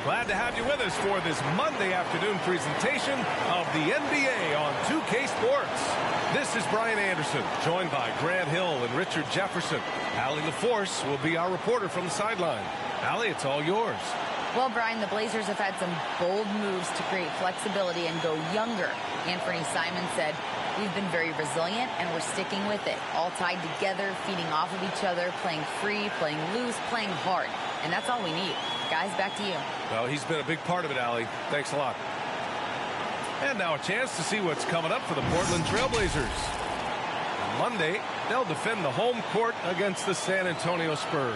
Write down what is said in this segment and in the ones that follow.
Glad to have you with us for this Monday afternoon presentation of the NBA on 2K Sports. This is Brian Anderson, joined by Grant Hill and Richard Jefferson. Allie LaForce will be our reporter from the sideline. Allie, it's all yours. Well, Brian, the Blazers have had some bold moves to create flexibility and go younger. Anthony Simons said, "We've been very resilient, and we're sticking with it. All tied together, feeding off of each other, playing free, playing loose, playing hard. And that's all we need." Guys, back to you. Well, he's been a big part of it, Allie. Thanks a lot. And now a chance to see what's coming up for the Portland Trailblazers. On Monday, they'll defend the home court against the San Antonio Spurs.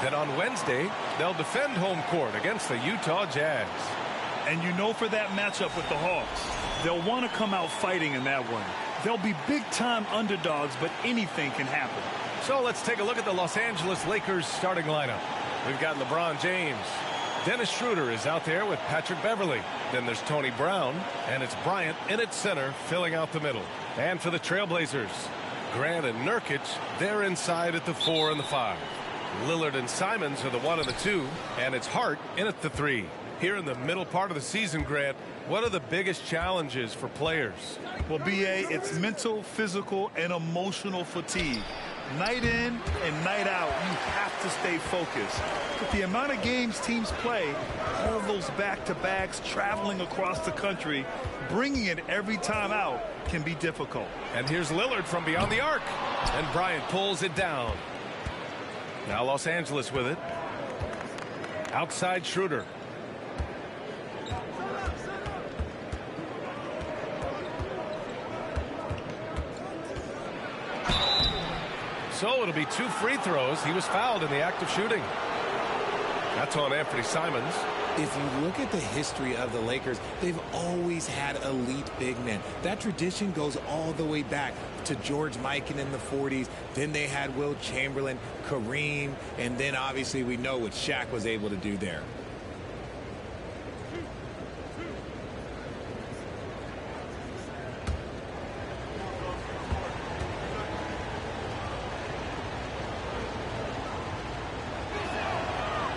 Then on Wednesday, they'll defend home court against the Utah Jazz. And you know, for that matchup with the Hawks, they'll want to come out fighting in that one. They'll be big-time underdogs, but anything can happen. So let's take a look at the Los Angeles Lakers starting lineup. We've got LeBron James. Dennis Schroeder is out there with Patrick Beverley. Then there's Tony Brown, and it's Bryant in at center, filling out the middle. And for the Trailblazers, Grant and Nurkic, they're inside at the 4 and the 5. Lillard and Simons are the 1 and the 2, and it's Hart in at the 3. Here in the middle part of the season, Grant, what are the biggest challenges for players? Well, B.A., it's mental, physical, and emotional fatigue. Night in and night out, you have to stay focused. With the amount of games teams play, all those back-to-backs, traveling across the country, bringing it every time out can be difficult. And here's Lillard from beyond the arc. And Bryant pulls it down. Now Los Angeles with it. Outside Schroeder. So it'll be 2 free throws. He was fouled in the act of shooting. That's on Anthony Simons. If you look at the history of the Lakers, they've always had elite big men. That tradition goes all the way back to George Mikan in the 40s. Then they had Wilt Chamberlain, Kareem, and then obviously we know what Shaq was able to do there.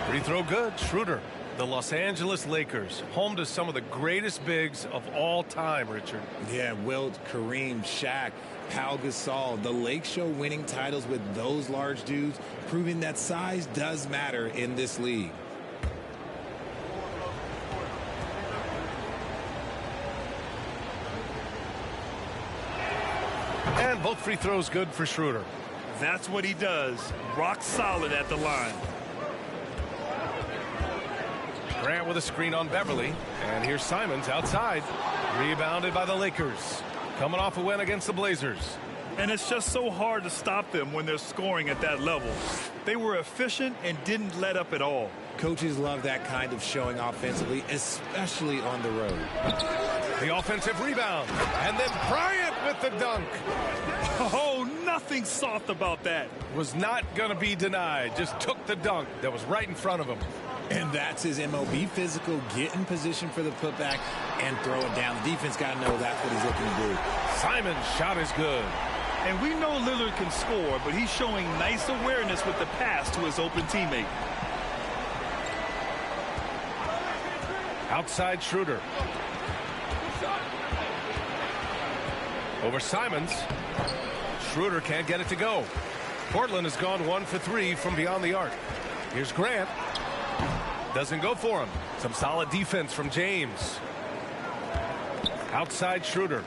Free throw good. Schroeder. The Los Angeles Lakers, home to some of the greatest bigs of all time, Richard. Yeah, Wilt, Kareem, Shaq, Pau Gasol. The Lake Show winning titles with those large dudes, proving that size does matter in this league. And both free throws good for Schroeder. That's what he does. Rock solid at the line. Grant with a screen on Beverley. And here's Simons outside. Rebounded by the Lakers. Coming off a win against the Blazers. And it's just so hard to stop them when they're scoring at that level. They were efficient and didn't let up at all. Coaches love that kind of showing offensively, especially on the road. The offensive rebound. And then Bryant with the dunk. Oh, nothing soft about that. Was not going to be denied. Just took the dunk that was right in front of him. And that's his MO. Be physical, get in position for the putback, and throw it down. The defense got to know that's what he's looking to do. Simon's shot is good. And we know Lillard can score, but he's showing nice awareness with the pass to his open teammate. Outside Schroeder. Over Simons. Schroeder can't get it to go. Portland has gone 1 for 3 from beyond the arc. Here's Grant. Doesn't go for him. Some solid defense from James. Outside Schroeder.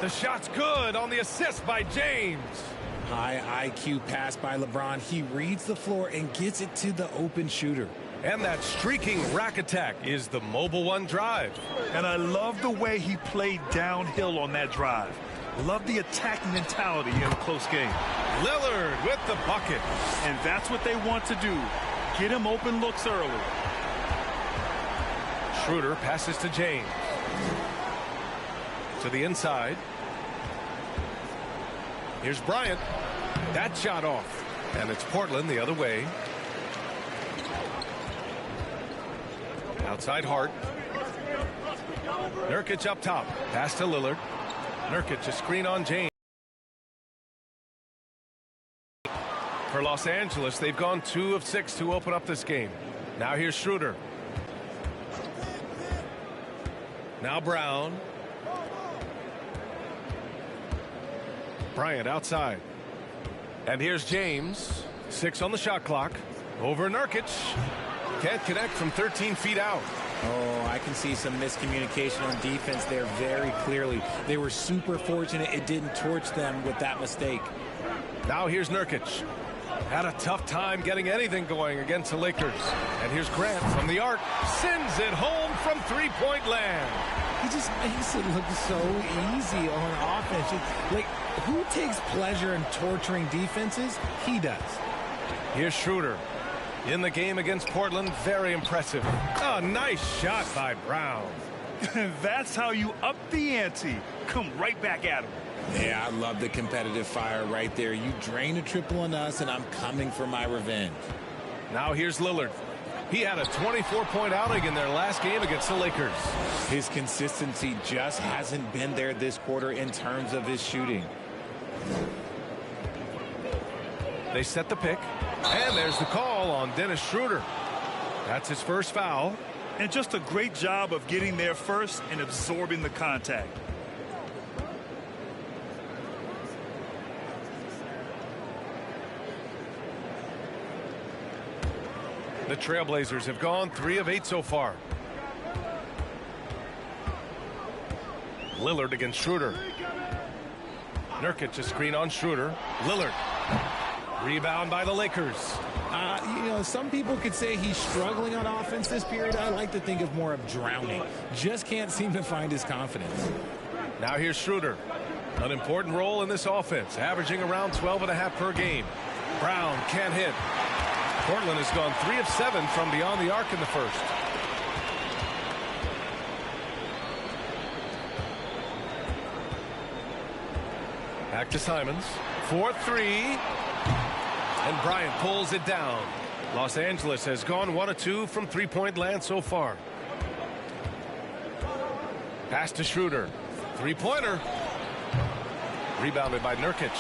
The shot's good on the assist by James. High IQ pass by LeBron. He reads the floor and gets it to the open shooter. And that streaking rack attack is the mobile one drive. And I love the way he played downhill on that drive. Love the attack mentality in a close game. Lillard with the bucket. And that's what they want to do. Get him open looks early. Schroeder passes to James. To the inside. Here's Bryant. That shot off. And it's Portland the other way. Outside Hart. Nurkic up top. Pass to Lillard. Nurkic a screen on James. For Los Angeles, they've gone 2 of 6 to open up this game. Now here's Schroeder. Now Brown. Bryant outside. And here's James. 6 on the shot clock. Over Nurkic. Can't connect from 13 feet out. Oh, I can see some miscommunication on defense there very clearly. They were super fortunate it didn't torch them with that mistake. Now here's Nurkic. Had a tough time getting anything going against the Lakers. And here's Grant from the arc. Sends it home from three-point land. He just makes it look so easy on offense. Like, who takes pleasure in torturing defenses? He does. Here's Schroeder. In the game against Portland, very impressive. Oh, nice shot by Brown. That's how you up the ante. Come right back at him. Yeah, I love the competitive fire right there. You drain a triple on us, and I'm coming for my revenge. Now here's Lillard. He had a 24-point outing in their last game against the Lakers. His consistency just hasn't been there this quarter in terms of his shooting. They set the pick. And there's the call on Dennis Schroeder. That's his first foul. And just a great job of getting there first and absorbing the contact. The Trailblazers have gone 3 of 8 so far. Lillard against Schroeder. Nurkic a screen on Schroeder. Lillard. Rebound by the Lakers. You know, some people could say he's struggling on offense this period. I like to think of more of drowning. Just can't seem to find his confidence. Now here's Schroeder. An important role in this offense, averaging around 12.5 per game. Brown can't hit. Portland has gone 3 of 7 from beyond the arc in the first. Back to Simons. 4-3. And Bryant pulls it down. Los Angeles has gone 1 of 2 from three-point land so far. Pass to Schroeder. Three-pointer. Rebounded by Nurkic.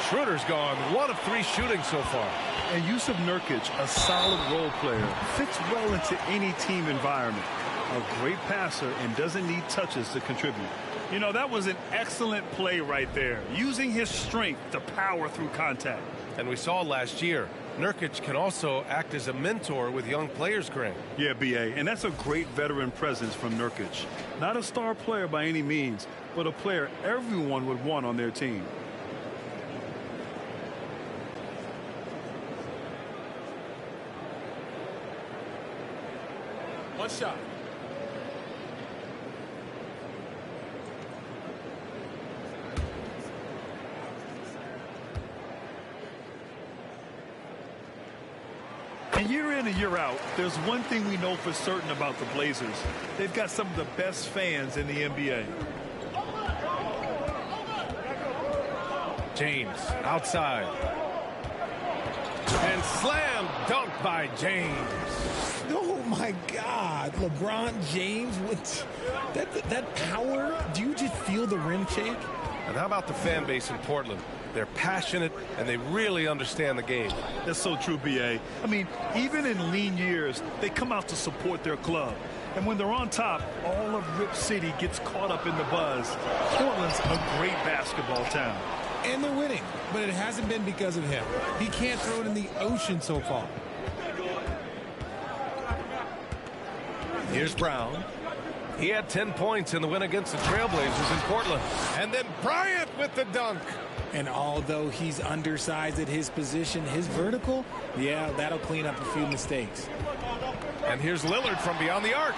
Schroeder's gone 1 of 3 shooting so far. And Yusuf Nurkic, a solid role player, fits well into any team environment. A great passer and doesn't need touches to contribute. You know, that was an excellent play right there, using his strength to power through contact. And we saw last year, Nurkic can also act as a mentor with young players, Grant. Yeah, B.A., and that's a great veteran presence from Nurkic. Not a star player by any means, but a player everyone would want on their team. One shot. And year in and year out, there's one thing we know for certain about the Blazers. They've got some of the best fans in the NBA. James outside. And slam dunk by James. Oh my God, LeBron James with that power. Do you just feel the rim shake? And how about the fan base in Portland? They're passionate and they really understand the game. That's so true, B.A. I mean, even in lean years, they come out to support their club. And when they're on top, all of Rip City gets caught up in the buzz. Portland's a great basketball town. And they're winning, but it hasn't been because of him. He can't throw it in the ocean so far. Here's Brown. He had 10 points in the win against the Trailblazers in Portland. And then Bryant with the dunk. And although he's undersized at his position, his vertical, yeah, that'll clean up a few mistakes. And here's Lillard from beyond the arc.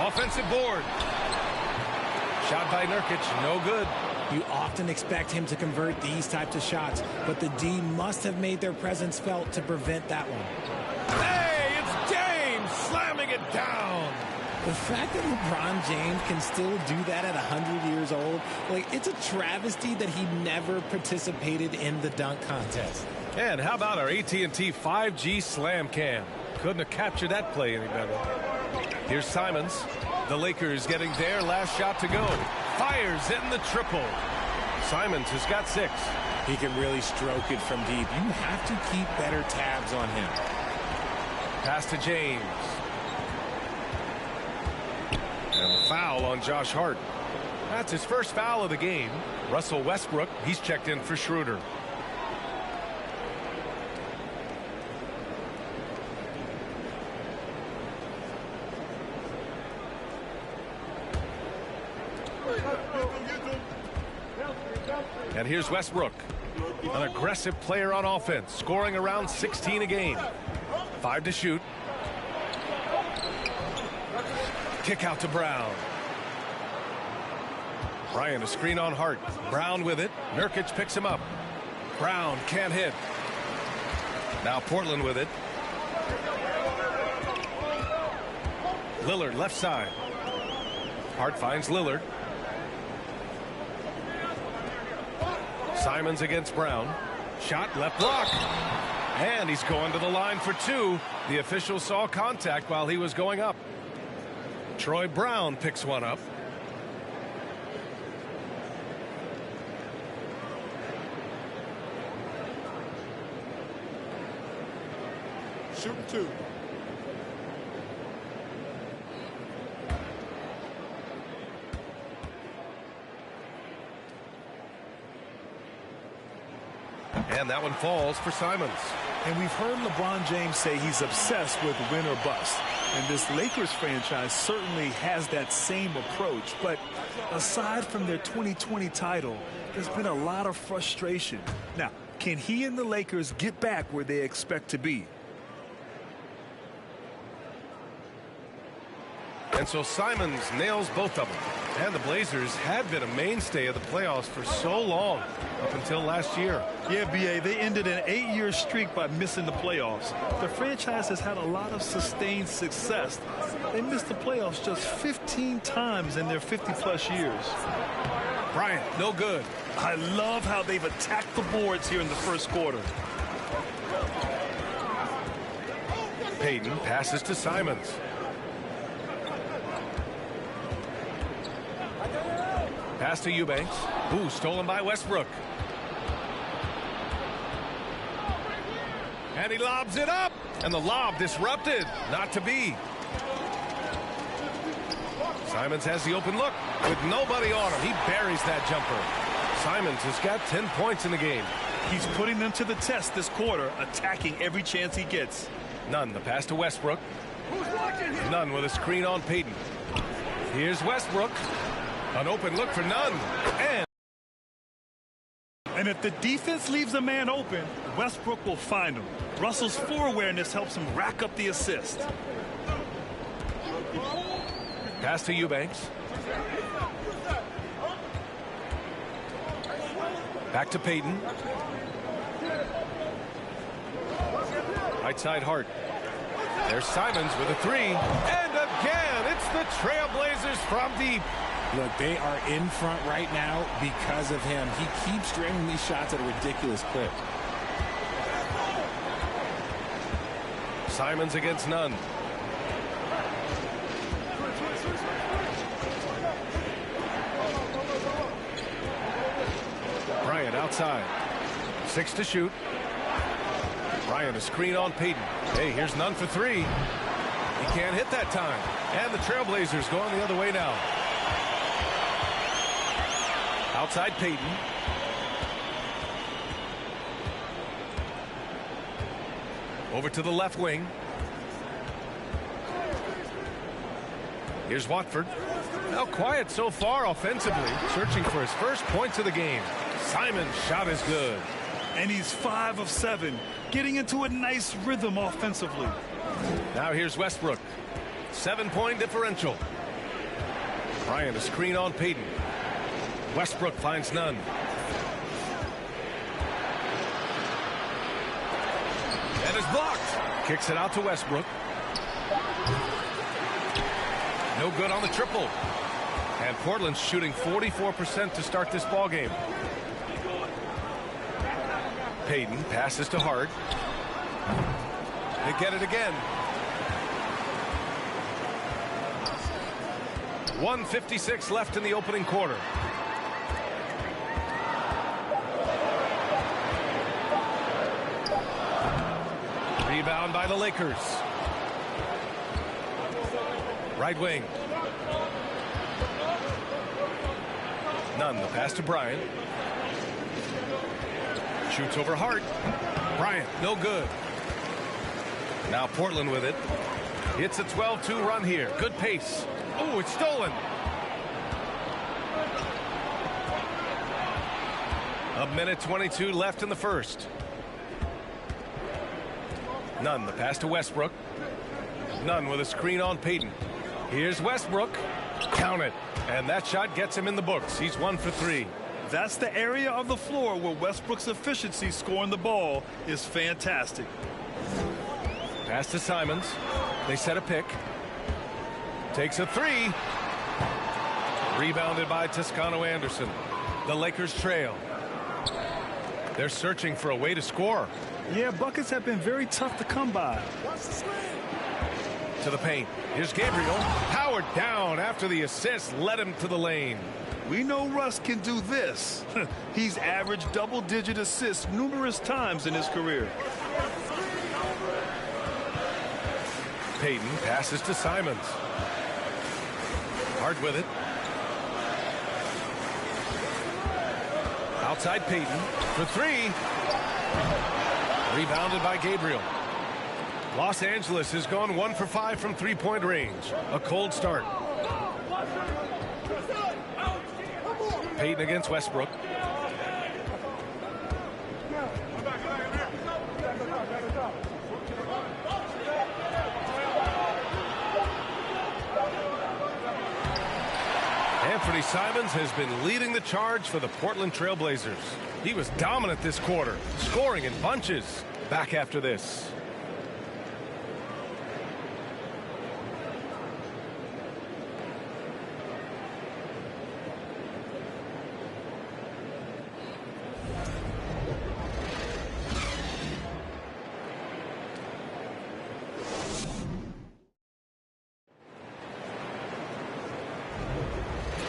Offensive board. Shot by Nurkic, no good. You often expect him to convert these types of shots, but the D must have made their presence felt to prevent that one. Hey, it's James slamming it down. The fact that LeBron James can still do that at 100 years old, like, it's a travesty that he never participated in the dunk contest. And how about our AT&T 5G slam cam? Couldn't have captured that play any better. Here's Simons. The Lakers getting their last shot to go. Fires in the triple. Simons has got 6. He can really stroke it from deep. You have to keep better tabs on him. Pass to James. And a foul on Josh Hart. That's his first foul of the game. Russell Westbrook, he's checked in for Schroeder. And here's Westbrook, an aggressive player on offense, scoring around 16 a game. 5 to shoot. Kick out to Brown. Bryant, a screen on Hart. Brown with it. Nurkic picks him up. Brown can't hit. Now Portland with it. Lillard left side. Hart finds Lillard. Simons against Brown. Shot left block. And he's going to the line for 2. The official saw contact while he was going up. Troy Brown picks one up. Shooting 2. And that one falls for Simons. And we've heard LeBron James say he's obsessed with win or bust. And this Lakers franchise certainly has that same approach. But aside from their 2020 title, there's been a lot of frustration. Now, can he and the Lakers get back where they expect to be? And so Simons nails both of them. And the Blazers had been a mainstay of the playoffs for so long, up until last year. Yeah, B.A., they ended an 8-year streak by missing the playoffs. The franchise has had a lot of sustained success. They missed the playoffs just 15 times in their 50-plus years. Bryant, no good. I love how they've attacked the boards here in the first quarter. Payton passes to Simons. Pass to Eubanks. Ooh, stolen by Westbrook. And he lobs it up. And the lob disrupted. Not to be. Simons has the open look with nobody on him. He buries that jumper. Simons has got 10 points in the game. He's putting them to the test this quarter, attacking every chance he gets. Nunn, the pass to Westbrook. Nunn with a screen on Payton. Here's Westbrook. An open look for Nunn. And if the defense leaves a man open, Westbrook will find him. Russell's floor awareness helps him rack up the assist. Pass to Eubanks. Back to Payton. Right side Hart. There's Simons with a 3. And again, it's the Trailblazers from deep. Look, they are in front right now because of him. He keeps draining these shots at a ridiculous clip. Simons against Nunn. Bryant outside. 6 to shoot. Bryant a screen on Payton. Hey, here's Nunn for 3. He can't hit that time. And the Trailblazers going the other way now. Outside Payton. Over to the left wing. Here's Watford. Now quiet so far offensively. Searching for his first points of the game. Simon's shot is good. And he's 5 of 7. Getting into a nice rhythm offensively. Now here's Westbrook. 7-point differential. Bryant a screen on Payton. Westbrook finds Nunn. And is blocked. Kicks it out to Westbrook. No good on the triple. And Portland's shooting 44% to start this ball game. Payton passes to Hart. They get it again. 1:56 left in the opening quarter. Rebound by the Lakers. Right wing. Nunn, the pass to Bryant. Shoots over Hart. Bryant, no good. Now Portland with it. It's a 12-2 run here. Good pace. Oh, it's stolen. A minute 22 left in the first. Nunn, the pass to Westbrook. Nunn with a screen on Payton. Here's Westbrook. Count it. And that shot gets him in the books. He's 1 for 3. That's the area of the floor where Westbrook's efficiency scoring the ball is fantastic. Pass to Simons. They set a pick. Takes a 3. Rebounded by Toscano Anderson. The Lakers trail. They're searching for a way to score. Yeah, buckets have been very tough to come by. To the paint. Here's Gabriel. Powered down after the assist led him to the lane. We know Russ can do this. He's averaged double-digit assists numerous times in his career. Payton passes to Simons. Hard with it. Outside Payton for 3. Rebounded by Gabriel. Los Angeles has gone 1 for 5 from three-point range. A cold start. Payton against Westbrook. Anthony Simons has been leading the charge for the Portland Trailblazers. He was dominant this quarter, scoring in bunches. Back after this.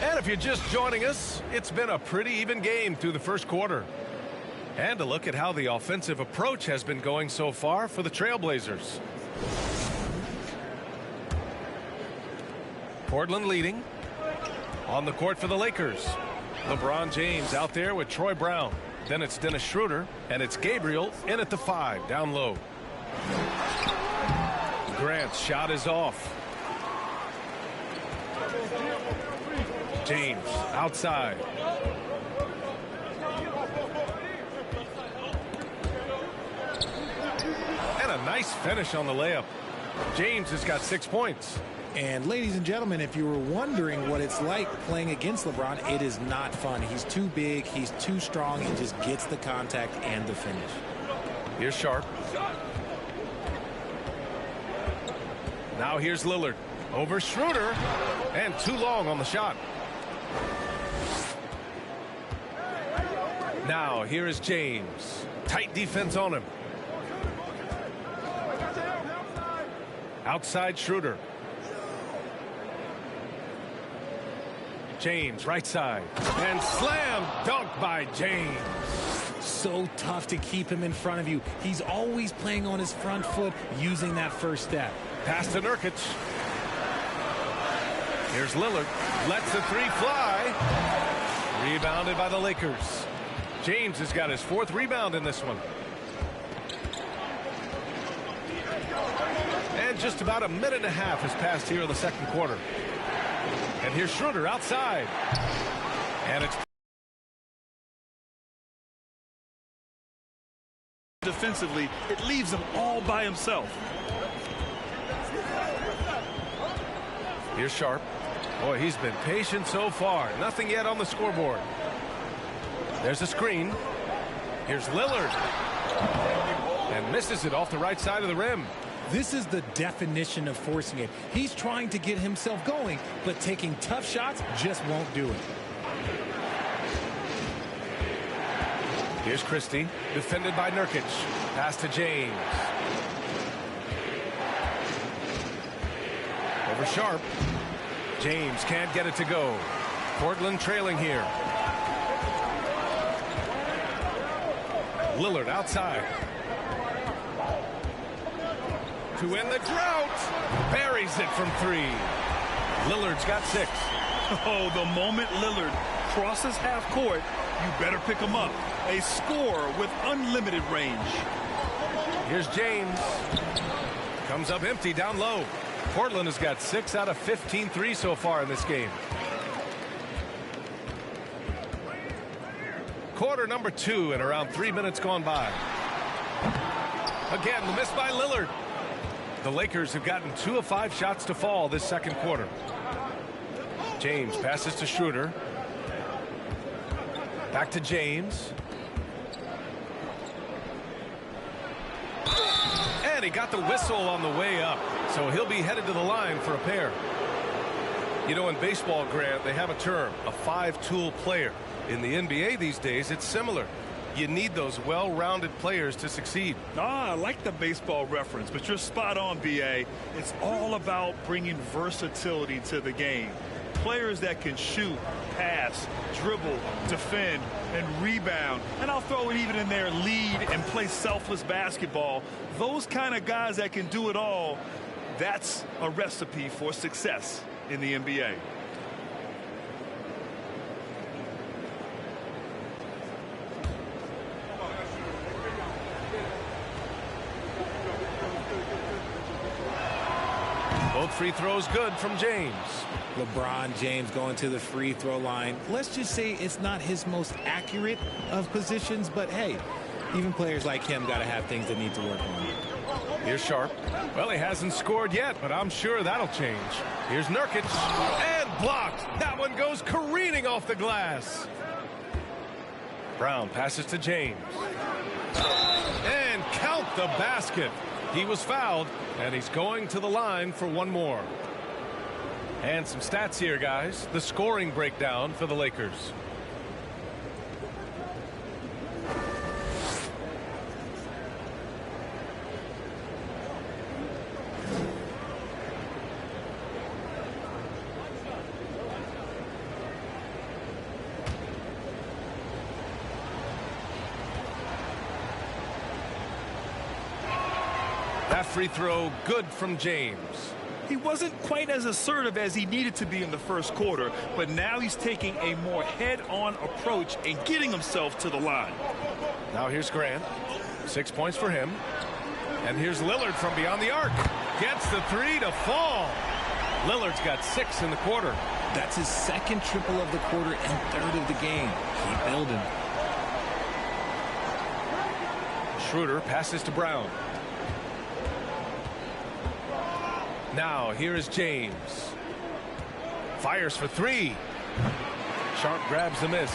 And if you're just joining us, it's been a pretty even game through the first quarter. And a look at how the offensive approach has been going so far for the Trailblazers. Portland leading. On the court for the Lakers. LeBron James out there with Troy Brown. Then it's Dennis Schroeder, and it's Gabriel in at the 5, down low. Grant's shot is off. James outside. And a nice finish on the layup. James has got 6 points. And ladies and gentlemen, if you were wondering what it's like playing against LeBron, it is not fun. He's too big, he's too strong, he just gets the contact and the finish. Here's Sharp. Now here's Lillard. Over Schroeder. And too long on the shot. Now, here is James. Tight defense on him. Outside Schroeder. James, right side. And slam dunk by James. So tough to keep him in front of you. He's always playing on his front foot, using that first step. Pass to Nurkic. Here's Lillard. Lets the three fly. Rebounded by the Lakers. James has got his 4th rebound in this one. And just about a minute and a half has passed here in the second quarter. And here's Schroeder outside. And it's defensively, it leaves him all by himself. Here's Sharp. Boy, he's been patient so far. Nothing yet on the scoreboard. There's a screen. Here's Lillard. And misses it off the right side of the rim. This is the definition of forcing it. He's trying to get himself going, but taking tough shots just won't do it. Here's Christie, defended by Nurkic. Pass to James. Over Sharp. James can't get it to go. Portland trailing here. Lillard outside. To end the drought. Buries it from 3. Lillard's got 6. Oh, the moment Lillard crosses half court, you better pick him up. A scorer with unlimited range. Here's James. Comes up empty down low. Portland has got 6 out of 15 threes so far in this game. Quarter number 2 and around 3 minutes gone by. Again, the miss by Lillard. The Lakers have gotten 2 of 5 shots to fall this second quarter. James passes to Schroeder. Back to James. And he got the whistle on the way up. So he'll be headed to the line for a pair. You know, in baseball, Grant, they have a term, a 5-tool player. In the NBA these days, it's similar. You need those well-rounded players to succeed. I like the baseball reference, but you're spot on, B.A. It's all about bringing versatility to the game. Players that can shoot, pass, dribble, defend, and rebound. And I'll throw it even in there, lead and play selfless basketball. Those kind of guys that can do it all, that's a recipe for success in the NBA. Both free throws good from James. LeBron James going to the free throw line. Let's just say it's not his most accurate of positions, but hey, even players like him got to have things that need to work on. Here's Sharp. Well, he hasn't scored yet, but I'm sure that'll change. Here's Nurkic. And blocked. That one goes careening off the glass. Brown passes to James. And count the basket. He was fouled, and he's going to the line for one more. And some stats here, guys. The scoring breakdown for the Lakers. That free throw good from James. He wasn't quite as assertive as he needed to be in the first quarter, but now he's taking a more head-on approach and getting himself to the line. Now here's Grant. 6 points for him. And here's Lillard from beyond the arc. Gets the 3 to fall. Lillard's got 6 in the quarter. That's his second triple of the quarter and third of the game. Keep building. Schroeder passes to Brown. Now, here is James. Fires for 3. Sharp grabs the miss.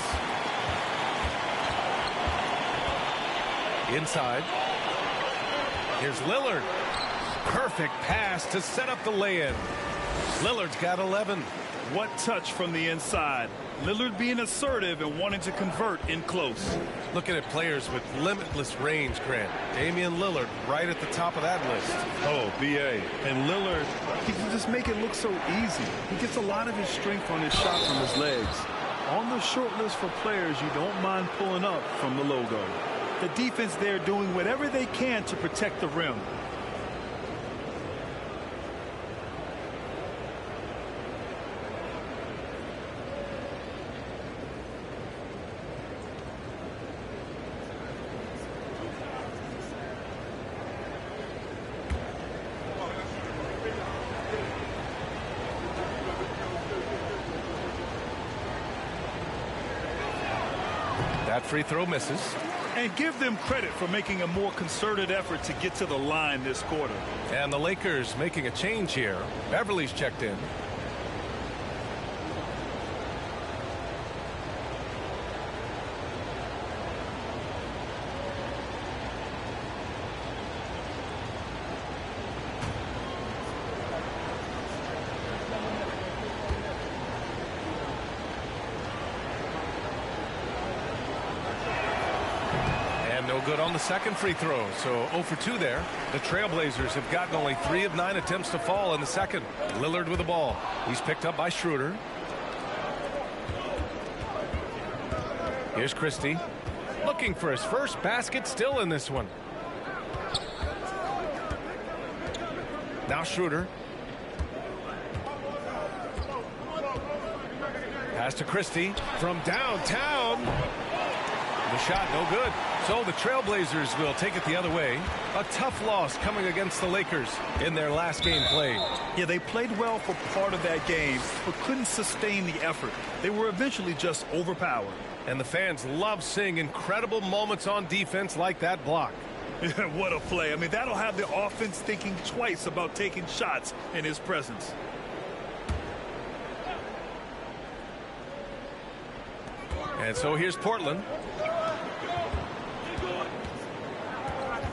Inside. Here's Lillard. Perfect pass to set up the lay-in. Lillard's got 11. What touch from the inside. Lillard being assertive and wanting to convert in close. Looking at players with limitless range, Grant. Damian Lillard right at the top of that list. Oh, BA. And Lillard, he can just make it look so easy. He gets a lot of his strength on his shot from his legs. On the short list for players you don't mind pulling up from the logo. The defense there doing whatever they can to protect the rim. That free throw misses. And give them credit for making a more concerted effort to get to the line this quarter. And the Lakers making a change here. Beverly's checked in. No good on the second free throw, so 0 for 2 there. The Trailblazers have gotten only 3 of 9 attempts to fall in the second. Lillard with the ball. He's picked up by Schroeder. Here's Christie. Looking for his first basket, still in this one. Now Schroeder. Pass to Christie from downtown. The shot no good. So the Trailblazers will take it the other way. A tough loss coming against the Lakers in their last game played. Yeah, they played well for part of that game, but couldn't sustain the effort. They were eventually just overpowered. And the fans love seeing incredible moments on defense like that block. What a play. I mean, that'll have the offense thinking twice about taking shots in his presence. And so here's Portland.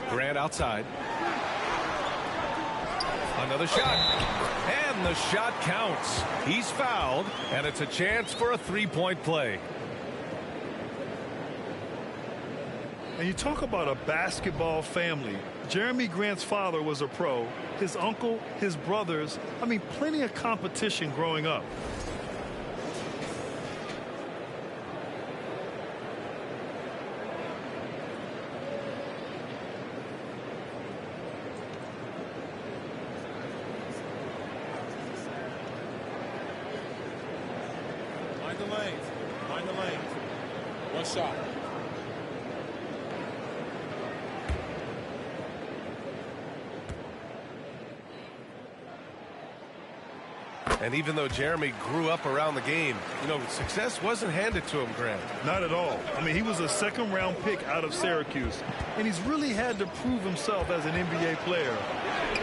Grant outside. Another shot. And the shot counts. He's fouled, and it's a chance for a three-point play. And you talk about a basketball family. Jeremy Grant's father was a pro. His uncle, his brothers. I mean, plenty of competition growing up. Find the lane. One shot. And even though Jeremy grew up around the game, success wasn't handed to him, Grant. Not at all. I mean, he was a second-round pick out of Syracuse, and he's really had to prove himself as an NBA player.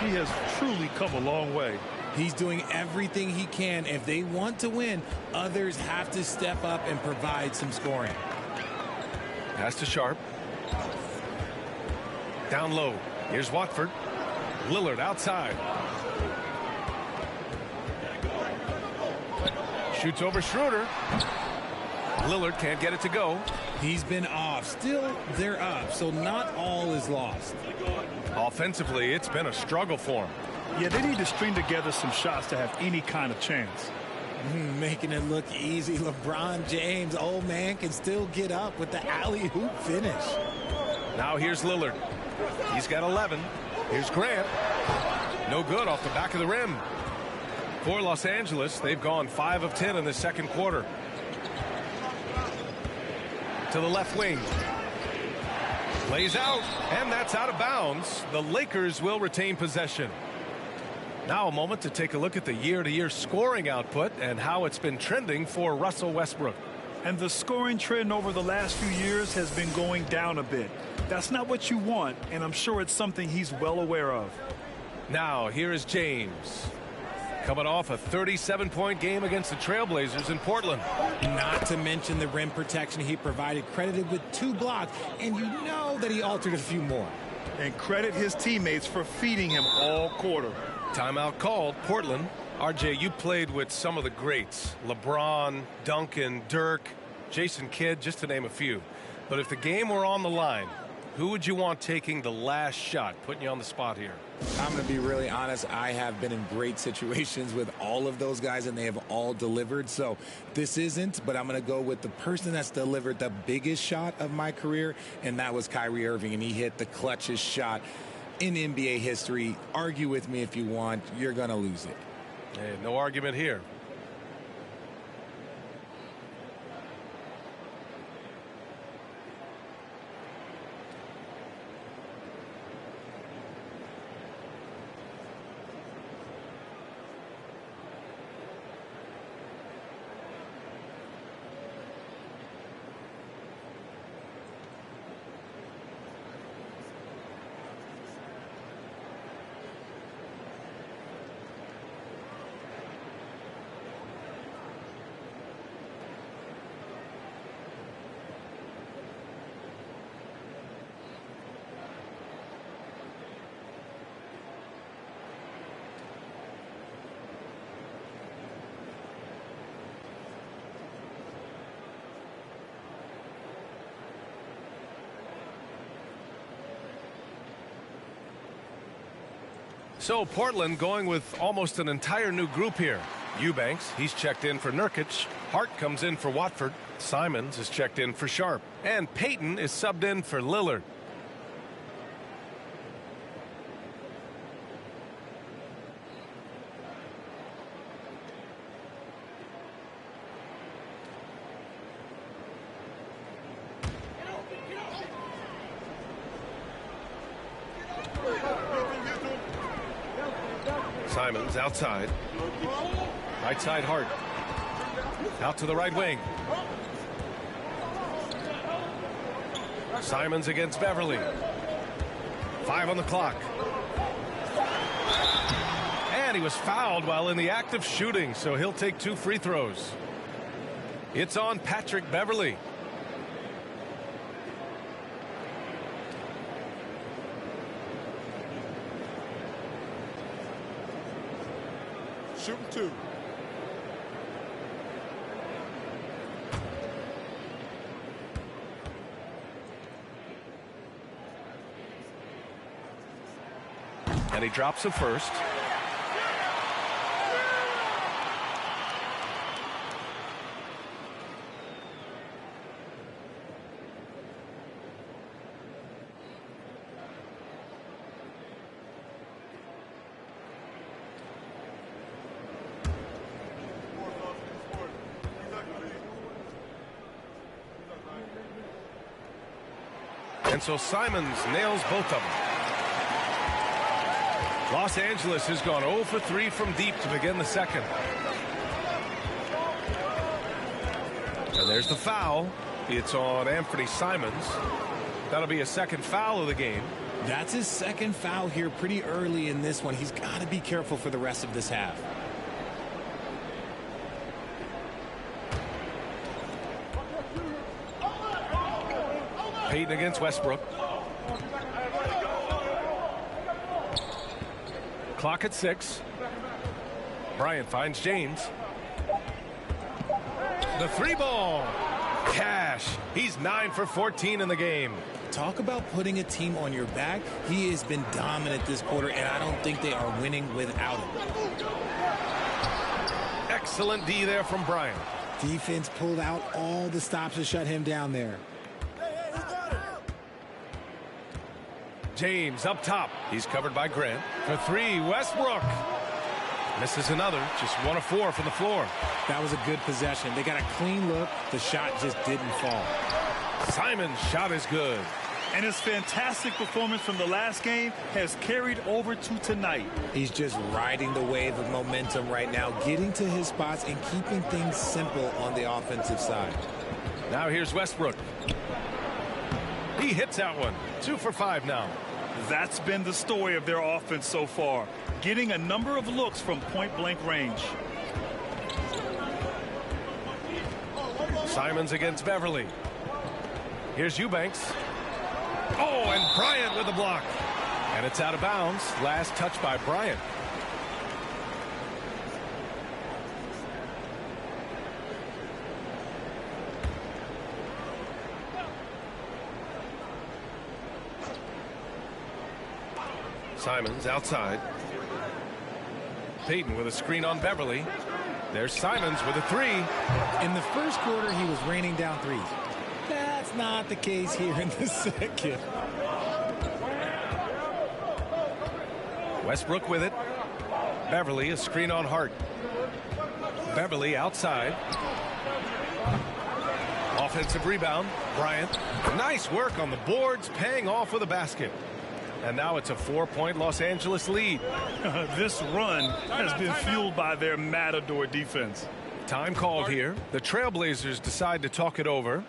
He has truly come a long way. He's doing everything he can. If they want to win, others have to step up and provide some scoring. Pass to Sharp. Down low. Here's Watford. Lillard outside. Shoots over Schroeder. Lillard can't get it to go. He's been off. Still, they're up, so not all is lost. Offensively, it's been a struggle for him. Yeah, they need to string together some shots to have any kind of chance. Making it look easy. LeBron James, old man, can still get up with the alley-oop finish. Now here's Lillard. He's got 11. Here's Grant. No good off the back of the rim. For Los Angeles, they've gone 5 of 10 in the second quarter. To the left wing. Lays out, and that's out of bounds. The Lakers will retain possession. Now a moment to take a look at the year-to-year scoring output and how it's been trending for Russell Westbrook. And the scoring trend over the last few years has been going down a bit. That's not what you want, and I'm sure it's something he's well aware of. Now here is James. Coming off a 37-point game against the Trailblazers in Portland. Not to mention the rim protection he provided, credited with 2 blocks, and you know that he altered a few more. And credit his teammates for feeding him all quarter. Timeout called. Portland RJ, you played with some of the greats. LeBron, Duncan, Dirk, Jason Kidd, just to name a few. But if the game were on the line, who would you want taking the last shot? Putting you on the spot here. I'm going to be really honest. I have been in great situations with all of those guys, and they have all delivered. So this isn't, but I'm going to go with the person that's delivered the biggest shot of my career, and that was Kyrie Irving, and he hit the clutchest shot in NBA history. Argue with me if you want. You're going to lose it. Hey, no argument here. So Portland going with almost an entire new group here. Eubanks, he's checked in for Nurkic. Hart comes in for Watford. Simons is checked in for Sharp. And Payton is subbed in for Lillard. Simons outside. Right side Hart. Out to the right wing. Simons against Beverly. 5 on the clock. And he was fouled while in the act of shooting, so he'll take 2 free throws. It's on Patrick Beverly. Shooting 2. And he drops a first. And so Simons nails both of them. Los Angeles has gone 0 for 3 from deep to begin the second. And there's the foul. It's on Anthony Simons. That'll be a second foul of the game. That's his second foul here pretty early in this one. He's got to be careful for the rest of this half. Payton against Westbrook. Clock at 6. Bryant finds James. The 3-ball. Cash. He's 9 for 14 in the game. Talk about putting a team on your back. He has been dominant this quarter, and I don't think they are winning without him. Excellent D there from Bryant. Defense pulled out all the stops to shut him down there. James up top. He's covered by Grant. For 3, Westbrook. Misses another. Just 1 of 4 from the floor. That was a good possession. They got a clean look. The shot just didn't fall. Simon's shot is good. And his fantastic performance from the last game has carried over to tonight. He's just riding the wave of momentum right now, getting to his spots and keeping things simple on the offensive side. Now here's Westbrook. He hits that one. 2 for 5 now. That's been the story of their offense so far, getting a number of looks from point-blank range. Simons against Beverly. Here's Eubanks. Oh, and Bryant with the block. And it's out of bounds. Last touch by Bryant. Simons outside. Payton with a screen on Beverly. There's Simons with a three. In the first quarter, he was raining down threes. That's not the case here in the second. Westbrook with it. Beverly, a screen on Hart. Beverly outside. Offensive rebound. Bryant. Nice work on the boards, paying off with a basket. And now it's a 4-point Los Angeles lead. This run has been fueled by their Matador defense. Time called here. The Trailblazers decide to talk it over.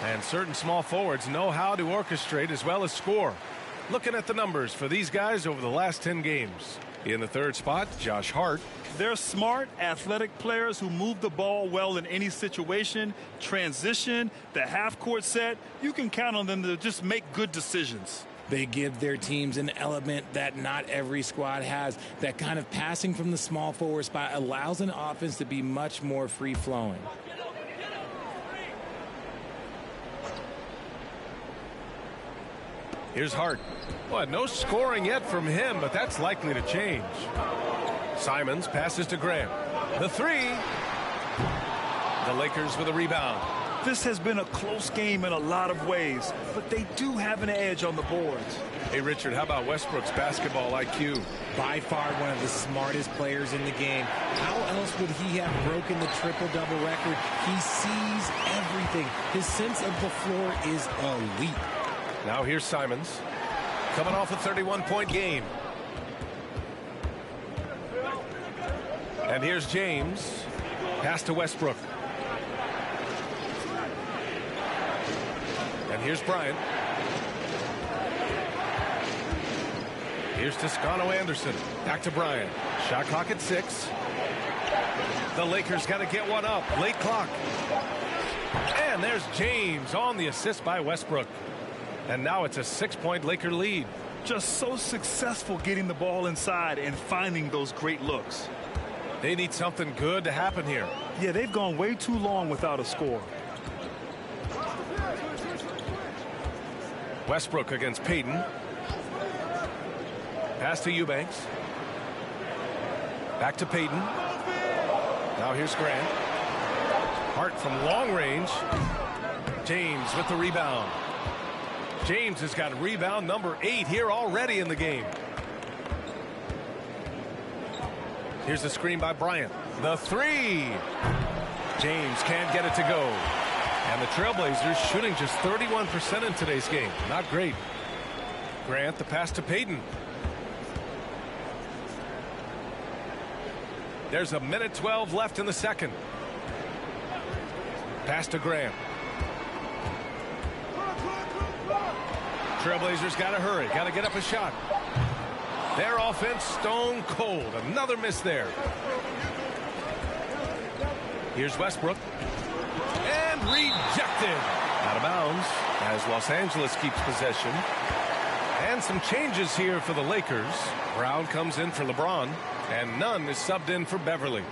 And certain small forwards know how to orchestrate as well as score. Looking at the numbers for these guys over the last 10 games. In the third spot, Josh Hart. They're smart, athletic players who move the ball well in any situation. Transition, the half-court set, you can count on them to just make good decisions. They give their teams an element that not every squad has. That kind of passing from the small forward spot allows an offense to be much more free-flowing. Here's Hart. Well, no scoring yet from him, but that's likely to change. Simons passes to Graham. The three. The Lakers with a rebound. This has been a close game in a lot of ways, but they do have an edge on the boards. Hey, Richard, how about Westbrook's basketball IQ? By far one of the smartest players in the game. How else would he have broken the triple-double record? He sees everything. His sense of the floor is elite. Now here's Simons. Coming off a 31-point game. And here's James. Pass to Westbrook. And here's Bryant. Here's Toscano Anderson. Back to Bryant. Shot clock at 6. The Lakers got to get one up. Late clock. And there's James on the assist by Westbrook. And now it's a 6-point Laker lead. Just so successful getting the ball inside and finding those great looks. They need something good to happen here. Yeah, they've gone way too long without a score. Westbrook against Payton. Pass to Eubanks. Back to Payton. Now here's Grant. Hart from long range. James with the rebound. James has got rebound number 8 here already in the game. Here's the screen by Bryant. The three. James can't get it to go. And the Trailblazers shooting just 31% in today's game. Not great. Grant, the pass to Payton. There's a minute 12 left in the second. Pass to Graham. Trailblazers got to hurry. Got to get up a shot. Their offense stone cold. Another miss there. Here's Westbrook. And rejected. Out of bounds as Los Angeles keeps possession. And And some changes here for the Lakers. Brown comes in for LeBron, and Nunn is subbed in for Beverly.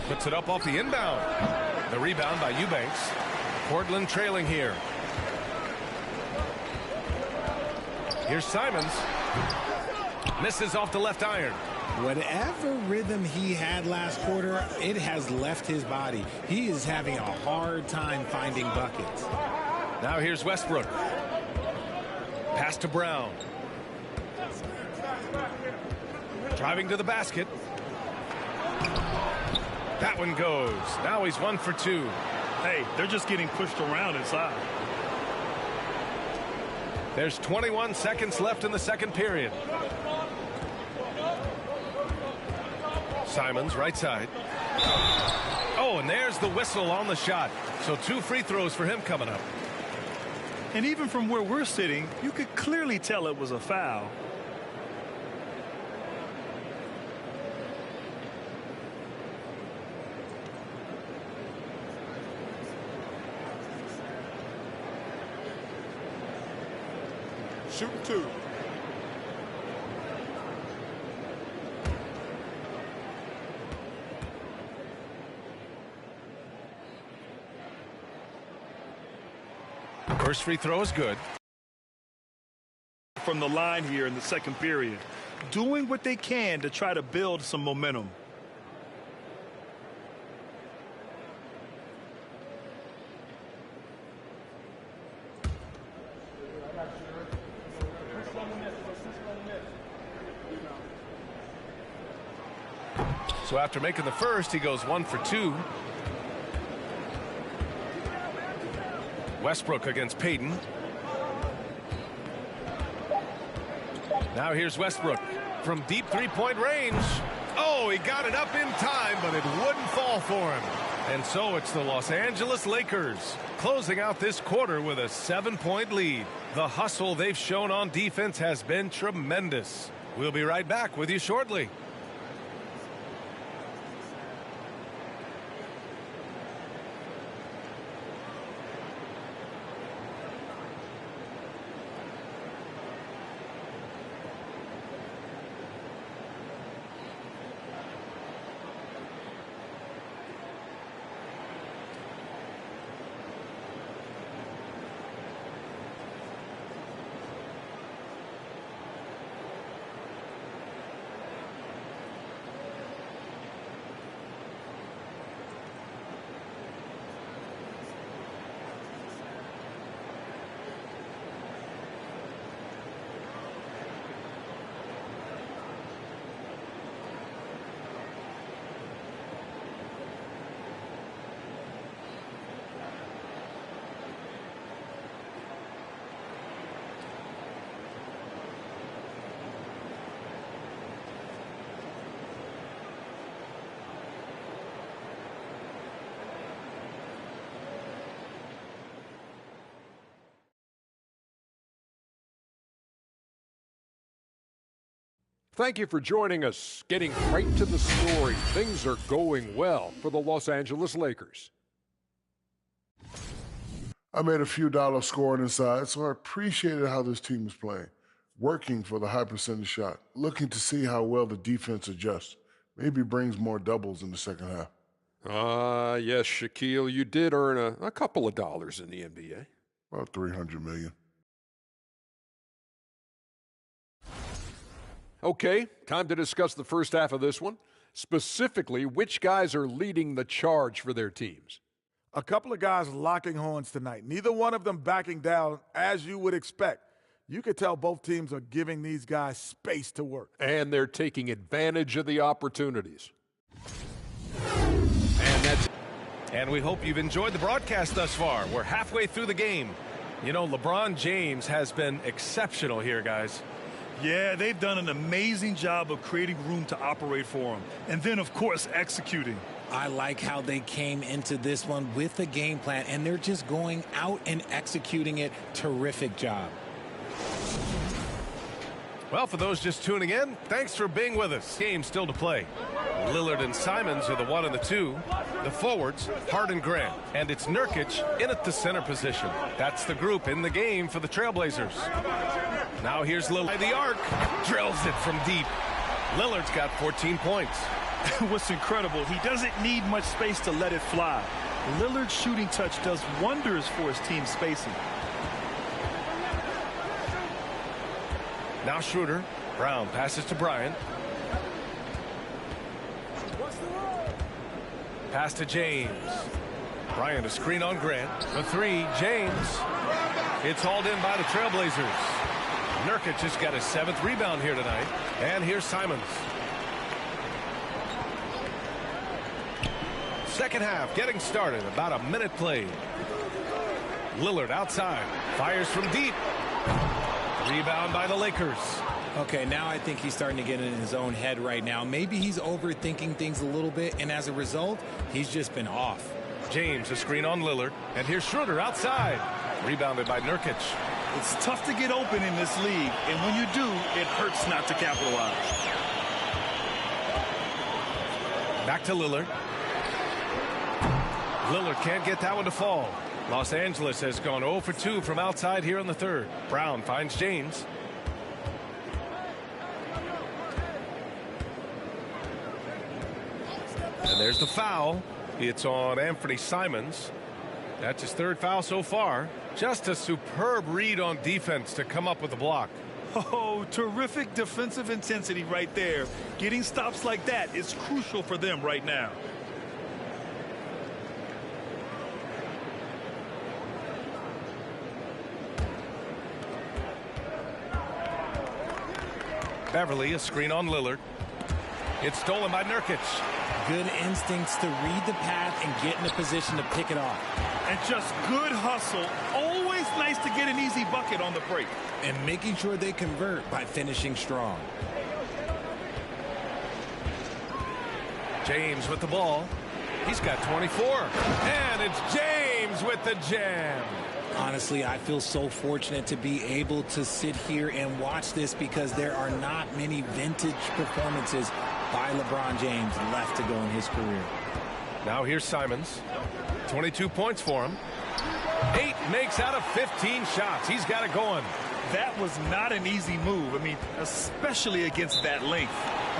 Puts it up off the inbound. The rebound by Eubanks. Portland trailing here. Here's Simons. Misses off the left iron. Whatever rhythm he had last quarter, it has left his body. He is having a hard time finding buckets. Now here's Westbrook. Pass to Brown. Driving to the basket. That one goes. Now he's 1 for 2. Hey, they're just getting pushed around inside. There's 21 seconds left in the second period. Simons, right side. Oh, and there's the whistle on the shot. So 2 free throws for him coming up. And even from where we're sitting, you could clearly tell it was a foul. Shooting 2. First free throw is good. From the line here in the second period, doing what they can to try to build some momentum. So after making the first, he goes 1 for 2. Westbrook against Payton. Now here's Westbrook from deep three-point range. Oh, he got it up in time, but it wouldn't fall for him. And so it's the Los Angeles Lakers closing out this quarter with a 7-point lead. The hustle they've shown on defense has been tremendous. We'll be right back with you shortly. Thank you for joining us. Getting right to the story. Things are going well for the Los Angeles Lakers. I made a few dollars scoring inside, so I appreciated how this team is playing. Working for the high percentage shot. Looking to see how well the defense adjusts. Maybe brings more doubles in the second half. Yes, Shaquille, you did earn a couple of dollars in the NBA. About $300 million. Okay, time to discuss the first half of this one. Specifically, which guys are leading the charge for their teams? A couple of guys locking horns tonight. Neither one of them backing down, as you would expect. You could tell both teams are giving these guys space to work. And they're taking advantage of the opportunities. And that's it. And we hope you've enjoyed the broadcast thus far. We're halfway through the game. You know, LeBron James has been exceptional here, guys. Yeah, they've done an amazing job of creating room to operate for him. And then, of course, executing. I like how they came into this one with a game plan, and they're just going out and executing it. Terrific job. Well, for those just tuning in, thanks for being with us. Game still to play. Lillard and Simons are the 1 and the 2. The forwards, Hart and Grant, and it's Nurkic in at the center position. That's the group in the game for the Trailblazers. Now here's Lillard. The arc drills it from deep. Lillard's got 14 points. What's incredible, he doesn't need much space to let it fly. Lillard's shooting touch does wonders for his team's spacing. Now Schroeder. Brown passes to Bryant. Pass to James. Bryant a screen on Grant. The three, James. It's hauled in by the Trailblazers. Nurkic just got his 7th rebound here tonight. And here's Simons. Second half getting started. About a minute played. Lillard outside. Fires from deep. Rebound by the Lakers. Okay, now I think he's starting to get in his own head right now. Maybe he's overthinking things a little bit, and as a result, he's just been off. James a screen on Lillard. And here's Schroeder outside. Rebounded by Nurkic. It's tough to get open in this league, and when you do, it hurts not to capitalize. Back to Lillard. Lillard can't get that one to fall. Los Angeles has gone 0 for 2 from outside here in the third. Brown finds James. And there's the foul. It's on Anthony Simons. That's his 3rd foul so far. Just a superb read on defense to come up with the block. Oh, terrific defensive intensity right there. Getting stops like that is crucial for them right now. Beverly a screen on Lillard. It's stolen by Nurkic. Good instincts to read the path and get in a position to pick it off. And just good hustle. Always nice to get an easy bucket on the break. And making sure they convert by finishing strong. James with the ball. He's got 24. And it's James with the jam. Honestly, I feel so fortunate to be able to sit here and watch this because there are not many vintage performances by LeBron James left to go in his career. Now here's Simons. 22 points for him. 8 makes out of 15 shots. He's got it going. That was not an easy move. I mean, especially against that length.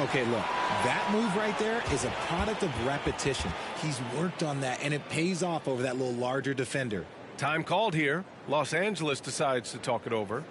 Okay, look, that move right there is a product of repetition. He's worked on that, and it pays off over that little larger defender. Time called here. Los Angeles decides to talk it over.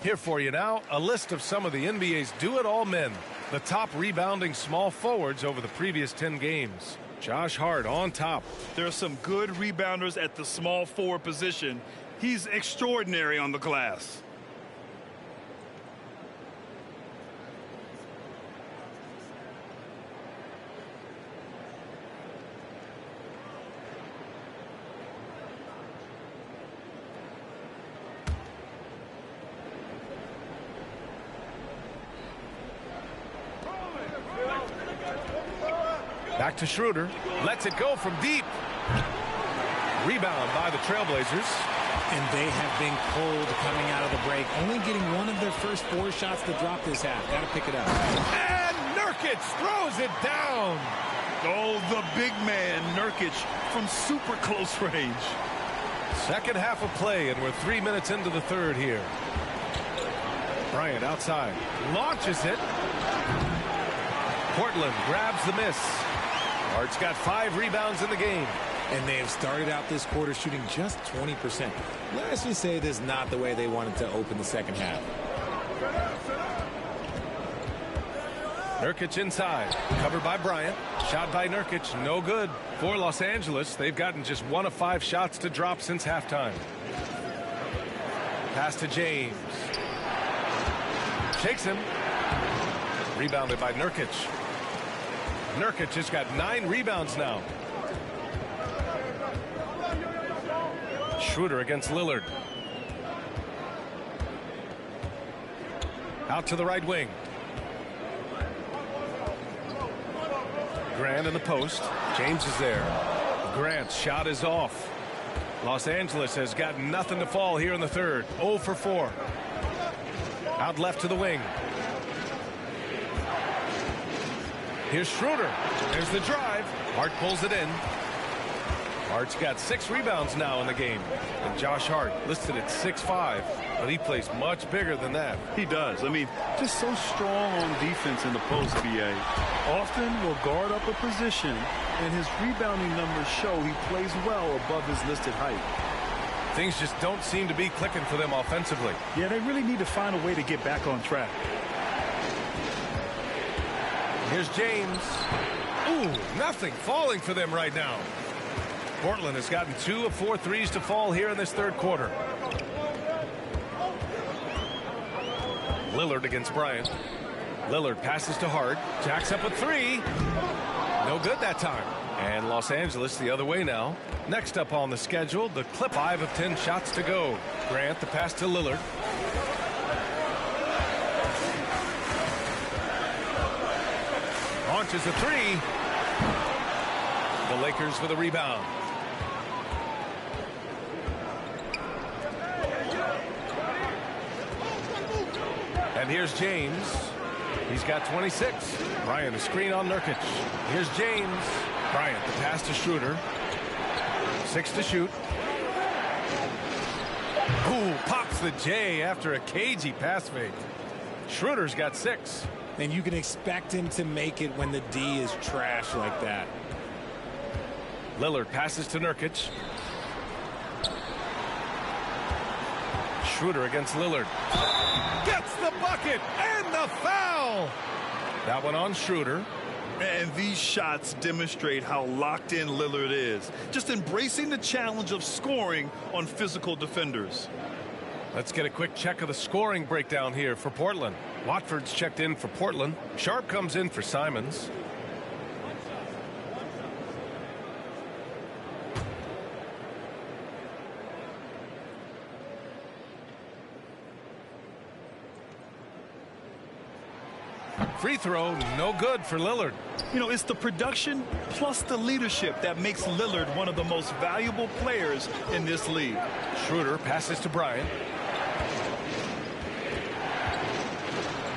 Here for you now, a list of some of the NBA's do-it-all men. The top rebounding small forwards over the previous 10 games. Josh Hart on top. There are some good rebounders at the small forward position. He's extraordinary on the glass. Back to Schroeder. Lets it go from deep. Rebound by the Trailblazers. And they have been cold coming out of the break, only getting one of their first 4 shots to drop this half. Got to pick it up. And Nurkic throws it down. Oh, the big man, Nurkic, from super close range. Second half of play, and we're 3 minutes into the third here. Bryant outside. Launches it. Portland grabs the miss. Hart's got 5 rebounds in the game. And they have started out this quarter shooting just 20%. Let's just say this is not the way they wanted to open the second half. Nurkic inside. Covered by Bryant. Shot by Nurkic. No good. For Los Angeles, they've gotten just 1 of 5 shots to drop since halftime. Pass to James. Shakes him. Rebounded by Nurkic. Nurkic has got 9 rebounds now. Schroeder against Lillard. Out to the right wing. Grant in the post. James is there. Grant's shot is off. Los Angeles has got nothing to fall here in the third. 0 for 4. Out left to the wing. Here's Schroeder. There's the drive. Hart pulls it in. Hart's got 6 rebounds now in the game. And Josh Hart listed at 6'5", but he plays much bigger than that. He does. I mean, just so strong on defense in the post, BA. Often will guard up a position, and his rebounding numbers show he plays well above his listed height. Things just don't seem to be clicking for them offensively. Yeah, they really need to find a way to get back on track. Here's James. Ooh, nothing falling for them right now. Portland has gotten 2 of 4 threes to fall here in this third quarter. Lillard against Bryant. Lillard passes to Hart. Jacks up a 3. No good that time. And Los Angeles the other way now. Next up on the schedule, the Clip. 5 of 10 shots to go. Grant the pass to Lillard. Launches a 3. The Lakers with a rebound. And here's James. He's got 26. Bryant a screen on Nurkic. Here's James. Bryant the pass to Schroeder. 6 to shoot. Ooh, pops the J after a cagey pass fake. Schroeder's got 6. And you can expect him to make it when the D is trash like that. Lillard passes to Nurkic. Schroeder against Lillard. Gets the bucket and the foul. That one on Schroeder. And these shots demonstrate how locked in Lillard is. Just embracing the challenge of scoring on physical defenders. Let's get a quick check of the scoring breakdown here for Portland. Watford's checked in for Portland. Sharp comes in for Simons. Free throw, no good for Lillard. You know, it's the production plus the leadership that makes Lillard one of the most valuable players in this league. Schroeder passes to Bryant.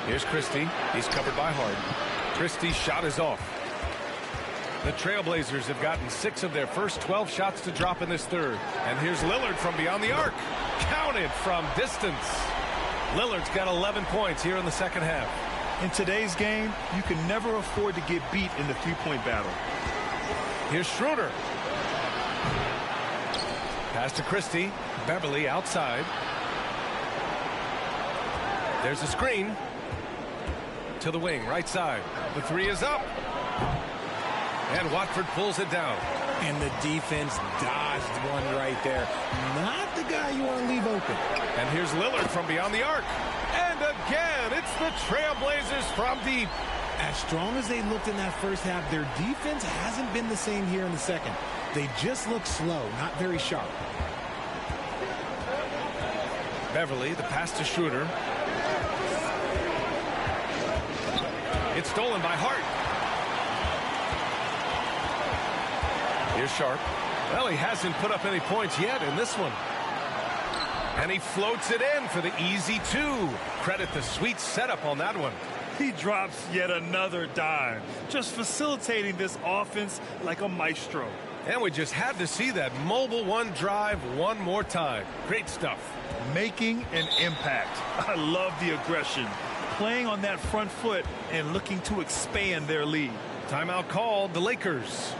Here's Christie. He's covered by Hart. Christie's shot is off. The Trailblazers have gotten 6 of their first 12 shots to drop in this third. And here's Lillard from beyond the arc. Counted from distance. Lillard's got 11 points here in the second half. In today's game, you can never afford to get beat in the three-point battle. Here's Schroeder. Pass to Christie. Beverly outside. There's a screen. To the wing, right side. The 3 is up. And Watford pulls it down. And the defense dodged one right there. Not the guy you want to leave open. And here's Lillard from beyond the arc. And again, it's the Trailblazers from deep. As strong as they looked in that first half, their defense hasn't been the same here in the second. They just look slow, not very sharp. Beverly, the pass to Schroeder. It's stolen by Hart. Here's Sharp. Well, he hasn't put up any points yet in this one. And he floats it in for the easy 2. Credit the sweet setup on that one. He drops yet another dime, just facilitating this offense like a maestro. And we just had to see that mobile one drive one more time. Great stuff. Making an impact. I love the aggression. Playing on that front foot and looking to expand their lead. Timeout called, the Lakers.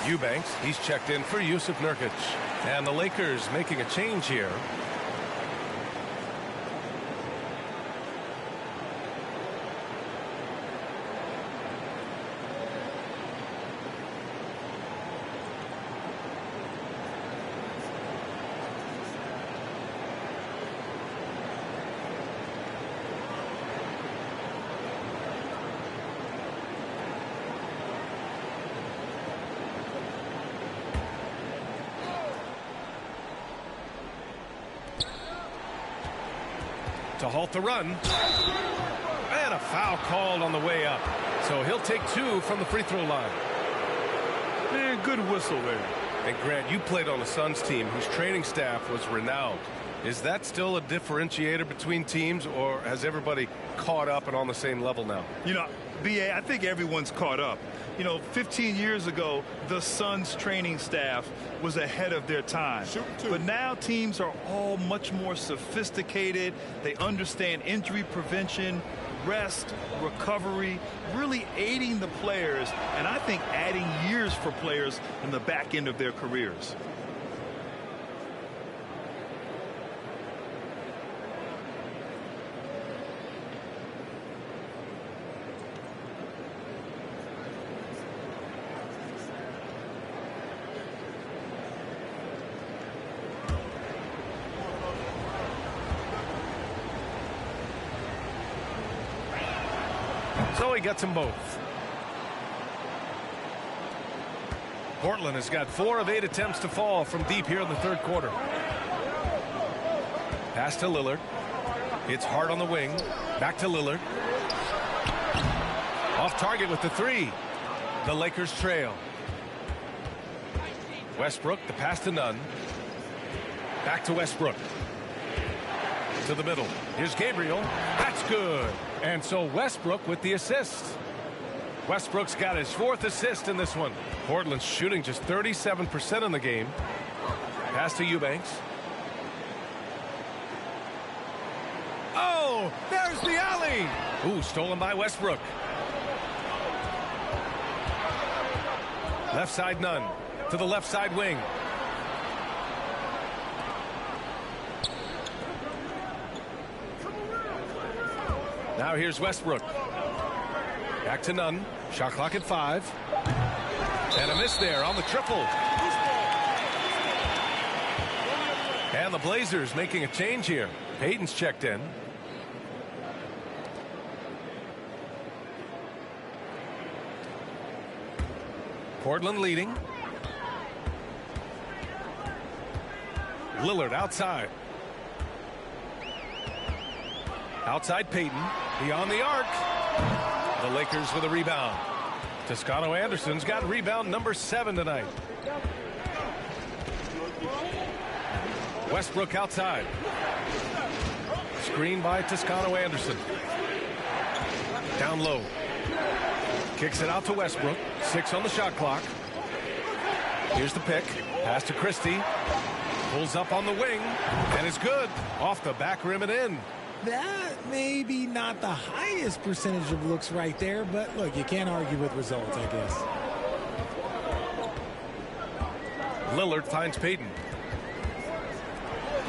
Eubanks, he's checked in for Yusuf Nurkic. And the Lakers making a change here. To halt the run. And a foul called on the way up. So he'll take 2 from the free throw line. Man, good whistle there. And Grant, you played on the Suns team whose training staff was renowned. Is that still a differentiator between teams, or has everybody caught up and on the same level now? You know, B.A., I think everyone's caught up. You know, 15 years ago, the Suns training staff was ahead of their time. But now teams are all much more sophisticated. They understand injury prevention, rest, recovery, really aiding the players, and I think adding years for players in the back end of their careers. So he gets them both. Portland has got 4 of 8 attempts to fall from deep here in the third quarter. Pass to Lillard. It's hard on the wing. Back to Lillard. Off target with the 3. The Lakers trail. Westbrook, the pass to Nunn. Back to Westbrook. To the middle. Here's Gabriel. That's good. And so Westbrook with the assist. Westbrook's got his 4th assist in this one. Portland's shooting just 37% in the game. Pass to Eubanks. Oh, there's the alley. Ooh, stolen by Westbrook. Left side Nunn. To the left side wing. Now here's Westbrook. Back to Nunn. Shot clock at 5. And a miss there on the triple. And the Blazers making a change here. Payton's checked in. Portland leading. Lillard outside. Outside Payton. Beyond the arc. The Lakers with a rebound. Toscano Anderson's got rebound number 7 tonight. Westbrook outside. Screen by Toscano Anderson. Down low. Kicks it out to Westbrook. 6 on the shot clock. Here's the pick. Pass to Christie. Pulls up on the wing. And it's good. Off the back rim and in. That may be not the highest percentage of looks right there, but look, you can't argue with results, I guess. Lillard finds Payton.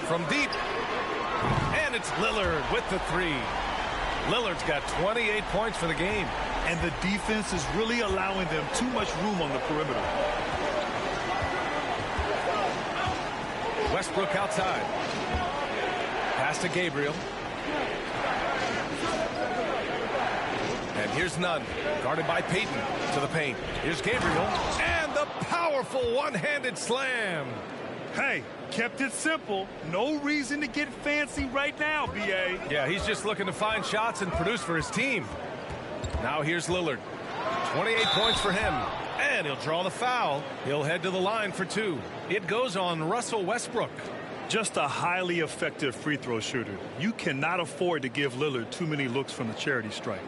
From deep. And it's Lillard with the 3. Lillard's got 28 points for the game. And the defense is really allowing them too much room on the perimeter. Westbrook outside. Pass to Gabriel. And here's Nunn. Guarded by Payton to the paint. Here's Gabriel. And the powerful one-handed slam. Hey, kept it simple. No reason to get fancy right now, B.A. Yeah, he's just looking to find shots and produce for his team. Now here's Lillard. 28 points for him. And he'll draw the foul. He'll head to the line for 2. It goes on Russell Westbrook. Just a highly effective free throw shooter. You cannot afford to give Lillard too many looks from the charity stripe.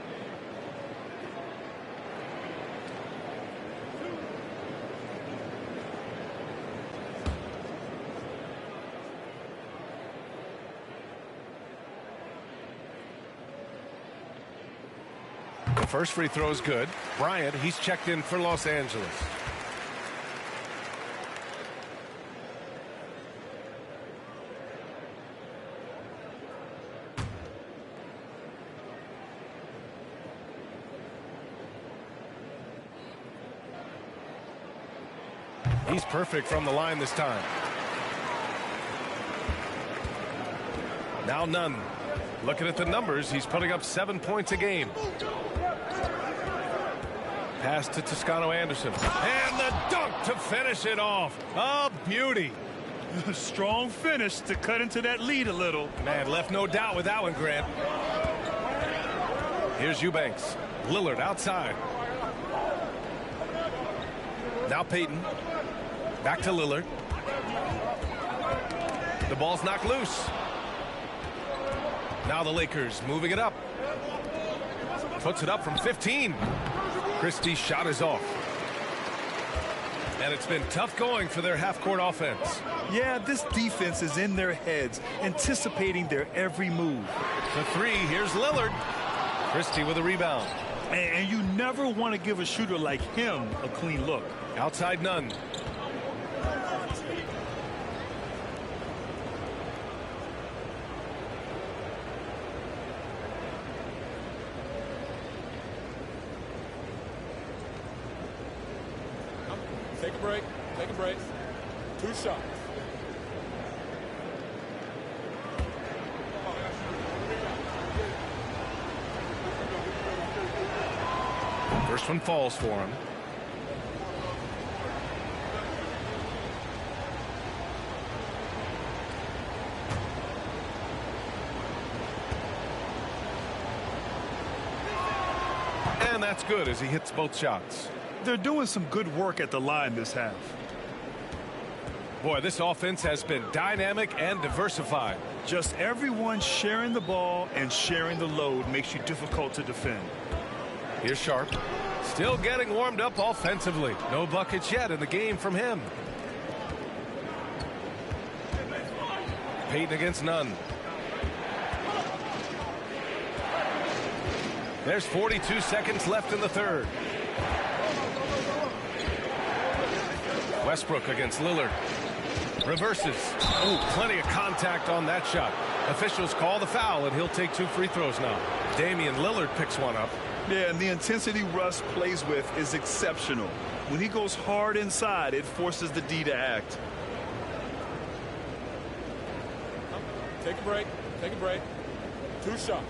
The first free throw is good. Bryant, he's checked in for Los Angeles. He's perfect from the line this time. Now Nunn. Looking at the numbers, he's putting up 7 points a game. Pass to Toscano Anderson. And the dunk to finish it off. A beauty. Strong finish to cut into that lead a little. Man, left no doubt with that one, Grant. Here's Eubanks. Lillard outside. Now Payton. Back to Lillard. The ball's knocked loose. Now the Lakers moving it up. Puts it up from 15. Christie's shot is off. And it's been tough going for their half-court offense. Yeah, this defense is in their heads, anticipating their every move. The 3, here's Lillard. Christie with a rebound. And you never want to give a shooter like him a clean look. Outside Nunn. Take a break. Take a break. 2 shots. First one falls for him. And that's good as he hits both shots. They're doing some good work at the line this half. Boy, this offense has been dynamic and diversified. Just everyone sharing the ball and sharing the load makes you difficult to defend. Here's Sharp. Still getting warmed up offensively. No buckets yet in the game from him. Payton against Nunn. There's 42 seconds left in the third. Westbrook against Lillard. Reverses. Oh, plenty of contact on that shot. Officials call the foul, and he'll take 2 free throws now. Damian Lillard picks one up. Yeah, and the intensity Russ plays with is exceptional. When he goes hard inside, it forces the D to act. Take a break. Take a break. 2 shots.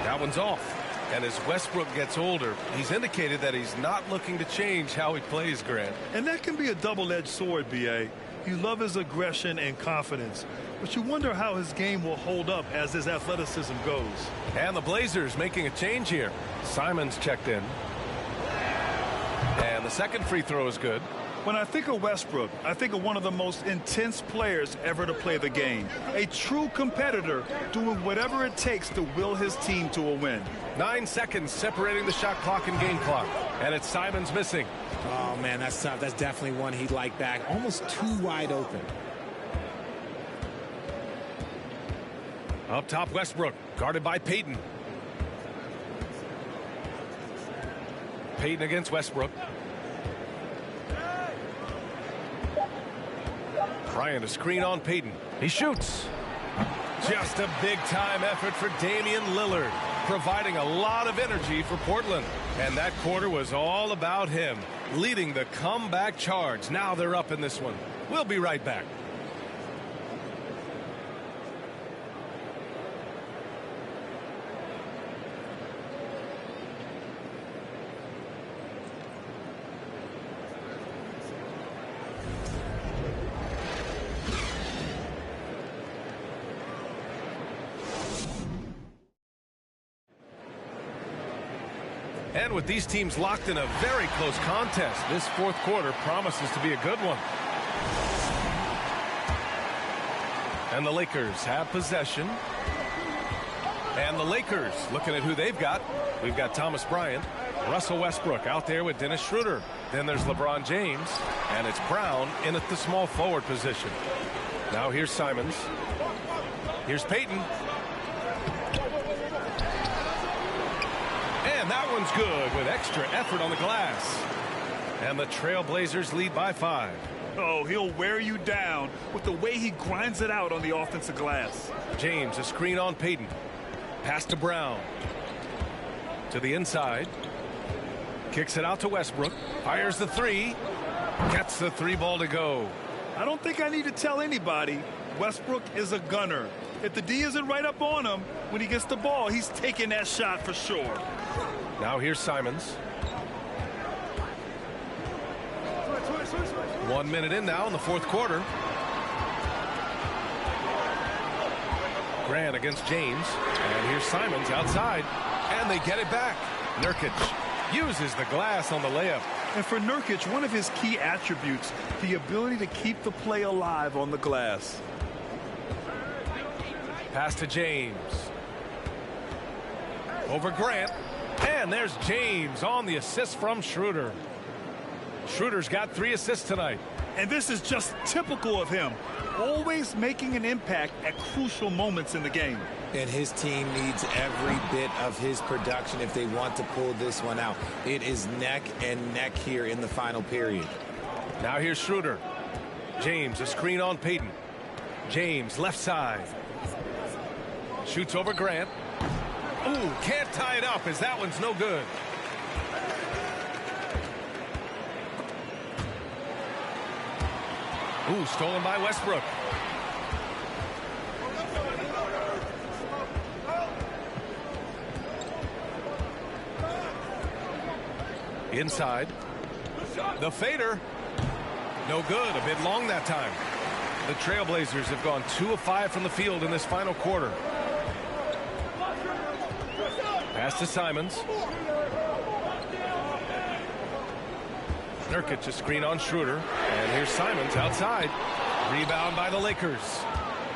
That one's off. And as Westbrook gets older, he's indicated that he's not looking to change how he plays, Grant. And that can be a double-edged sword, B.A. You love his aggression and confidence, but you wonder how his game will hold up as his athleticism goes. And the Blazers making a change here. Simons checked in. And the second free throw is good. When I think of Westbrook, I think of one of the most intense players ever to play the game. A true competitor doing whatever it takes to will his team to a win. 9 seconds separating the shot clock and game clock. And it's Simons missing. Oh, man, that's tough. That's definitely one he'd like back. Almost too wide open. Up top, Westbrook, guarded by Payton. Payton against Westbrook. Bryant, a screen on Payton. He shoots. Just a big-time effort for Damian Lillard, providing a lot of energy for Portland. And that quarter was all about him, leading the comeback charge. Now they're up in this one. We'll be right back. And with these teams locked in a very close contest, this fourth quarter promises to be a good one. And the Lakers have possession. And the Lakers looking at who they've got. We've got Thomas Bryant, Russell Westbrook out there with Dennis Schroeder. Then there's LeBron James, and it's Brown in at the small forward position. Now here's Simons. Here's Payton. And that one's good with extra effort on the glass. And the Trailblazers lead by 5. Oh, he'll wear you down with the way he grinds it out on the offensive glass. James, a screen on Payton. Pass to Brown. To the inside. Kicks it out to Westbrook. Fires the three. Gets the three ball to go. I don't think I need to tell anybody Westbrook is a gunner. If the D isn't right up on him, when he gets the ball, he's taking that shot for sure. Now here's Simons. 1 minute in now in the fourth quarter. Grant against James. And here's Simons outside. And they get it back. Nurkic uses the glass on the layup. And for Nurkic, one of his key attributes, the ability to keep the play alive on the glass. Pass to James. Over Grant. And there's James on the assist from Schroeder. Schroeder's got 3 assists tonight. And this is just typical of him. Always making an impact at crucial moments in the game. And his team needs every bit of his production if they want to pull this one out. It is neck and neck here in the final period. Now here's Schroeder. James, a screen on Payton. James, left side. Shoots over Grant. Ooh, can't tie it up as that one's no good. Ooh, stolen by Westbrook. Inside. The fader. No good. A bit long that time. The Trailblazers have gone 2 of 5 from the field in this final quarter. Pass to Simons. Nurkic, a screen on Schroeder. And here's Simons outside. Rebound by the Lakers.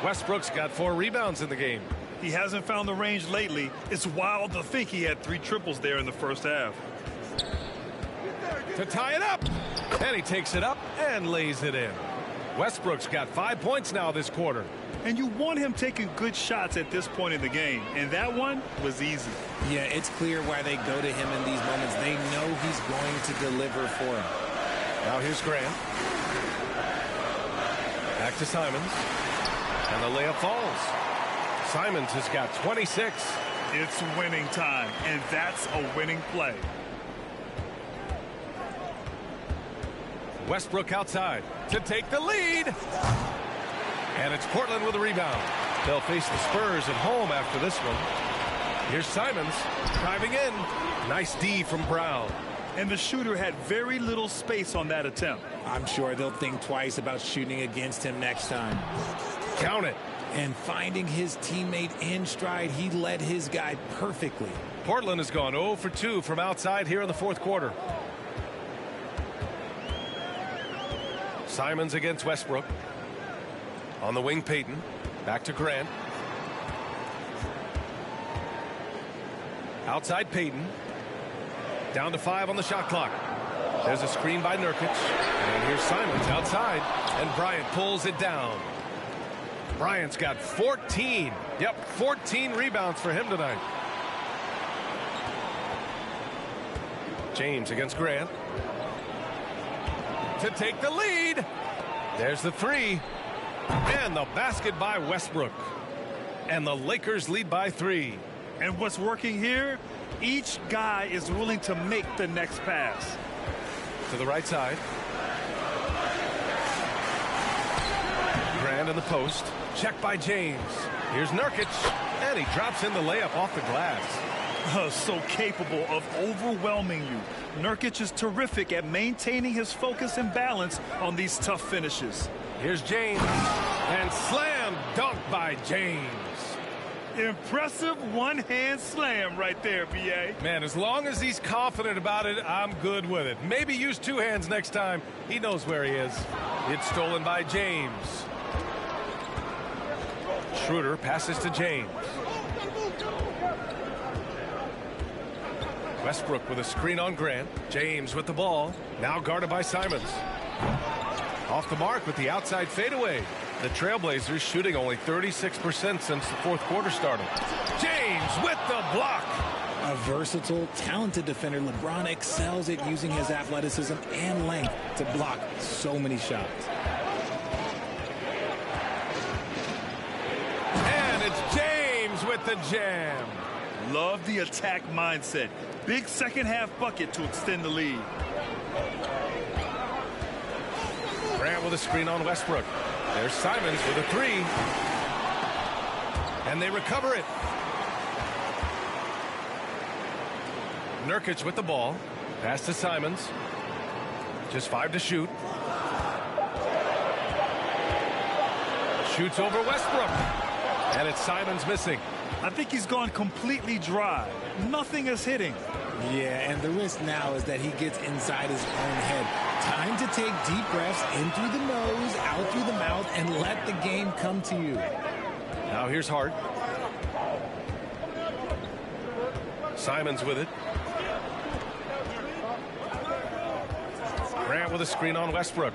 Westbrook's got 4 rebounds in the game. He hasn't found the range lately. It's wild to think he had 3 triples there in the first half. To tie it up. And he takes it up and lays it in. Westbrook's got 5 points now this quarter. And you want him taking good shots at this point in the game. And that one was easy. Yeah, it's clear why they go to him in these moments. They know he's going to deliver for him. Now here's Grant. Back to Simons. And the layup falls. Simons has got 26. It's winning time. And that's a winning play. Westbrook outside to take the lead. And it's Portland with a rebound. They'll face the Spurs at home after this one. Here's Simons driving in. Nice D from Brown. And the shooter had very little space on that attempt. I'm sure they'll think twice about shooting against him next time. Count it. And finding his teammate in stride, he led his guy perfectly. Portland has gone 0 for 2 from outside here in the fourth quarter. Simons against Westbrook. On the wing, Payton. Back to Grant. Outside Payton. Down to 5 on the shot clock. There's a screen by Nurkic. And here's Simons outside. And Bryant pulls it down. Bryant's got 14. Yep, 14 rebounds for him tonight. James against Grant. To take the lead. There's the three. And the basket by Westbrook. And the Lakers lead by 3. And what's working here? Each guy is willing to make the next pass. To the right side. Grant in the post. Check by James. Here's Nurkic. And he drops in the layup off the glass. So capable of overwhelming you. Nurkic is terrific at maintaining his focus and balance on these tough finishes. Here's James. And slam dunk by James. Impressive one-hand slam right there, B.A. Man, as long as he's confident about it, I'm good with it. Maybe use 2 hands next time. He knows where he is. It's stolen by James. Schroeder passes to James. Westbrook with a screen on Grant. James with the ball. Now guarded by Simons. Off the mark with the outside fadeaway. The Trailblazers shooting only 36% since the fourth quarter started. James with the block. A versatile, talented defender, LeBron excels at using his athleticism and length to block so many shots. And it's James with the jam. Love the attack mindset. Big second half bucket to extend the lead. Grant with a screen on Westbrook. There's Simons with a 3. And they recover it. Nurkic with the ball. Pass to Simons. Just 5 to shoot. Shoots over Westbrook. And it's Simons missing. I think he's gone completely dry. Nothing is hitting. Yeah, and the risk now is that he gets inside his own head. Time to take deep breaths in through the nose, out through the mouth, and let the game come to you. Now here's Hart. Simons with it. Grant with a screen on Westbrook.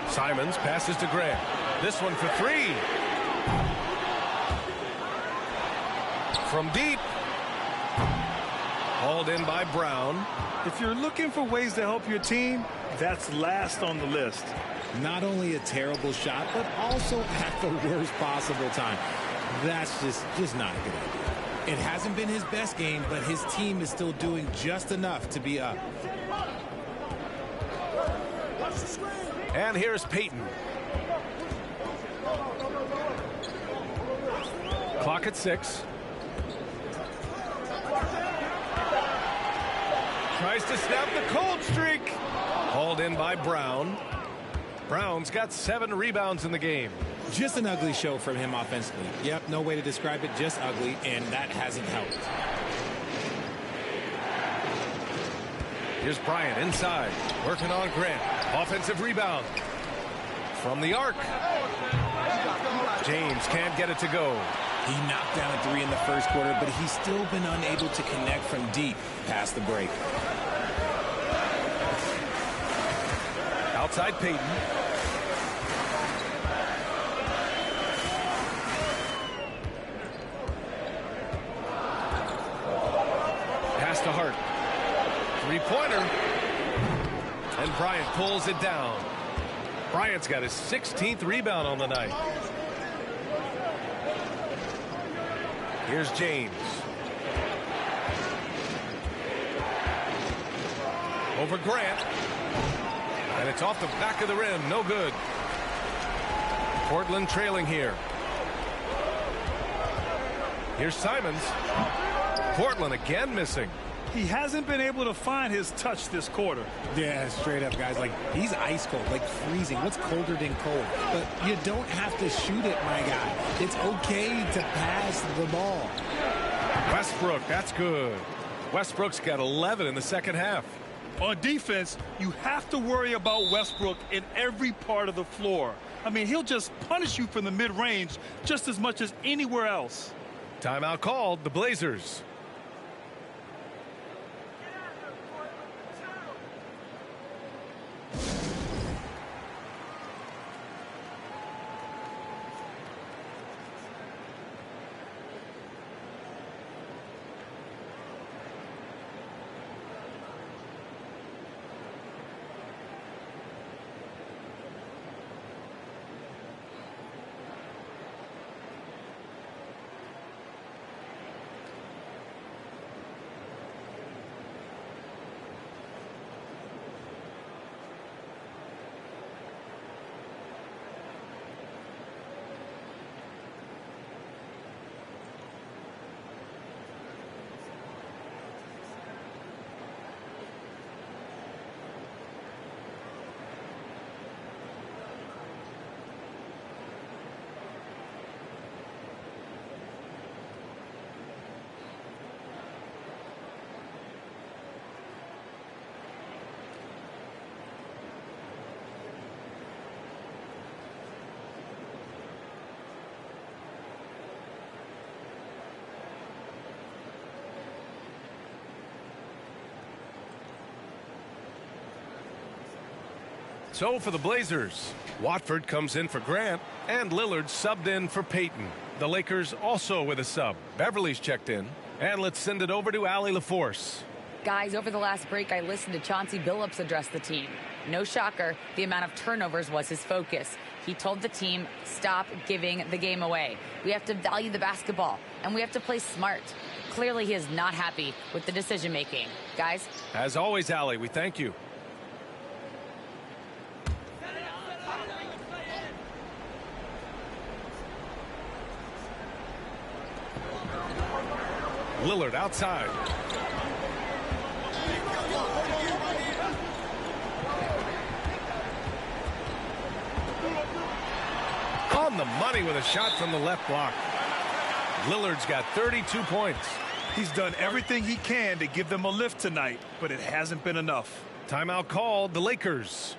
Simons passes to Grant. This one for 3. From deep. Hauled in by Brown. If you're looking for ways to help your team, that's last on the list. Not only a terrible shot, but also at the worst possible time. That's just not a good idea. It hasn't been his best game, but his team is still doing just enough to be up. And here's Payton. Clock at 6. Tries to snap the cold streak. Hauled in by Brown. Brown's got 7 rebounds in the game. Just an ugly show from him offensively. Yep, no way to describe it, just ugly, and that hasn't helped. Here's Bryant inside, working on Grant. Offensive rebound. From the arc. James can't get it to go. He knocked down a 3 in the first quarter, but he's still been unable to connect from deep past the break. Outside Payton. Pass to Hart. 3-pointer. And Bryant pulls it down. Bryant's got his 16th rebound on the night. Here's James. Over Grant. And it's off the back of the rim. No good. Portland trailing here. Here's Simons. Portland again missing. He hasn't been able to find his touch this quarter. Yeah, straight up, guys. Like, he's ice cold, like freezing. What's colder than cold? But you don't have to shoot it, my guy. It's okay to pass the ball. Westbrook, that's good. Westbrook's got 11 in the second half. On defense, you have to worry about Westbrook in every part of the floor. I mean, he'll just punish you from the mid-range just as much as anywhere else. Timeout called, the Blazers. So for the Blazers, Watford comes in for Grant, and Lillard subbed in for Payton. The Lakers also with a sub. Beverly's checked in. And let's send it over to Allie LaForce. Guys, over the last break, I listened to Chauncey Billups address the team. No shocker, the amount of turnovers was his focus. He told the team, stop giving the game away. We have to value the basketball, and we have to play smart. Clearly, he is not happy with the decision-making. Guys? As always, Allie, we thank you. Lillard outside. On the money with a shot from the left block. Lillard's got 32 points. He's done everything he can to give them a lift tonight, but it hasn't been enough. Timeout called, the Lakers.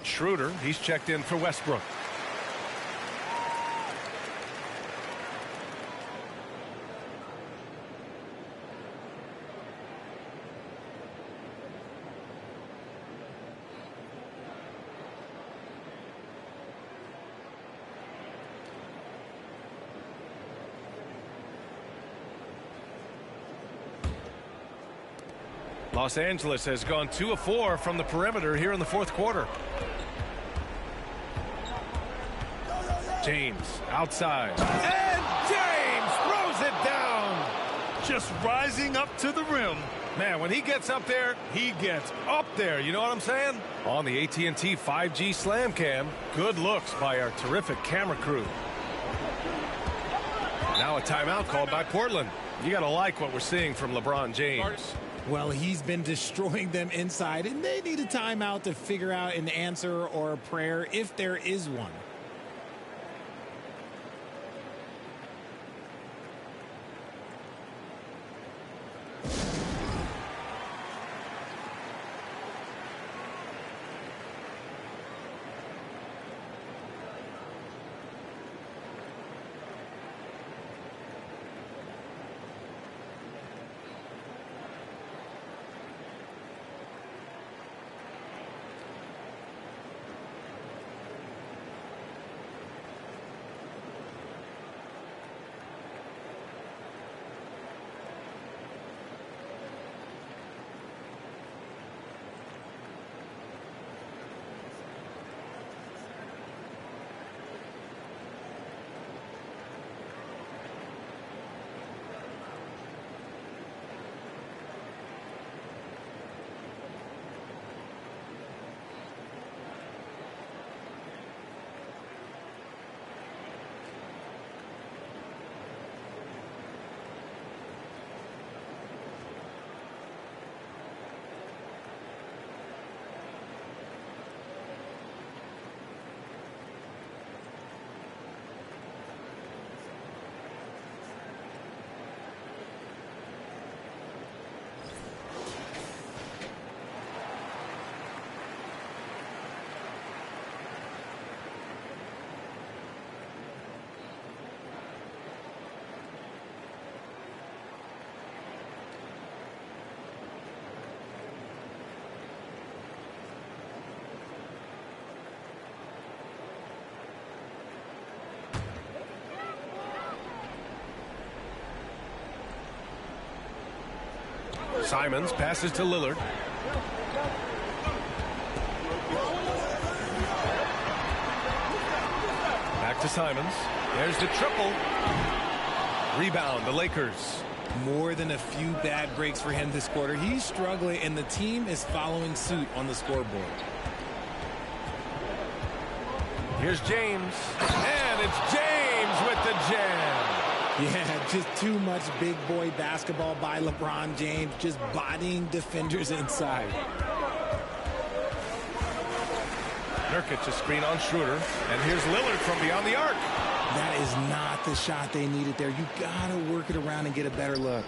Schroeder, he's checked in for Westbrook. Los Angeles has gone 2 of 4 from the perimeter here in the fourth quarter. James outside. And James throws it down. Just rising up to the rim. Man, when he gets up there, he gets up there. You know what I'm saying? On the AT&T 5G Slam Cam, good looks by our terrific camera crew. Now a timeout called by Portland. You got to like what we're seeing from LeBron James. Well, he's been destroying them inside, and they need a timeout to figure out an answer or a prayer if there is one. Simons passes to Lillard. Back to Simons. There's the triple. Rebound, the Lakers. More than a few bad breaks for him this quarter. He's struggling, and the team is following suit on the scoreboard. Here's James. And it's James with the jam. Yeah, just too much big boy basketball by LeBron James, just bodying defenders inside. Nurkic a screen on Schroeder, and here's Lillard from beyond the arc. That is not the shot they needed there. You gotta work it around and get a better look.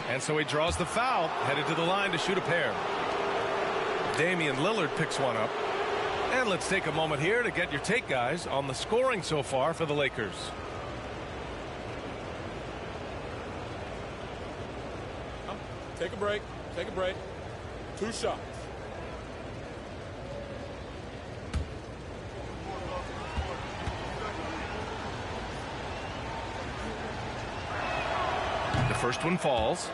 And so he draws the foul, headed to the line to shoot a pair. Damian Lillard picks one up. And let's take a moment here to get your take, guys, on the scoring so far for the Lakers. Take a break. Take a break. 2 shots. The first one falls.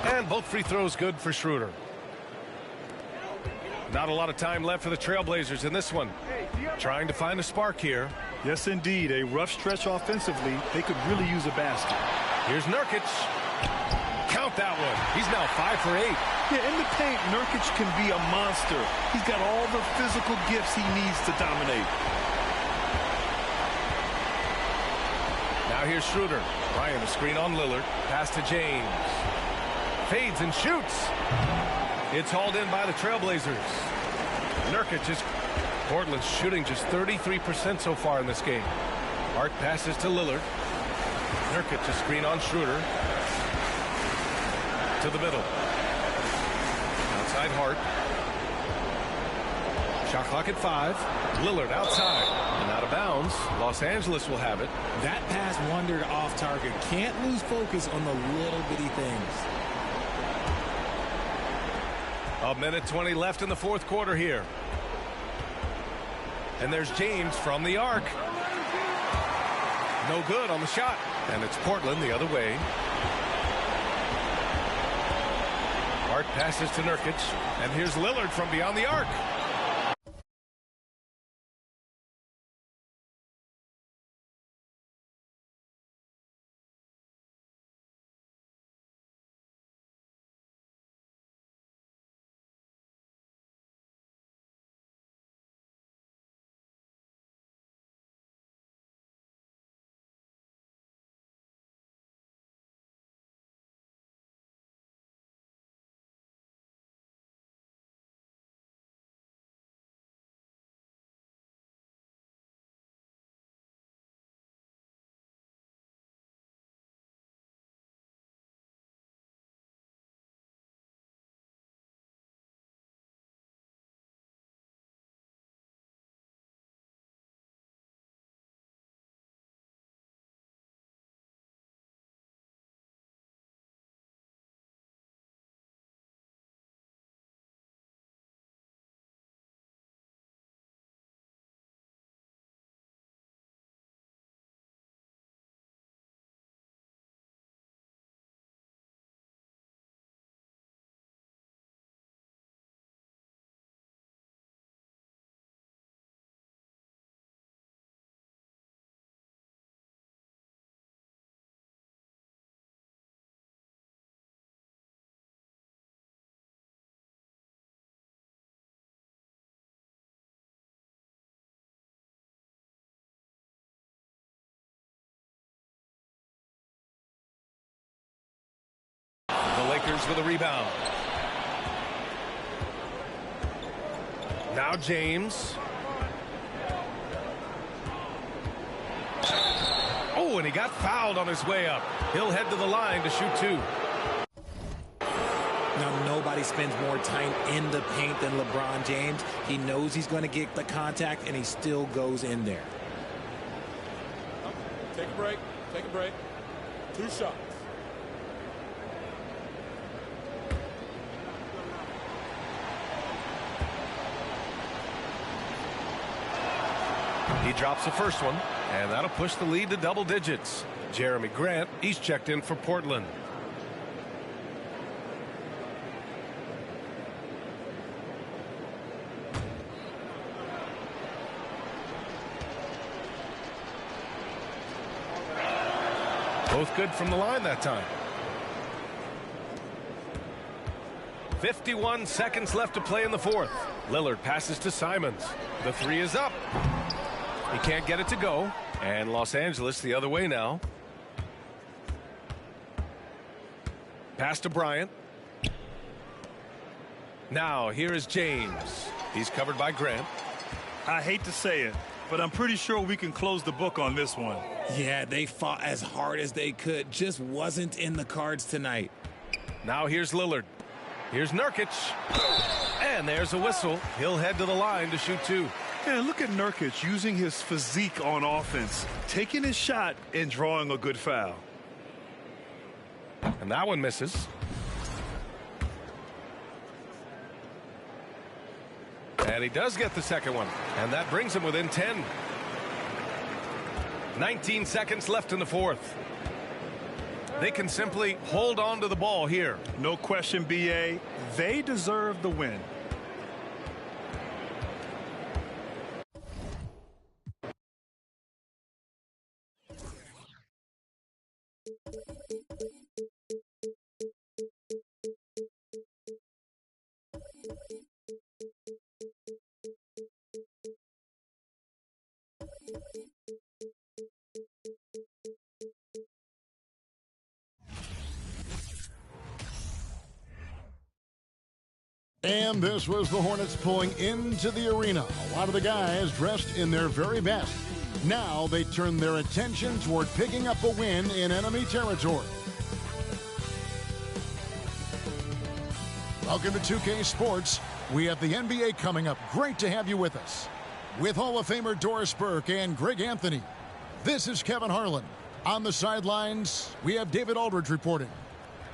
And both free throws good for Schroeder. Not a lot of time left for the Trailblazers in this one. Trying to find a spark here. Yes, indeed. A rough stretch offensively. They could really use a basket. Here's Nurkic. Count that one. He's now 5 for 8. Yeah, in the paint, Nurkic can be a monster. He's got all the physical gifts he needs to dominate. Now here's Schroeder. Bryant a screen on Lillard. Pass to James. Fades and shoots. It's hauled in by the Trailblazers. Nurkic is Portland's shooting just 33% so far in this game. Hart passes to Lillard. Nurkic a screen on Schroeder. To the middle. Outside Hart. Shot clock at 5. Lillard outside. And out of bounds. Los Angeles will have it. That pass wandered off target. Can't lose focus on the little bitty things. A minute 20 left in the fourth quarter here. And there's James from the arc. No good on the shot. And it's Portland the other way. Hart passes to Nurkic. And here's Lillard from beyond the arc. The Lakers with a rebound. Now James. Oh, and he got fouled on his way up. He'll head to the line to shoot two. Now, nobody spends more time in the paint than LeBron James. He knows he's going to get the contact, and he still goes in there. Take a break. Take a break. 2 shots. He drops the first one, and that'll push the lead to double digits. Jeremy Grant, he's checked in for Portland. Both good from the line that time. 51 seconds left to play in the fourth. Lillard passes to Simons. The three is up. He can't get it to go. And Los Angeles the other way now. Pass to Bryant. Now here is James. He's covered by Grant. I hate to say it, but I'm pretty sure we can close the book on this one. Yeah, they fought as hard as they could. Just wasn't in the cards tonight. Now here's Lillard. Here's Nurkic. And there's a whistle. He'll head to the line to shoot two. Yeah, look at Nurkic using his physique on offense, taking his shot and drawing a good foul. And that one misses. And he does get the second one. And that brings him within 10. 19 seconds left in the fourth. They can simply hold on to the ball here. No question, B.A. They deserve the win. And this was the Hornets pulling into the arena. A lot of the guys dressed in their very best. Now they turn their attention toward picking up a win in enemy territory. Welcome to 2K Sports. We have the NBA coming up. Great to have you with us. With Hall of Famer Doris Burke and Greg Anthony, this is Kevin Harlan. On the sidelines, we have David Aldridge reporting.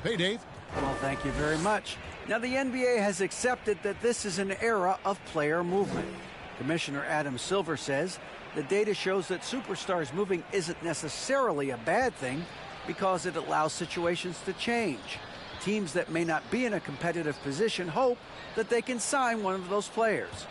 Hey, Dave. Well, thank you very much. Now, the NBA has accepted that this is an era of player movement. Commissioner Adam Silver says The data shows that superstars moving isn't necessarily a bad thing because it allows situations to change. Teams that may not be in a competitive position hope that they can sign one of those players.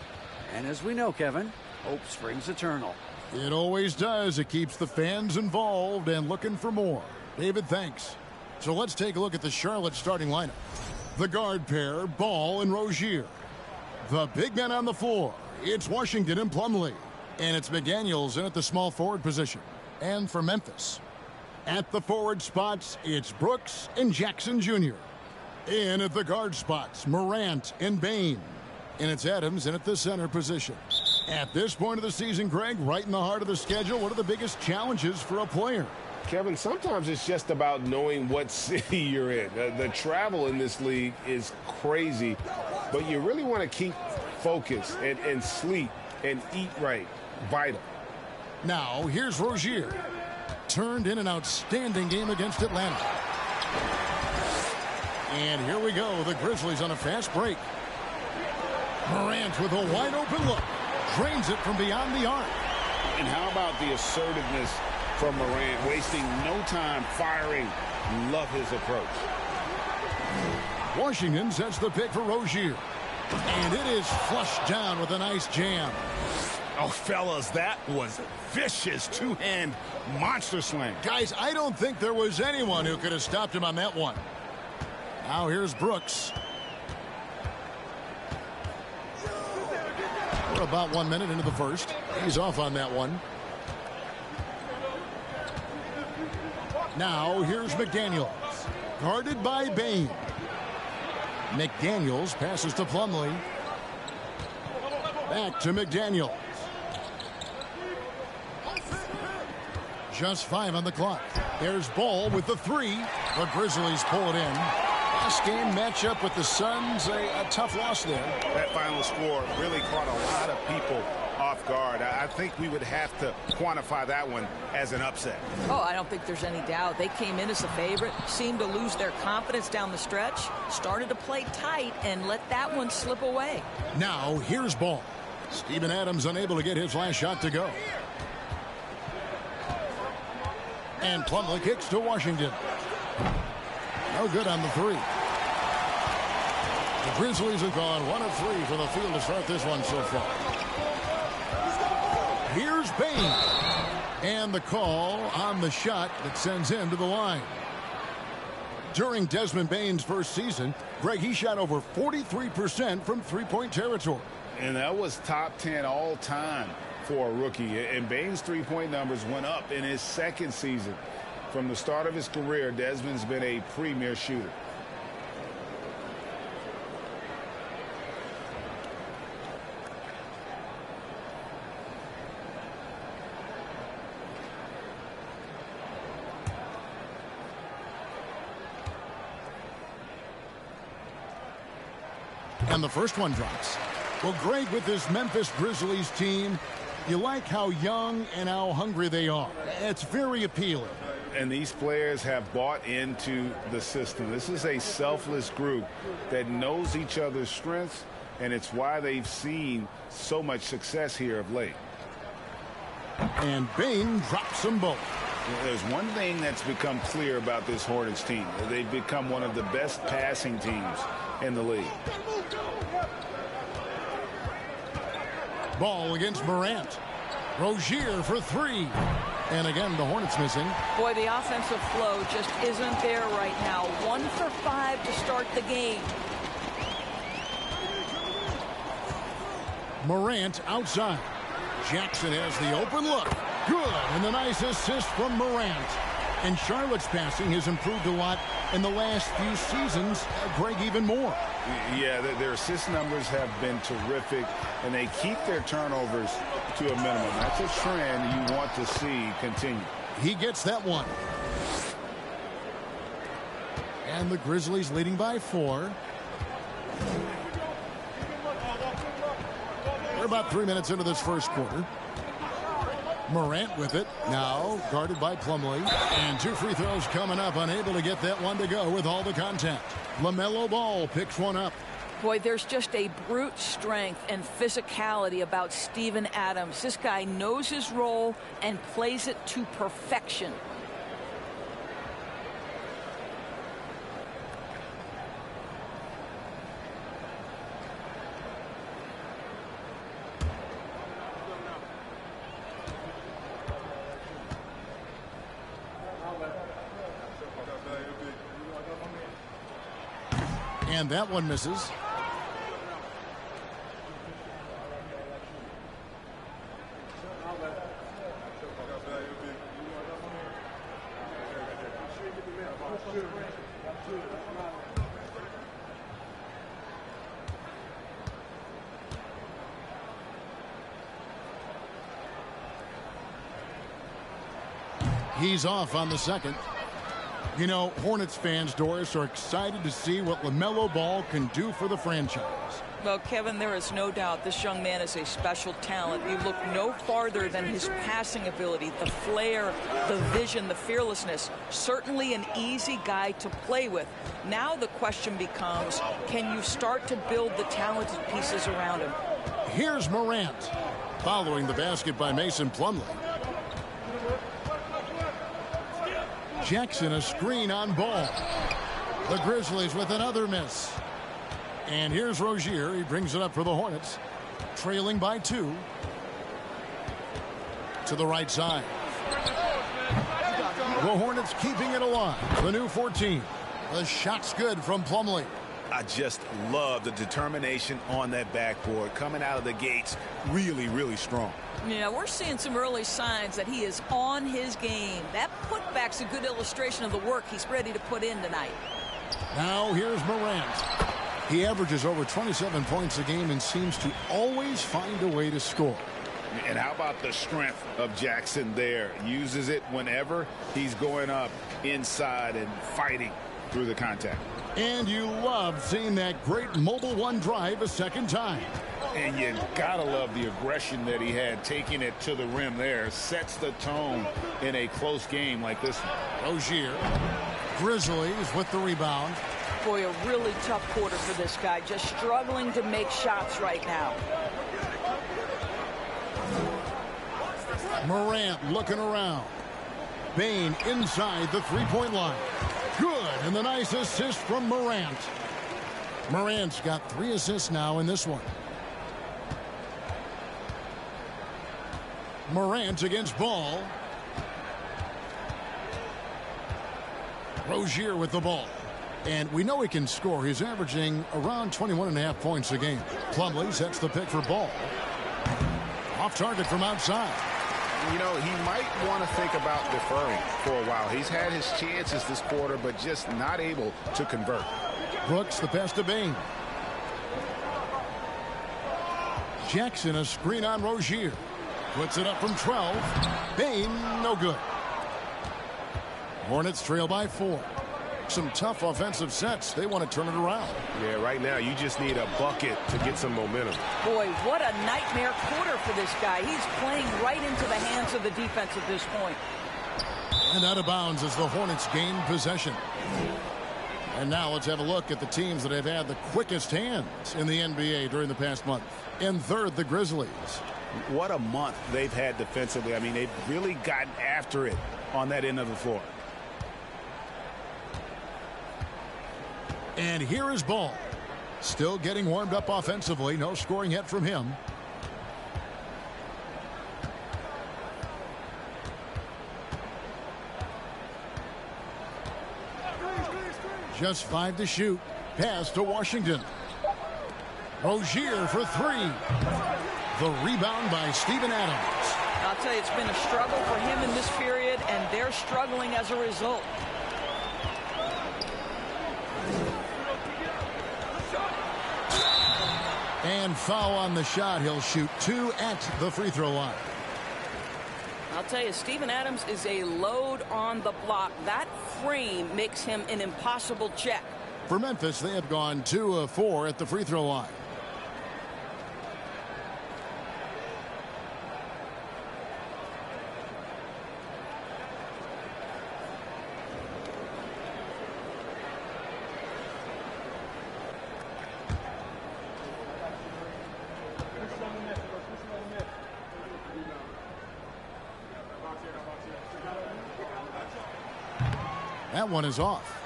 And as we know, Kevin, hope springs eternal. It always does. It keeps the fans involved and looking for more. David, thanks. So let's take a look at the Charlotte starting lineup. The guard pair, Ball and Rozier. The big men on the floor, it's Washington and Plumlee. And it's McDaniels in at the small forward position. And for Memphis, at the forward spots, it's Brooks and Jackson Jr. In at the guard spots, Morant and Bane. And it's Adams in at the center position. At this point of the season, Greg, right in the heart of the schedule, what are the biggest challenges for a player? Kevin, sometimes it's just about knowing what city you're in. The travel in this league is crazy, but you really want to keep focus and sleep and eat right. Vital. Now, here's Rozier. Turned in an outstanding game against Atlanta. And here we go. The Grizzlies on a fast break. Morant with a wide open look. Drains it from beyond the arc. And how about the assertiveness from Morant, wasting no time firing. Love his approach. Washington sets the pick for Rozier. And it is flushed down with a nice jam. Oh, fellas, that was vicious two-hand monster slam. Guys, I don't think there was anyone who could have stopped him on that one. Now here's Brooks. We're about 1 minute into the first. He's off on that one. Now here's McDaniels. Guarded by Bane. McDaniels passes to Plumlee. Back to McDaniels. Just 5 on the clock. There's Ball with the 3. The Grizzlies pull it in. Last game matchup with the Suns, a tough loss there. That final score really caught a lot of people off guard. I think we would have to quantify that one as an upset. Oh, I don't think there's any doubt. They came in as a favorite, seemed to lose their confidence down the stretch, started to play tight, and let that one slip away. Now, here's Ball. Steven Adams unable to get his last shot to go. And Plumlee kicks to Washington. No good on the 3. The Grizzlies have gone 1 of 3 from the field to start this one so far. Here's Bane. And the call on the shot that sends him to the line. During Desmond Bane's first season, Greg, he shot over 43% from three-point territory. And that was top 10 all time for a rookie. And Bane's three-point numbers went up in his second season. From the start of his career, Desmond's been a premier shooter. And the first one drops. Well, Greg, with this Memphis Grizzlies team, you like how young and how hungry they are. It's very appealing. And these players have bought into the system. This is a selfless group that knows each other's strengths, and it's why they've seen so much success here of late. And Bane drops them both. There's one thing that's become clear about this Hornets team. They've become one of the best passing teams in the league. Ball against Morant. Rozier for 3. And again, the Hornets missing. Boy, the offensive flow just isn't there right now. 1 for 5 to start the game. Morant outside. Jackson has the open look. Good. And the nice assist from Morant. And Charlotte's passing has improved a lot in the last few seasons. Greg, even more. Yeah, their assist numbers have been terrific, and they keep their turnovers to a minimum. That's a trend you want to see continue. He gets that one. And the Grizzlies leading by 4. We're about 3 minutes into this first quarter. Morant with it. Now guarded by Plumlee. And 2 free throws coming up. Unable to get that one to go with all the contact. LaMelo Ball picks one up. Boy, there's just a brute strength and physicality about Steven Adams. This guy knows his role and plays it to perfection. And that one misses. He's off on the second. You know, Hornets fans, Doris, are excited to see what LaMelo Ball can do for the franchise. Well, Kevin, there is no doubt this young man is a special talent. You look no farther than his passing ability, the flair, the vision, the fearlessness. Certainly an easy guy to play with. Now the question becomes, can you start to build the talented pieces around him? Here's Morant, following the basket by Mason Plumlee. Jackson a screen on Ball. The Grizzlies with another miss. And here's Rozier. He brings it up for the Hornets. Trailing by 2. To the right side. The Hornets keeping it alive. The new 14. The shot's good from Plumlee. I just love the determination on that backboard. Coming out of the gates really, really strong. Yeah, we're seeing some early signs that he is on his game. That putback's a good illustration of the work he's ready to put in tonight. Now here's Morant. He averages over 27 points a game and seems to always find a way to score. And how about the strength of Jackson there? Uses it whenever he's going up inside and fighting through the contact. And you love seeing that great mobile one drive a second time. And you gotta love the aggression that he had, taking it to the rim there. Sets the tone in a close game like this one. Rozier. Grizzlies with the rebound. Boy, a really tough quarter for this guy. Just struggling to make shots right now. Morant looking around. Bain inside the three-point line. Good, and the nice assist from Morant. Morant's got 3 assists now in this one. Morant against Ball. Rozier with the ball. And we know he can score. He's averaging around 21.5 points a game. Plumlee sets the pick for Ball. Off target from outside. You know, he might want to think about deferring for a while. He's had his chances this quarter, but just not able to convert. Brooks the pass to Bain. Jackson a screen on Rozier. Puts it up from 12. Bain no good. Hornets trail by 4. Some tough offensive sets. They want to turn it around. Yeah, right now you just need a bucket to get some momentum. Boy, what a nightmare quarter for this guy. He's playing right into the hands of the defense at this point. And out of bounds as the Hornets gain possession. And now let's have a look at the teams that have had the quickest hands in the NBA during the past month. In third, the Grizzlies. What a month they've had defensively. I mean, they've really gotten after it on that end of the floor. And here is Ball. Still getting warmed up offensively. No scoring yet from him. Just 5 to shoot. Pass to Washington. Rozier for 3. The rebound by Steven Adams. I'll tell you, it's been a struggle for him in this period, and they're struggling as a result. And foul on the shot. He'll shoot 2 at the free throw line. I'll tell you, Steven Adams is a load on the block. That frame makes him an impossible check. For Memphis, they have gone 2 of 4 at the free throw line. That one is off.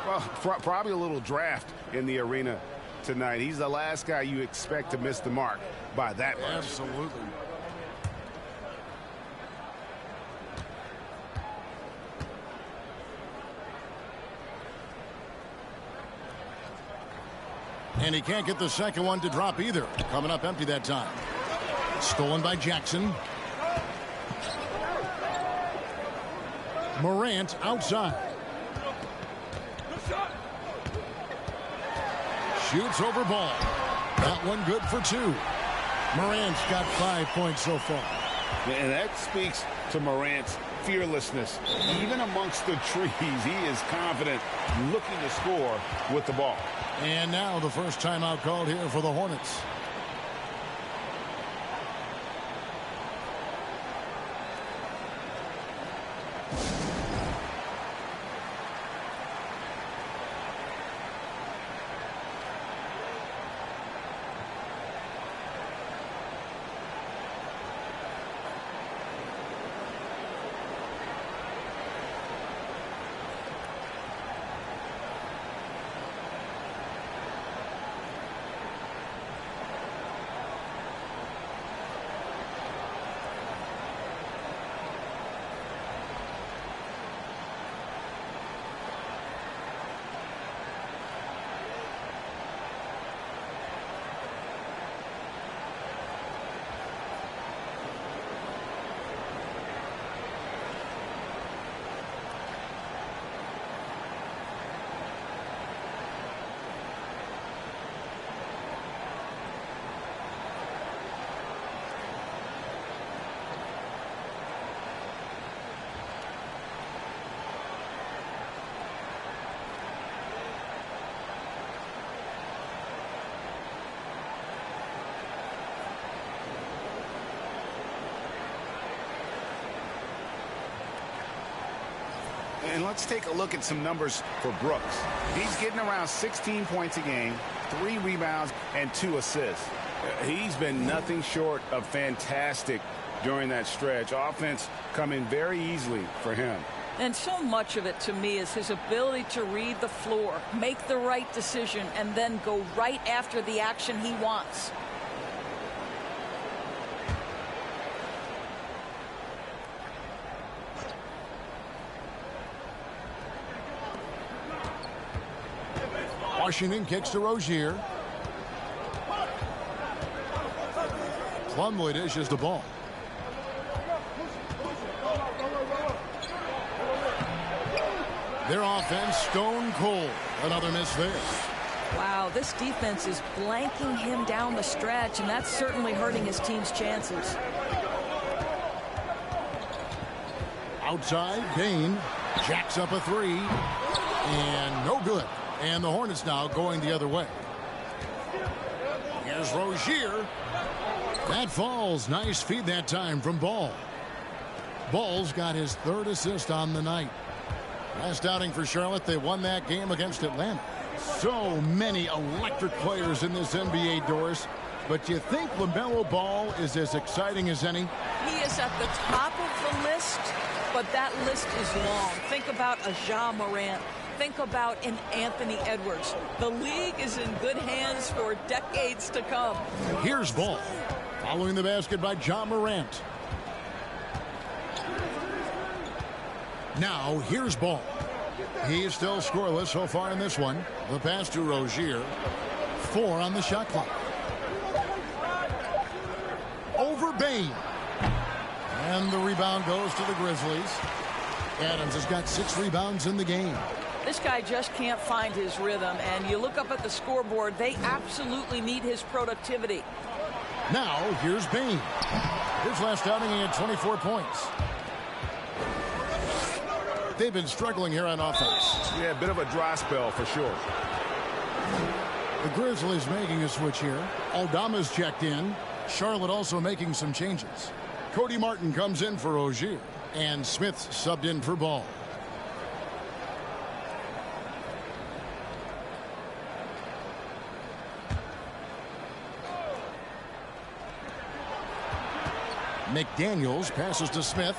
Well, probably a little draft in the arena tonight. He's the last guy you expect to miss the mark by that much. Absolutely. And he can't get the second one to drop either. Coming up empty that time. Stolen by Jackson. Morant outside. Shoots over Ball. That one good for 2. Morant's got 5 points so far. And that speaks to Morant's fearlessness. Even amongst the trees, he is confident, looking to score with the ball. And now the first timeout called here for the Hornets. And let's take a look at some numbers for Brooks. He's getting around 16 points a game, 3 rebounds, and 2 assists. He's been nothing short of fantastic during that stretch. Offense coming very easily for him. And so much of it to me is his ability to read the floor, make the right decision, and then go right after the action he wants. Washington kicks to Rozier. Plumlee dishes the ball. Their offense stone cold. Another miss there. Wow, this defense is blanking him down the stretch, and that's certainly hurting his team's chances. Outside, Bain jacks up a 3. And no good. And the Hornets now going the other way. Here's Rozier. That falls. Nice feed that time from Ball. Ball's got his 3rd assist on the night. Last outing for Charlotte, they won that game against Atlanta. So many electric players in this NBA, Doris. But you think LaMelo Ball is as exciting as any? He is at the top of the list, but that list is long. Think about a Ja Morant. Think about an Anthony Edwards. The league is in good hands for decades to come. Here's Ball. Following the basket by Ja Morant. Now, here's Ball. He is still scoreless so far in this one. The pass to Rozier. 4 on the shot clock. Over Bain. And the rebound goes to the Grizzlies. Adams has got 6 rebounds in the game. This guy just can't find his rhythm, and you look up at the scoreboard, they absolutely need his productivity. Now, here's Bain. His last outing, he had 24 points. They've been struggling here on offense. Yeah, a bit of a dry spell for sure. The Grizzlies making a switch here. Aldama's checked in. Charlotte also making some changes. Cody Martin comes in for Rozier, and Smith's subbed in for Ball. McDaniels passes to Smith.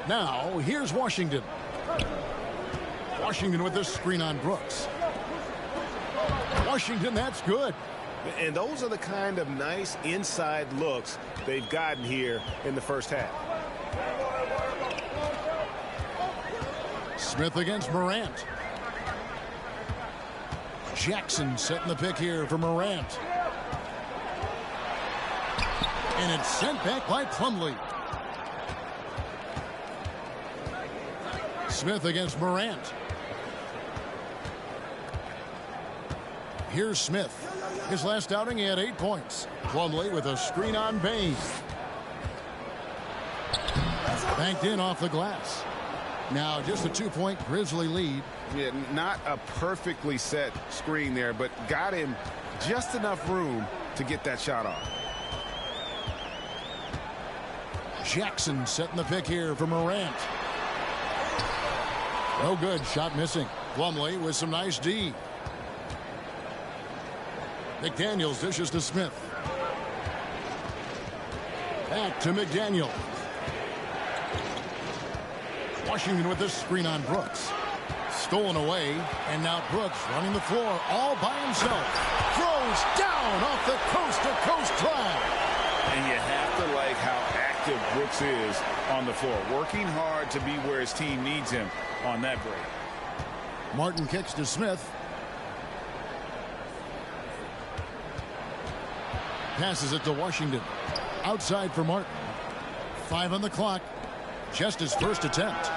Now, here's Washington. Washington with the screen on Brooks. Washington, that's good. And those are the kind of nice inside looks they've gotten here in the first half. Smith against Morant. Jackson setting the pick here for Morant. And it's sent back by Plumlee. Smith against Morant. Here's Smith. His last outing, he had 8 points. Plumlee with a screen on Bain. Banked in off the glass. Now just a 2-point Grizzly lead. Yeah, not a perfectly set screen there, but got him just enough room to get that shot off. Jackson setting the pick here for Morant. No good. Shot missing. Plumlee with some nice D. McDaniels dishes to Smith. Back to McDaniel. Washington with this screen on Brooks. Stolen away, and now Brooks running the floor all by himself. Throws down off the coast-to-coast drive. And you have to like how active Brooks is on the floor. Working hard to be where his team needs him on that break. Martin kicks to Smith. Passes it to Washington. Outside for Martin. 5 on the clock. Just his first attempt.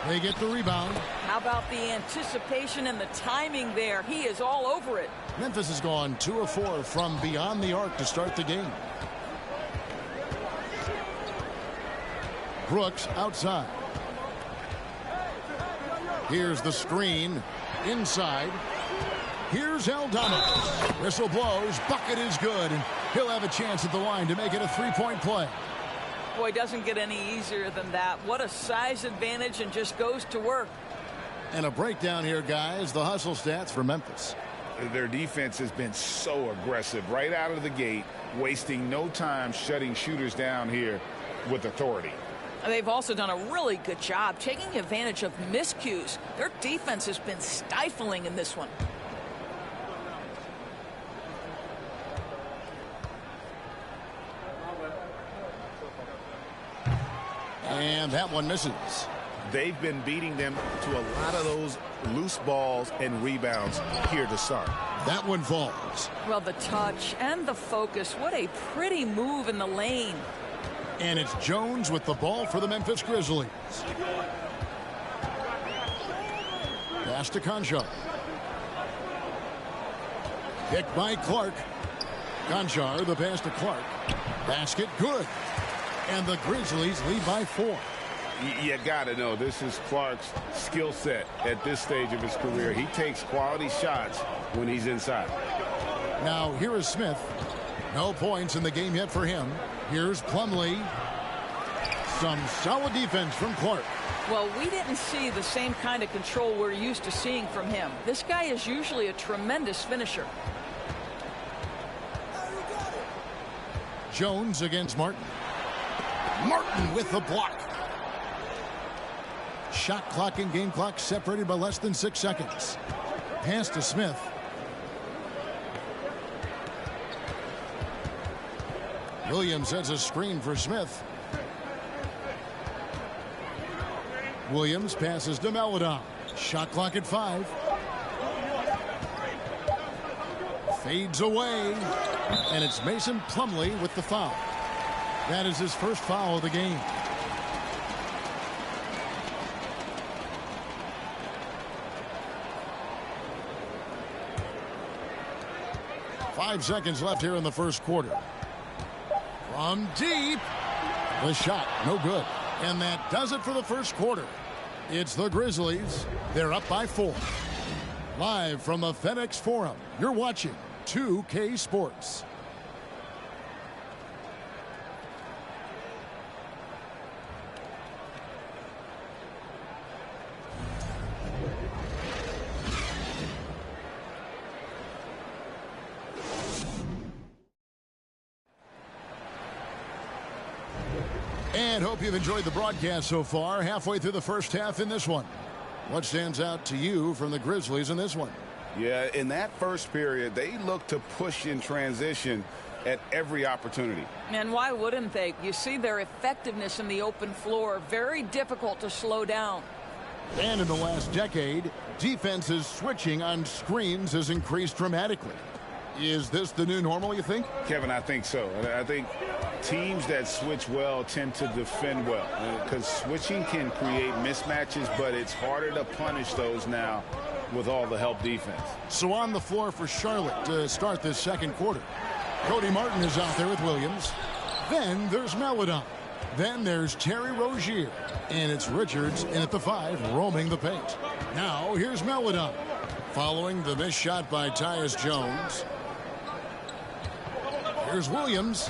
They get the rebound. How about the anticipation and the timing there? He is all over it. Memphis has gone 2 of 4 from beyond the arc to start the game. Brooks outside. Here's the screen. Inside. Here's Aldama. Whistle blows. Bucket is good. And he'll have a chance at the line to make it a 3-point play. Boy, doesn't get any easier than that. What a size advantage, and just goes to work. And a breakdown here, guys. The hustle stats for Memphis. Their defense has been so aggressive right out of the gate, wasting no time shutting shooters down here with authority. They've also done a really good job taking advantage of miscues. Their defense has been stifling in this one. And that one misses. They've been beating them to a lot of those loose balls and rebounds here to start. That one falls. Well, the touch and the focus. What a pretty move in the lane. And it's Jones with the ball for the Memphis Grizzlies. Pass to Conchar. Picked by Clark. Conchar, the pass to Clark. Basket good. And the Grizzlies lead by 4. You got to know this is Clark's skill set at this stage of his career. He takes quality shots when he's inside. Now here is Smith. No points in the game yet for him. Here's Plumlee. Some solid defense from Clark. Well, we didn't see the same kind of control we're used to seeing from him. This guy is usually a tremendous finisher. Jones against Martin. Martin with the block. Shot clock and game clock separated by less than 6 seconds. Pass to Smith. Williams has a screen for Smith. Williams passes to Melodon. Shot clock at 5. Fades away. And it's Mason Plumlee with the foul. That is his first foul of the game. Five seconds left here in the first quarter. From deep. The shot, no good. And that does it for the first quarter. It's the Grizzlies. They're up by 4. Live from the FedEx Forum, you're watching 2K Sports. And hope you've enjoyed the broadcast so far. Halfway through the first half in this one. What stands out to you from the Grizzlies in this one? Yeah, in that first period, they looked to push in transition at every opportunity. And why wouldn't they? You see their effectiveness in the open floor. Very difficult to slow down. And in the last decade, defenses switching on screens has increased dramatically. Is this the new normal, you think? Kevin, I think so. I think teams that switch well tend to defend well because switching can create mismatches, but it's harder to punish those now with all the help defense. So on the floor for Charlotte to start this second quarter. Cody Martin is out there with Williams. Then there's Maledon. Then there's Terry Rozier. And it's Richards in at the 5, roaming the paint. Now here's Maledon. Following the missed shot by Tyus Jones. Here's Williams.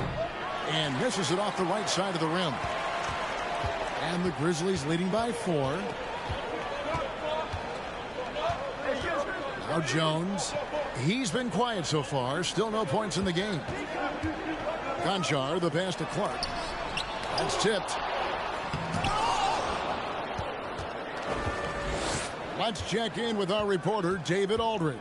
And misses it off the right side of the rim. And the Grizzlies leading by 4. Now Jones. He's been quiet so far. Still no points in the game. Conchar, the pass to Clark. That's tipped. Let's check in with our reporter, David Aldridge.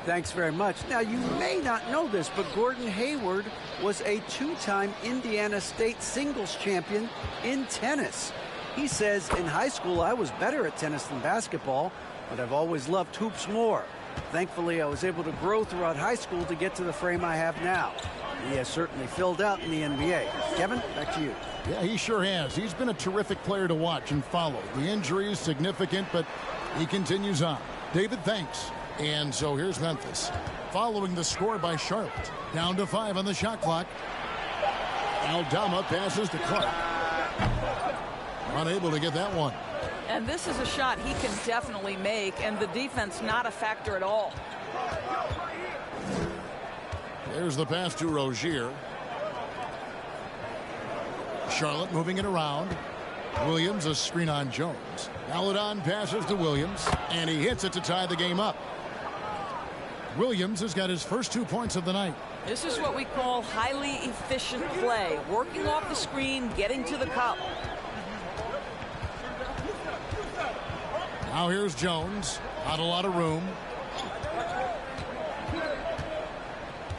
Thanks very much. Now, you may not know this, but Gordon Hayward was a 2-time Indiana State singles champion in tennis. He says, in high school, I was better at tennis than basketball, but I've always loved hoops more. Thankfully, I was able to grow throughout high school to get to the frame I have now. He has certainly filled out in the NBA. Kevin, back to you. Yeah, he sure has. He's been a terrific player to watch and follow. The injury is significant, but he continues on. David, thanks. And so here's Memphis. Following the score by Charlotte. Down to 5 on the shot clock. Aldama passes to Clark. Unable to get that one. And this is a shot he can definitely make, and the defense not a factor at all. There's the pass to Rozier. Charlotte moving it around. Williams, a screen on Jones. Maledon passes to Williams, and he hits it to tie the game up. Williams has got his first 2 points of the night. This is what we call highly efficient play. Working off the screen, getting to the cup. Now here's Jones. Not a lot of room.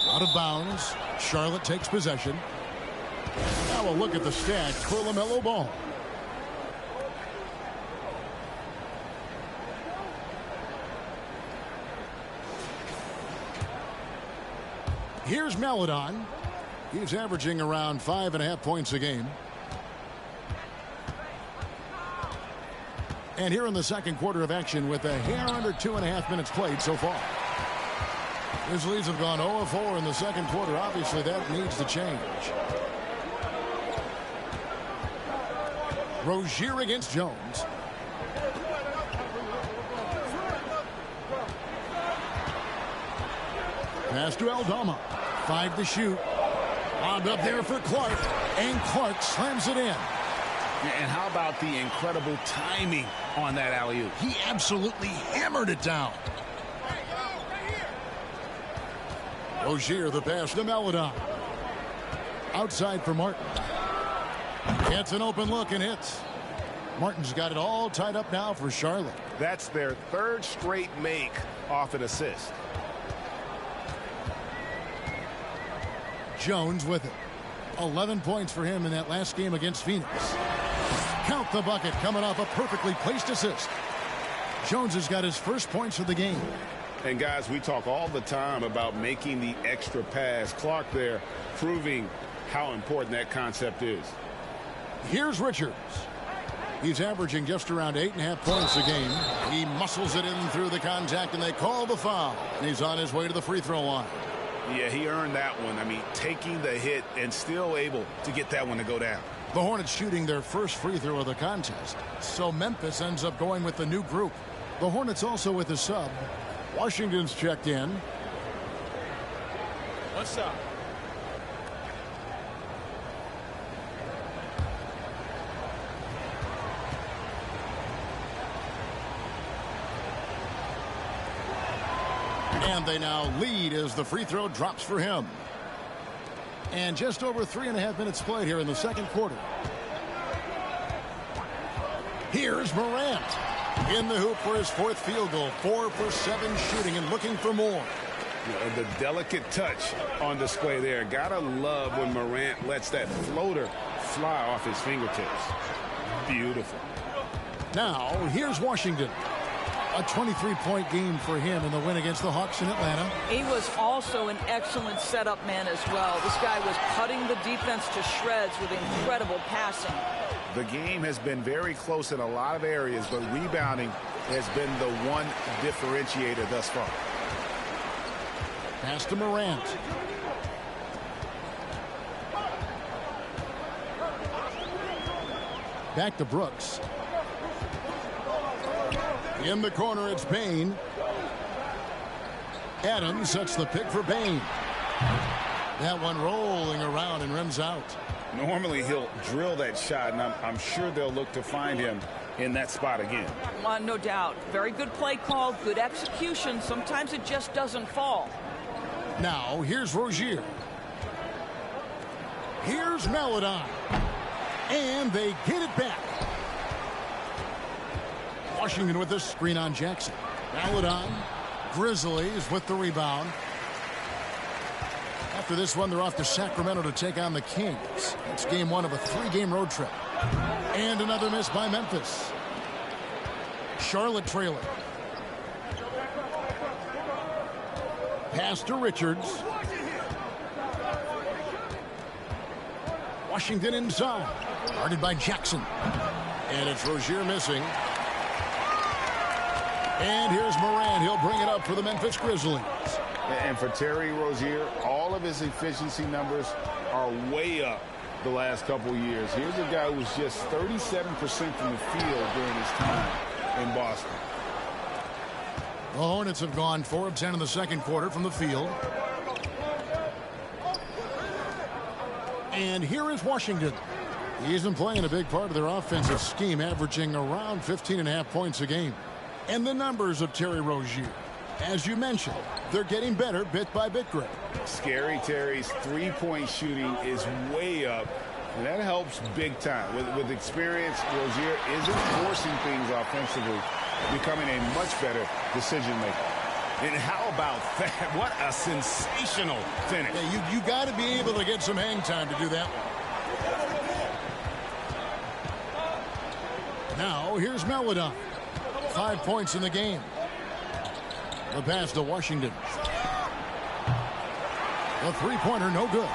Out of bounds. Charlotte takes possession. Now a look at the stacked LaMelo Ball. Here's Maledon. He's averaging around 5.5 points a game. And here in the second quarter of action with a hair under 2.5 minutes played so far. Grizzlies have gone 0-4 in the second quarter. Obviously, that needs to change. Rozier against Jones. Pass to Aldama. 5 to shoot. Wound up there for Clark. And Clark slams it in. And how about the incredible timing on that alley-oop? He absolutely hammered it down. Rozier, the pass to Maledon. Outside for Martin. Gets an open look and hits. Martin's got it all tied up now for Charlotte. That's their 3rd straight make off an assist. Jones with it. 11 points for him in that last game against Phoenix. Count the bucket coming off a perfectly placed assist. Jones has got his first points of the game. And guys, we talk all the time about making the extra pass. Clark there proving how important that concept is. Here's Richards. He's averaging just around 8.5 points a game. He muscles it in through the contact, and they call the foul. And he's on his way to the free throw line. Yeah, he earned that one. I mean, taking the hit and still able to get that one to go down. The Hornets shooting their first free throw of the contest. So Memphis ends up going with the new group. The Hornets also with a sub. Washington's checked in. What's up? And they now lead as the free throw drops for him. And just over 3.5 minutes played here in the second quarter. Here's Morant. In the hoop for his 4th field goal. 4 for 7 shooting and looking for more. The delicate touch on display there. Gotta love when Morant lets that floater fly off his fingertips. Beautiful. Now, here's Washington. A 23-point game for him in the win against the Hawks in Atlanta. He was also an excellent setup man as well. This guy was cutting the defense to shreds with incredible passing. The game has been very close in a lot of areas, but rebounding has been the one differentiator thus far. Pass to Morant. Back to Brooks. In the corner, it's Payne. Adams sets the pick for Payne. That one rolling around and rims out. Normally he'll drill that shot, and I'm sure they'll look to find him in that spot again. No doubt. Very good play call, good execution. Sometimes it just doesn't fall. Now, here's Rozier. Here's Maledon. And they get it back. Washington with the screen on Jackson. Maledon. Grizzlies with the rebound. After this one, they're off to Sacramento to take on the Kings. It's game 1 of a 3-game road trip. And another miss by Memphis. Charlotte trailing. Pass to Richards. Washington inside. Guarded by Jackson. And it's Rozier missing. And here's Morant. He'll bring it up for the Memphis Grizzlies. And for Terry Rozier, all of his efficiency numbers are way up the last couple years. Here's a guy who was just 37% from the field during his time in Boston. The Hornets have gone 4 of 10 in the second quarter from the field. And here is Washington. He's been playing a big part of their offensive scheme, averaging around 15.5 points a game. And the numbers of Terry Rozier, as you mentioned, they're getting better bit by bit, Greg. Scary Terry's three-point shooting is way up, and that helps big time. With experience, Rozier isn't forcing things offensively, becoming a much better decision maker. And how about that? What a sensational finish. Yeah, you got to be able to get some hang time to do that one. Now, here's Maledon. 5 points in the game. The pass to Washington. The three-pointer, no good.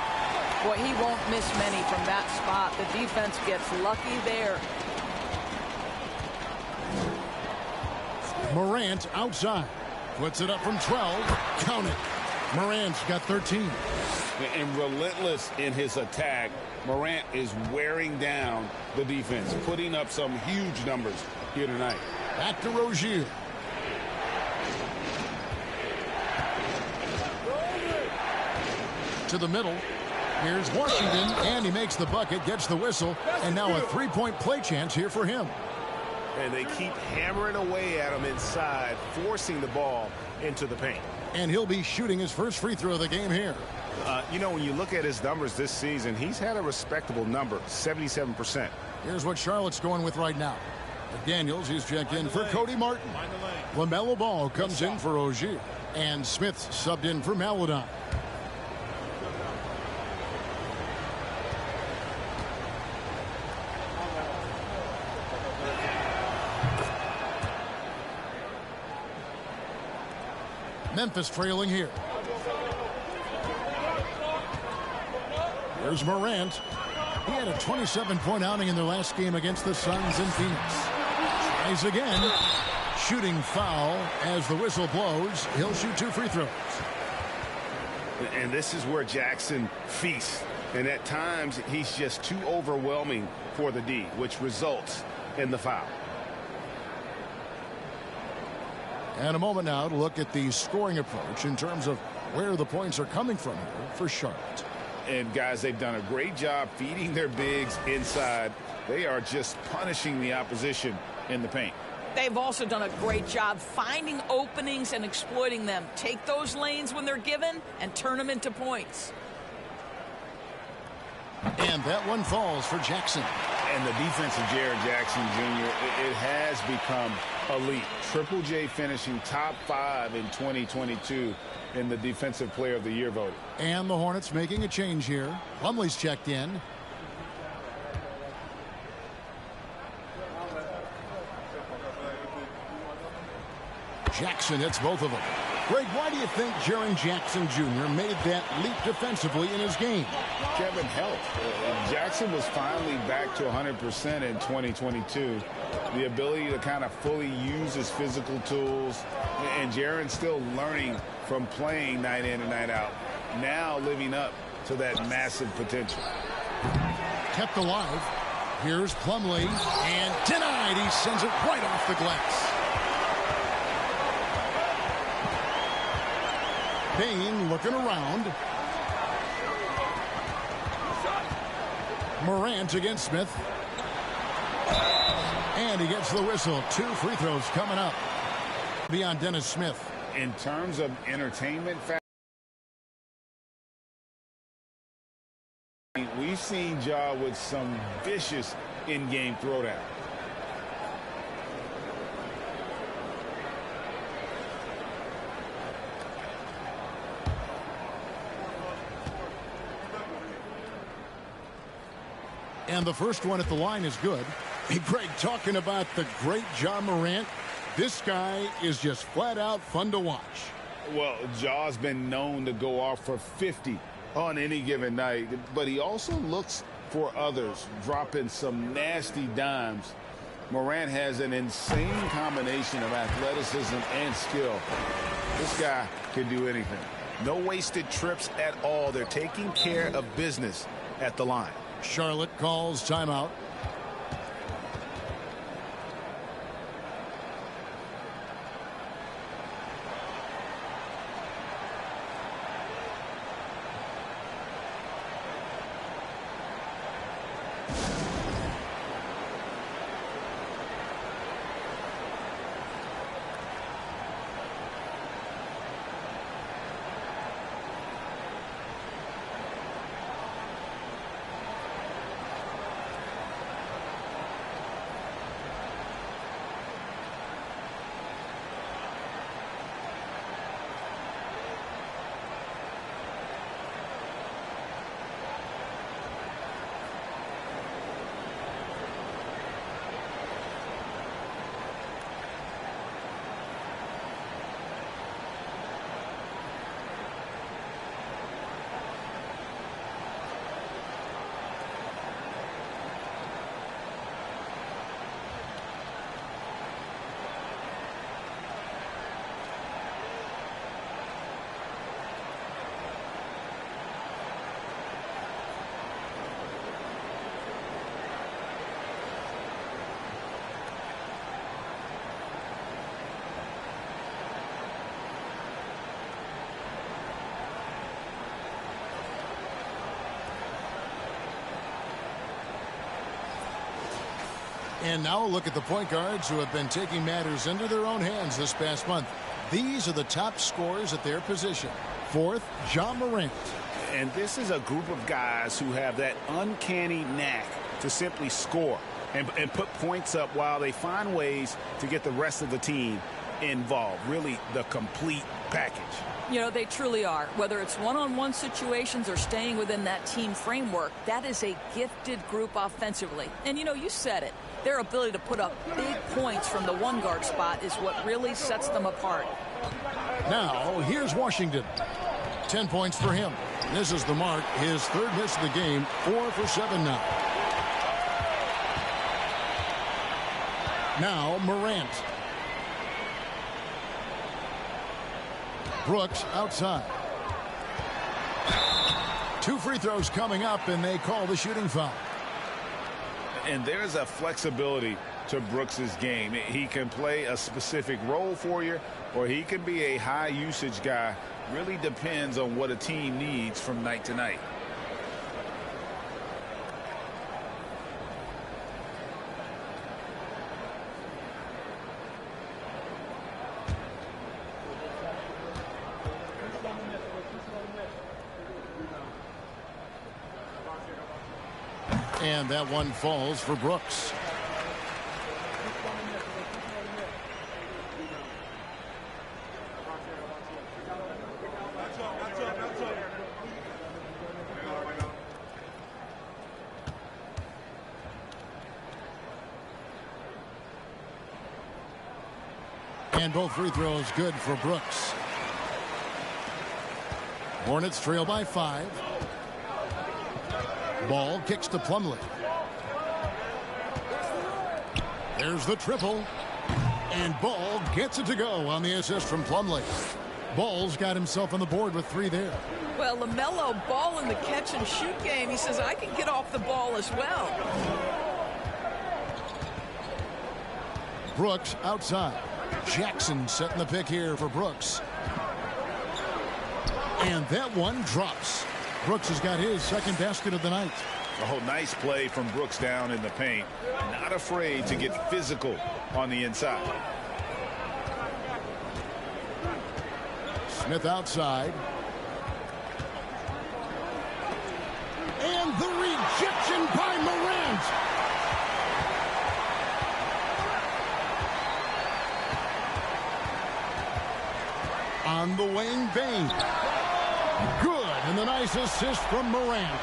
Boy, he won't miss many from that spot. The defense gets lucky there. Morant outside. Puts it up from 12. Count it. Morant's got 13. And relentless in his attack, Morant is wearing down the defense, putting up some huge numbers here tonight. Back to Rozier. To the middle. Here's Washington, and he makes the bucket, gets the whistle, and now a three-point play chance here for him. And they keep hammering away at him inside, forcing the ball into the paint. And he'll be shooting his first free throw of the game here. You know, when you look at his numbers this season, he's had a respectable number, 77%. Here's what Charlotte's going with right now. McDaniels is checked in for Cody Martin. LaMelo Ball comes in for Rozier. And Smith subbed in for Maledon. Memphis trailing here. Here's Morant. He had a 27-point outing in their last game against the Suns in Phoenix. Tries again. Shooting foul as the whistle blows. He'll shoot 2 free throws. And this is where Jackson feasts. And at times, he's just too overwhelming for the D, which results in the foul. And a moment now to look at the scoring approach in terms of where the points are coming from here for Charlotte. And guys, they've done a great job feeding their bigs inside. They are just punishing the opposition in the paint. They've also done a great job finding openings and exploiting them. Take those lanes when they're given and turn them into points. And that one falls for Jackson. And the defense of Jared Jackson Jr., it has become elite. Triple J finishing top 5 in 2022 in the Defensive Player of the Year voting. And the Hornets making a change here. Plumlee's checked in. Jackson hits both of them. Greg, why do you think Jaren Jackson Jr. made that leap defensively in his game? Kevin, health. Jackson was finally back to 100% in 2022. The ability to kind of fully use his physical tools. And Jaren's still learning from playing night in and night out. Now living up to that massive potential. Kept alive. Here's Plumlee. And denied. He sends it right off the glass. Payne looking around. Morant against Smith. And he gets the whistle. 2 free throws coming up. Beyond Dennis Smith. In terms of entertainment factor, we've seen Ja with some vicious in-game throwdown. And the first one at the line is good. Hey, Greg, talking about the great Ja Morant, this guy is just flat out fun to watch. Well, Ja's been known to go off for 50 on any given night, but he also looks for others, dropping some nasty dimes. Morant has an insane combination of athleticism and skill. This guy can do anything. No wasted trips at all. They're taking care of business at the line. Charlotte calls timeout. And now a look at the point guards who have been taking matters into their own hands this past month. These are the top scorers at their position. Fourth, Ja Morant. And this is a group of guys who have that uncanny knack to simply score and put points up while they find ways to get the rest of the team involved. Really the complete package. You know, they truly are. Whether it's one-on-one situations or staying within that team framework, that is a gifted group offensively. And, you know, you said it. Their ability to put up big points from the one guard spot is what really sets them apart. Now, here's Washington. 10 points for him. This is the mark. His third miss of the game. 4 for 7 now. Now, Morant. Brooks outside. 2 free throws coming up, and they call the shooting foul. And there's a flexibility to Brooks's game. He can play a specific role for you, or he can be a high usage guy. Really depends on what a team needs from night to night. And that one falls for Brooks. And both free throws good for Brooks. Hornets trail by 5. Ball kicks to Plumlee. There's the triple. And Ball gets it to go on the assist from Plumlee. Ball's got himself on the board with 3 there. Well, LaMelo Ball in the catch-and-shoot game, he says, I can get off the ball as well. Brooks outside. Jackson setting the pick here for Brooks. And that one drops. Brooks has got his second basket of the night. Oh, nice play from Brooks down in the paint. Not afraid to get physical on the inside. Smith outside. And the rejection by Morant. On the wing, Bain. Good, and the nice assist from Morant.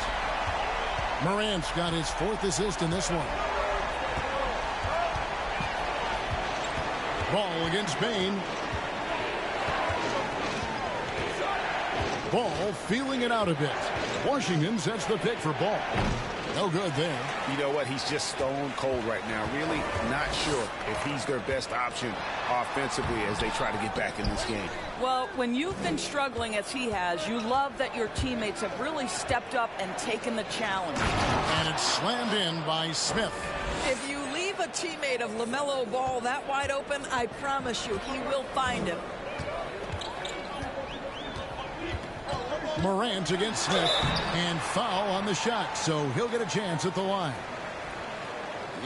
Morant's got his 4th assist in this one. Ball against Bain. Ball feeling it out a bit. Washington sets the pick for Ball. No good there. You know what? He's just stone cold right now. Really not sure if he's their best option offensively as they try to get back in this game. Well, when you've been struggling as he has, you love that your teammates have really stepped up and taken the challenge. And it's slammed in by Smith. If you leave a teammate of LaMelo Ball that wide open, I promise you he will find him. Morant against Smith, and foul on the shot, so he'll get a chance at the line.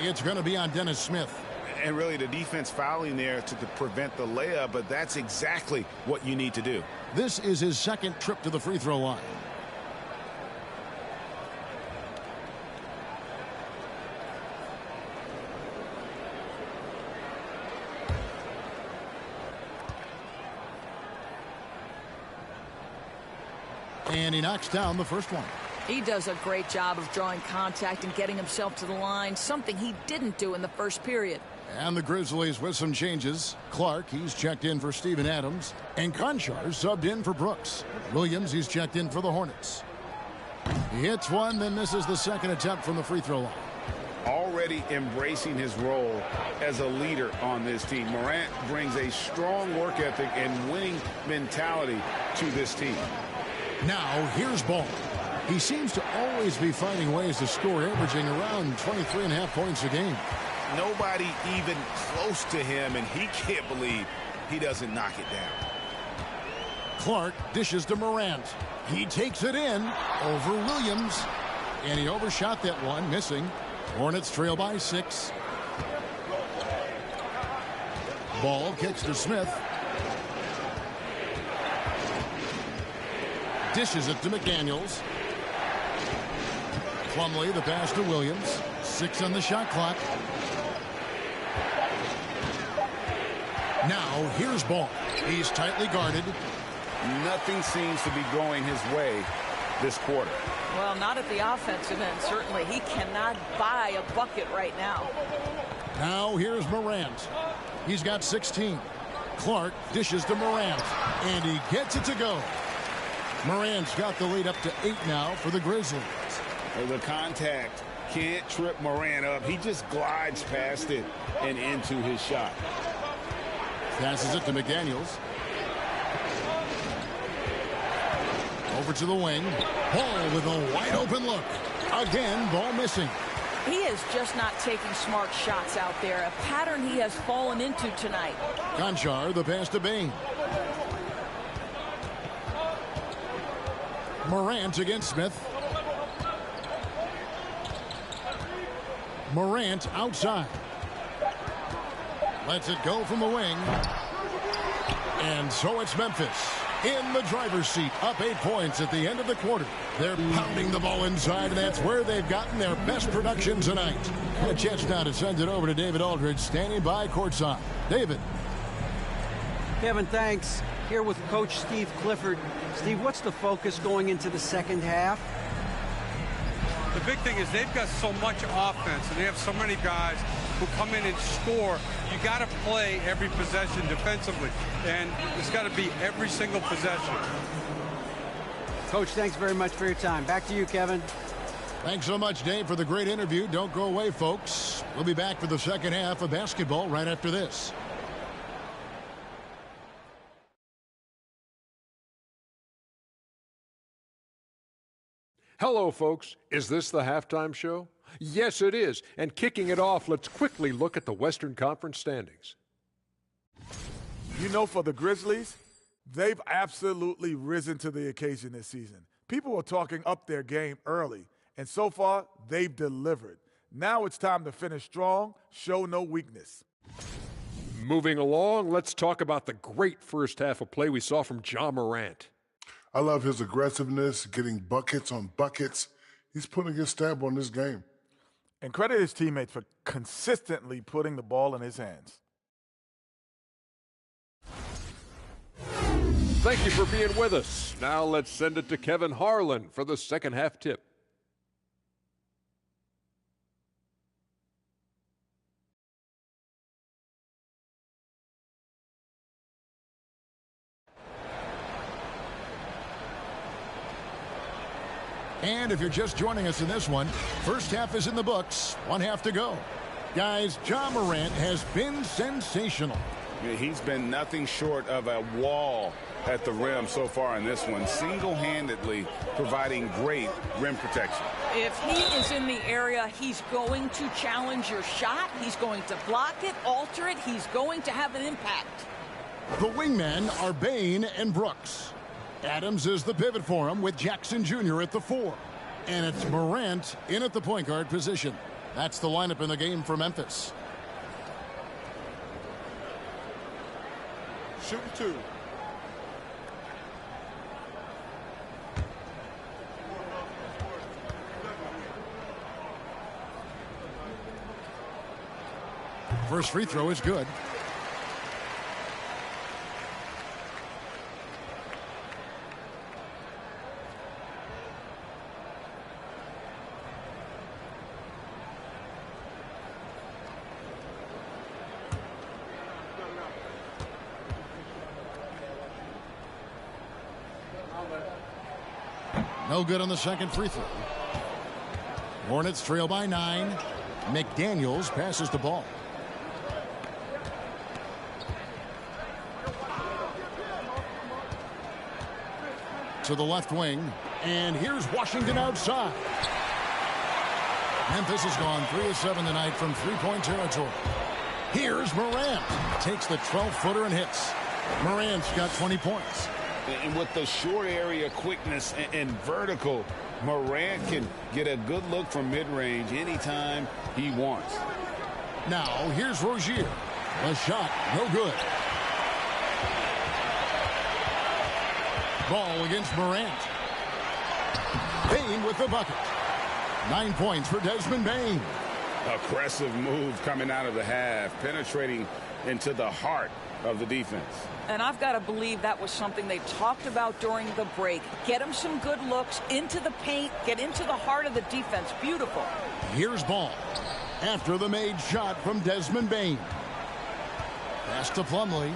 It's going to be on Dennis Smith. And really the defense fouling there to prevent the layup, but that's exactly what you need to do. This is his second trip to the free throw line. And he knocks down the first one. He does a great job of drawing contact and getting himself to the line, something he didn't do in the first period. And the Grizzlies with some changes. Clark, he's checked in for Steven Adams. And Conchar subbed in for Brooks. Williams, he's checked in for the Hornets. He hits one, then misses the second attempt from the free throw line. Already embracing his role as a leader on this team. Morant brings a strong work ethic and winning mentality to this team. Now, here's Ball. He seems to always be finding ways to score, averaging around 23.5 points a game. Nobody even close to him, and he can't believe he doesn't knock it down. Clark dishes to Morant. He takes it in over Williams, and he overshot that one, missing. Hornets trail by 6. Ball kicks to Smith. Dishes it to McDaniels. Plumlee, the pass to Williams. 6 on the shot clock. Now, here's Ball. He's tightly guarded. Nothing seems to be going his way this quarter. Well, not at the offensive end, certainly. He cannot buy a bucket right now. Now, here's Morant. He's got 16. Clark dishes to Morant, and he gets it to go. Morant's got the lead up to 8 now for the Grizzlies. The contact can't trip Morant up. He just glides past it and into his shot. Passes it to McDaniels. Over to the wing. Ball with a wide open look. Again, Ball missing. He is just not taking smart shots out there, a pattern he has fallen into tonight. Conchar, the pass to Bain. Morant against Smith. Morant outside. Lets it go from the wing. And so it's Memphis in the driver's seat, up 8 points at the end of the quarter. They're pounding the ball inside, and that's where they've gotten their best production tonight. And a chance now to send it over to David Aldridge, standing by courtside. David. Kevin, thanks. Here with Coach Steve Clifford. Steve, what's the focus going into the second half? the big thing is they've got so much offense, and they have so many guys who come in and score. You got to play every possession defensively, and it's got to be every single possession. Coach, thanks very much for your time. Back to you, Kevin. Thanks so much, Dave, for the great interview. Don't go away, folks. We'll be back for the second half of basketball right after this. Hello, folks. Is this the halftime show? Yes, it is. And kicking it off, let's quickly look at the Western Conference standings. You know, for the Grizzlies, they've absolutely risen to the occasion this season. People were talking up their game early, and so far, they've delivered. Now it's time to finish strong, show no weakness. Moving along, let's talk about the great first half of play we saw from Ja Morant. I love his aggressiveness, getting buckets on buckets. He's putting his stamp on this game. And credit his teammates for consistently putting the ball in his hands. Thank you for being with us. Now let's send it to Kevin Harlan for the second half tip. And if you're just joining us in this one, first half is in the books, one half to go. Guys, Ja Morant has been sensational. Yeah, he's been nothing short of a wall at the rim so far in this one, single-handedly providing great rim protection. If he is in the area, he's going to challenge your shot. He's going to block it, alter it. He's going to have an impact. The wingmen are Bain and Brooks. Adams is the pivot for him with Jackson Jr. at the 4. And it's Morant in at the point guard position. That's the lineup in the game for Memphis. Shooting 2. First free throw is good. No good on the second free throw. Hornets trail by 9. McDaniels passes the ball. To the left wing. And here's Washington outside. Memphis has gone 3 of 7 tonight from three-point territory. Here's Morant. Takes the 12-footer and hits. Morant's got 20 points. And with the short area quickness and vertical, Morant can get a good look from mid-range anytime he wants. Now, here's Rozier. A shot, no good. Ball against Morant. Bain with the bucket. 9 points for Desmond Bain. Aggressive move coming out of the half, penetrating into the heart of the defense. And I've got to believe that was something they talked about during the break. Get him some good looks into the paint, get into the heart of the defense. Beautiful. Here's Ball. After the made shot from Desmond Bain. Pass to Plumlee.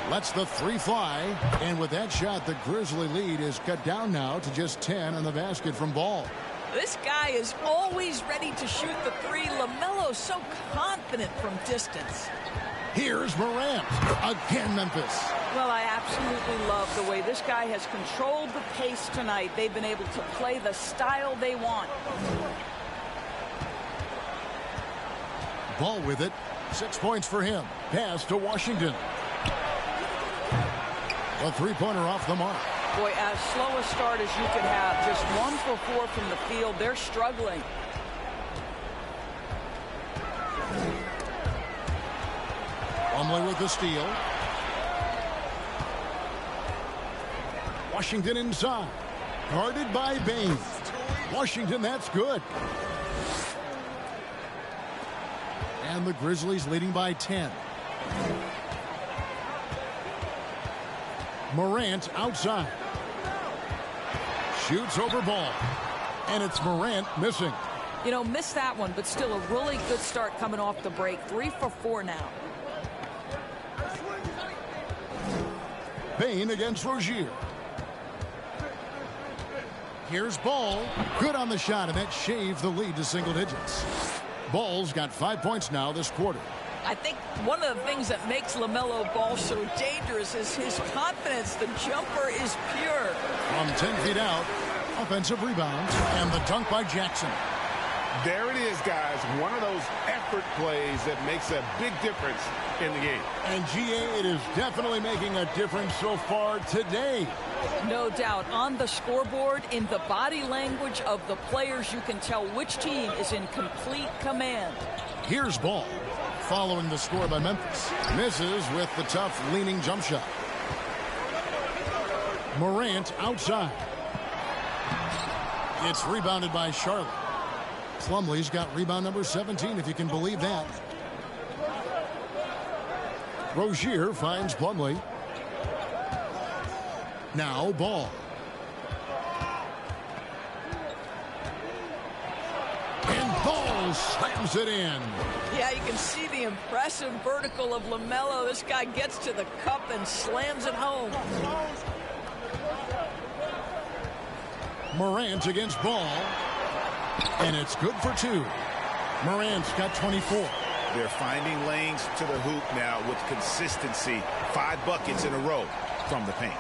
Lets the 3 fly. And with that shot, the Grizzly lead is cut down now to just 10 on the basket from Ball. This guy is always ready to shoot the 3. LaMelo's so confident from distance. Here's Morant. Again, Memphis. Well, I absolutely love the way this guy has controlled the pace tonight. They've been able to play the style they want. Ball with it. 6 points for him. Pass to Washington. A three-pointer off the mark. Boy, as slow a start as you could have, just 1 for 4 from the field. They're struggling. Plumlee with the steal. Washington inside. Guarded by Bain. Washington, that's good. And the Grizzlies leading by 10. Morant outside. Shoots over Ball. And it's Morant missing. You know, missed that one, but still a really good start coming off the break. 3 for 4 now. Bain against Rozier. Here's Ball. Good on the shot, and that shaved the lead to single digits. Ball's got 5 points now this quarter. I think one of the things that makes LaMelo Ball so dangerous is his confidence. The jumper is pure. From 10 feet out, offensive rebound, and the dunk by Jackson. There it is, guys. One of those effort plays that makes a big difference in the game. And GA, it is definitely making a difference so far today. No doubt. On the scoreboard, in the body language of the players, you can tell which team is in complete command. Here's Ball. Following the score by Memphis. Misses with the tough leaning jump shot. Morant outside. It's rebounded by Charlotte. Plumlee's got rebound number 17, if you can believe that. Rozier finds Plumlee. Now Ball. And Ball slams it in. Yeah, you can see the impressive vertical of LaMelo. This guy gets to the cup and slams it home. Morant against Ball. And it's good for 2. Morant's got 24. They're finding lanes to the hoop now with consistency. 5 buckets in a row from the paint.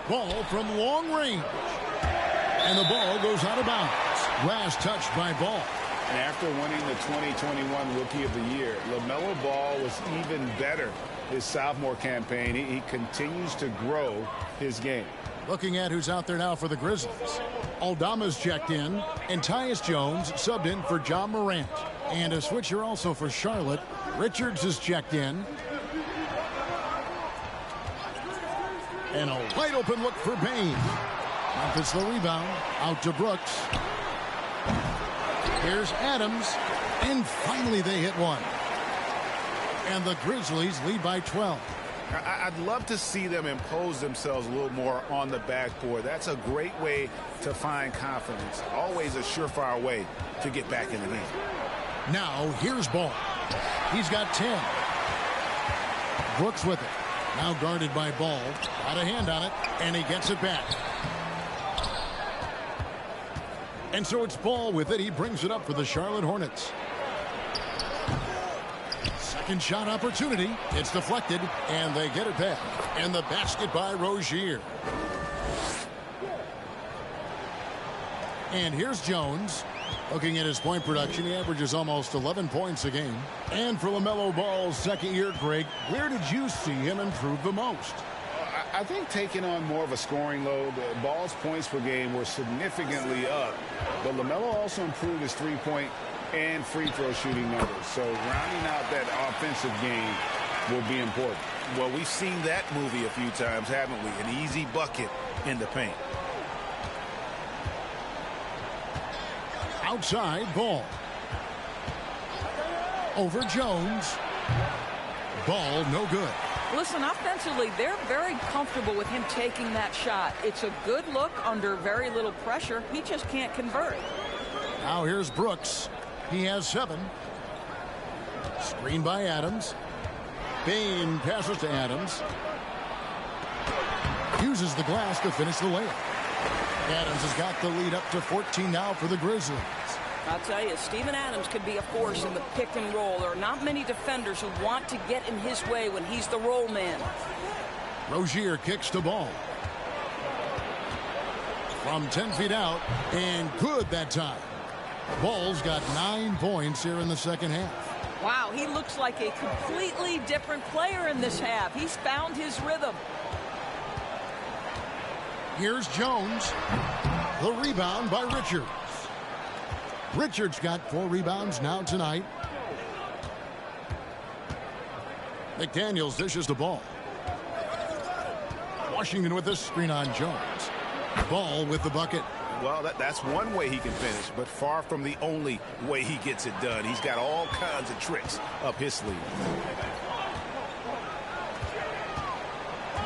Ball from long range. And the ball goes out of bounds. Last touch by Ball. And after winning the 2021 Rookie of the Year, LaMelo Ball was even better his sophomore campaign. He continues to grow his game. Looking at who's out there now for the Grizzlies. Aldama's checked in, and Tyus Jones subbed in for John Morant. And a switcher also for Charlotte. Richards is checked in. And a wide open look for Bain. Memphis the rebound. Out to Brooks. Here's Adams. And finally they hit one. And the Grizzlies lead by 12. I'd love to see them impose themselves a little more on the backboard. That's a great way to find confidence. Always a surefire way to get back in the game. Now here's Ball. He's got 10. Brooks with it. Now guarded by Ball. Got a hand on it, and he gets it back. And so it's Ball with it. He brings it up for the Charlotte Hornets. Second shot opportunity. It's deflected, and they get it back. And the basket by Rozier. And here's Jones. Looking at his point production, he averages almost 11 points a game. And for LaMelo Ball's second year, Greg, where did you see him improve the most? I think taking on more of a scoring load, Ball's points per game were significantly up. But LaMelo also improved his three-point and free throw shooting numbers. So rounding out that offensive game will be important. Well, we've seen that movie a few times, haven't we? An easy bucket in the paint. Outside Ball. Over Jones. Ball no good. Listen, offensively, they're very comfortable with him taking that shot. It's a good look under very little pressure. He just can't convert. Now here's Brooks. He has 7. Screen by Adams. Bain passes to Adams. Uses the glass to finish the layup. Adams has got the lead up to 14 now for the Grizzlies. I'll tell you, Steven Adams could be a force in the pick and roll. There are not many defenders who want to get in his way when he's the roll man. Rozier kicks the ball. From 10 feet out, and good that time. Ball's got 9 points here in the second half. Wow, he looks like a completely different player in this half. He's found his rhythm. Here's Jones. The rebound by Richards. Richards got 4 rebounds now tonight. McDaniels dishes the ball. Washington with this screen on Jones. Ball with the bucket. Well, that's one way he can finish, but far from the only way he gets it done. He's got all kinds of tricks up his sleeve.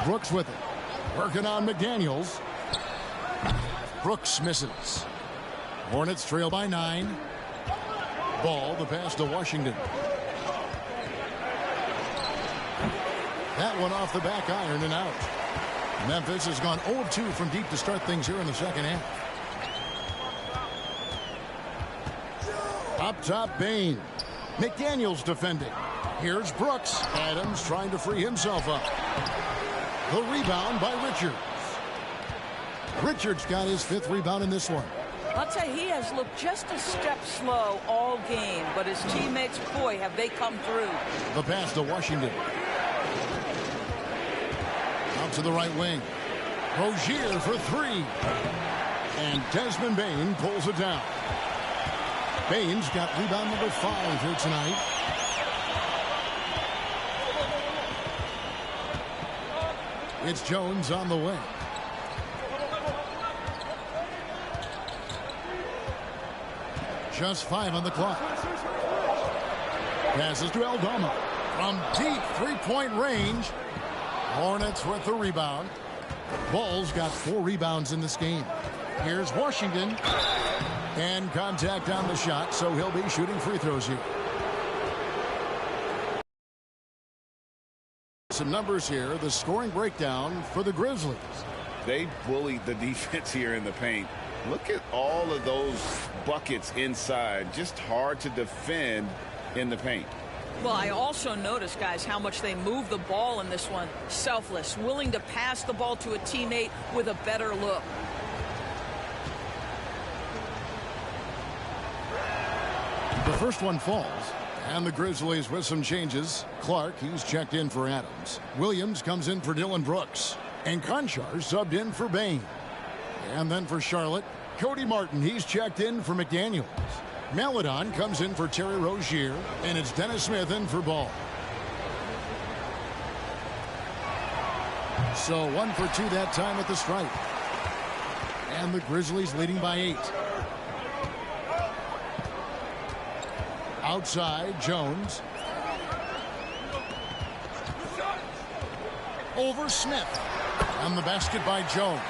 Brooks with it. Working on McDaniels. Brooks misses. Hornets trail by 9. Ball, the pass to Washington. That one off the back iron and out. Memphis has gone 0 of 2 from deep to start things here in the second half. Up top, Bain. McDaniels defending. Here's Brooks. Adams trying to free himself up. The rebound by Richards. Richards got his 5th rebound in this one. I'll tell you, he has looked just a step slow all game, but his teammates, boy, have they come through. The pass to Washington. Out to the right wing. Rozier for 3. And Desmond Bain pulls it down. Bain's got rebound number 5 here tonight. It's Jones on the way. Just 5 on the clock. Passes to Aldama. From deep 3-point range. Hornets with the rebound. Bulls got 4 rebounds in this game. Here's Washington. And contact on the shot, so he'll be shooting free throws here. Some numbers here. The scoring breakdown for the Grizzlies. They bullied the defense here in the paint. Look at all of those buckets inside. Just hard to defend in the paint. Well, I also noticed, guys, how much they move the ball in this one. Selfless, willing to pass the ball to a teammate with a better look. The first one falls, and the Grizzlies with some changes. Clark, he's checked in for Adams. Williams comes in for Dylan Brooks. And Conchar subbed in for Bain. And then for Charlotte, Cody Martin, he's checked in for McDaniels. Maledon comes in for Terry Rozier, and it's Dennis Smith in for Ball. So 1 for 2 that time at the stripe. And the Grizzlies leading by 8. Outside, Jones. Over Smith. And the basket by Jones.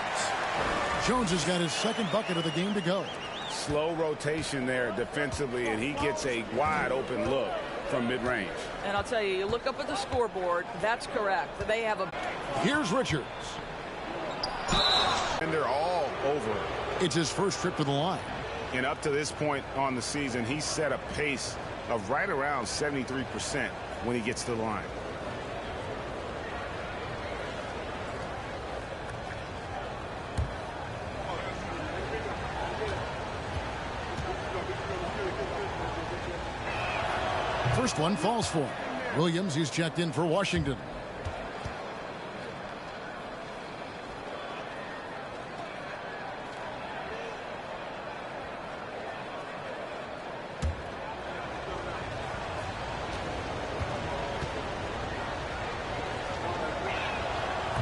Jones has got his 2nd bucket of the game to go. Slow rotation there defensively, and he gets a wide open look from mid-range. And I'll tell you, you look up at the scoreboard, that's correct. They have a... Here's Richards. And they're all over. It's his first trip to the line. And up to this point on the season, he's set a pace of right around 73% when he gets to the line. First one falls for him. Williams, he's checked in for Washington.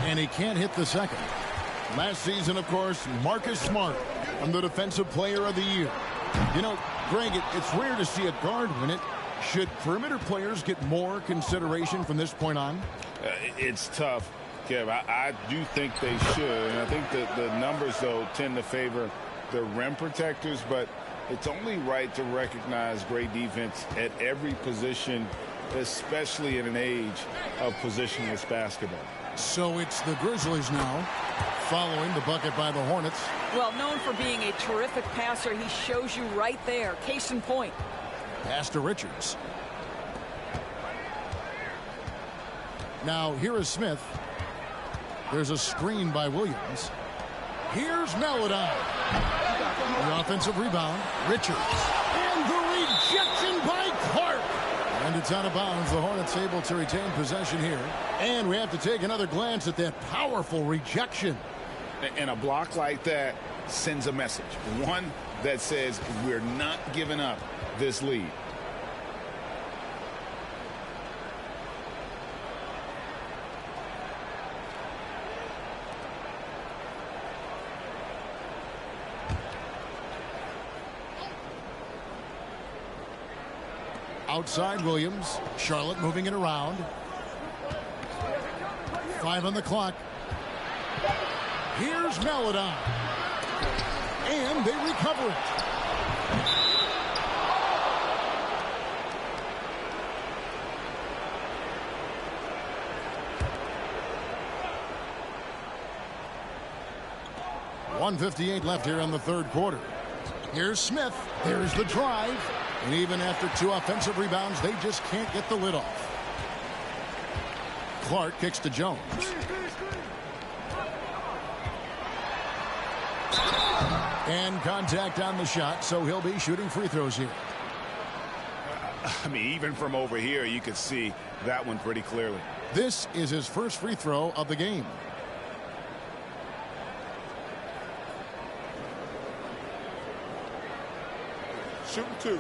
And he can't hit the second. Last season, of course, Marcus Smart, the defensive player of the year. You know, Greg, it's rare to see a guard win it. Should perimeter players get more consideration from this point on? It's tough, Kev. I do think they should. And I think that the numbers, though, tend to favor the rim protectors. But it's only right to recognize great defense at every position, especially in an age of positionless basketball. So it's the Grizzlies now, following the bucket by the Hornets. Well, known for being a terrific passer, he shows you right there. Case in point. Pass to Richards. Now here is Smith. There's a screen by Williams. Here's Maledon. The offensive rebound, Richards. And the rejection by Clark. And it's out of bounds. The Hornets able to retain possession here. And we have to take another glance at that powerful rejection. And a block like that sends a message. One that says we're not giving up this lead. Outside Williams. Charlotte moving it around. 5 on the clock. Here's Maladon. And they recover it. .158 left here in the third quarter. Here's Smith. There's the drive. And even after 2 offensive rebounds, they just can't get the lid off. Clark kicks to Jones. And contact on the shot, so he'll be shooting free throws here. I mean, even from over here, you could see that one pretty clearly. This is his first free throw of the game. Shooting 2.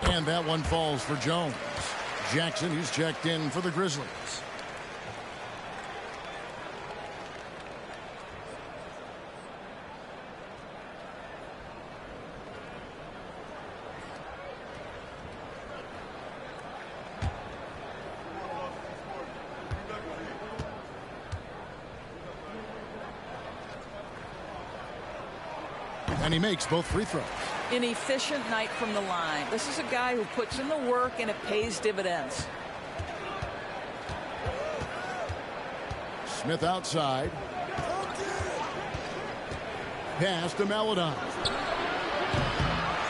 And that one falls for Jones. Jackson, who's checked in for the Grizzlies. And he makes both free throws. An efficient night from the line. This is a guy who puts in the work and it pays dividends. Smith outside. Pass to Maladon.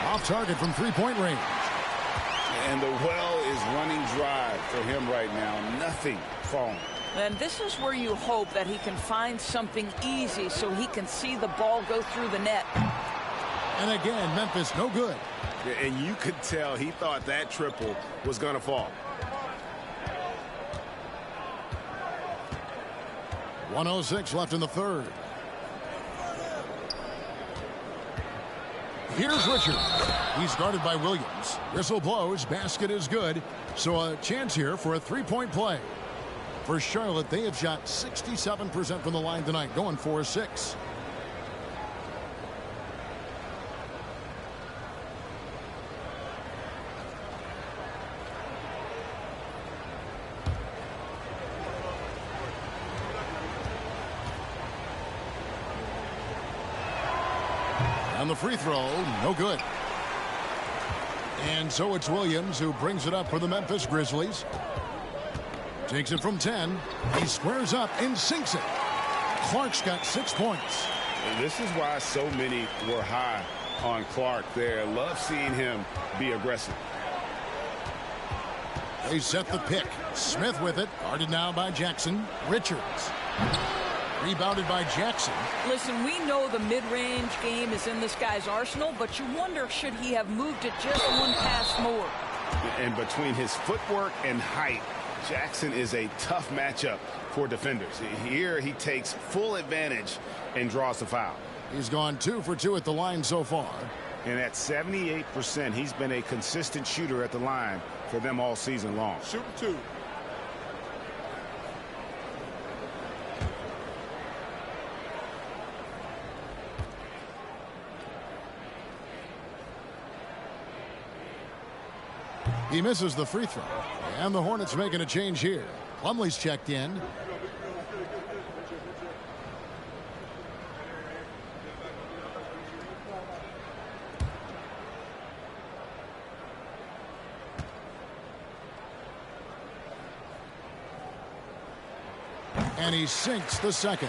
Off target from three-point range. And the well is running dry for him right now. Nothing falling. And this is where you hope that he can find something easy so he can see the ball go through the net. And again, Memphis no good. And you could tell he thought that triple was going to fall. 1:06 left in the third. Here's Richard. He's guarded by Williams. Whistle blows. Basket is good. So a chance here for a three-point play. For Charlotte, they have shot 67% from the line tonight, going 4-6. And the free throw, no good. And so it's Williams who brings it up for the Memphis Grizzlies. Takes it from 10. He squares up and sinks it. Clark's got 6 points. And this is why so many were high on Clark there. Love seeing him be aggressive. They set the pick. Smith with it. Guarded now by Jackson. Richards. Rebounded by Jackson. Listen, we know the mid-range game is in this guy's arsenal, but you wonder, should he have moved it just one pass more? And between his footwork and height, Jackson is a tough matchup for defenders. Here he takes full advantage and draws the foul. He's gone 2 for 2 at the line so far. And at 78%, he's been a consistent shooter at the line for them all season long. Shooting 2. He misses the free throw. And the Hornets making a change here. Plumlee's checked in. And he sinks the second.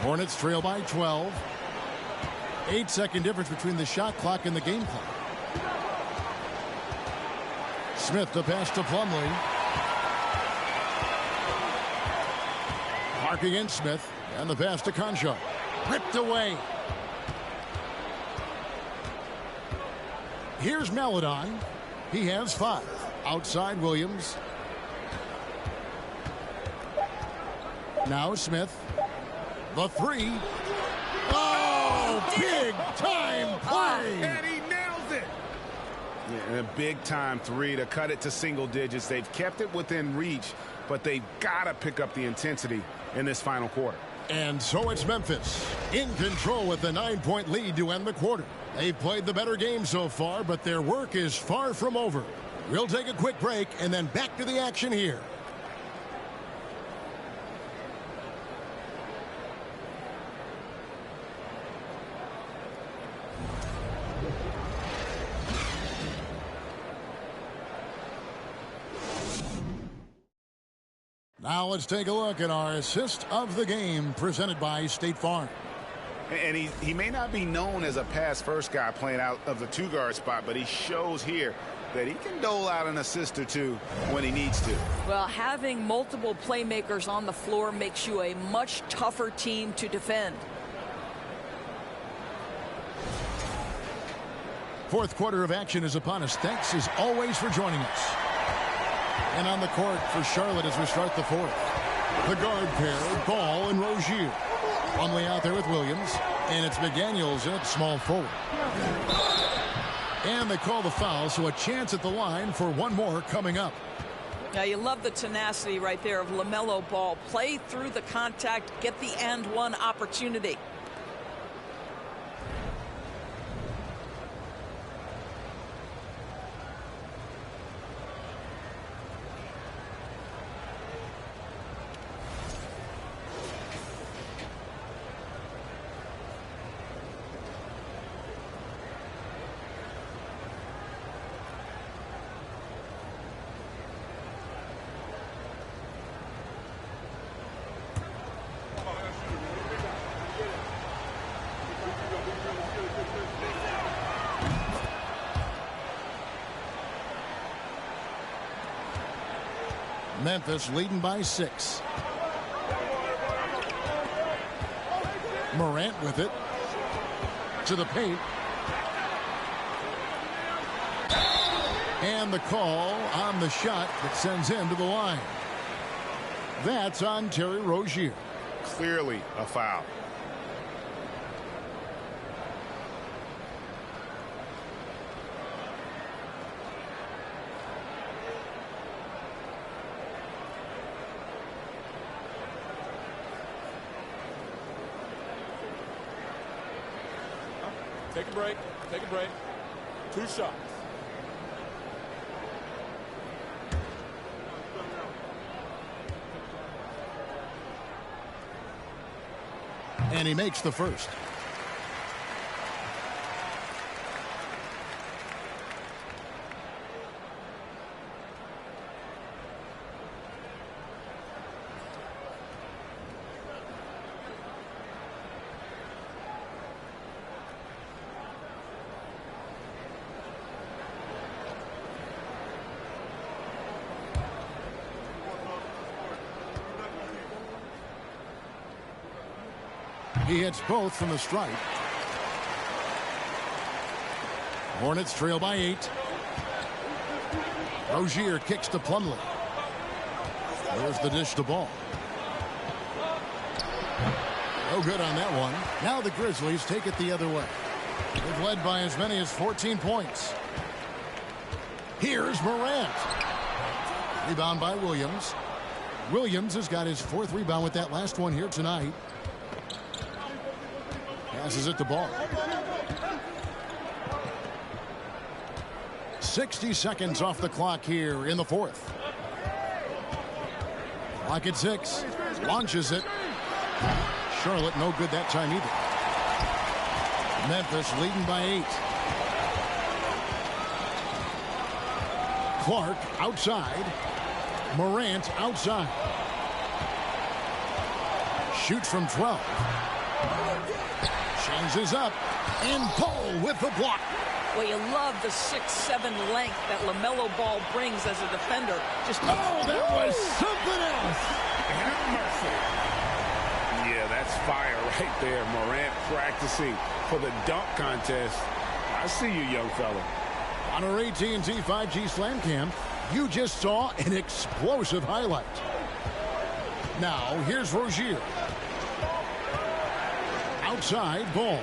Hornets trail by 12. 8-second difference between the shot clock and the game clock. Smith to pass to Plumlee. Mark against Smith. And the pass to Concho. Ripped away. Here's Maladon. He has 5. Outside Williams. Now Smith. The 3. Oh, big time play. And he nails it. Yeah, a big time 3 to cut it to single digits. They've kept it within reach, but they've got to pick up the intensity in this final quarter. And so it's Memphis in control with a 9-point lead to end the quarter. They've played the better game so far, but their work is far from over. We'll take a quick break and then back to the action here. Now let's take a look at our assist of the game presented by State Farm. And he may not be known as a pass-first guy playing out of the two-guard spot, but he shows here that he can dole out an assist or two when he needs to. Well, having multiple playmakers on the floor makes you a much tougher team to defend. Fourth quarter of action is upon us. Thanks as always for joining us. And on the court for Charlotte as we start the fourth. The guard pair, Ball and Rozier. Plumlee out there with Williams. And it's McDaniels at small forward. And they call the foul, so a chance at the line for one more coming up. Now you love the tenacity right there of LaMelo Ball. Play through the contact, get the and one opportunity. Memphis leading by 6. Morant with it. To the paint. And the call on the shot that sends him to the line. That's on Terry Rozier. Clearly a foul. Take a break. Take a break. 2 shots. And he makes the first. He hits both from the stripe. Hornets trail by 8. Rozier kicks to Plumlee. There's the dish to Ball. No good on that one. Now the Grizzlies take it the other way. They've led by as many as 14 points. Here's Morant. Rebound by Williams. Williams has got his 4th rebound with that last one here tonight. Passes it to Ball. 60 seconds off the clock here in the 4th. Clock at 6. Launches it. Charlotte no good that time either. Memphis leading by 8. Clark outside. Morant outside. Shoots from 12. Changes up. And Paul with the block. Well, you love the 6'7" length that LaMelo Ball brings as a defender. Just that was something else. Have mercy. Yeah, that's fire right there. Morant practicing for the dunk contest. I see you, young fella. On our AT&T 5G Slam Cam, you just saw an explosive highlight. Now, here's Rozier. Outside, Ball.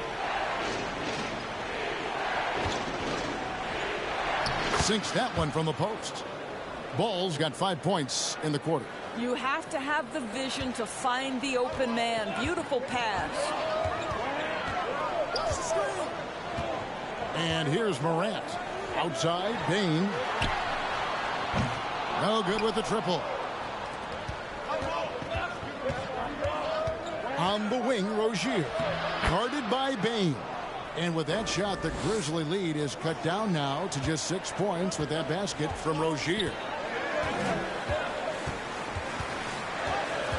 Sinks that one from the post. Ball's got 5 points in the quarter. You have to have the vision to find the open man. Beautiful pass. And here's Morant. Outside, Bain. No good with the triple. On the wing, Rozier. Guarded by Bain. And with that shot, the Grizzly lead is cut down now to just 6 points with that basket from Rozier.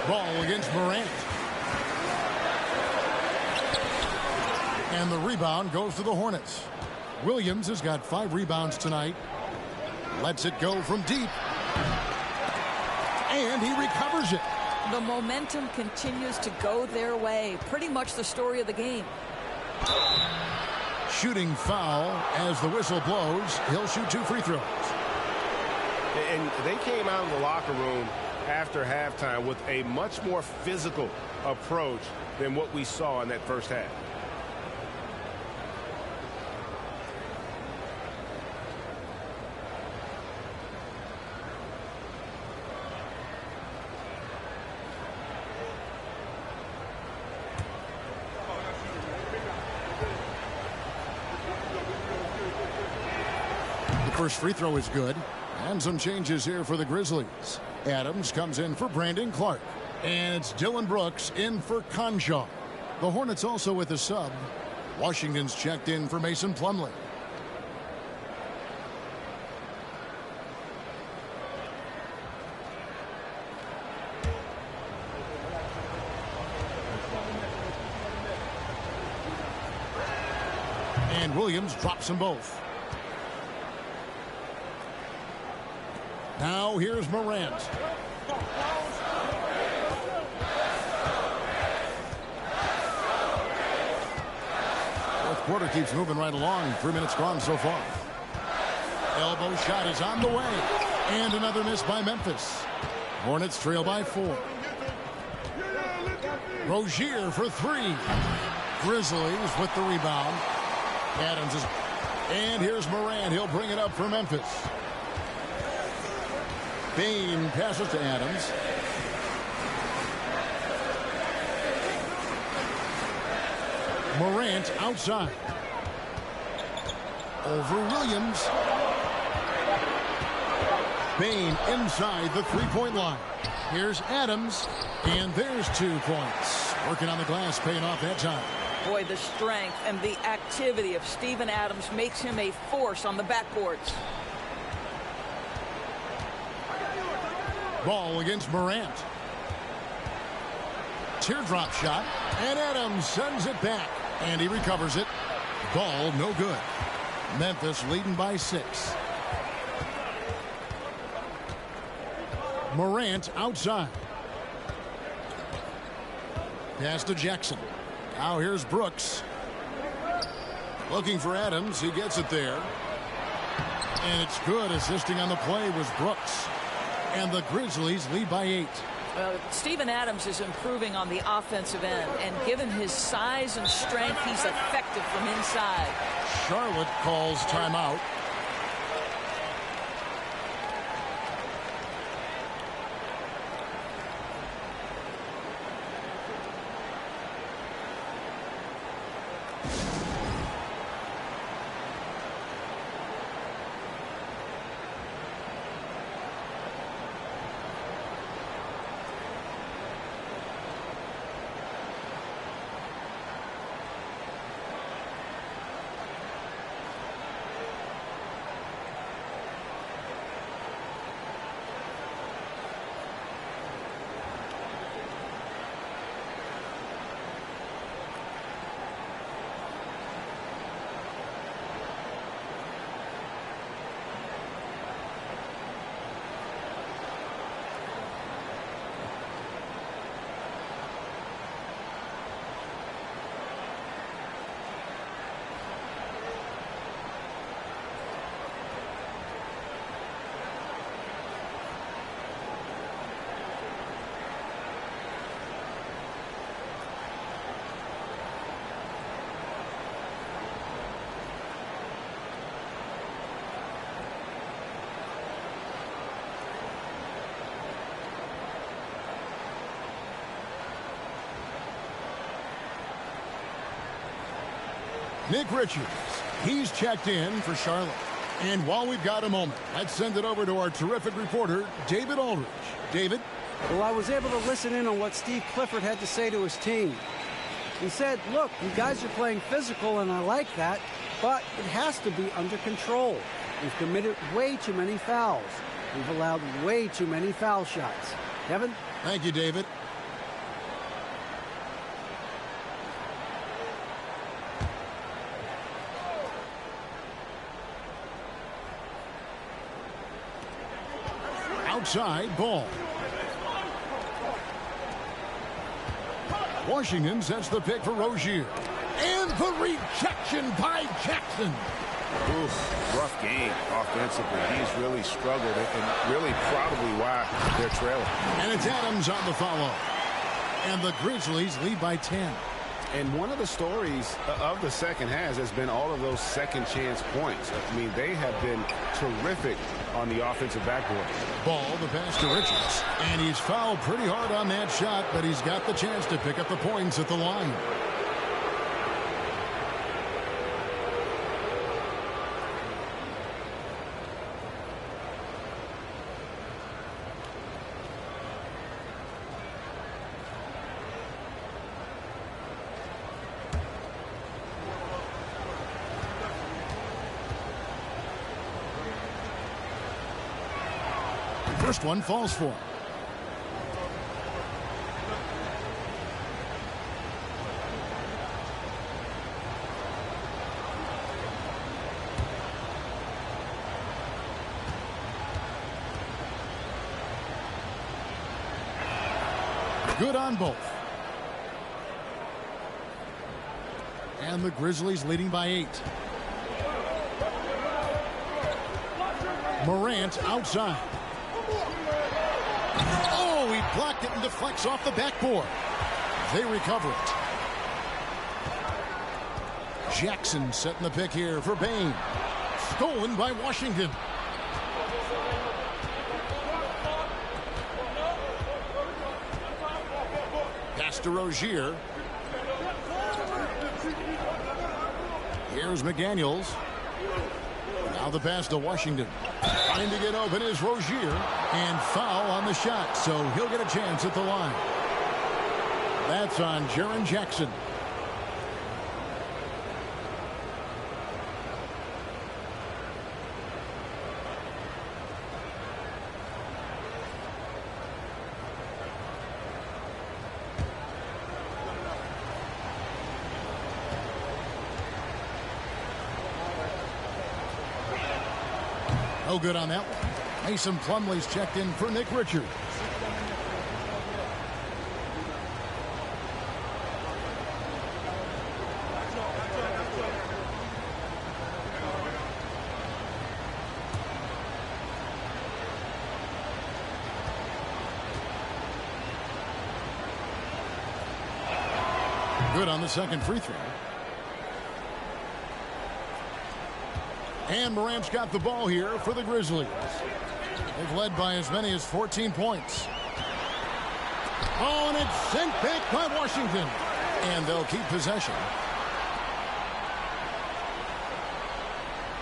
Ball against Morant. And the rebound goes to the Hornets. Williams has got 5 rebounds tonight. Lets it go from deep. And he recovers it. The momentum continues to go their way. Pretty much the story of the game. Shooting foul as the whistle blows. He'll shoot 2 free throws. And they came out of the locker room after halftime with a much more physical approach than what we saw in that first half. First free throw is good. And some changes here for the Grizzlies. Adams comes in for Brandon Clark. And it's Dylan Brooks in for Conjaw. The Hornets also with a sub. Washington's checked in for Mason Plumlee. And Williams drops them both. Now here's Morant. Fourth quarter keeps moving right along. 3 minutes gone so far. Elbow shot is on the way. And another miss by Memphis. Hornets trail by 4. Rozier for 3. Grizzlies with the rebound. Adams is... And here's Morant. He'll bring it up for Memphis. Bain passes to Adams. Morant outside. Over Williams. Bain inside the three-point line. Here's Adams. And there's 2 points. Working on the glass, paying off that time. Boy, the strength and the activity of Steven Adams makes him a force on the backboards. Ball against Morant. Teardrop shot. And Adams sends it back. And he recovers it. Ball no good. Memphis leading by 6. Morant outside. Pass to Jackson. Now here's Brooks. Looking for Adams. He gets it there. And it's good. Assisting on the play was Brooks. And the Grizzlies lead by 8. Well, Steven Adams is improving on the offensive end. And given his size and strength, he's effective from inside. Charlotte calls timeout. Nick Richards, he's checked in for Charlotte. And while we've got a moment, let's send it over to our terrific reporter, David Aldridge. David? Well, I was able to listen in on what Steve Clifford had to say to his team. He said, look, you guys are playing physical, and I like that, but it has to be under control. We've committed way too many fouls. We've allowed way too many foul shots. Kevin? Thank you, David. Outside ball. Washington sets the pick for Rozier. And the rejection by Jackson. Oof, rough game offensively. He's really struggled and really probably why they're trailing. And it's Adams on the follow. And the Grizzlies lead by 10. And one of the stories of the second half has been all of those second chance points. I mean, they have been terrific on the offensive backboard. Ball, the pass to Richards. And he's fouled pretty hard on that shot, but he's got the chance to pick up the points at the line. First one falls for him. Good on both. And the Grizzlies leading by 8. Morant outside. Oh, he blocked it and deflects off the backboard. They recover it. Jackson setting the pick here for Bane. Stolen by Washington. Pass to Rozier. Here's McDaniels. Now the pass to Washington. Trying to get open is Rozier. And foul on the shot, so he'll get a chance at the line. That's on Jaren Jackson. No good on that one. Mason Plumlee's checked in for Nick Richards. Good on the second free throw. And Morant's got the ball here for the Grizzlies. They've led by as many as 14 points. Oh, and it's sent back by Washington. And they'll keep possession.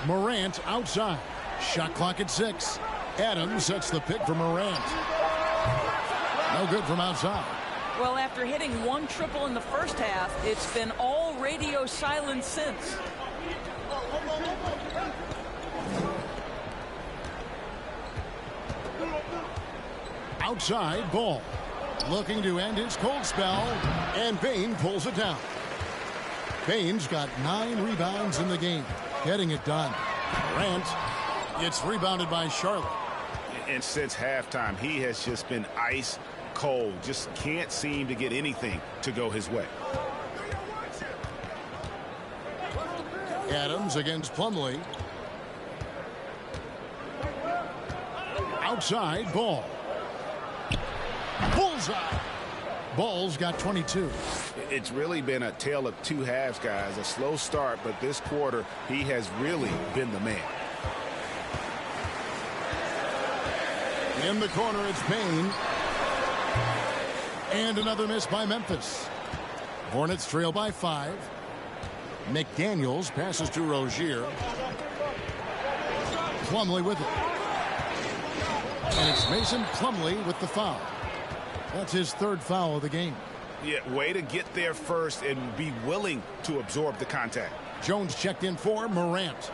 Morant outside. Shot clock at 6. Adams sets the pick for Morant. No good from outside. Well, after hitting one triple in the first half, it's been all radio silence since. Outside ball. Looking to end his cold spell. And Bane pulls it down. Bane's got 9 rebounds in the game. Getting it done. Morant. It's rebounded by Charlotte. And since halftime, he has just been ice cold. Just can't seem to get anything to go his way. Adams against Plumlee. Outside ball. Bullseye. Ball's got 22. It's really been a tale of two halves, guys. A slow start, but this quarter, he has really been the man. In the corner, it's Bane. And another miss by Memphis. Hornets trail by 5. McDaniels passes to Rozier. Plumlee with it. And it's Mason Plumlee with the foul. That's his third foul of the game. Yeah, way to get there first and be willing to absorb the contact. Jones checked in for Morant.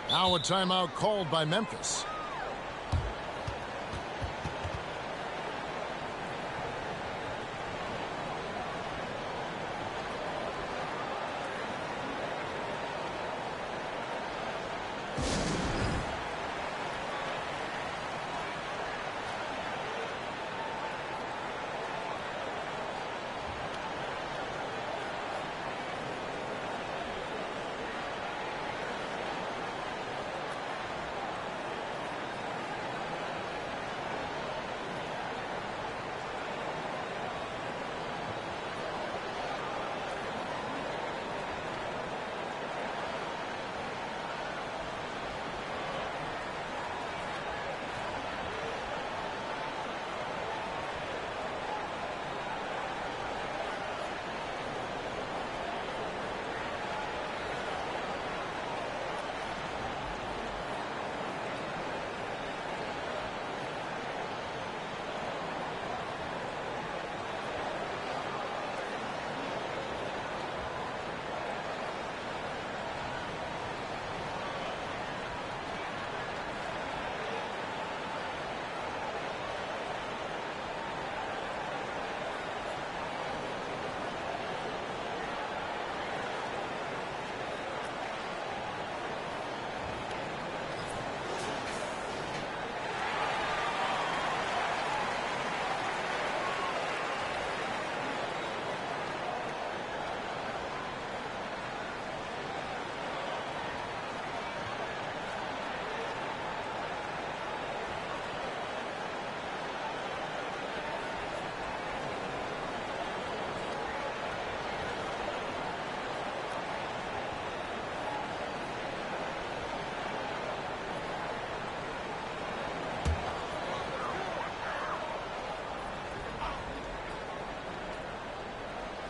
Now a timeout called by Memphis.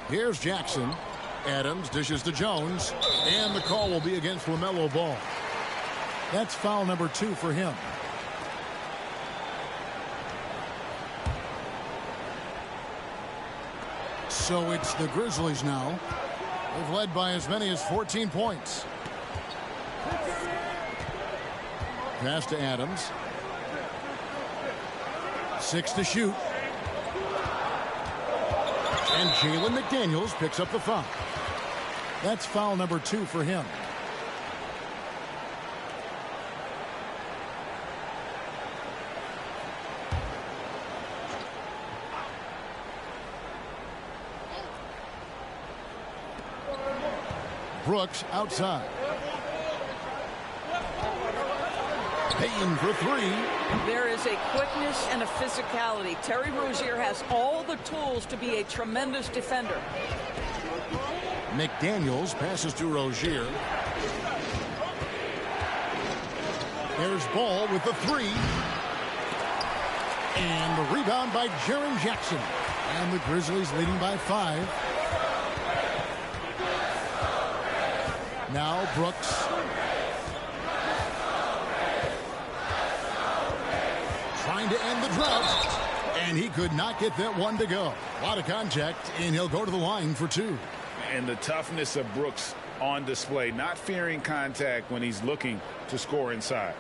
Here's Jackson. Adams dishes to Jones. And the call will be against LaMelo Ball. That's foul number 2 for him. So it's the Grizzlies now. They've led by as many as 14 points. Pass to Adams. 6 to shoot. And Jalen McDaniels picks up the foul. That's foul number 2 for him. Brooks outside. Payton for 3. There is a quickness and a physicality. Terry Rozier has all the tools to be a tremendous defender. McDaniels passes to Rozier. There's Ball with the 3. And the rebound by Jaren Jackson. And the Grizzlies leading by 5. Now Brooks. Trying to end the drought. And he could not get that one to go. A lot of contact, and he'll go to the line for 2. And the toughness of Brooks on display, not fearing contact when he's looking to score inside.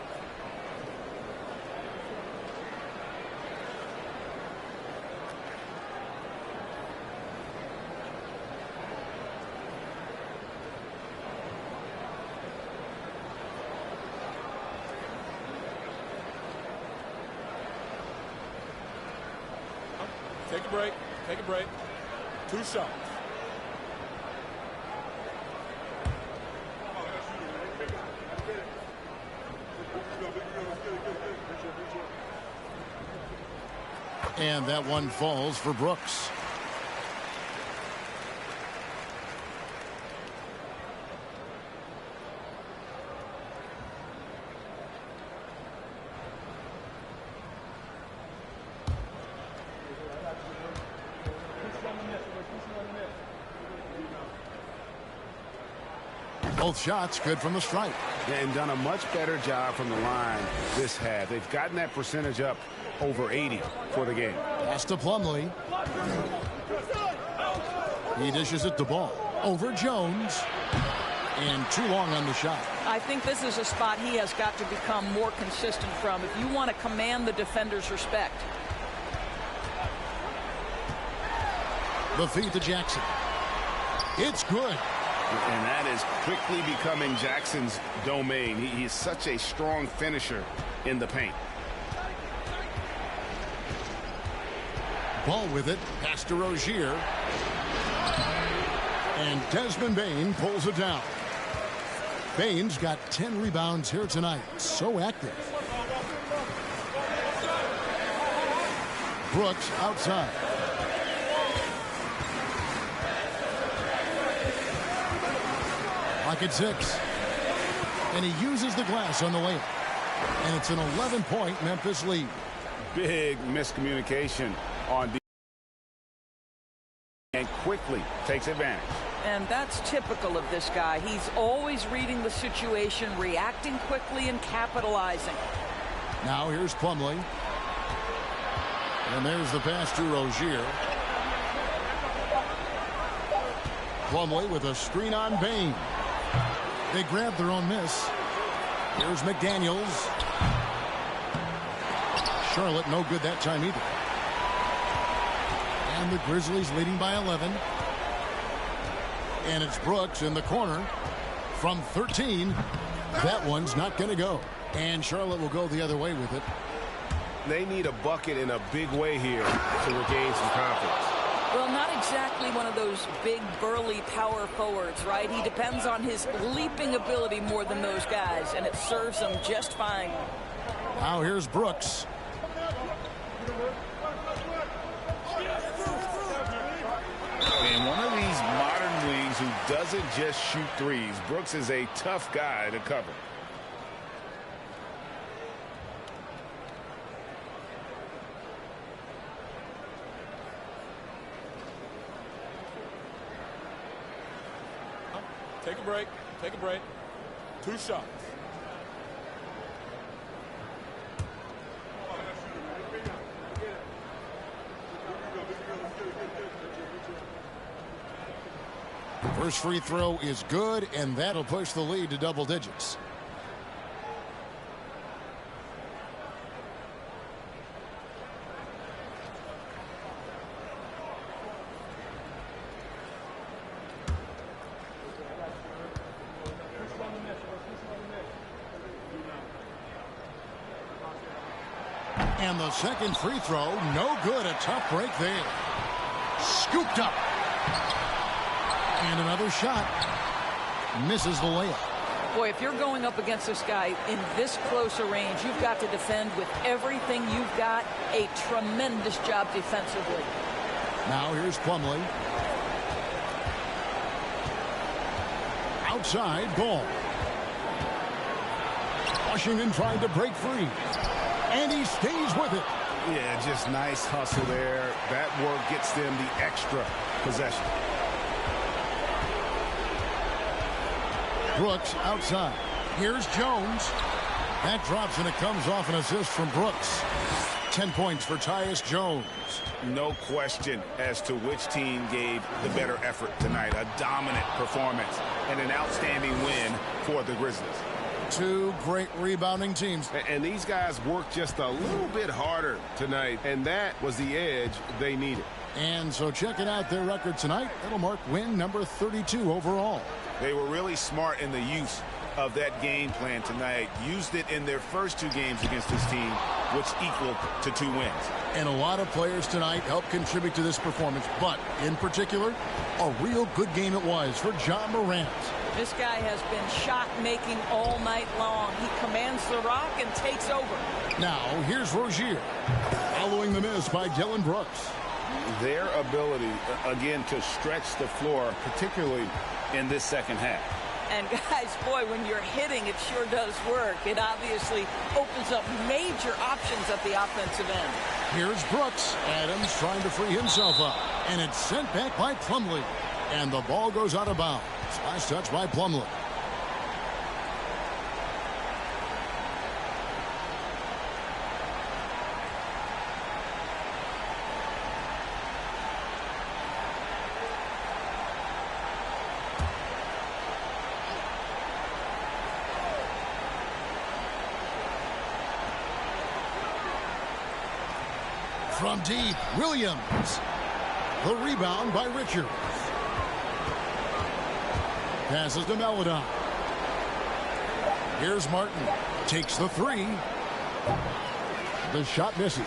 Take a break. Take a break. 2 shots. And that one falls for Brooks. Both shots good from the stripe. And done a much better job from the line this half. They've gotten that percentage up over 80 for the game. Pass to Plumlee. He dishes it to Ball. Over Jones. And too long on the shot. I think this is a spot he has got to become more consistent from if you want to command the defender's respect. The feed to Jackson. It's good. And that is quickly becoming Jackson's domain. He is such a strong finisher in the paint. Ball with it. Pass to Rozier. And Desmond Bane pulls it down. Bane's got 10 rebounds here tonight. So active. Brooks outside. Clock at 6. And he uses the glass on the layup. And it's an 11-point Memphis lead. Big miscommunication on defense. And quickly takes advantage. And that's typical of this guy. He's always reading the situation, reacting quickly, and capitalizing. Now here's Plumlee. And there's the pass to Rozier. Plumlee with a screen on Bane. They grab their own miss. Here's McDaniels. Charlotte no good that time either. And the Grizzlies leading by 11. And it's Brooks in the corner from 13. That one's not going to go. And Charlotte will go the other way with it. They need a bucket in a big way here to regain some confidence. Well, not exactly one of those big, burly power forwards, right? He depends on his leaping ability more than those guys, and it serves him just fine. Now here's Brooks. And one of these modern wings who doesn't just shoot threes. Brooks is a tough guy to cover. Take a break. Take a break. 2 shots. First free throw is good, and that'll push the lead to double digits. And the second free throw, no good. A tough break there. Scooped up. And another shot. Misses the layup. Boy, if you're going up against this guy in this close a range, you've got to defend with everything you've got. A tremendous job defensively. Now here's Plumlee. Outside, Ball. Washington trying to break free. And he stays with it. Yeah, just nice hustle there. That work gets them the extra possession. Brooks outside. Here's Jones. That drops and it comes off an assist from Brooks. 10 points for Tyus Jones. No question as to which team gave the better effort tonight. A dominant performance and an outstanding win for the Grizzlies. Two great rebounding teams. And these guys worked just a little bit harder tonight, and that was the edge they needed. And so checking out their record tonight, that'll mark win number 32 overall. They were really smart in the use of that game plan tonight. Used it in their first 2 games against this team, which equaled to 2 wins. And a lot of players tonight helped contribute to this performance, but in particular, a real good game it was for John Morant. This guy has been shot-making all night long. He commands the rock and takes over. Now, here's Rozier, following the miss by Dylan Brooks. Their ability, again, to stretch the floor, particularly in this second half. And guys, boy, when you're hitting, it sure does work. It obviously opens up major options at the offensive end. Here's Brooks. Adams trying to free himself up. And it's sent back by Plumlee. And the ball goes out of bounds. Last touch by Plumlee. From deep, Williams. The rebound by Richards. Passes to Meladon. Here's Martin. Takes the three. The shot misses.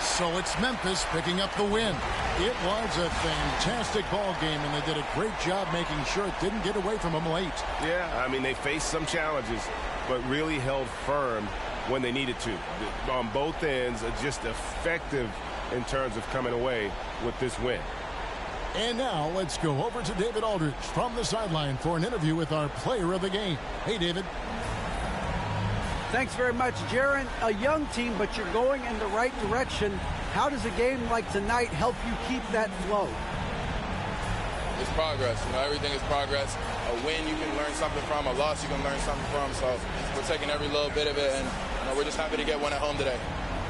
So it's Memphis picking up the win. It was a fantastic ball game, and they did a great job making sure it didn't get away from them late. Yeah, I mean, they faced some challenges, but really held firm when they needed to. On both ends, just effective in terms of coming away with this win. And now let's go over to David Aldridge from the sideline for an interview with our player of the game. Hey, David. Thanks very much, Jaron. A young team, but you're going in the right direction. How does a game like tonight help you keep that flow? It's progress. You know, everything is progress. A win you can learn something from, a loss you can learn something from. So we're taking every little bit of it, and we're just happy to get one at home today.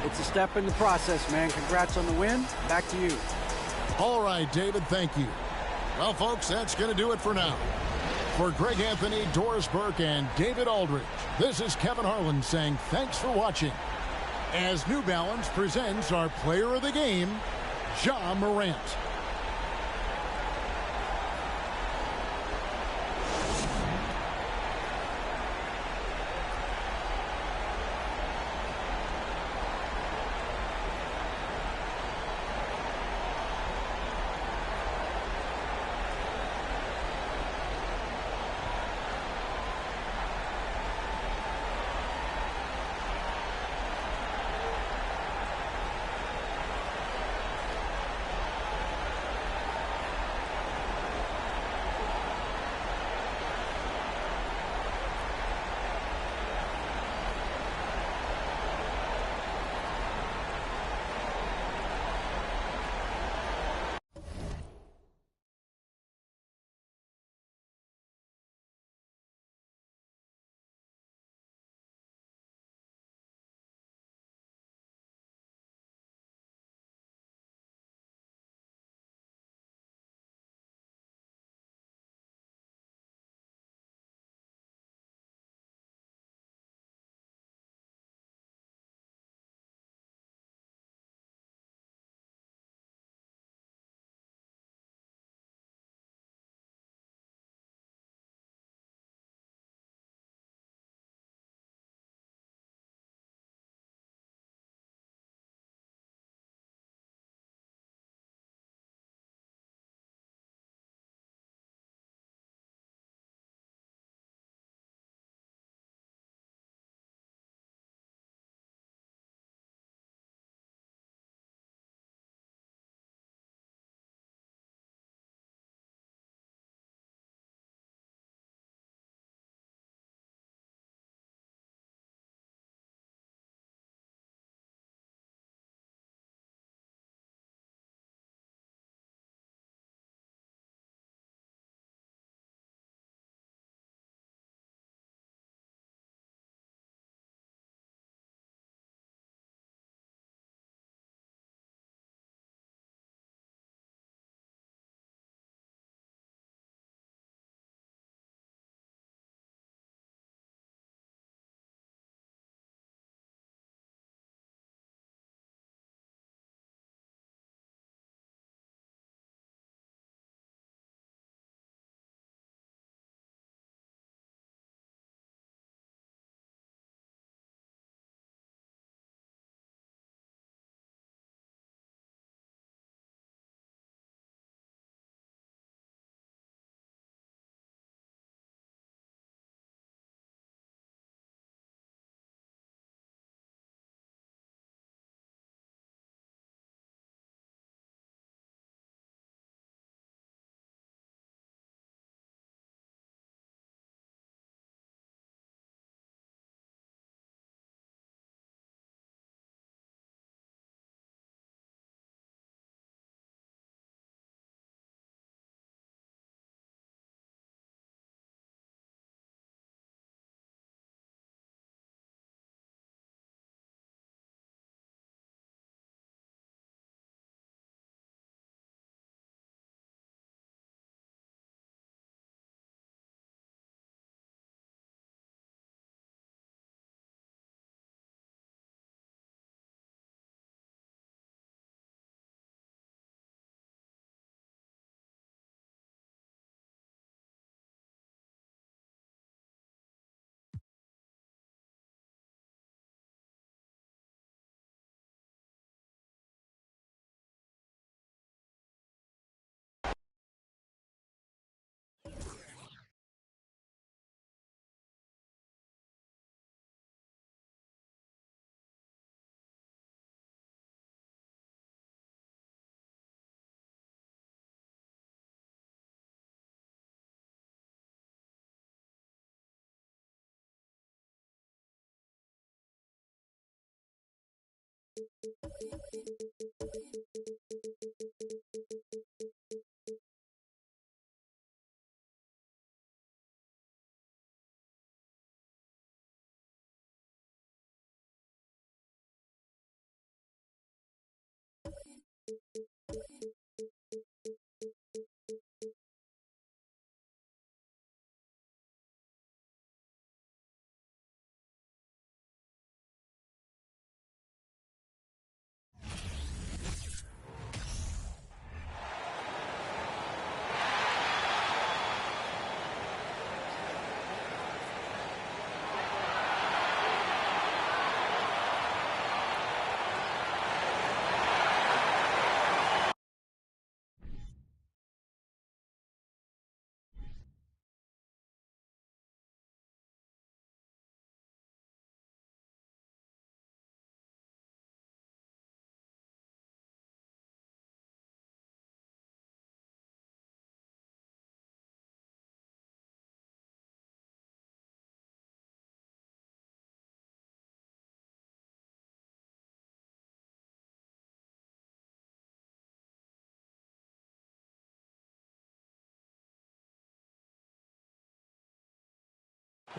It's a step in the process, man. Congrats on the win. Back to you. All right, David, thank you. Well, folks, that's going to do it for now. For Greg Anthony, Doris Burke, and David Aldridge, this is Kevin Harlan saying thanks for watching as New Balance presents our player of the game, Ja Morant.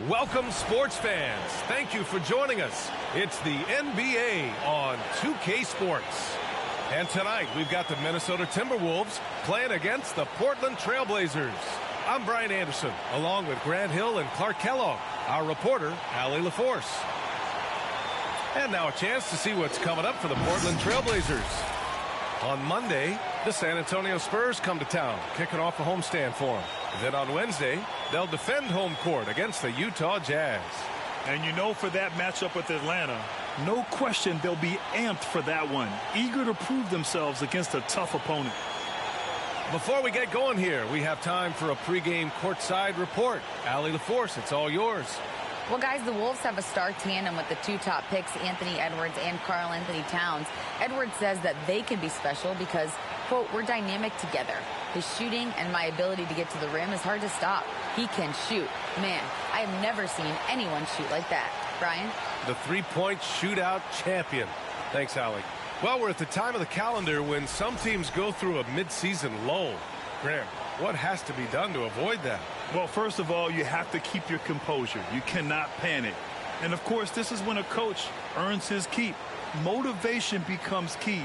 Welcome, sports fans. Thank you for joining us. It's the NBA on 2K Sports. And tonight, we've got the Minnesota Timberwolves playing against the Portland Trailblazers. I'm Brian Anderson, along with Grant Hill and Clark Kellogg, our reporter, Allie LaForce. And now a chance to see what's coming up for the Portland Trailblazers. On Monday, the San Antonio Spurs come to town, kicking off a homestand for them. Then on Wednesday, they'll defend home court against the Utah Jazz. And you know, for that matchup with Atlanta, no question they'll be amped for that one, eager to prove themselves against a tough opponent. Before we get going here, we have time for a pregame courtside report. Allie LaForce, it's all yours. Well, guys, the Wolves have a star tandem with the two top picks, Anthony Edwards and Karl Anthony Towns. Edwards says that they can be special because, quote, we're dynamic together. His shooting and my ability to get to the rim is hard to stop. He can shoot. Man, I have never seen anyone shoot like that. Brian? The three-point shootout champion. Thanks, Allie. Well, we're at the time of the calendar when some teams go through a midseason lull. Graham, what has to be done to avoid that? Well, first of all, you have to keep your composure. You cannot panic. And, of course, this is when a coach earns his keep. Motivation becomes key.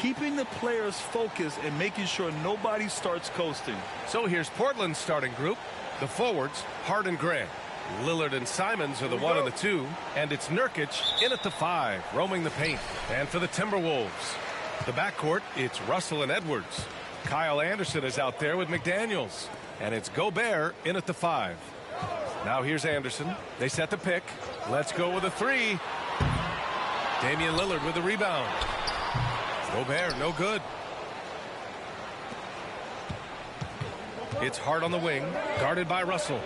Keeping the players focused and making sure nobody starts coasting. So here's Portland's starting group. The forwards, Hart and Grant. Lillard and Simons are the 1 and the 2. And it's Nurkic in at the 5, roaming the paint. And for the Timberwolves, the backcourt, it's Russell and Edwards. Kyle Anderson is out there with McDaniels. And it's Gobert in at the 5. Now here's Anderson. They set the pick. Let's go with a 3. Damian Lillard with the rebound. Gobert, no good. It's Hart on the wing, guarded by Russell.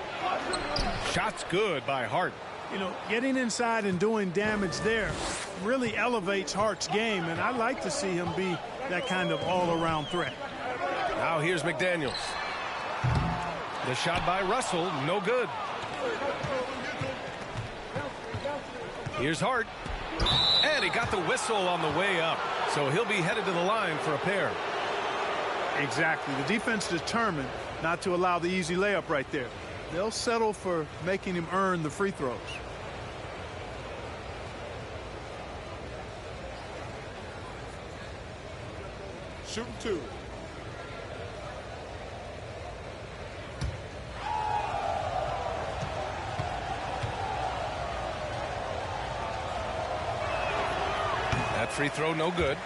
Shots good by Hart. You know, getting inside and doing damage there really elevates Hart's game, and I like to see him be that kind of all-around threat. Now here's McDaniels. The shot by Russell, no good. Here's Hart. And he got the whistle on the way up. So he'll be headed to the line for a pair. Exactly. The defense determined not to allow the easy layup right there. They'll settle for making him earn the free throws. Shooting 2. That free throw, no good.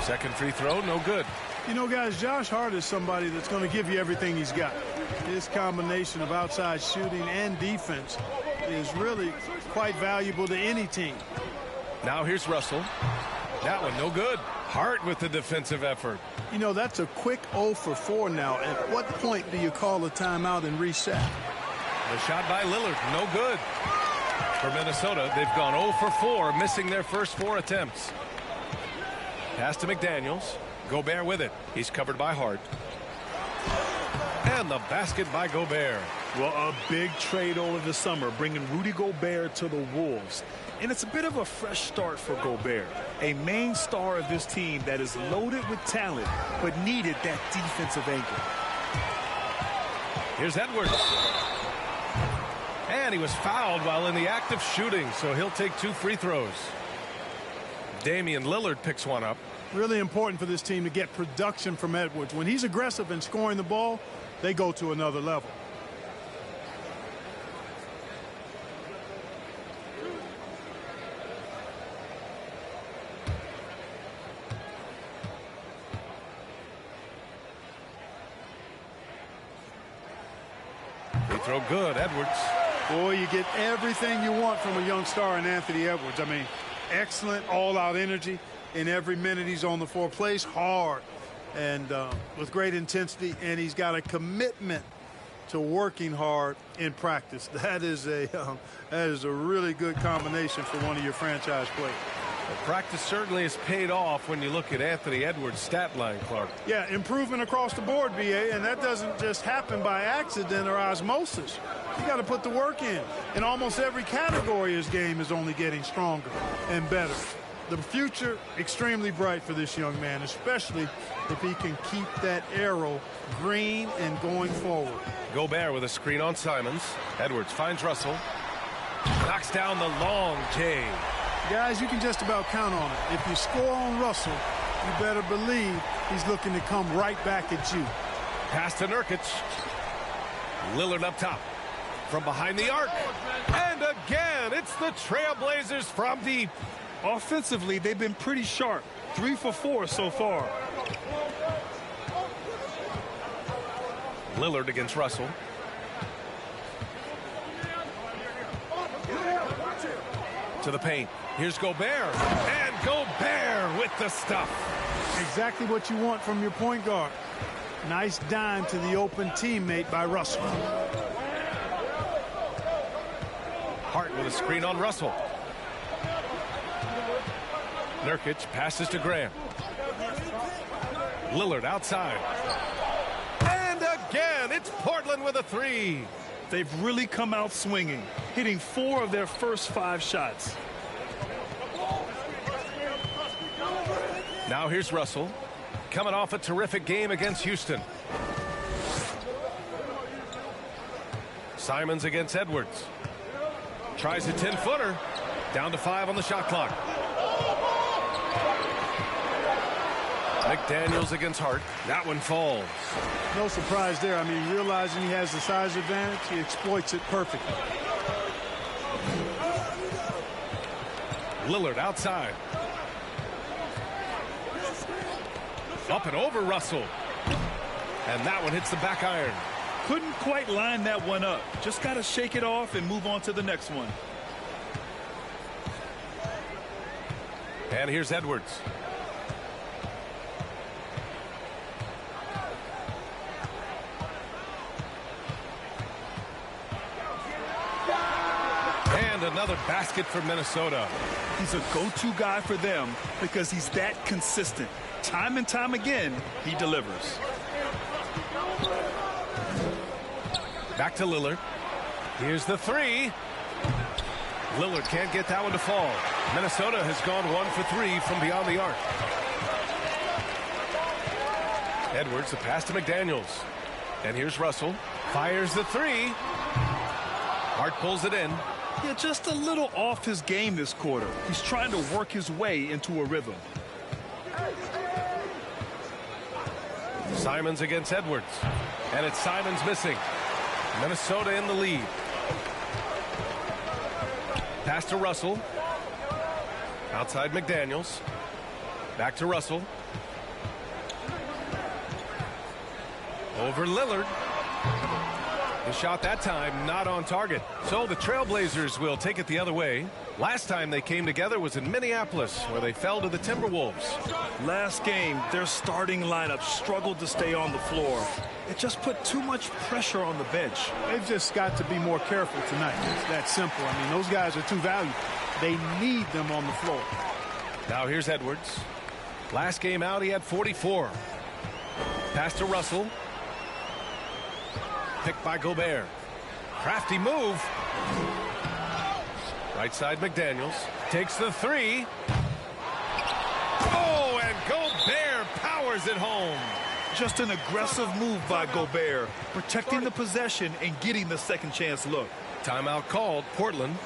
Second free throw, no good. You know, guys, Josh Hart is somebody that's going to give you everything he's got. His combination of outside shooting and defense is really quite valuable to any team. Now here's Russell. That one, no good. Hart with the defensive effort. You know, that's a quick 0 for 4 now. At what point do you call a timeout and reset? The shot by Lillard, no good. For Minnesota, they've gone 0 for 4, missing their first 4 attempts. Pass to McDaniels. Gobert with it. He's covered by Hart. And the basket by Gobert. Well, a big trade over the summer, bringing Rudy Gobert to the Wolves. And it's a bit of a fresh start for Gobert, a main star of this team that is loaded with talent, but needed that defensive anchor. Here's Edwards. And he was fouled while in the act of shooting, so he'll take 2 free throws. Damian Lillard picks one up. Really important for this team to get production from Edwards. When he's aggressive in scoring the ball, they go to another level. Free throw good, Edwards. Boy, you get everything you want from a young star in Anthony Edwards. I mean, excellent all-out energy in every minute he's on the floor. Plays hard and with great intensity, and he's got a commitment to working hard in practice. That is a really good combination for one of your franchise players. Practice certainly has paid off when you look at Anthony Edwards' stat line, Clark. Yeah, improvement across the board, BA, and that doesn't just happen by accident or osmosis. You got to put the work in. In almost every category, his game is only getting stronger and better. The future, extremely bright for this young man, especially if he can keep that arrow green and going forward. Gobert with a screen on Simons. Edwards finds Russell. Knocks down the long J. Guys, you can just about count on it. If you score on Russell, you better believe he's looking to come right back at you. Pass to Nurkic. Lillard up top. From behind the arc. And again, it's the Trailblazers from deep. Offensively, they've been pretty sharp. 3 for 4 so far. Lillard against Russell. To the paint. Here's Gobert. And Gobert with the stuff. Exactly what you want from your point guard. Nice dime to the open teammate by Russell. Hart with a screen on Russell. Nurkic passes to Graham. Lillard outside. And again, it's Portland with a three. They've really come out swinging, hitting 4 of their first 5 shots. Now here's Russell, coming off a terrific game against Houston. Simons against Edwards. Tries a 10-footer. Down to 5 on the shot clock. McDaniels against Hart. That one falls. No surprise there. I mean, realizing he has the size advantage, he exploits it perfectly. Lillard outside. Up and over Russell. And that one hits the back iron. Couldn't quite line that one up. Just got to shake it off and move on to the next one. And here's Edwards. And another basket for Minnesota. He's a go-to guy for them because he's that consistent. Time and time again, he delivers. Back to Lillard. Here's the three. Lillard can't get that one to fall. Minnesota has gone 1 for 3 from beyond the arc. Edwards, the pass to McDaniels. And here's Russell. Fires the three. Hart pulls it in. Yeah, just a little off his game this quarter. He's trying to work his way into a rhythm. Simons against Edwards. And it's Simons missing. Minnesota in the lead. Pass to Russell. Outside McDaniels. Back to Russell. Over Lillard. The shot that time not on target. So the Trailblazers will take it the other way. Last time they came together was in Minneapolis, where they fell to the Timberwolves. Last game, their starting lineup struggled to stay on the floor. It just put too much pressure on the bench. They've just got to be more careful tonight. It's that simple. I mean, those guys are too valuable. They need them on the floor. Now here's Edwards. Last game out, he had 44. Pass to Russell. Picked by Gobert. Crafty move. Right side McDaniels. Takes the three. Oh, and Gobert powers it home. Just an aggressive move by Gobert, protecting the possession and getting the second chance look. Timeout called, Portland.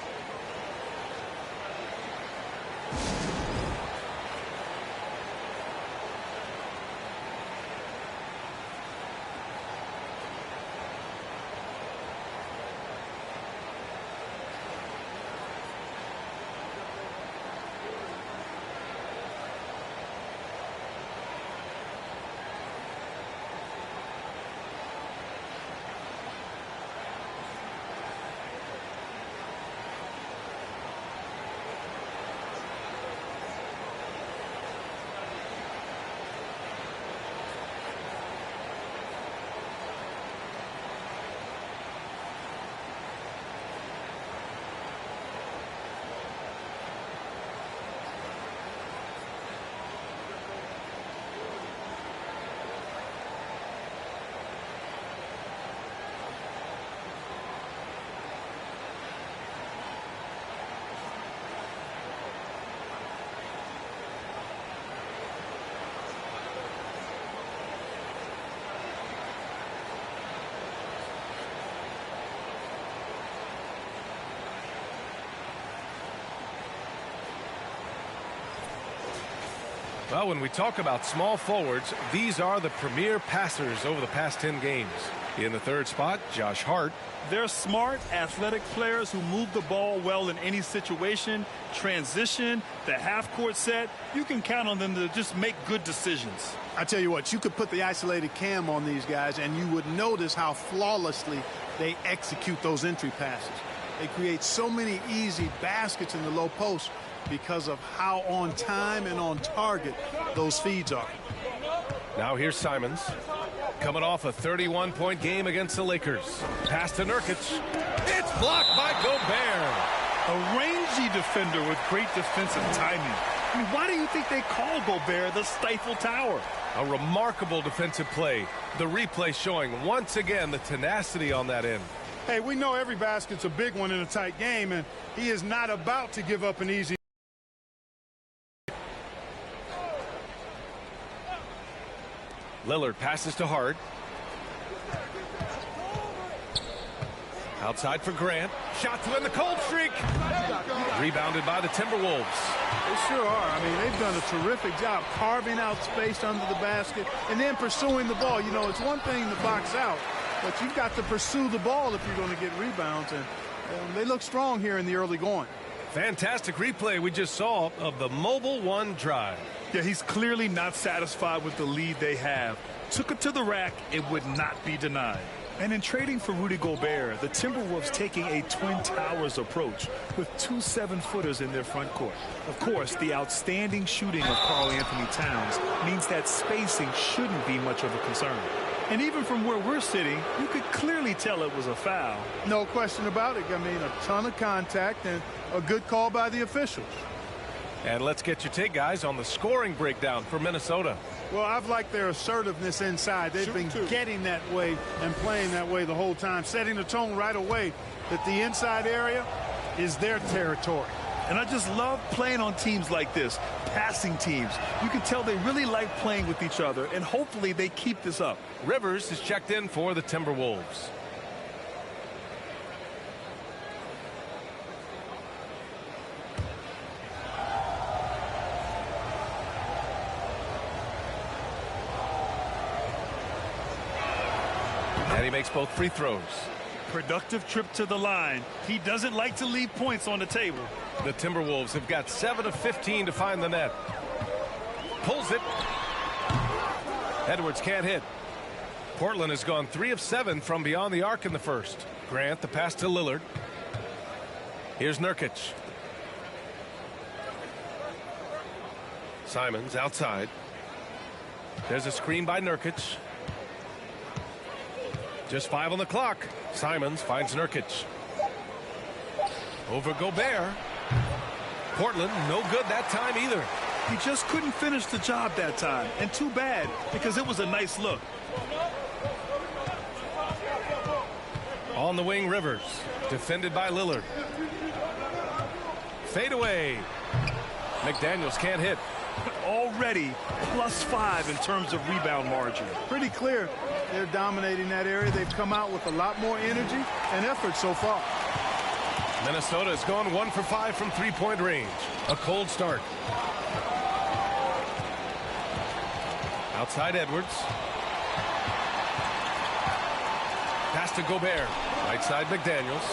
Well, when we talk about small forwards, these are the premier passers over the past 10 games. In the third spot, Josh Hart. They're smart, athletic players who move the ball well in any situation, transition, the half-court set. You can count on them to just make good decisions. I tell you what, you could put the isolated cam on these guys, and you would notice how flawlessly they execute those entry passes. They create so many easy baskets in the low post because of how on time and on target those feeds are. Now here's Simons. Coming off a 31-point game against the Lakers. Pass to Nurkic. It's blocked by Gobert. A rangy defender with great defensive timing. I mean, why do you think they call Gobert the Stifle Tower? A remarkable defensive play. The replay showing once again the tenacity on that end. Hey, we know every basket's a big one in a tight game, and he is not about to give up an easy. Lillard passes to Hart. Outside for Grant. Shot to end the cold streak. Rebounded by the Timberwolves. They sure are. I mean, they've done a terrific job carving out space under the basket and then pursuing the ball. You know, it's one thing to box out, but you've got to pursue the ball if you're going to get rebounds, and they look strong here in the early going. Fantastic replay we just saw of the Mobile One drive. Yeah, he's clearly not satisfied with the lead they have. Took it to the rack, it would not be denied. And in trading for Rudy Gobert, the Timberwolves taking a Twin Towers approach with 2 7-footers in their front court. Of course, the outstanding shooting of Karl-Anthony Towns means that spacing shouldn't be much of a concern. And even from where we're sitting, you could clearly tell it was a foul. No question about it. I mean, a ton of contact and a good call by the officials. And let's get your take, guys, on the scoring breakdown for Minnesota. Well, I've liked their assertiveness inside. They've been getting that way and playing that way the whole time, setting the tone right away that the inside area is their territory. And I just love playing on teams like this, passing teams. You can tell they really like playing with each other, and hopefully they keep this up. Rivers is checked in for the Timberwolves. And he makes both free throws. Productive trip to the line. He doesn't like to leave points on the table. The Timberwolves have got 7 of 15 to find the net. Pulls it. Edwards can't hit. Portland has gone 3 of 7 from beyond the arc in the first. Grant, the pass to Lillard. Here's Nurkic. Simons outside. There's a screen by Nurkic. Just 5 on the clock. Simons finds Nurkic. Over Gobert. Portland, no good that time either. He just couldn't finish the job that time. And too bad, because it was a nice look. On the wing, Rivers. Defended by Lillard. Fade away. McDaniels can't hit. Already +5 in terms of rebound margin. Pretty clear they're dominating that area. They've come out with a lot more energy and effort so far. Minnesota has gone 1 for 5 from three-point range. A cold start. Outside Edwards. Pass to Gobert. Right side McDaniels.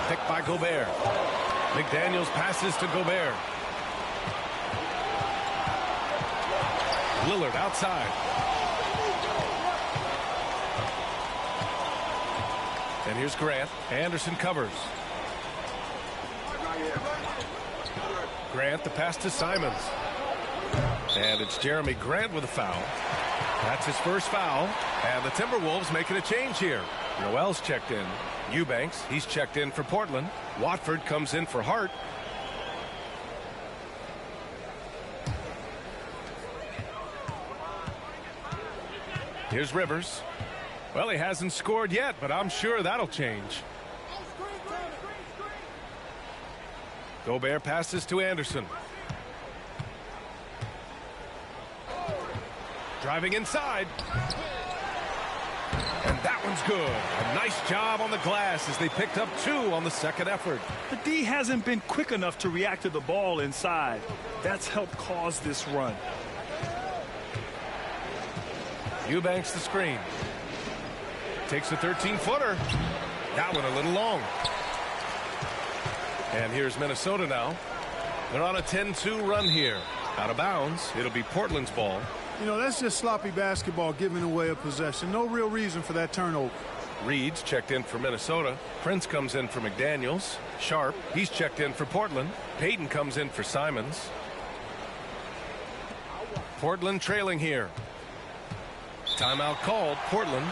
Picked by Gobert. McDaniels passes to Gobert. Lillard outside. And here's Grant. Anderson covers. Grant, the pass to Simons. And it's Jeremy Grant with a foul. That's his first foul. And the Timberwolves making a change here. Noel's checked in. Eubanks, he's checked in for Portland. Watford comes in for Hart. Here's Rivers. Well, he hasn't scored yet, but I'm sure that'll change. Gobert passes to Anderson. Driving inside. And that one's good. A nice job on the glass as they picked up 2 on the second effort. The D hasn't been quick enough to react to the ball inside. That's helped cause this run. Eubanks the screen. Takes a 13-footer. That one a little long. And here's Minnesota now. They're on a 10-2 run here. Out of bounds. It'll be Portland's ball. You know, that's just sloppy basketball, giving away a possession. No real reason for that turnover. Reed's checked in for Minnesota. Prince comes in for McDaniels. Sharp, he's checked in for Portland. Payton comes in for Simons. Portland trailing here. Timeout called, Portland.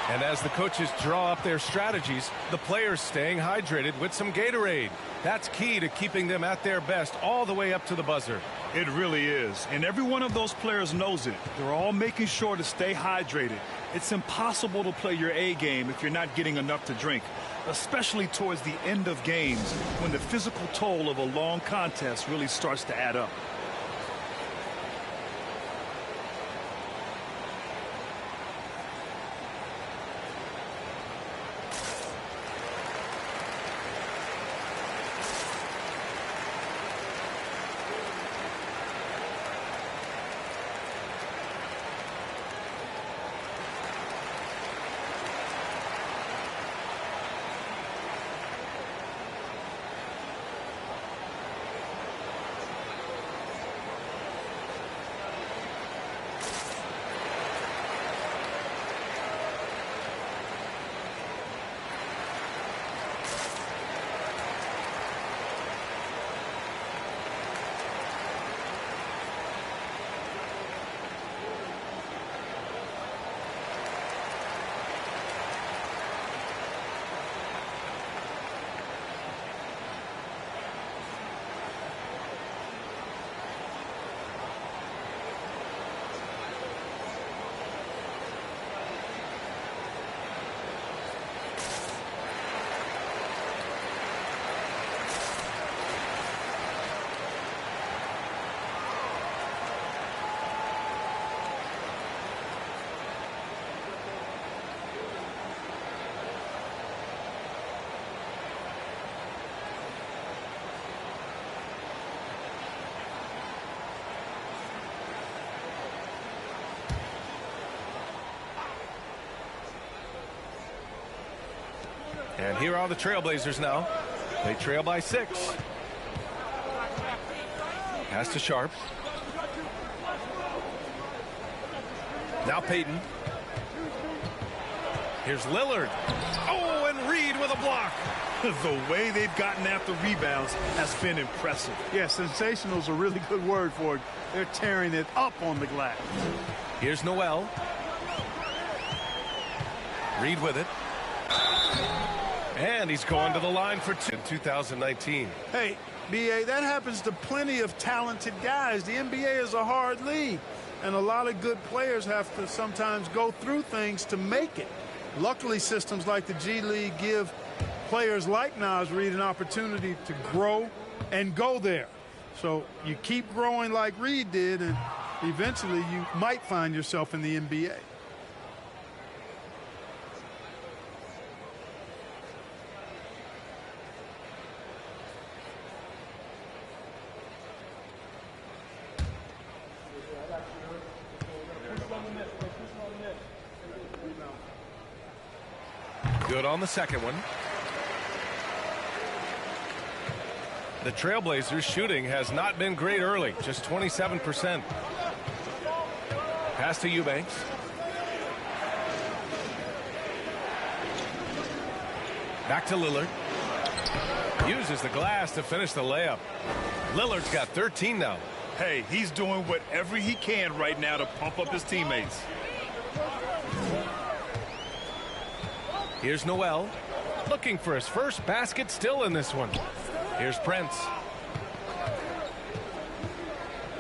And as the coaches draw up their strategies, the players staying hydrated with some Gatorade. That's key to keeping them at their best all the way up to the buzzer. It really is. And every one of those players knows it. They're all making sure to stay hydrated. It's impossible to play your A game if you're not getting enough to drink, especially towards the end of games when the physical toll of a long contest really starts to add up. And here are the Trailblazers now. They trail by 6. Pass to Sharp. Now Payton. Here's Lillard. Oh, and Reed with a block. The way they've gotten after rebounds has been impressive. Yeah, sensational is a really good word for it. They're tearing it up on the glass. Here's Noel. Reed with it. And he's going to the line for 2 in 2019. Hey, B.A., that happens to plenty of talented guys. The NBA is a hard league, and a lot of good players have to sometimes go through things to make it. Luckily, systems like the G League give players like Naz Reid an opportunity to grow and go there. So you keep growing like Reid did, and eventually you might find yourself in the NBA. Good on the second one. The Trailblazers shooting has not been great early, just 27%. Pass to Eubanks. Back to Lillard. Uses the glass to finish the layup. Lillard's got 13 now. Hey, he's doing whatever he can right now to pump up his teammates. Here's Noel, looking for his first basket, still in this one. Here's Prince.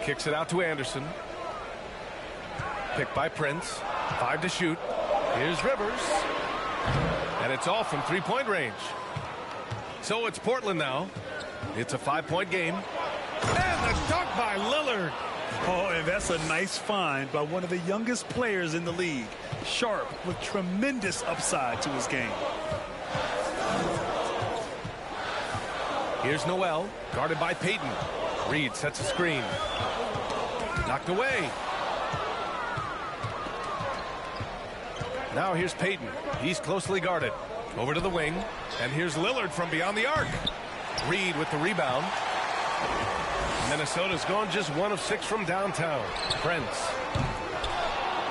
Kicks it out to Anderson. Picked by Prince. 5 to shoot. Here's Rivers. And it's all from three-point range. So it's Portland now. It's a 5-point game. And the dunk by Lillard. Oh, and that's a nice find by one of the youngest players in the league. Sharp with tremendous upside to his game. Here's Noel, guarded by Peyton. Reed sets a screen. Knocked away. Now here's Peyton. He's closely guarded. Over to the wing. And here's Lillard from beyond the arc. Reed with the rebound. Minnesota's gone just 1 of 6 from downtown. Prince.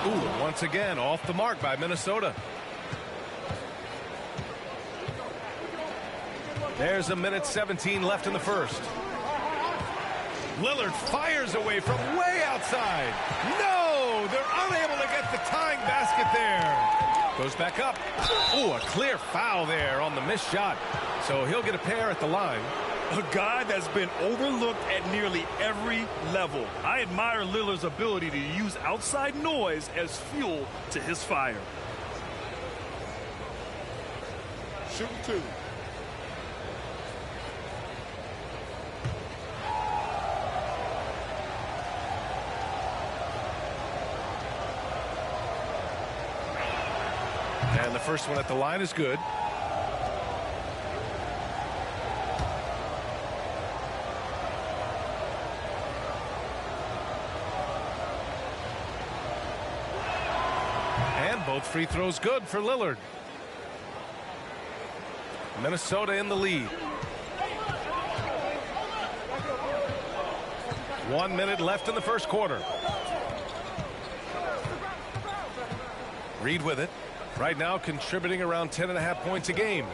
Ooh, once again off the mark by Minnesota. There's 1:17 left in the first. Lillard fires away from way outside. No, they're unable to get the tying basket there. Goes back up. Ooh, a clear foul there on the missed shot. So he'll get a pair at the line. A guy that's been overlooked at nearly every level. I admire Lillard's ability to use outside noise as fuel to his fire. Shooting 2. And the first one at the line is good. And both free throws good for Lillard. Minnesota in the lead. 1 minute left in the first quarter. Reed with it. Right now contributing around 10.5 points a game.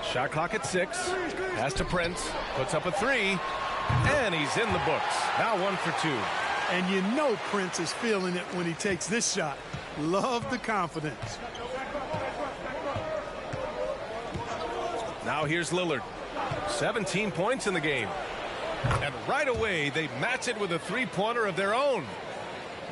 Shot clock at 6. Pass to Prince. Puts up a 3. And he's in the books. Now 1 for 2. And you know Prince is feeling it when he takes this shot. Love the confidence. Now here's Lillard. 17 points in the game. And right away they match it with a three-pointer of their own.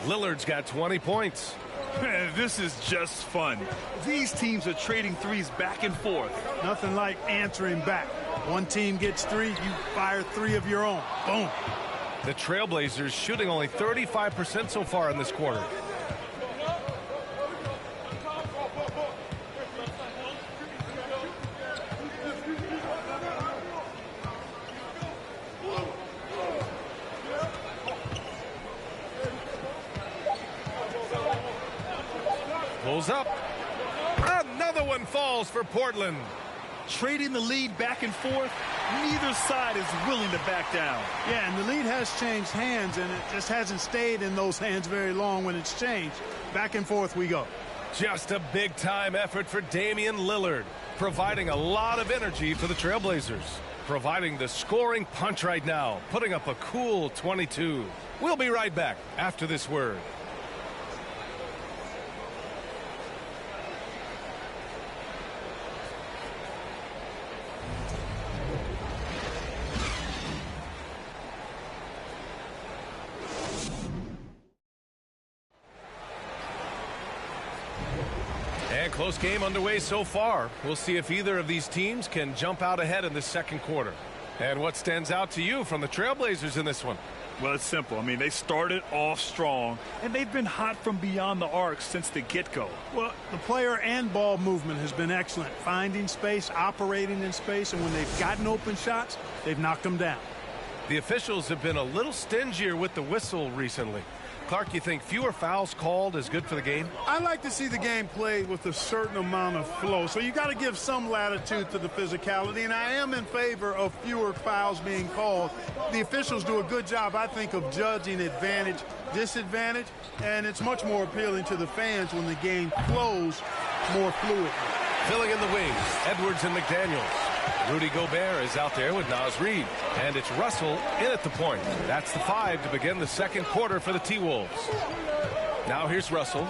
Lillard's got 20 points. Man, this is just fun. These teams are trading threes back and forth. Nothing like answering back. One team gets 3, you fire 3 of your own. Boom. The Trailblazers shooting only 35% so far in this quarter. Pulls up. Another one falls for Portland. Trading the lead back and forth, neither side is willing to back down. Yeah, and the lead has changed hands, and it just hasn't stayed in those hands very long when it's changed. Back and forth we go. Just a big-time effort for Damian Lillard, providing a lot of energy for the Trailblazers. Providing the scoring punch right now, putting up a cool 22. We'll be right back after this word. Close game underway so far. We'll see if either of these teams can jump out ahead in the second quarter. And what stands out to you from the Trailblazers in this one? Well, it's simple. I mean, they started off strong, and they've been hot from beyond the arc since the get-go. Well, the player and ball movement has been excellent. Finding space, operating in space, and when they've gotten open shots, they've knocked them down. The officials have been a little stingier with the whistle recently. Clark, you think fewer fouls called is good for the game? I like to see the game played with a certain amount of flow. So you got to give some latitude to the physicality, and I am in favor of fewer fouls being called. The officials do a good job, I think, of judging advantage, disadvantage, and it's much more appealing to the fans when the game flows more fluidly. Filling in the wings, Edwards and McDaniels. Rudy Gobert is out there with Naz Reid. And it's Russell in at the point. That's the 5 to begin the second quarter for the T-Wolves. Now here's Russell.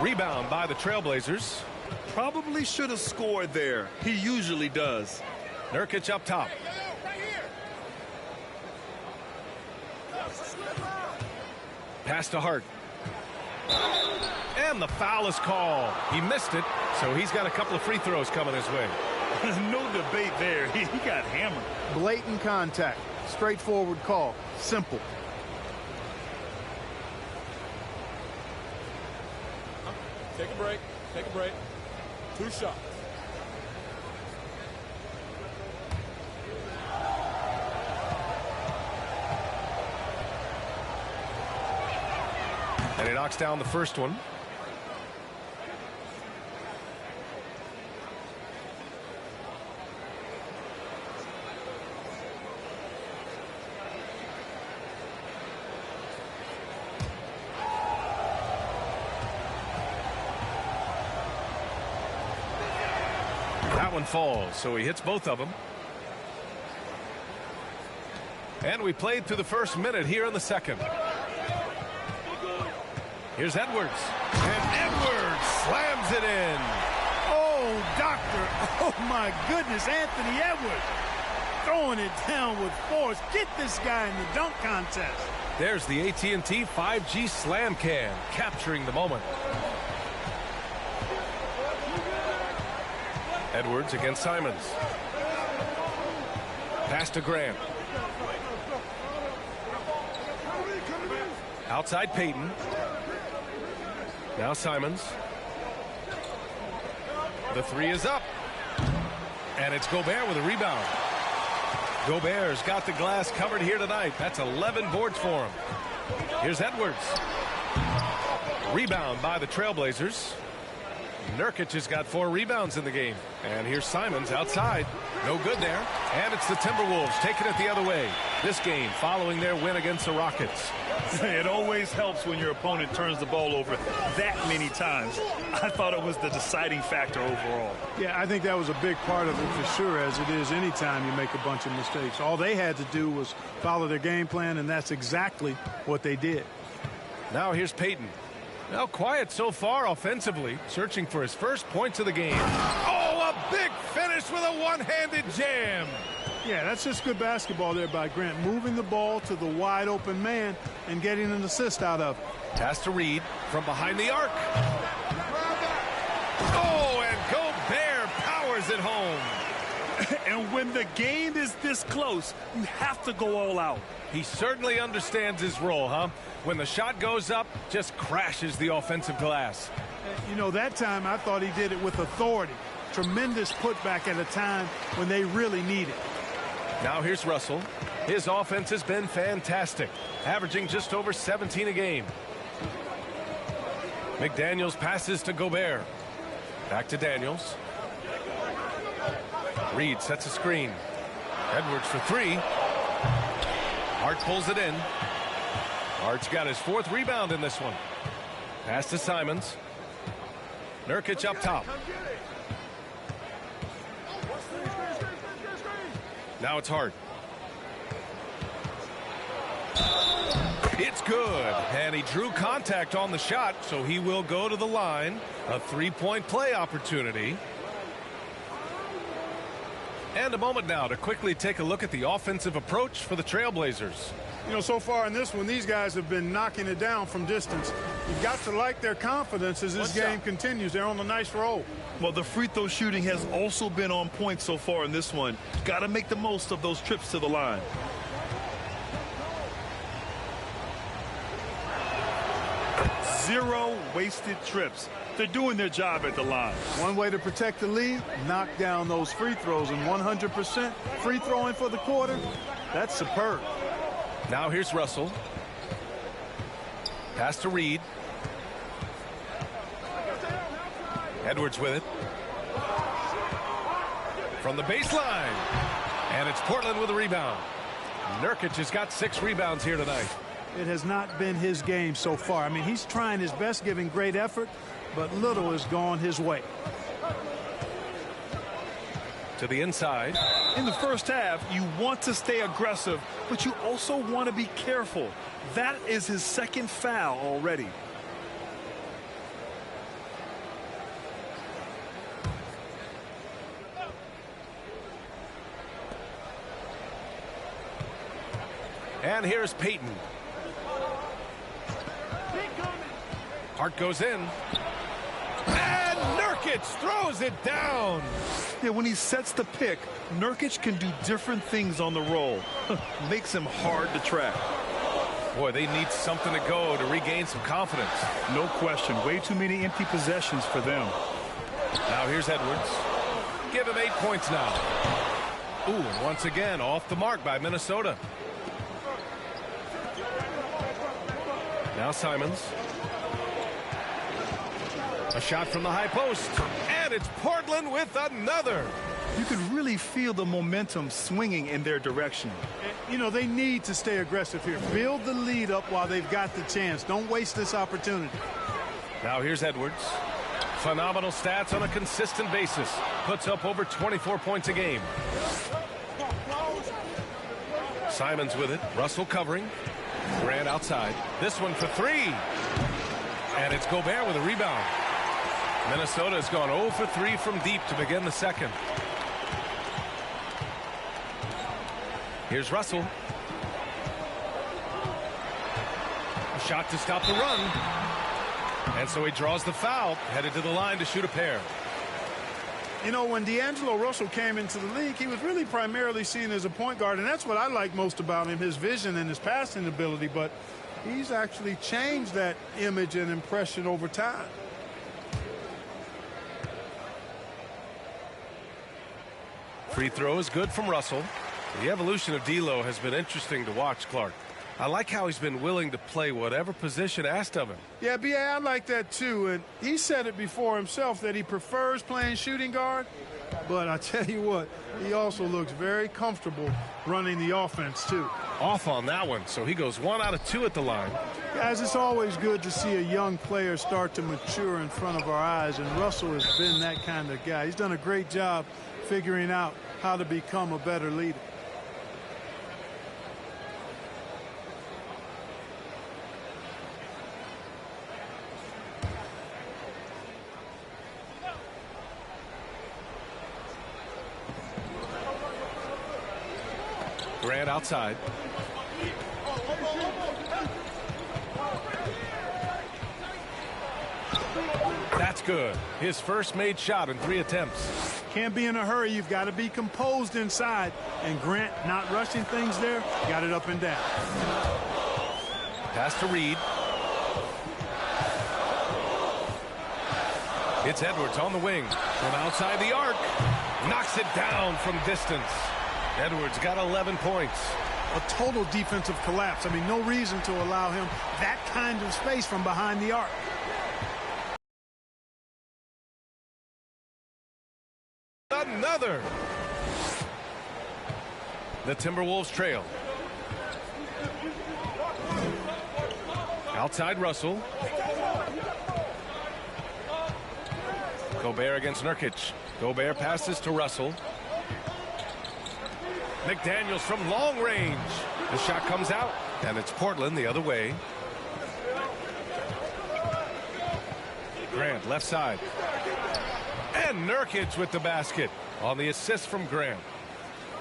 Rebound by the Trailblazers. Probably should have scored there. He usually does. Nurkic up top. Pass to Hart. And the foul is called. He missed it, so he's got a couple of free throws coming his way. No debate there. He got hammered. Blatant contact. Straightforward call. Simple. Take a break. Take a break. 2 shots. And he knocks down the first one. That one falls, so he hits both of them. And we played through the first minute here in the second. Here's Edwards. And Edwards slams it in. Oh, doctor. Oh, my goodness. Anthony Edwards throwing it down with force. Get this guy in the dunk contest. There's the AT&T 5G Slam Can, capturing the moment. Edwards against Simons. Pass to Grant. Outside Payton. Now Simons. The three is up. And it's Gobert with a rebound. Gobert's got the glass covered here tonight. That's 11 boards for him. Here's Edwards. Rebound by the Trailblazers. Nurkic has got 4 rebounds in the game. And here's Simons outside. No good there. And it's the Timberwolves taking it the other way. This game following their win against the Rockets. It always helps when your opponent turns the ball over that many times. I thought it was the deciding factor overall. Yeah, I think that was a big part of it for sure, as it is anytime you make a bunch of mistakes. All they had to do was follow their game plan, and that's exactly what they did. Now here's Payton. Now quiet so far offensively, searching for his first points of the game. Oh, a big finish with a one-handed jam. Yeah, that's just good basketball there by Grant, moving the ball to the wide open man and getting an assist out of it. Pass to Reed from behind the arc. Oh, and Gobert powers it home. And when the game is this close, you have to go all out. He certainly understands his role, huh? When the shot goes up, just crashes the offensive glass. You know, that time I thought he did it with authority. Tremendous putback at a time when they really need it. Now here's Russell. His offense has been fantastic, averaging just over 17 a game. McDaniels passes to Gobert. Back to Daniels. Reed sets a screen. Edwards for 3. Hart pulls it in. Hart's got his 4th rebound in this one. Pass to Simons. Nurkic up top. Now it's Hart. It's good. And he drew contact on the shot, so he will go to the line. A 3-point play opportunity. And a moment now to quickly take a look at the offensive approach for the Trailblazers. You know, so far in this one, these guys have been knocking it down from distance. You've got to like their confidence as this game continues. They're on a nice roll. Well, the free throw shooting has also been on point so far in this one. Got to make the most of those trips to the line. Zero wasted trips. They're doing their job at the line. One way to protect the lead, knock down those free throws, and 100% free throwing for the quarter, that's superb. Now here's Russell. Pass to Reed. Edwards with it. From the baseline. And it's Portland with a rebound. Nurkic has got 6 rebounds here tonight. It has not been his game so far. I mean, he's trying his best, giving great effort, but little has gone his way. To the inside. In the first half, you want to stay aggressive, but you also want to be careful. That is his 2nd foul already. And here's Payton. Hart goes in. And Nurkic throws it down. Yeah, when he sets the pick, Nurkic can do different things on the roll. Makes him hard to track. Boy, they need something to go to regain some confidence. No question. Way too many empty possessions for them. Now here's Edwards. Give him 8 points now. Ooh, and once again, off the mark by Minnesota. Now Simons. A shot from the high post. And it's Portland with another. You could really feel the momentum swinging in their direction. You know, they need to stay aggressive here. Build the lead up while they've got the chance. Don't waste this opportunity. Now here's Edwards. Phenomenal stats on a consistent basis. Puts up over 24 points a game. Simons with it. Russell covering. Grant outside. This one for three. And it's Gobert with a rebound. Minnesota has gone 0 for 3 from deep to begin the second. Here's Russell. A shot to stop the run. And so he draws the foul, headed to the line to shoot a pair. You know, when D'Angelo Russell came into the league, he was really primarily seen as a point guard, and that's what I like most about him, his vision and his passing ability. But he's actually changed that image and impression over time. Free throw is good from Russell. The evolution of D'Lo has been interesting to watch, Clark. I like how he's been willing to play whatever position asked of him. Yeah, B.A., I like that too. And he said it before himself that he prefers playing shooting guard. But I tell you what, he also looks very comfortable running the offense too. Off on that one, so he goes 1 out of 2 at the line. Guys, it's always good to see a young player start to mature in front of our eyes, and Russell has been that kind of guy. He's done a great job figuring out how to become a better leader. Grant outside. That's good. His first made shot in 3 attempts. Can't be in a hurry. You've got to be composed inside. And Grant not rushing things there, got it up and down. Pass to Reed. It's Edwards on the wing from outside the arc. Knocks it down from distance. Edwards got 11 points. A total defensive collapse. I mean, no reason to allow him that kind of space from behind the arc. Another. The Timberwolves trail. Outside Russell. Gobert against Nurkic. Gobert passes to Russell. McDaniels from long range. The shot comes out, and it's Portland the other way. Grant left side. And Nurkic with the basket on the assist from Grant.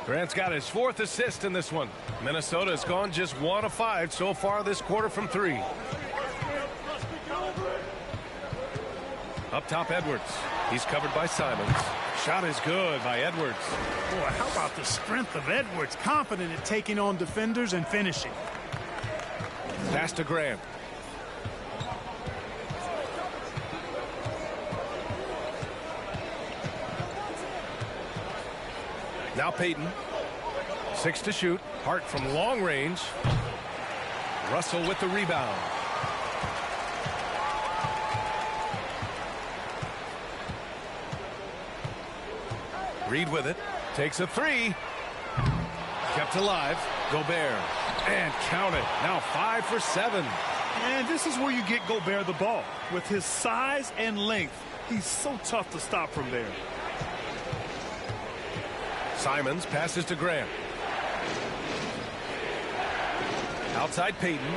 Grant's got his 4th assist in this one. Minnesota has gone just 1 of 5 so far this quarter from 3. Up top, Edwards. He's covered by Simons. Shot is good by Edwards. Boy, how about the strength of Edwards? Confident at taking on defenders and finishing. Pass to Grant. Now Payton. 6 to shoot. Hart from long range. Russell with the rebound. Reed with it. Takes a 3. Kept alive. Gobert. And count it. Now 5 for 7. And this is where you get Gobert the ball. With his size and length, he's so tough to stop from there. Simons passes to Grant. Outside Payton.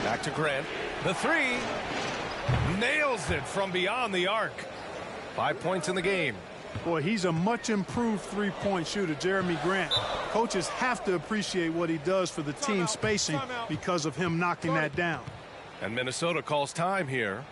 Back to Grant. The 3. Nails it from beyond the arc. 5 points in the game. Boy, he's a much improved three-point shooter, Jeremy Grant. Coaches have to appreciate what he does for the team spacing because of him knocking that down. And Minnesota calls time here.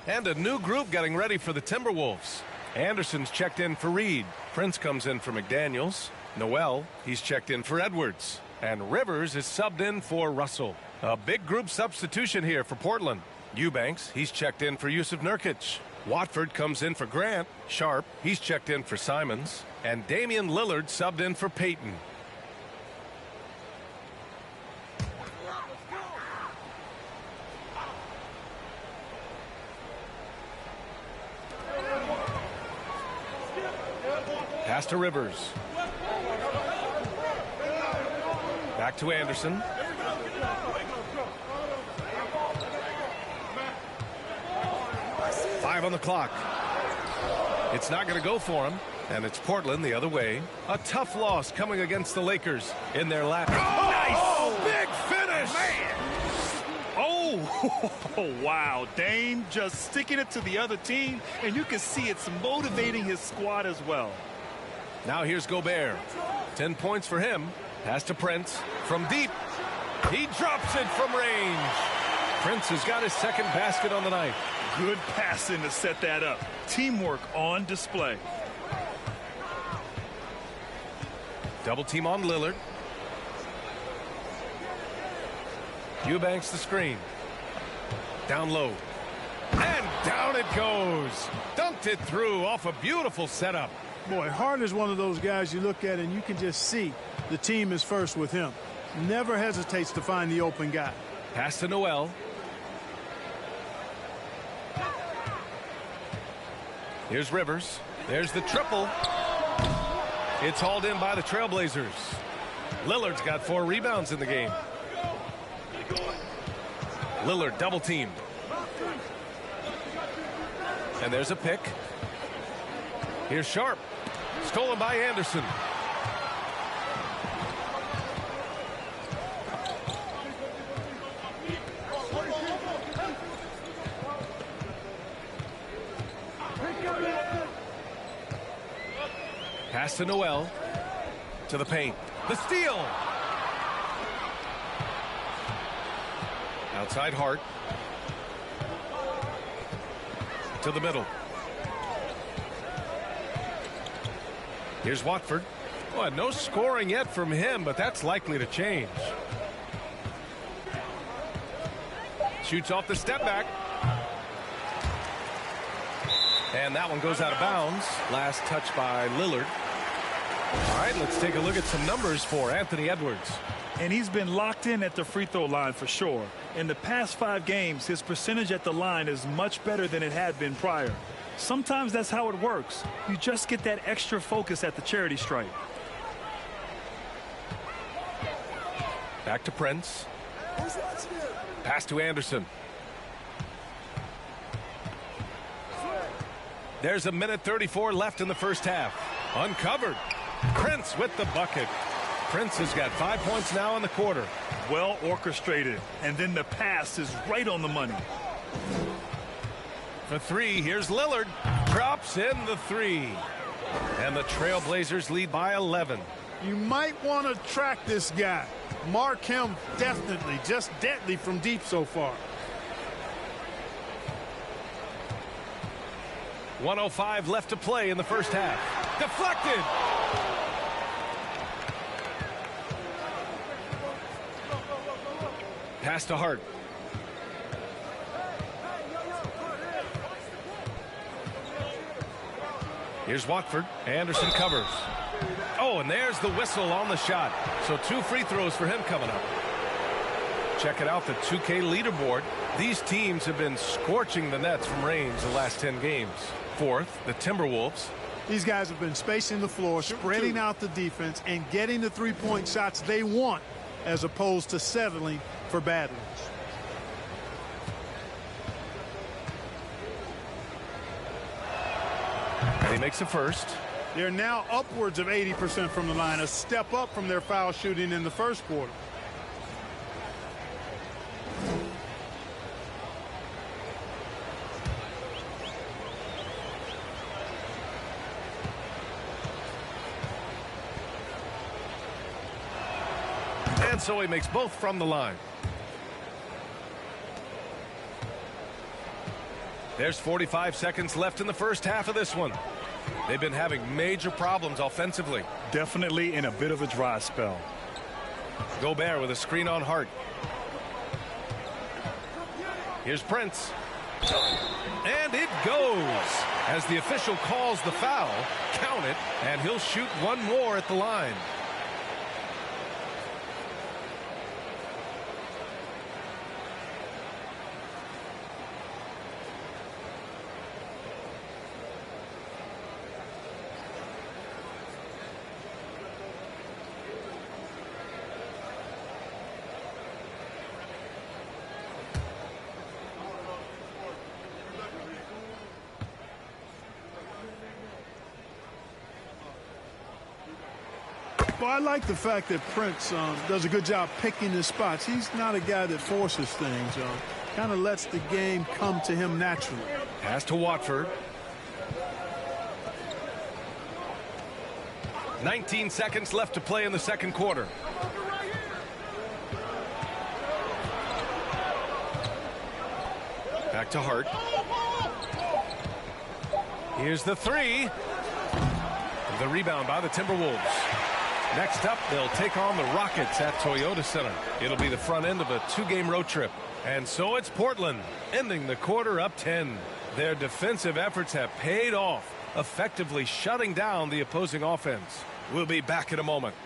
And a new group getting ready for the Timberwolves. Anderson's checked in for Reed. Prince comes in for McDaniels. Noel, he's checked in for Edwards. And Rivers is subbed in for Russell. A big group substitution here for Portland. Eubanks, he's checked in for Yusuf Nurkic. Watford comes in for Grant. Sharp, he's checked in for Simons. And Damian Lillard subbed in for Payton. Pass to Rivers. Back to Anderson. Five on the clock. It's not going to go for him, and it's Portland the other way. A tough loss coming against the Lakers in their last. Oh, nice! Big finish! Man. Oh, wow. Dame just sticking it to the other team, and you can see it's motivating his squad as well. Now here's Gobert. 10 points for him. Pass to Prince from deep. He drops it from range. Prince has got his second basket on the night. Good passing to set that up. Teamwork on display. Double team on Lillard. Eubanks the screen. Down low. And down it goes. Dunked it through off a beautiful setup. Boy, Hart is one of those guys you look at and you can just see the team is first with him. Never hesitates to find the open guy. Pass to Noel. Here's Rivers. There's the triple. It's hauled in by the Trailblazers. Lillard's got 4 rebounds in the game. Lillard double teamed. And there's a pick. Here's Sharp. Stolen by Anderson. Pass to Noel. To the paint. The steal. Outside Hart. To the middle. Here's Watford. Well, no scoring yet from him, but that's likely to change. Shoots off the step back. And that one goes out of bounds. Last touch by Lillard. All right, let's take a look at some numbers for Anthony Edwards. And he's been locked in at the free throw line for sure. In the past 5 games, his percentage at the line is much better than it had been prior. Sometimes that's how it works. You just get that extra focus at the charity stripe. Back to Prince. Pass to Anderson. There's a minute 34 left in the first half. Uncovered. Prince with the bucket. Prince has got 5 points now in the quarter. Well orchestrated. And then the pass is right on the money. For three, here's Lillard. Drops in the three. And the Trailblazers lead by 11. You might want to track this guy. Mark him definitely. Just deadly from deep so far. 1:05 left to play in the first half. Deflected. Pass to Hart. Here's Watford. Anderson covers. Oh, and there's the whistle on the shot. So 2 free throws for him coming up. Check it out, the 2K leaderboard. These teams have been scorching the nets from range the last 10 games. Fourth, the Timberwolves. These guys have been spacing the floor, spreading out the defense, and getting the three-point shots they want as opposed to settling for bad ones. And he makes the first. They're now upwards of 80% from the line, a step up from their foul shooting in the first quarter. And so he makes both from the line. There's 45 seconds left in the first half of this one. They've been having major problems offensively. Definitely in a bit of a dry spell. Gobert with a screen on Hart. Here's Prince. And it goes. As the official calls the foul, count it, and he'll shoot one more at the line. Well, I like the fact that Prince does a good job picking his spots. He's not a guy that forces things. Kind of lets the game come to him naturally. Pass to Watford. 19 seconds left to play in the second quarter. Back to Hart. Here's the three. The rebound by the Timberwolves. Next up, they'll take on the Rockets at Toyota Center. It'll be the front end of a 2-game road trip. And so it's Portland, ending the quarter up 10. Their defensive efforts have paid off, effectively shutting down the opposing offense. We'll be back in a moment.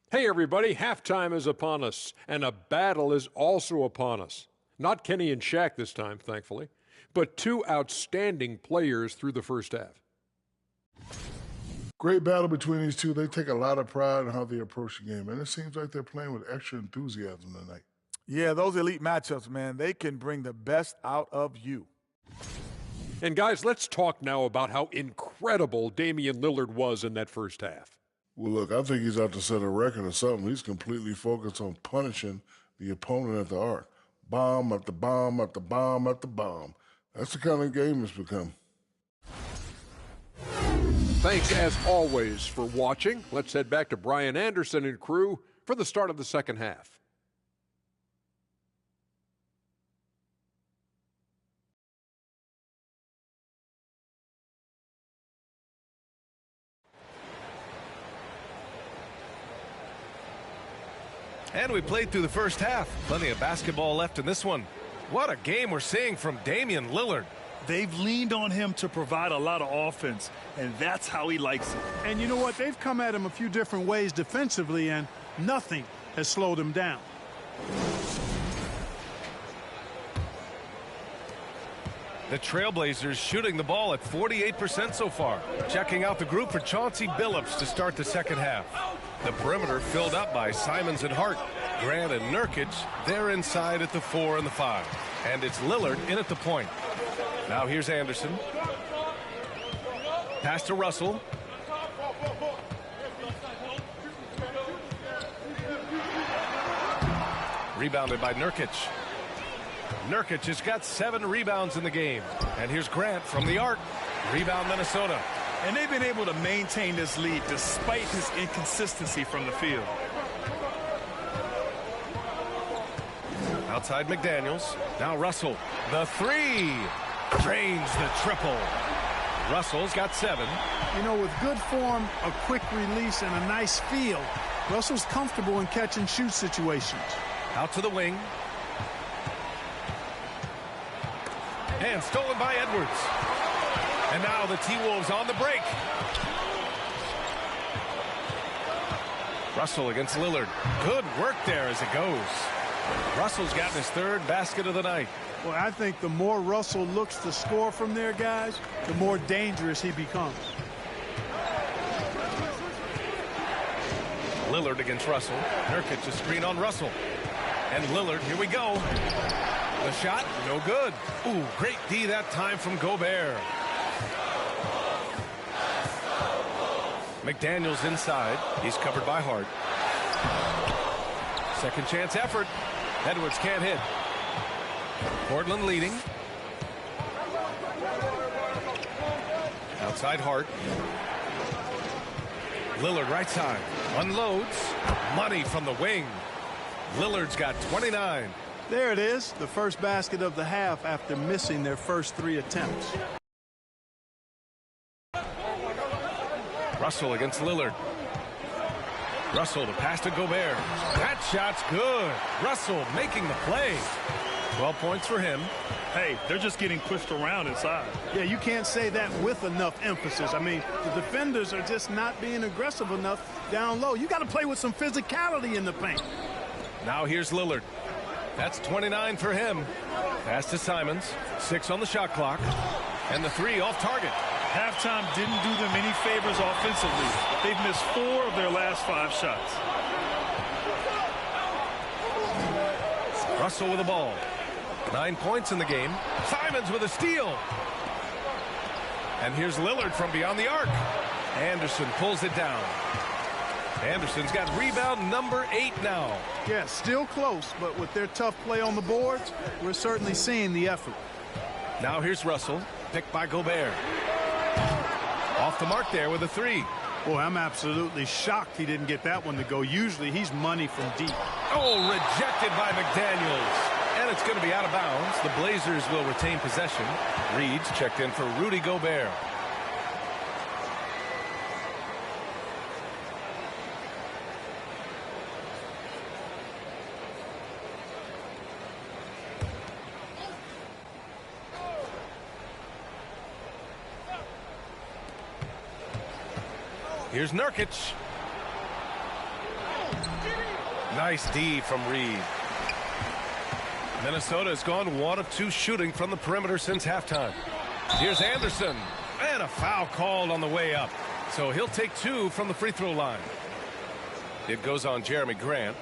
Hey everybody, halftime is upon us, and a battle is also upon us. Not Kenny and Shaq this time, thankfully, but two outstanding players through the first half. Great battle between these two. They take a lot of pride in how they approach the game, and it seems like they're playing with extra enthusiasm tonight. Yeah, those elite matchups, man, they can bring the best out of you. And guys, let's talk now about how incredible Damian Lillard was in that first half. Well, look, I think he's out to set a record or something. He's completely focused on punishing the opponent at the arc. Bomb after bomb after bomb after bomb. That's the kind of game it's become. Thanks, as always, for watching. Let's head back to Brian Anderson and crew for the start of the second half. And we played through the first half. Plenty of basketball left in this one. What a game we're seeing from Damian Lillard. They've leaned on him to provide a lot of offense, and that's how he likes it. And you know what? They've come at him a few different ways defensively, and nothing has slowed him down. The Trailblazers shooting the ball at 48% so far. Checking out the group for Chauncey Billups to start the second half. The perimeter filled up by Simons and Hart. Grant and Nurkic, they're inside at the 4 and the 5. And it's Lillard in at the point. Now here's Anderson. Pass to Russell. Rebounded by Nurkic. Nurkic has got 7 rebounds in the game. And here's Grant from the arc. Rebound Minnesota. And they've been able to maintain this lead despite his inconsistency from the field. Outside McDaniels. Now Russell. The 3. Drains the triple. Russell's got 7. You know, with good form, a quick release, and a nice feel, Russell's comfortable in catch and shoot situations. Out to the wing. And stolen by Edwards. And now the T-Wolves on the break. Russell against Lillard. Good work there as it goes. Russell's gotten his 3rd basket of the night. Well, I think the more Russell looks to score from there, guys, the more dangerous he becomes. Lillard against Russell. Nurkic a screen on Russell. And Lillard, here we go. The shot, no good. Ooh, great D that time from Gobert. McDaniels inside. He's covered by Hart. Second chance effort. Edwards can't hit. Portland leading. Outside Hart. Lillard right side. Unloads. Money from the wing. Lillard's got 29. There it is, the first basket of the half after missing their first 3 attempts. Russell against Lillard. Russell to pass to Gobert. That shot's good. Russell making the play. 12 points for him. Hey, they're just getting pushed around inside. Yeah, you can't say that with enough emphasis. I mean, the defenders are just not being aggressive enough down low. You got to play with some physicality in the paint. Now here's Lillard. That's 29 for him. Pass to Simons. 6 on the shot clock. And the 3 off target. Halftime didn't do them any favors offensively. They've missed 4 of their last 5 shots. Russell with the ball. 9 points in the game. Simons with a steal. And here's Lillard from beyond the arc. Anderson pulls it down. Anderson's got rebound number 8 now. Yeah, still close, but with their tough play on the boards, we're certainly seeing the effort. Now here's Russell, picked by Gobert. Off the mark there with a 3. Boy, I'm absolutely shocked he didn't get that one to go. Usually he's money from deep. Oh, rejected by McDaniels. And it's going to be out of bounds. The Blazers will retain possession. Reed's checked in for Rudy Gobert. Here's Nurkic. Nice D from Reed. Minnesota has gone 1 of 2 shooting from the perimeter since halftime. Here's Anderson. And a foul called on the way up. So he'll take 2 from the free throw line. It goes on Jeremy Grant.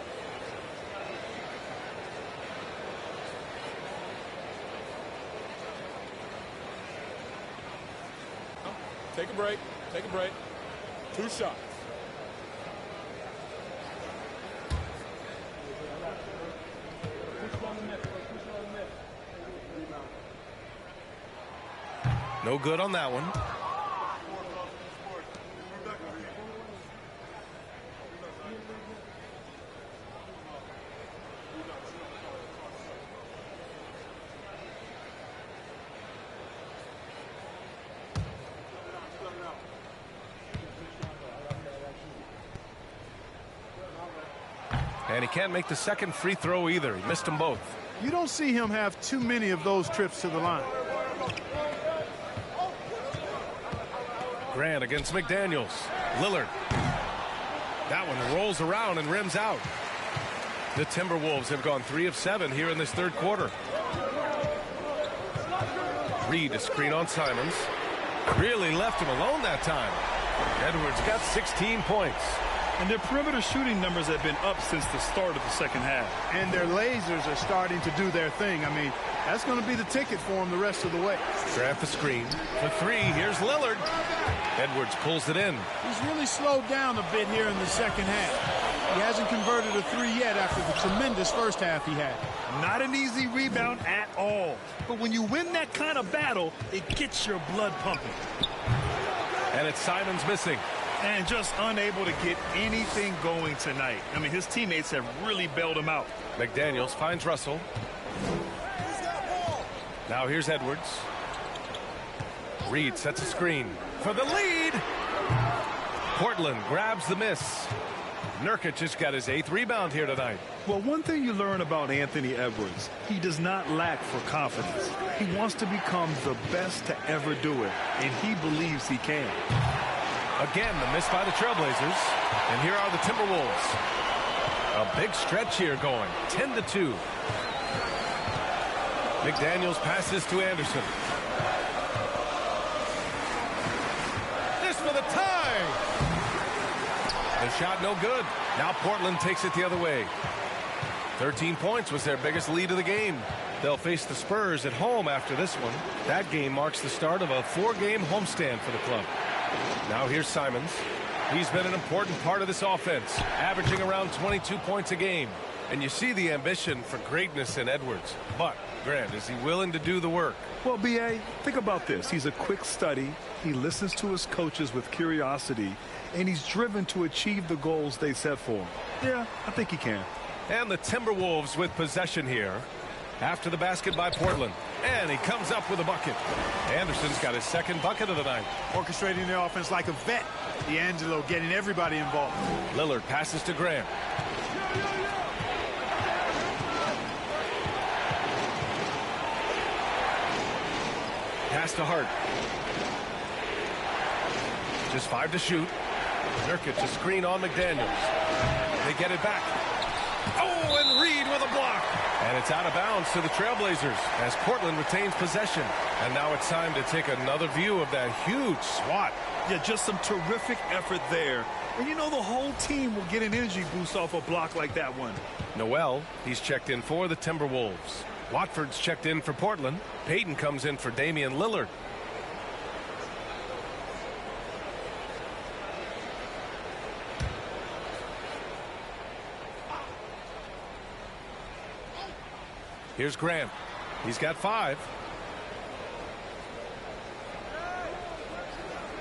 Take a break. Take a break. 2 shots. No good on that one. And he can't make the second free throw either. He missed them both. You don't see him have too many of those trips to the line. Grant against McDaniels. Lillard. That one rolls around and rims out. The Timberwolves have gone 3 of 7 here in this third quarter. Reed a screen on Simons. Really left him alone that time. Edwards got 16 points. And their perimeter shooting numbers have been up since the start of the second half. And their lasers are starting to do their thing. I mean, that's going to be the ticket for them the rest of the way. Grant the screen. For 3, here's Lillard. Edwards pulls it in. He's really slowed down a bit here in the second half. He hasn't converted a 3 yet after the tremendous first half he had. Not an easy rebound at all. But when you win that kind of battle, it gets your blood pumping. And it's Simons missing. And just unable to get anything going tonight. I mean, his teammates have really bailed him out. McDaniels finds Russell. Now here's Edwards. Reed sets a screen for the lead. Portland grabs the miss. Nurkic just got his 8th rebound here tonight. Well, one thing you learn about Anthony Edwards, he does not lack for confidence. He wants to become the best to ever do it, and he believes he can. Again, the miss by the Trailblazers. And here are the Timberwolves. A big stretch here going. 10-2. McDaniels passes to Anderson. This for the tie. The shot no good. Now Portland takes it the other way. 13 points was their biggest lead of the game. They'll face the Spurs at home after this one. That game marks the start of a 4-game homestand for the club. Now here's Simons. He's been an important part of this offense, averaging around 22 points a game. And you see the ambition for greatness in Edwards. But, Grant, is he willing to do the work? Well, B.A., think about this. He's a quick study. He listens to his coaches with curiosity. And he's driven to achieve the goals they set for him. Yeah, I think he can. And the Timberwolves with possession here. After the basket by Portland. And he comes up with a bucket. Anderson's got his 2nd bucket of the night. Orchestrating the offense like a vet. D'Angelo getting everybody involved. Lillard passes to Grant. Pass to Hart. Just 5 to shoot. Nurkic a screen on McDaniels. They get it back. Oh, and Reed with a block. And it's out of bounds to the Trailblazers as Portland retains possession. And now it's time to take another view of that huge swat. Yeah, just some terrific effort there. And you know the whole team will get an energy boost off a block like that one. Noel, he's checked in for the Timberwolves. Watford's checked in for Portland. Payton comes in for Damian Lillard. Here's Grant. He's got 5.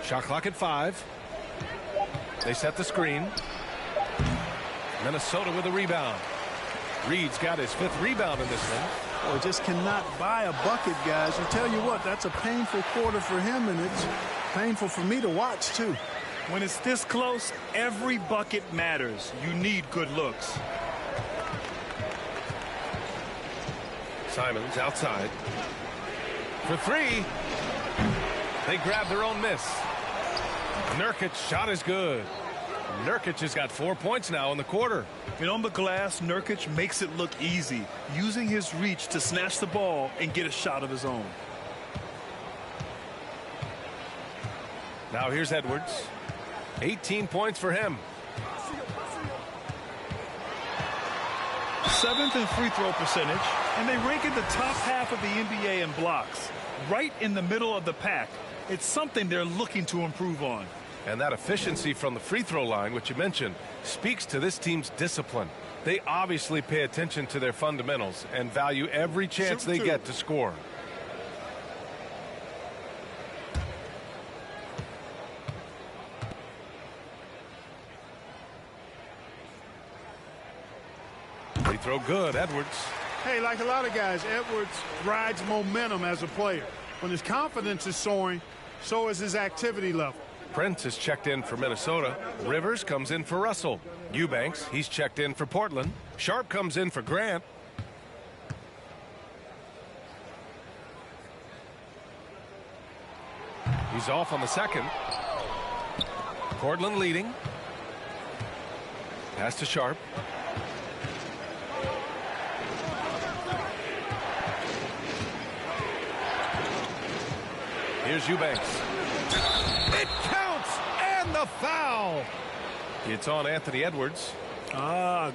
Shot clock at 5. They set the screen. Minnesota with a rebound. Reed's got his 5th rebound in this one. Oh, just cannot buy a bucket, guys. I tell you what, that's a painful quarter for him, and it's painful for me to watch, too. When it's this close, every bucket matters. You need good looks. Simons outside. For 3. They grab their own miss. Nurkic's shot is good. Nurkic has got 4 points now in the quarter. And on the glass, Nurkic makes it look easy, using his reach to snatch the ball and get a shot of his own. Now here's Edwards. 18 points for him. 7th in free throw percentage, and they rank in the top half of the NBA in blocks. right in the middle of the pack. It's something they're looking to improve on. And that efficiency from the free throw line, which you mentioned, speaks to this team's discipline. They obviously pay attention to their fundamentals and value every chance they get to score. Free throw good, Edwards. Hey, like a lot of guys, Edwards rides momentum as a player. When his confidence is soaring, so is his activity level. Prince is checked in for Minnesota. Rivers comes in for Russell. Eubanks, he's checked in for Portland. Sharp comes in for Grant. He's off on the second. Portland leading. Pass to Sharp. Here's Eubanks. It counts, and the foul. It's on Anthony Edwards.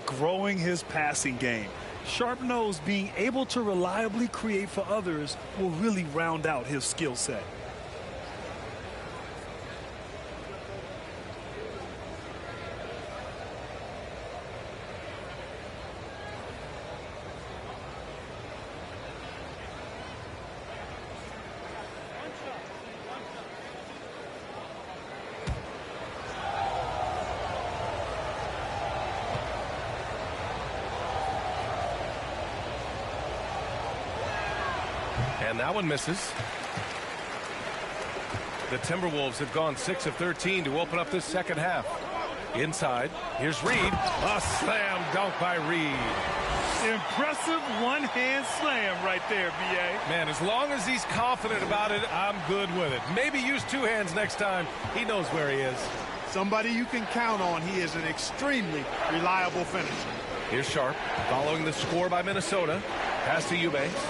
Growing his passing game. Sharp knows being able to reliably create for others will really round out his skill set. And that one misses. The Timberwolves have gone 6 of 13 to open up this second half. Inside, here's Reed. A slam dunk by Reed. Impressive one-hand slam right there, B.A. Man, as long as he's confident about it, I'm good with it. Maybe use two hands next time. He knows where he is. Somebody you can count on. He is an extremely reliable finisher. Here's Sharp following the score by Minnesota. Pass to Eubanks.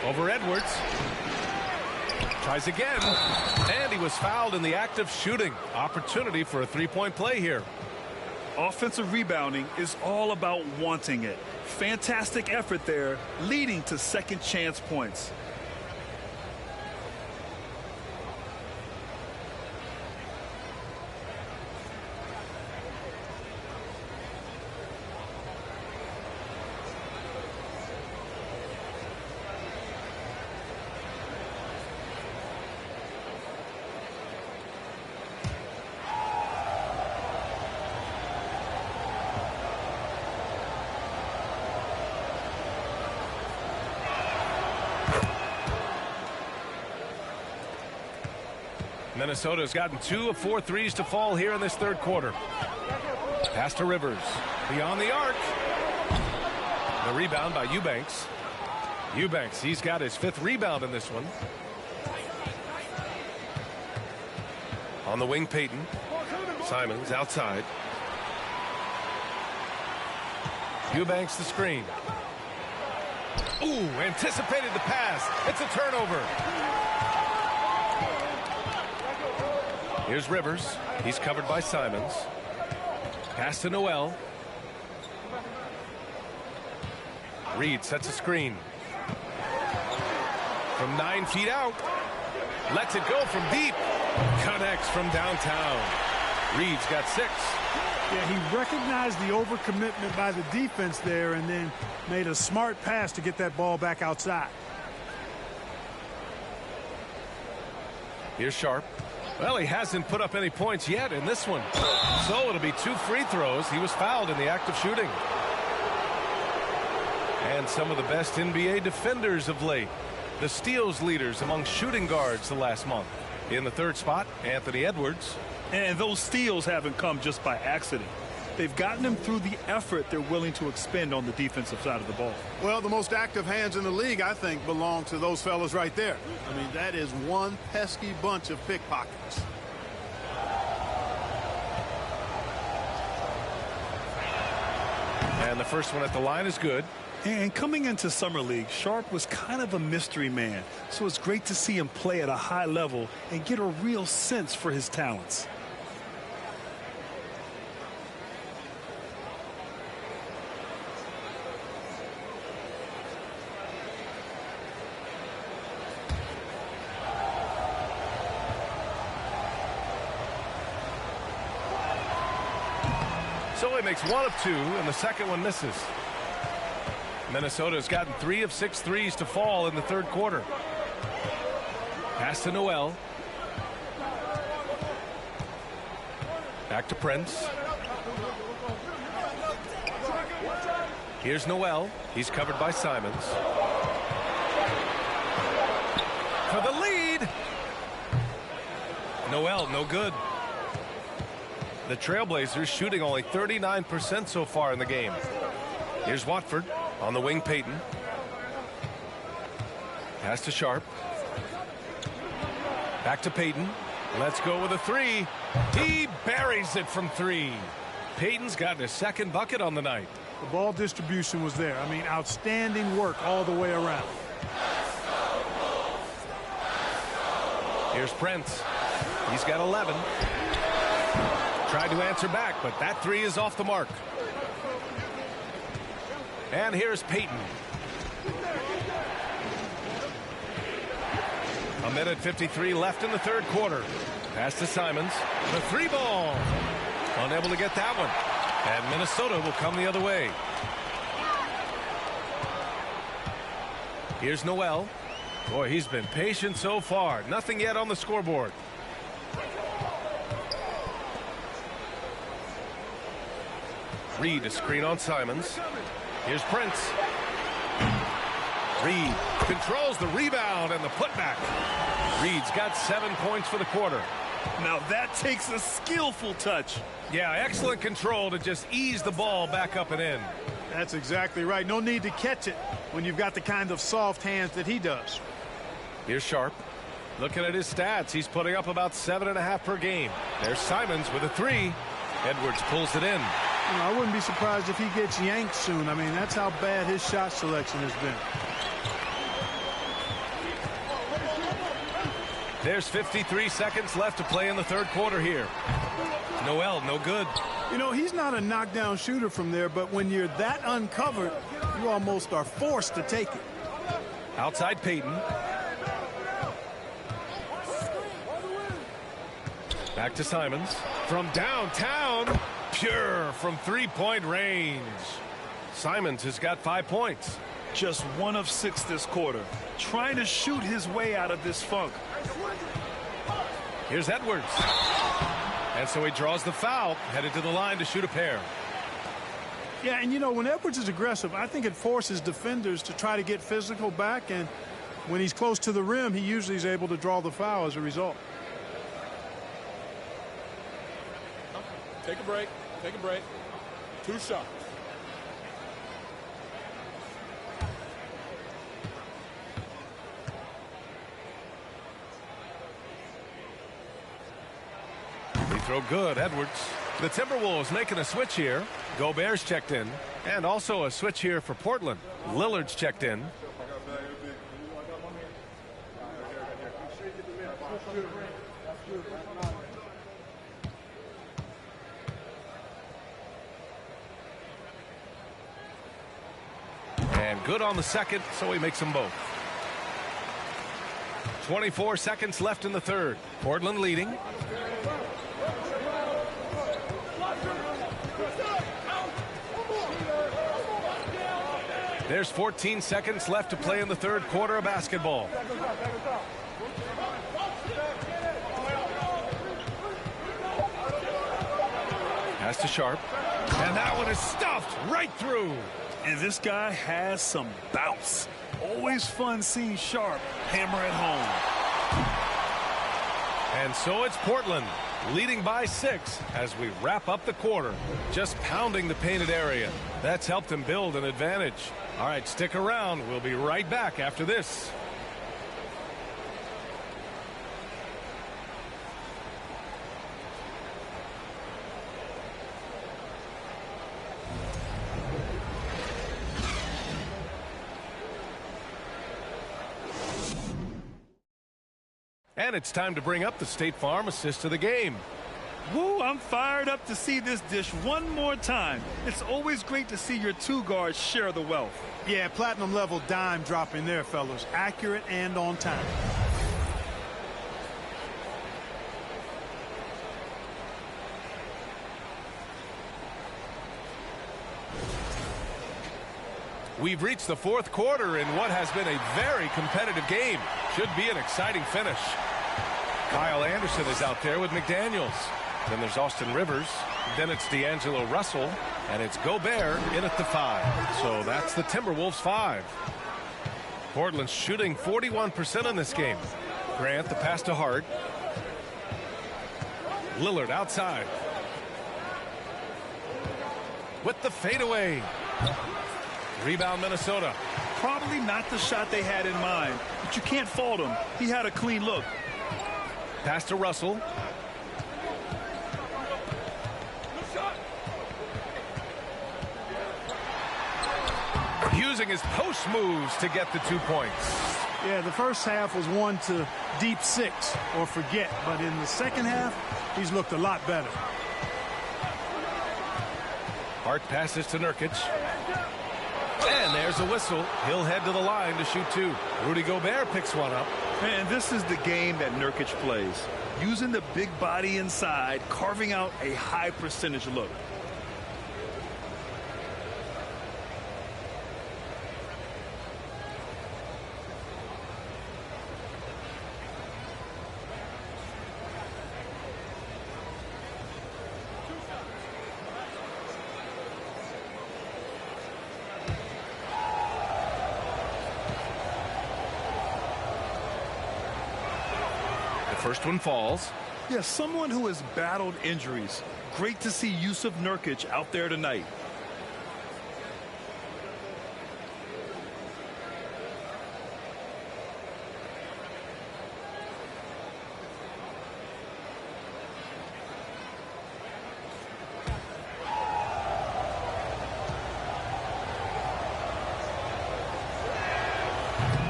Over Edwards. Tries again. And he was fouled in the act of shooting. Opportunity for a three-point play here. Offensive rebounding is all about wanting it. Fantastic effort there, leading to second chance points. Minnesota's gotten 2 of 4 threes to fall here in this third quarter. Pass to Rivers. Beyond the arc. The rebound by Eubanks. Eubanks, he's got his 5th rebound in this one. On the wing, Payton. Simons outside. Eubanks the screen. Ooh, anticipated the pass. It's a turnover. Here's Rivers. He's covered by Simons. Pass to Noel. Reed sets a screen. From 9 feet out. Lets it go from deep. Connects from downtown. Reed's got 6. Yeah, he recognized the overcommitment by the defense there and then made a smart pass to get that ball back outside. Here's Sharp. Well, he hasn't put up any points yet in this one. So it'll be 2 free throws. He was fouled in the act of shooting. And some of the best NBA defenders of late. The steals leaders among shooting guards the last month. In the third spot, Anthony Edwards. And those steals haven't come just by accident. They've gotten them through the effort they're willing to expend on the defensive side of the ball. Well, the most active hands in the league, I think, belong to those fellas right there. I mean, that is one pesky bunch of pickpockets. And the first one at the line is good. And coming into Summer League, Sharp was kind of a mystery man. So it's great to see him play at a high level and get a real sense for his talents. So he makes 1 of 2, and the second one misses. Minnesota's gotten 3 of 6 threes to fall in the third quarter. Pass to Noel. Back to Prince. Here's Noel. He's covered by Simons. For the lead. Noel, no good. The Trailblazers shooting only 39% so far in the game. Here's Watford on the wing. Payton. Pass to Sharp. Back to Payton. Let's go with a 3. He buries it from 3. Payton's gotten his second bucket on the night. The ball distribution was there. I mean, outstanding work all the way around. Here's Prince. He's got 11. Tried to answer back, but that 3 is off the mark. And here's Payton. A minute 53 left in the third quarter. Pass to Simons. The 3 ball. Unable to get that one. And Minnesota will come the other way. Here's Noel. Boy, he's been patient so far. Nothing yet on the scoreboard. Reed, a screen on Simons. Here's Prince. Reed controls the rebound and the putback. Reed's got 7 points for the quarter. Now that takes a skillful touch. Yeah, excellent control to just ease the ball back up and in. That's exactly right. No need to catch it when you've got the kind of soft hands that he does. Here's Sharp. Looking at his stats, he's putting up about 7.5 per game. There's Simons with a 3. Edwards pulls it in. You know, I wouldn't be surprised if he gets yanked soon. I mean, that's how bad his shot selection has been. There's 53 seconds left to play in the third quarter here. Noel, no good. You know, he's not a knockdown shooter from there, but when you're that uncovered, you almost are forced to take it. Outside Payton. Back to Simons. From downtown, pure from three-point range. Simons has got 5 points. Just 1 of 6 this quarter. Trying to shoot his way out of this funk. Here's Edwards. And so he draws the foul, headed to the line to shoot a pair. Yeah, and you know, when Edwards is aggressive, I think it forces defenders to try to get physical back, and when he's close to the rim, he usually is able to draw the foul as a result. Take a break. Take a break. 2 shots. Free throw good, Edwards. The Timberwolves making a switch here. Gobert's checked in. And also a switch here for Portland. Lillard's checked in. And good on the second, so he makes them both. 24 seconds left in the third. Portland leading. There's 14 seconds left to play in the third quarter of basketball. Pass to Sharp. And that one is stuffed right through. And this guy has some bounce. Always fun seeing Sharp hammer it home. And so it's Portland leading by 6 as we wrap up the quarter. Just pounding the painted area. That's helped them build an advantage. All right, stick around. We'll be right back after this. And it's time to bring up the State Farm assist of the game. Woo, I'm fired up to see this dish one more time. It's always great to see your 2 guards share the wealth. Yeah, platinum level dime dropping there, fellas. Accurate and on time. We've reached the fourth quarter in what has been a very competitive game. Should be an exciting finish. Kyle Anderson is out there with McDaniels. Then there's Austin Rivers. Then it's D'Angelo Russell. And it's Gobert in at the 5. So that's the Timberwolves 5. Portland's shooting 41% in this game. Grant, the pass to Hart. Lillard outside. With the fadeaway. Rebound Minnesota. Probably not the shot they had in mind, but you can't fault him. He had a clean look. Pass to Russell. Using his post moves to get the 2 points. Yeah, the first half was 1 to deep 6 or forget, but in the second half, he's looked a lot better. Hart passes to Nurkic. And there's a whistle. He'll head to the line to shoot 2. Rudy Gobert picks one up. And this is the game that Nurkic plays. Using the big body inside, carving out a high percentage look. First one falls. Yeah, someone who has battled injuries. Great to see Yusuf Nurkic out there tonight.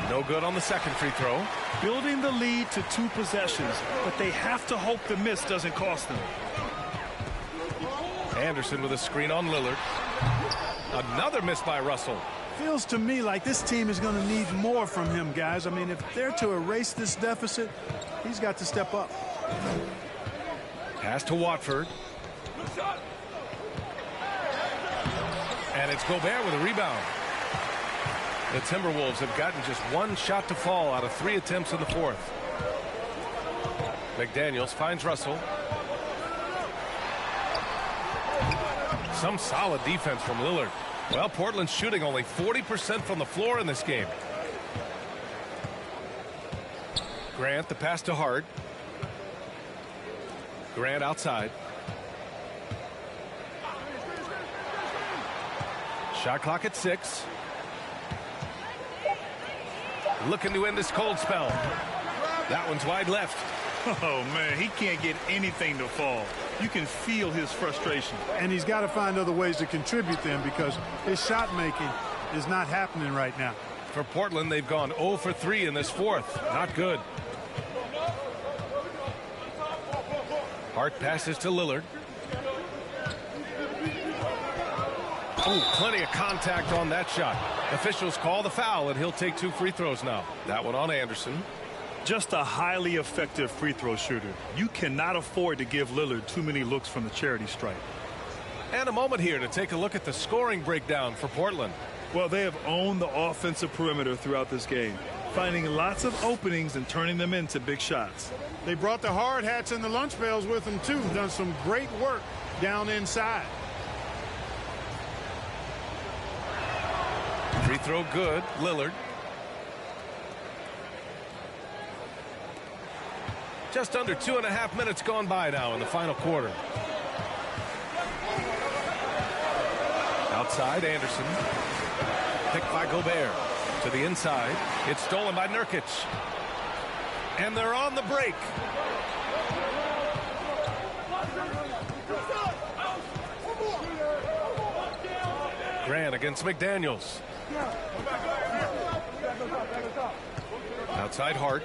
No good on the second free throw. Building the lead to 2 possessions, but they have to hope the miss doesn't cost them. Anderson with a screen on Lillard. Another miss by Russell. Feels to me like this team is going to need more from him, guys. I mean, if they're to erase this deficit, he's got to step up. Pass to Watford. And it's Gobert with a rebound. The Timberwolves have gotten just 1 shot to fall out of 3 attempts in the fourth. McDaniels finds Russell. Some solid defense from Lillard. Well, Portland's shooting only 40% from the floor in this game. Grant, the pass to Hart. Grant outside. Shot clock at 6. Looking to end this cold spell. That one's wide left. Oh, man, he can't get anything to fall. You can feel his frustration. And he's got to find other ways to contribute them because his shot making is not happening right now. For Portland, they've gone 0 for 3 in this fourth. Not good. Hart passes to Lillard. Oh, plenty of contact on that shot. Officials call the foul, and he'll take 2 free throws now. That one on Anderson. Just a highly effective free throw shooter. You cannot afford to give Lillard too many looks from the charity stripe. And a moment here to take a look at the scoring breakdown for Portland. Well, they have owned the offensive perimeter throughout this game, finding lots of openings and turning them into big shots. They brought the hard hats and the lunch pails with them, too. Done some great work down inside. Free throw good. Lillard. Just under 2.5 minutes gone by now in the final quarter. Outside, Anderson. Picked by Gobert. To the inside. It's stolen by Nurkic. And they're on the break. Grant against McDaniels. Outside Hart.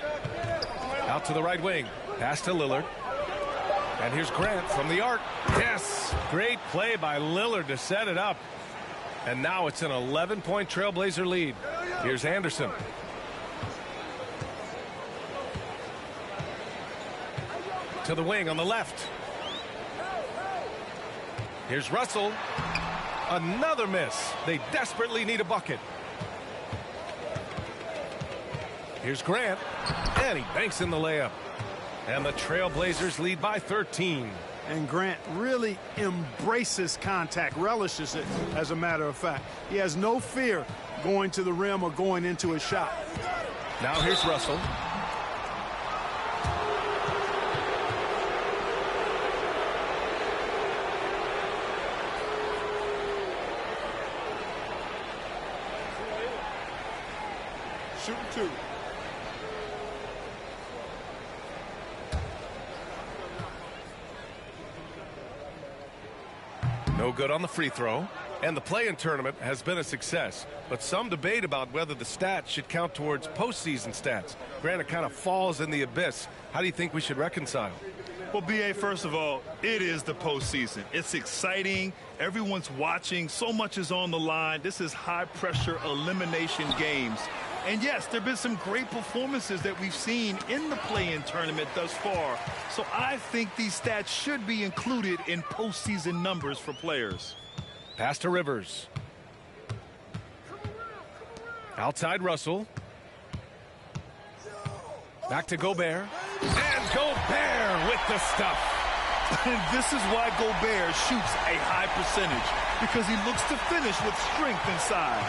Out to the right wing. Pass to Lillard. And here's Grant from the arc. Yes! Great play by Lillard to set it up. And now it's an 11-point Trailblazer lead. Here's Anderson. To the wing on the left. Here's Russell. Another miss. They desperately need a bucket. Here's Grant, and he banks in the layup. And the Trailblazers lead by 13. And Grant really embraces contact, relishes it, as a matter of fact. He has no fear going to the rim or going into a shot. Now here's Russell. Shooting 2. No good on the free throw. And the play-in tournament has been a success, but some debate about whether the stats should count towards postseason stats. Granted, kind of falls in the abyss. How do you think we should reconcile? Well, B.A., first of all, it is the postseason. It's exciting. Everyone's watching. So much is on the line. This is high-pressure elimination games. And yes, there have been some great performances that we've seen in the play-in tournament thus far. So I think these stats should be included in postseason numbers for players. Pass to Rivers. Outside Russell. Back to Gobert. And Gobert with the stuff. And this is why Gobert shoots a high percentage, because he looks to finish with strength inside.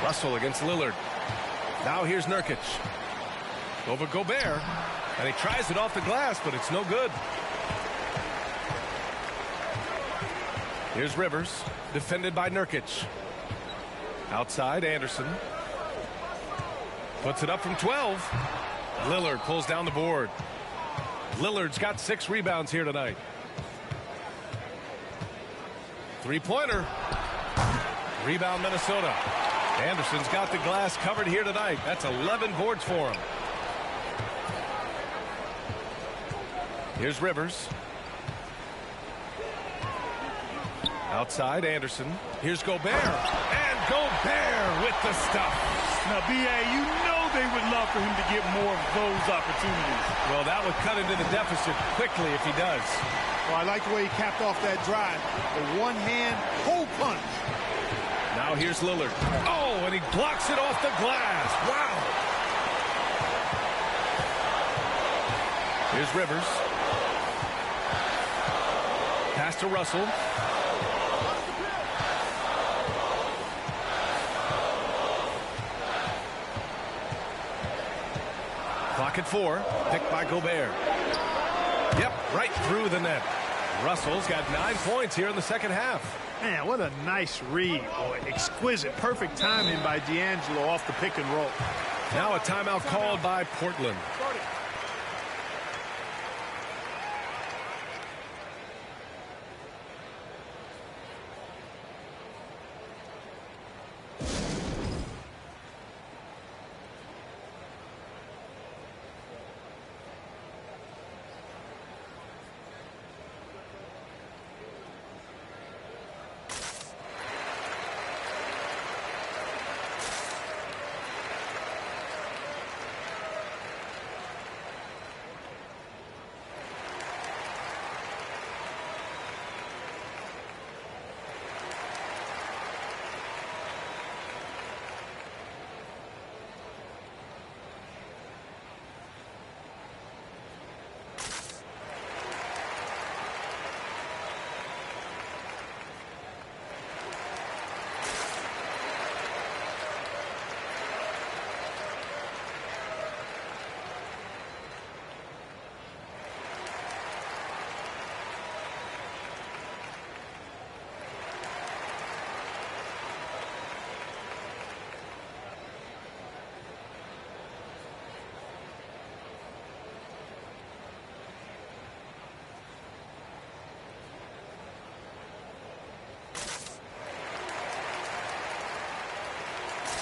Russell against Lillard. Now here's Nurkic. Over Gobert. And he tries it off the glass, but it's no good. Here's Rivers, defended by Nurkic. Outside, Anderson. Puts it up from 12. Lillard pulls down the board. Lillard's got 6 rebounds here tonight. Three-pointer. Rebound, Minnesota. Anderson's got the glass covered here tonight. That's 11 boards for him. Here's Rivers. Outside, Anderson. Here's Gobert. And Gobert with the stuff. Now, B.A., you know they would love for him to get more of those opportunities. Well, that would cut into the deficit quickly if he does. Well, I like the way he capped off that drive. The one-hand hole punch. Now here's Lillard. Oh, and he blocks it off the glass. Wow. Here's Rivers. Pass to Russell. Clock at 4. Picked by Gobert. Yep, right through the net. Russell's got 9 points here in the second half. Man, what a nice read. Boy, exquisite. Perfect timing by D'Angelo off the pick and roll. Now a timeout called by Portland.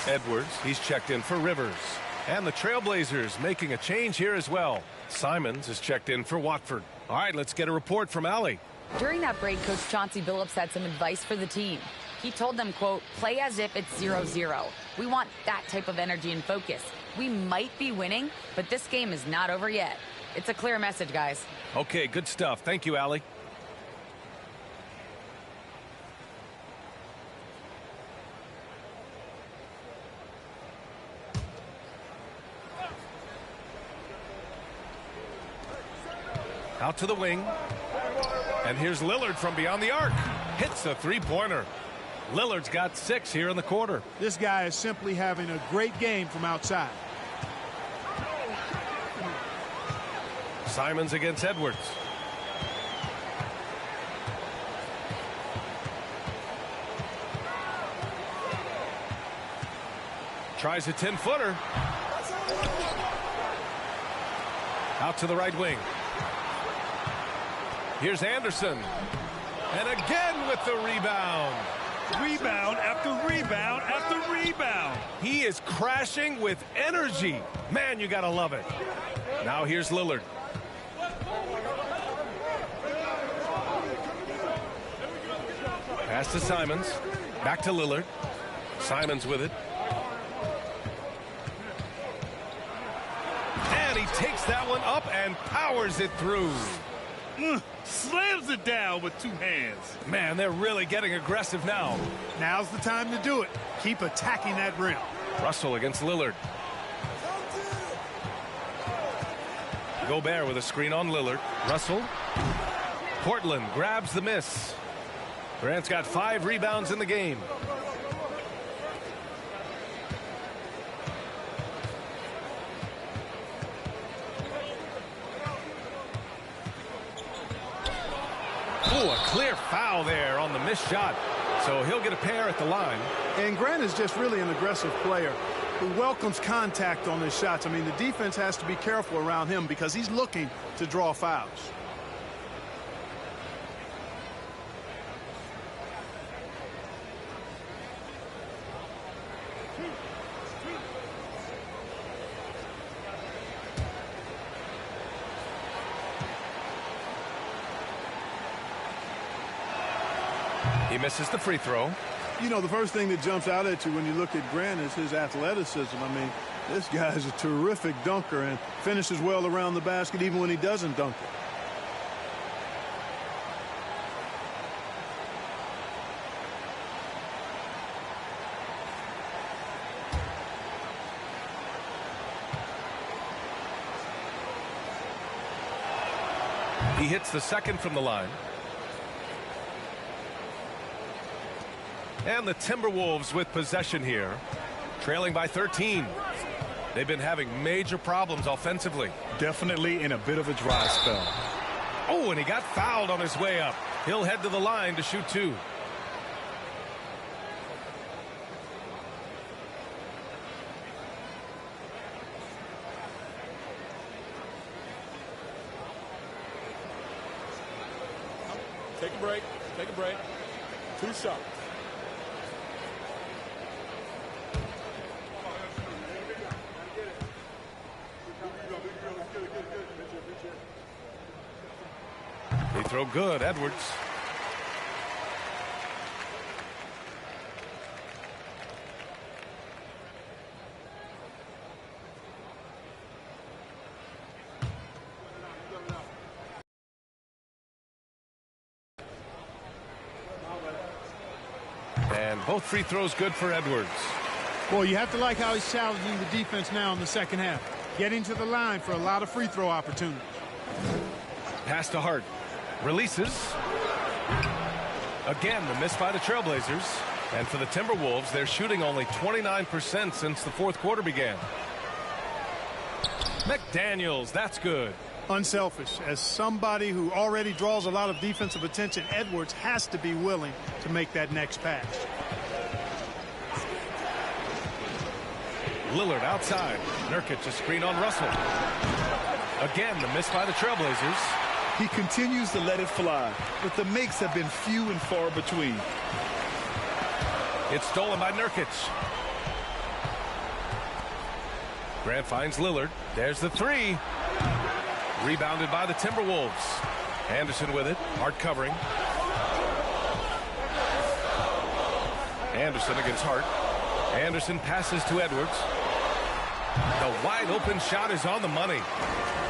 Edwards, he's checked in for Rivers. And the Trailblazers making a change here as well. Simons is checked in for Watford. All right, let's get a report from Allie. During that break, Coach Chauncey Billups had some advice for the team. He told them, quote, play as if it's 0-0. We want that type of energy and focus. We might be winning, but this game is not over yet. It's a clear message, guys. Okay, good stuff. Thank you, Allie. Out to the wing. And here's Lillard from beyond the arc. Hits a three-pointer. Lillard's got 6 here in the quarter. This guy is simply having a great game from outside. Simons against Edwards. Tries a 10-footer. Out to the right wing. Here's Anderson. And again with the rebound. Rebound after rebound after rebound. He is crashing with energy. Man, you got to love it. Now here's Lillard. Pass to Simons. Back to Lillard. Simons with it. And he takes that one up and powers it through. Slams it down with 2 hands. Man, they're really getting aggressive now. Now's the time to do it. Keep attacking that rim. Russell against Lillard. Gobert with a screen on Lillard. Russell. Portland grabs the miss. Grant's got 5 rebounds in the game. Oh, a clear foul there on the missed shot. So he'll get a pair at the line. And Grant is just really an aggressive player who welcomes contact on his shots. I mean, the defense has to be careful around him because he's looking to draw fouls. He misses the free throw. You know, the first thing that jumps out at you when you look at Grant is his athleticism. I mean, this guy is a terrific dunker and finishes well around the basket even when he doesn't dunk it. He hits the second from the line. And the Timberwolves with possession here, trailing by 13. They've been having major problems offensively. Definitely in a bit of a dry spell. Oh, and he got fouled on his way up. He'll head to the line to shoot 2. Take a break. Take a break. 2 shots. They throw good. Edwards. And both free throws good for Edwards. Well, you have to like how he's challenging the defense now in the second half. Getting to the line for a lot of free throw opportunities. Pass to Hart. Releases. Again, the miss by the Trailblazers. And for the Timberwolves, they're shooting only 29% since the fourth quarter began. McDaniels, that's good. Unselfish. As somebody who already draws a lot of defensive attention, Edwards has to be willing to make that next pass. Lillard outside. Nurkic a screen on Russell. Again, the miss by the Trailblazers. He continues to let it fly, but the makes have been few and far between. It's stolen by Nurkic. Grant finds Lillard. There's the 3. Rebounded by the Timberwolves. Anderson with it. Hart covering. Anderson against Hart. Anderson passes to Edwards. The wide open shot is on the money.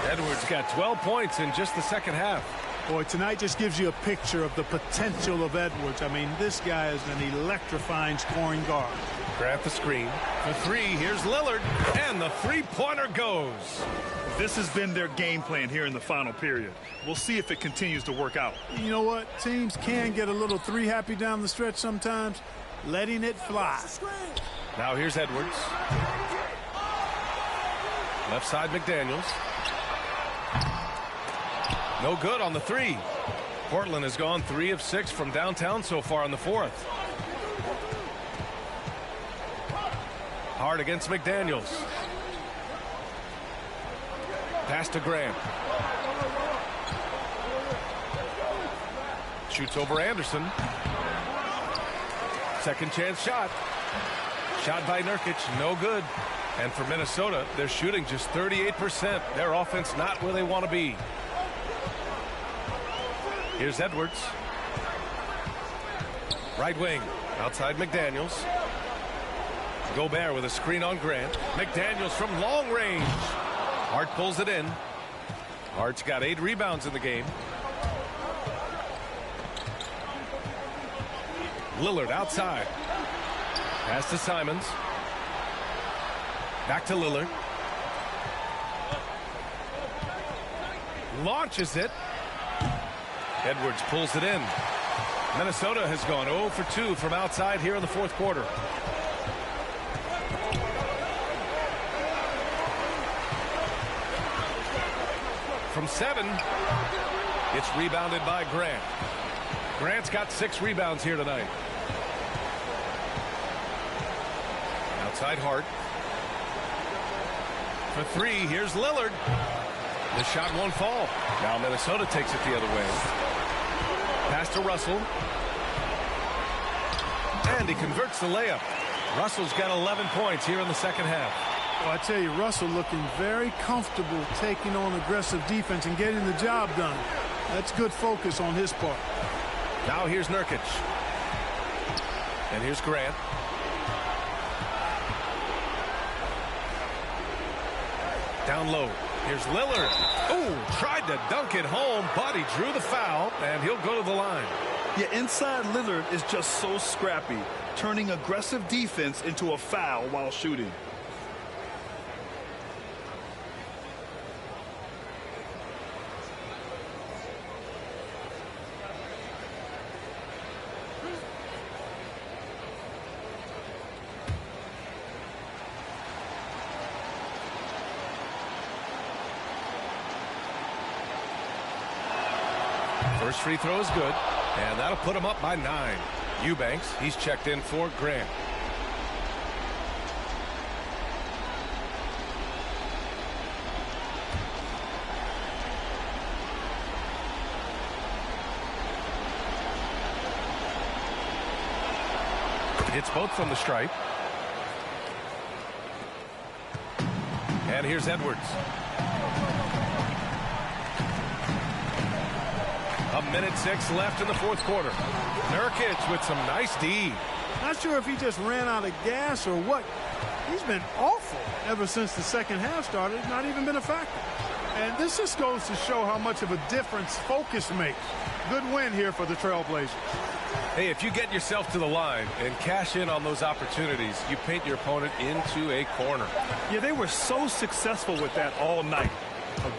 Edwards got 12 points in just the second half. Boy, tonight just gives you a picture of the potential of Edwards. I mean, this guy is an electrifying scoring guard. Grant the screen. The 3. Here's Lillard. And the three-pointer goes. This has been their game plan here in the final period. We'll see if it continues to work out. You know what? Teams can get a little three happy down the stretch sometimes, letting it fly. Now here's Edwards. Left side McDaniels. No good on the three. Portland has gone 3 of 6 from downtown so far in the fourth. Hard against McDaniels. Pass to Grant. Shoots over Anderson. Second chance shot. Shot by Nurkic, no good. And for Minnesota, they're shooting just 38%. Their offense not where they want to be. Here's Edwards. Right wing, outside McDaniels. Gobert with a screen on Grant. McDaniels from long range. Hart pulls it in. Hart's got 8 rebounds in the game. Lillard outside. Pass to Simons. Back to Lillard. Launches it. Edwards pulls it in. Minnesota has gone 0 for 2 from outside here in the fourth quarter. From 7, it's rebounded by Grant. Grant's got 6 rebounds here tonight. Outside Hart. For 3, here's Lillard. The shot won't fall. Now Minnesota takes it the other way. Pass to Russell. And he converts the layup. Russell's got 11 points here in the second half. Well, I tell you, Russell looking very comfortable taking on aggressive defense and getting the job done. That's good focus on his part. Now here's Nurkic. And here's Grant. Down low. Here's Lillard. Oh, tried to dunk it home, but he drew the foul, and he'll go to the line. Yeah, inside Lillard is just so scrappy, turning aggressive defense into a foul while shooting. First free throw is good, and that'll put him up by 9. Eubanks, he's checked in for Grant. Hits both from the stripe. And here's Edwards. A minute 6 left in the fourth quarter. Nurkic with some nice D. Not sure if he just ran out of gas or what. He's been awful ever since the second half started. Not even been a factor. And this just goes to show how much of a difference focus makes. Good win here for the Trailblazers. Hey, if you get yourself to the line and cash in on those opportunities, you paint your opponent into a corner. Yeah, they were so successful with that all night.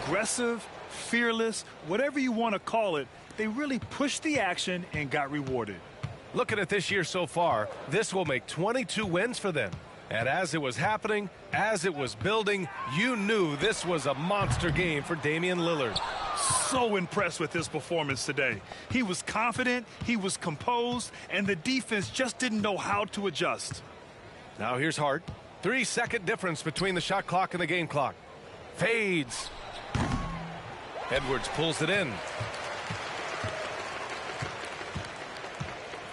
Aggressive, fearless, whatever you want to call it, they really pushed the action and got rewarded. Looking at this year so far, this will make 22 wins for them. And as it was happening, as it was building, you knew this was a monster game for Damian Lillard. So impressed with his performance today. He was confident, he was composed, and the defense just didn't know how to adjust. Now here's Hart. 3-second difference between the shot clock and the game clock. Fades. Edwards pulls it in.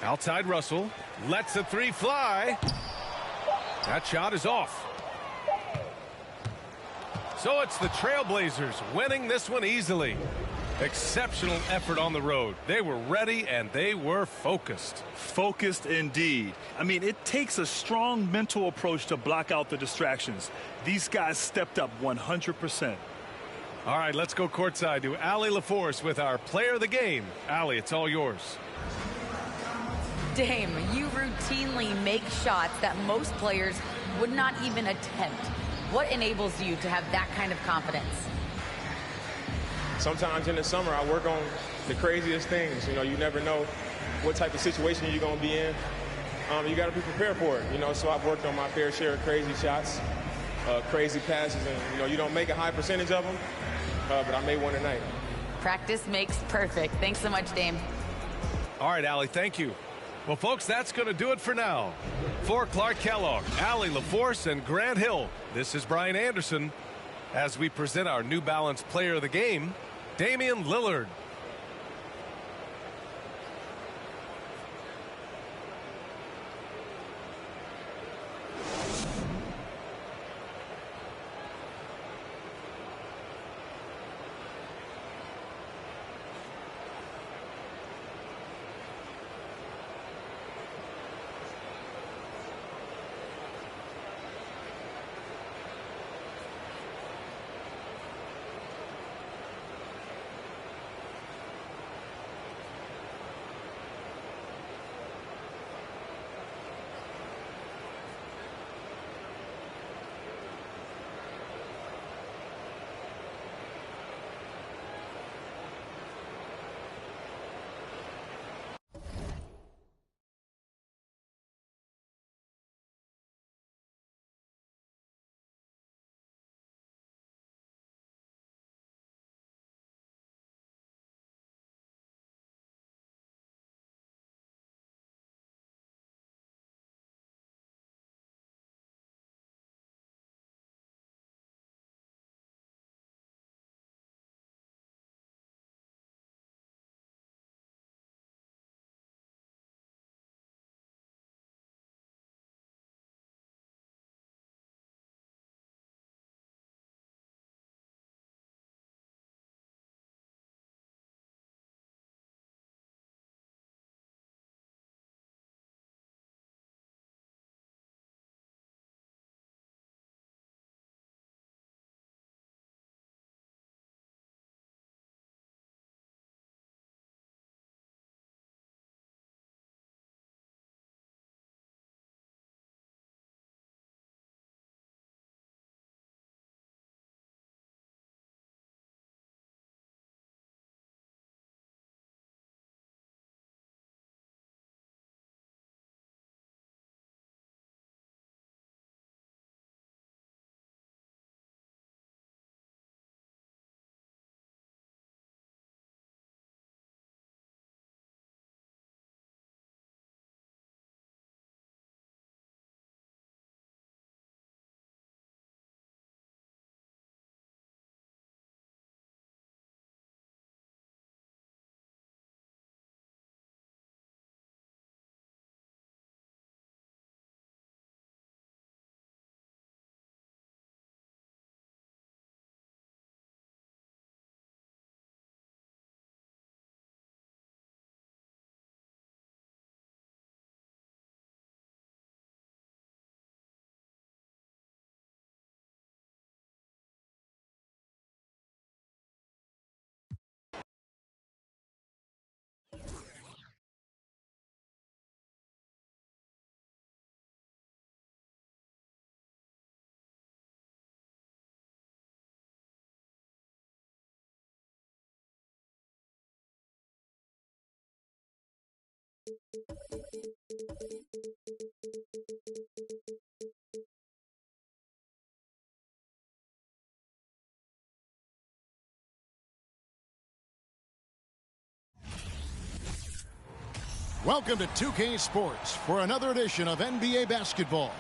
Outside Russell. Lets the 3 fly. That shot is off. So it's the Trailblazers winning this one easily. Exceptional effort on the road. They were ready and they were focused. Focused indeed. I mean, it takes a strong mental approach to block out the distractions. These guys stepped up 100%. All right, let's go courtside to Allie LaForce with our player of the game. Allie, it's all yours. Dame, you routinely make shots that most players would not even attempt. What enables you to have that kind of confidence? Sometimes in the summer, I work on the craziest things. You know, you never know what type of situation you're going to be in. You got to be prepared for it. You know, so I've worked on my fair share of crazy shots, crazy passes, and, you know, you don't make a high percentage of them, but I made one tonight. Practice makes perfect. Thanks so much, Dame. All right, Allie, thank you. Well, folks, that's going to do it for now. For Clark Kellogg, Allie LaForce, and Grant Hill, this is Brian Anderson as we present our New Balance Player of the Game, Damian Lillard. Welcome to 2K Sports for another edition of NBA basketball.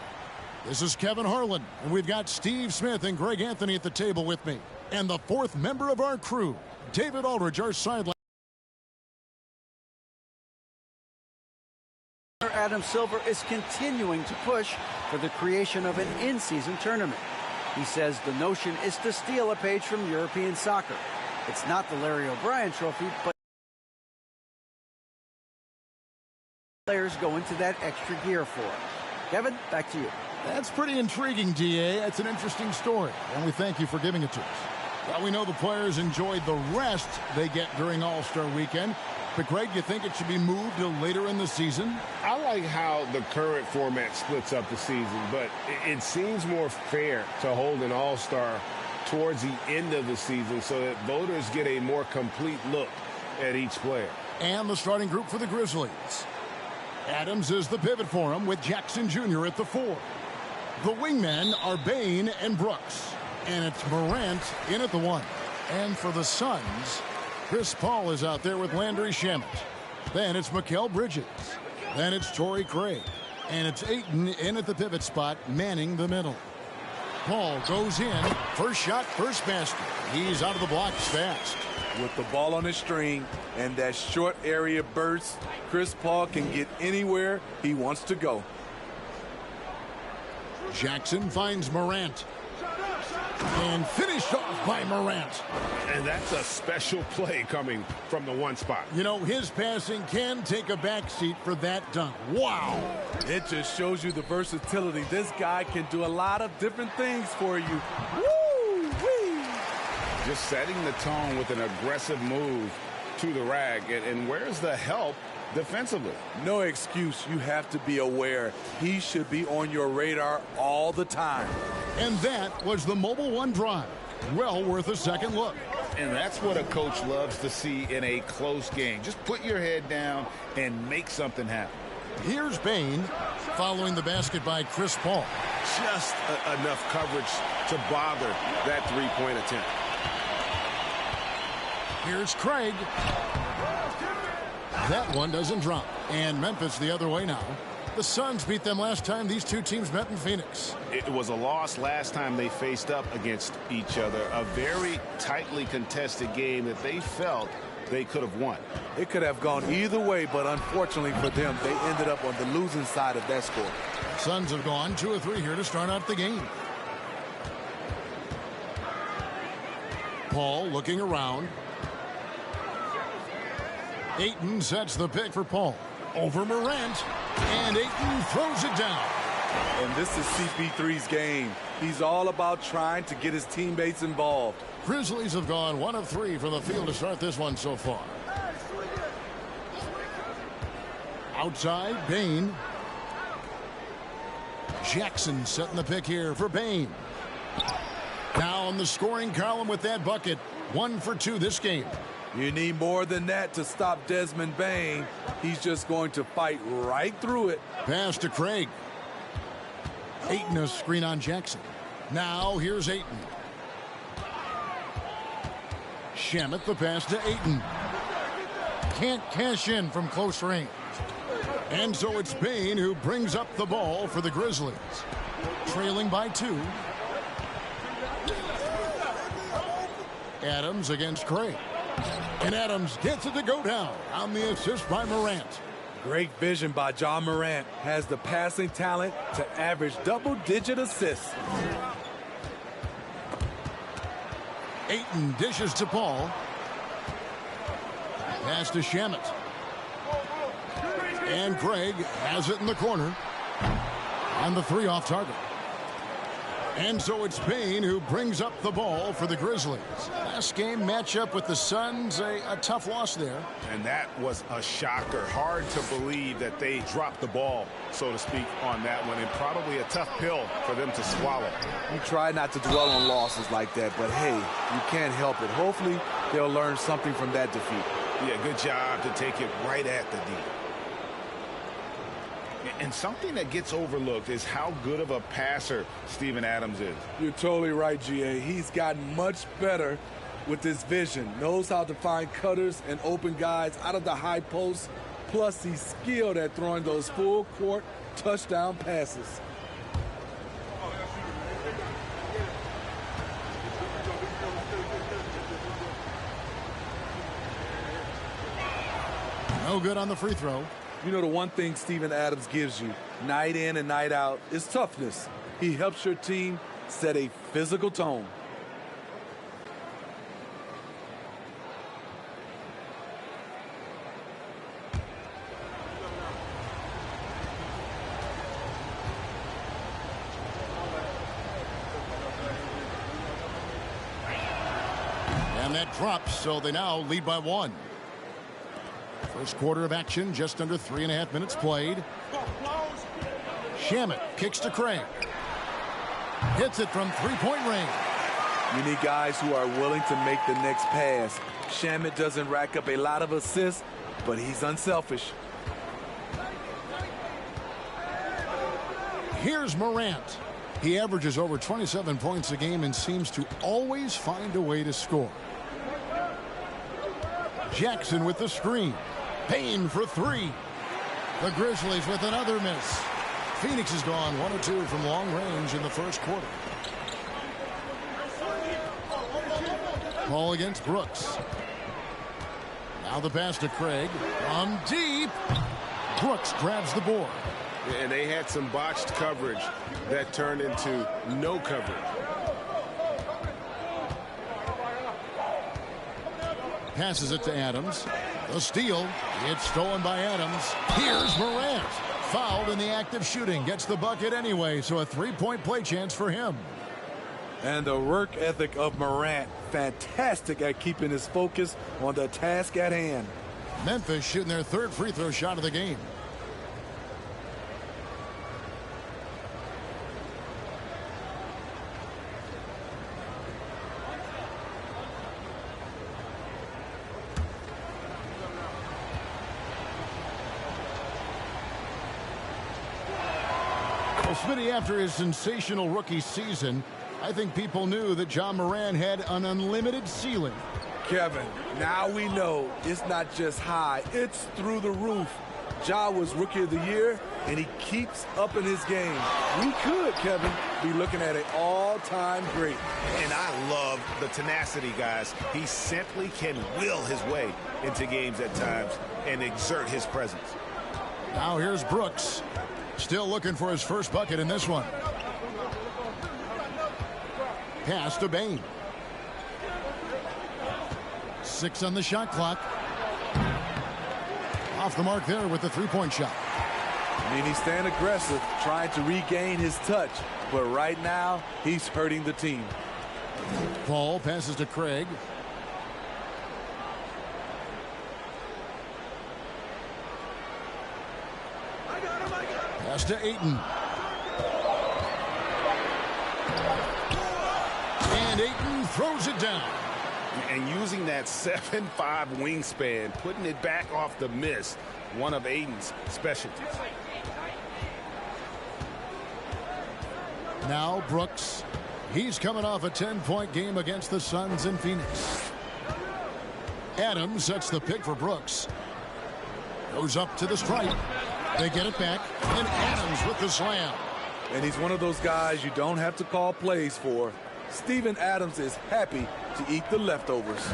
This is Kevin Harlan, and we've got Steve Smith and Greg Anthony at the table with me. And the fourth member of our crew, David Aldridge, our sideline. Adam Silver is continuing to push for the creation of an in-season tournament. He says the notion is to steal a page from European soccer. It's not the Larry O'Brien Trophy, but players go into that extra gear for. Kevin, back to you. That's pretty intriguing, DA. That's an interesting story, and we thank you for giving it to us. Well, we know the players enjoyed the rest they get during All-Star Weekend. But, Greg, you think it should be moved to later in the season? I like how the current format splits up the season, but it seems more fair to hold an all-star towards the end of the season so that voters get a more complete look at each player. And the starting group for the Grizzlies. Adams is the pivot for him with Jackson Jr. at the 4. The wingmen are Bain and Brooks. And it's Morant in at the 1. And for the Suns, Chris Paul is out there with Landry Shamet. Then it's Mikal Bridges. Then it's Torrey Craig. And it's Ayton in at the pivot spot, manning the middle. Paul goes in. First shot, first basket. He's out of the blocks fast. With the ball on the string and that short area burst, Chris Paul can get anywhere he wants to go. Jackson finds Morant. And finished off by Morant. And that's a special play coming from the 1 spot. You know, his passing can take a backseat for that dunk. Wow. It just shows you the versatility. This guy can do a lot of different things for you. Woo-wee. Just setting the tone with an aggressive move to the rack. And where's the help defensively? No excuse. You have to be aware. He should be on your radar all the time. And that was the Mobile One drive. Well worth a second look. And that's what a coach loves to see in a close game. Just put your head down and make something happen. Here's Bain following the basket by Chris Paul. Just enough coverage to bother that three-point attempt. Here's Craig. That one doesn't drop. And Memphis the other way now. The Suns beat them last time these two teams met in Phoenix. It was a loss last time they faced up against each other. A very tightly contested game that they felt they could have won. It could have gone either way, but unfortunately for them, they ended up on the losing side of that score. Suns have gone 2 of 3 here to start out the game. Paul looking around. Ayton sets the pick for Paul. Over Morant. And Ayton throws it down. And this is CP3's game. He's all about trying to get his teammates involved. Grizzlies have gone 1 of 3 from the field to start this one so far. Outside, Bain. Jackson setting the pick here for Bain. Down the scoring column with that bucket. 1 for 2 this game. You need more than that to stop Desmond Bain. He's just going to fight right through it. Pass to Craig. Ayton a screen on Jackson. Now here's Ayton. Shamet the pass to Ayton. Can't cash in from close range. And so it's Bain who brings up the ball for the Grizzlies. Trailing by 2. Adams against Craig. And Adams gets it to go down on the assist by Morant. Great vision by John Morant. Has the passing talent to average double-digit assists. Ayton dishes to Paul. Pass to Shamet. And Craig has it in the corner. On the 3 off target. And so it's Bain who brings up the ball for the Grizzlies. Last game matchup with the Suns, a tough loss there. And that was a shocker. Hard to believe that they dropped the ball, so to speak, on that one. And probably a tough pill for them to swallow. You try not to dwell on losses like that, but hey, you can't help it. Hopefully, they'll learn something from that defeat. Yeah, good job to take it right at the D. And something that gets overlooked is how good of a passer Steven Adams is. You're totally right, GA. He's gotten much better with his vision. Knows how to find cutters and open guys out of the high post. Plus, he's skilled at throwing those full-court touchdown passes. No good on the free throw. You know, the one thing Steven Adams gives you night in and night out is toughness. He helps your team set a physical tone. And that drops, so they now lead by 1. First quarter of action, just under 3.5 minutes played. Shamet kicks to Craig. Hits it from three-point range. You need guys who are willing to make the next pass. Shamet doesn't rack up a lot of assists, but he's unselfish. Here's Morant. He averages over 27 points a game and seems to always find a way to score. Jackson with the screen. Payne for three. The Grizzlies with another miss. Phoenix has gone 1 of 2 from long range in the first quarter. Ball against Brooks. Now the pass to Craig. From deep. Brooks grabs the board. And they had some botched coverage that turned into no coverage. Passes it to Adams. The steal. It's stolen by Adams. Here's Morant. Fouled in the act of shooting. Gets the bucket anyway, so a three-point play chance for him. And the work ethic of Morant. Fantastic at keeping his focus on the task at hand. Memphis shooting their third free throw shot of the game. Well, Smitty, after his sensational rookie season, I think people knew that John Moran had an unlimited ceiling. Kevin, now we know it's not just high, it's through the roof. Ja was Rookie of the Year, and he keeps up in his game. We could, Kevin, be looking at an all-time great. And I love the tenacity, guys. He simply can will his way into games at times and exert his presence. Now here's Brooks. Still looking for his first bucket in this one. Pass to Bane. 6 on the shot clock. Off the mark there with the three-point shot. I mean, he's staying aggressive, trying to regain his touch. But right now, he's hurting the team. Paul passes to Craig. Pass to Ayton. And Ayton throws it down. And using that 7'5" wingspan, putting it back off the miss, one of Ayton's specialties. Now Brooks. He's coming off a 10-point game against the Suns in Phoenix. Adams sets the pick for Brooks. Goes up to the stripe. They get it back, and Adams with the slam. And he's one of those guys you don't have to call plays for. Steven Adams is happy to eat the leftovers.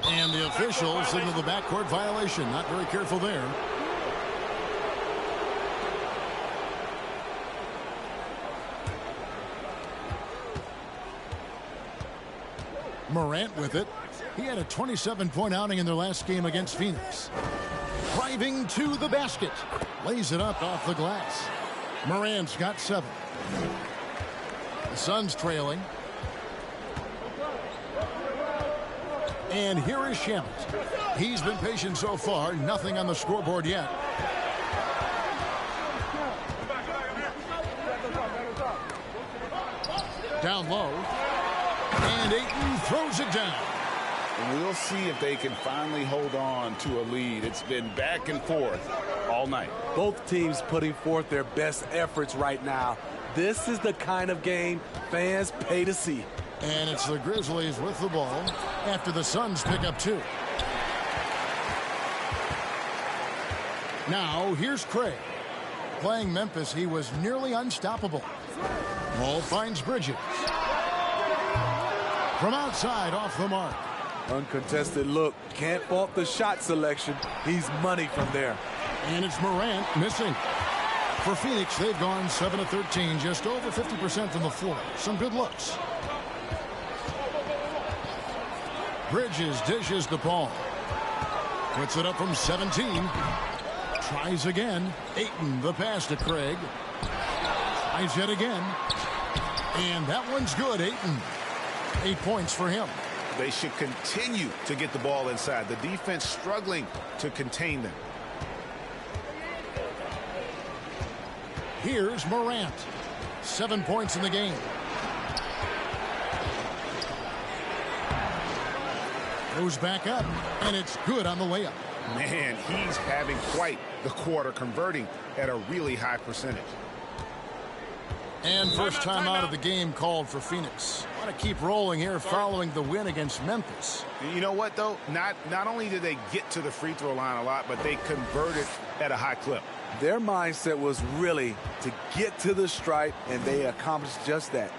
And the official signaled the backcourt violation. Not very careful there. Morant with it. He had a 27-point outing in their last game against Phoenix. Driving to the basket. Lays it up off the glass. Morant's got 7. The Suns trailing. And here is Shamet. He's been patient so far. Nothing on the scoreboard yet. Down low. And Ayton throws it down. And we'll see if they can finally hold on to a lead. It's been back and forth all night. Both teams putting forth their best efforts right now. This is the kind of game fans pay to see. And it's the Grizzlies with the ball after the Suns pick up 2. Now here's Craig. Playing Memphis, he was nearly unstoppable. Ball finds Bridges. From outside, off the mark. Uncontested look. Can't fault the shot selection. He's money from there. And it's Morant missing. For Phoenix, they've gone 7 of 13, just over 50% from the floor. Some good looks. Bridges dishes the ball. Puts it up from 17. Tries again. Ayton, the pass to Craig. Tries yet again. And that one's good, Ayton. 8 points for him. They should continue to get the ball inside. The defense struggling to contain them. Here's Morant. 7 points in the game. Goes back up, and it's good on the layup. Man, he's having quite the quarter, converting at a really high percentage. And first time out of the game called for Phoenix. Want to keep rolling here following the win against Memphis. You know what, though? Not only did they get to the free throw line a lot, but they converted at a high clip. Their mindset was really to get to the stripe, and they accomplished just that.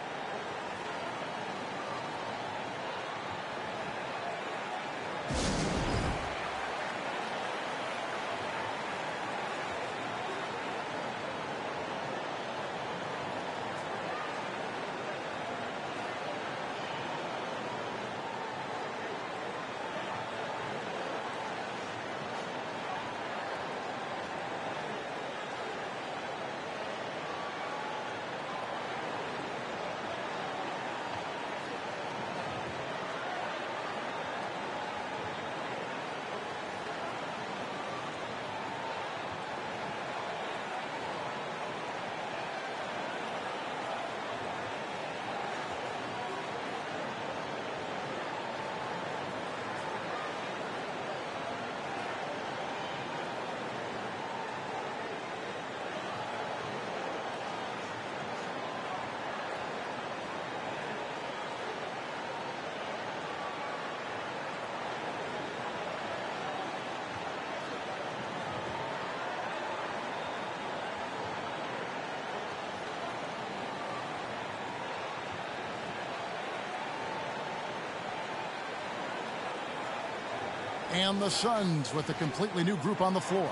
And the Suns with a completely new group on the floor.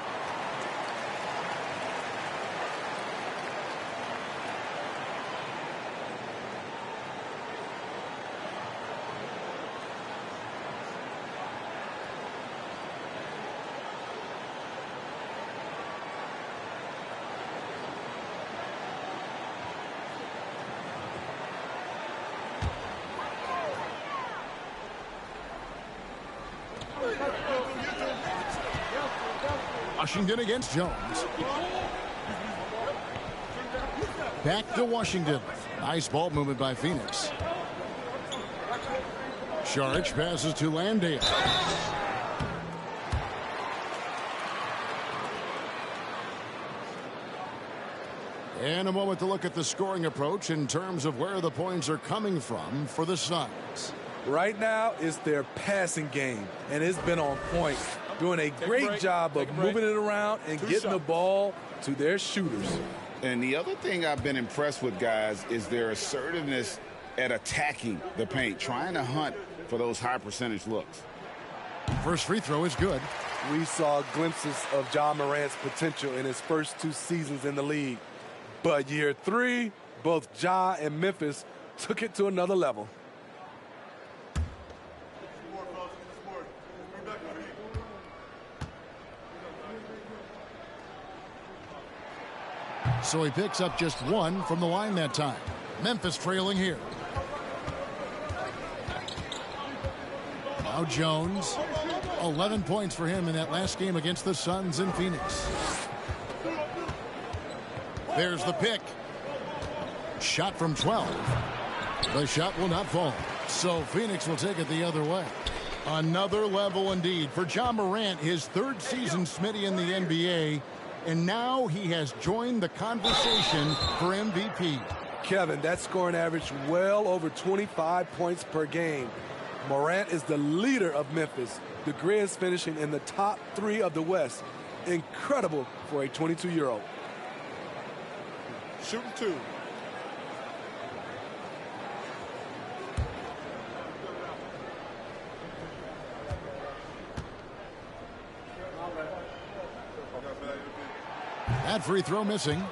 Washington against Jones. Back to Washington. Nice ball movement by Phoenix. Saric passes to Landale. And a moment to look at the scoring approach in terms of where the points are coming from for the Suns. Right now, it's their passing game, and it's been on point. Doing a great job of moving it around and getting the ball to their shooters. And the other thing I've been impressed with, guys, is their assertiveness at attacking the paint, trying to hunt for those high percentage looks. First free throw is good. We saw glimpses of Ja Morant's potential in his first 2 seasons in the league. But year 3, both Ja and Memphis took it to another level. So he picks up just 1 from the line that time. Memphis trailing here. Now Jones. 11 points for him in that last game against the Suns in Phoenix. There's the pick. Shot from 12. The shot will not fall. So Phoenix will take it the other way. Another level indeed for Ja Morant, his 3rd season, Smitty, in the NBA. And now he has joined the conversation for MVP. Kevin, that scoring average well over 25 points per game. Morant is the leader of Memphis. The Grizz finishing in the top 3 of the West. Incredible for a 22-year-old. Shooting 2. That free throw missing.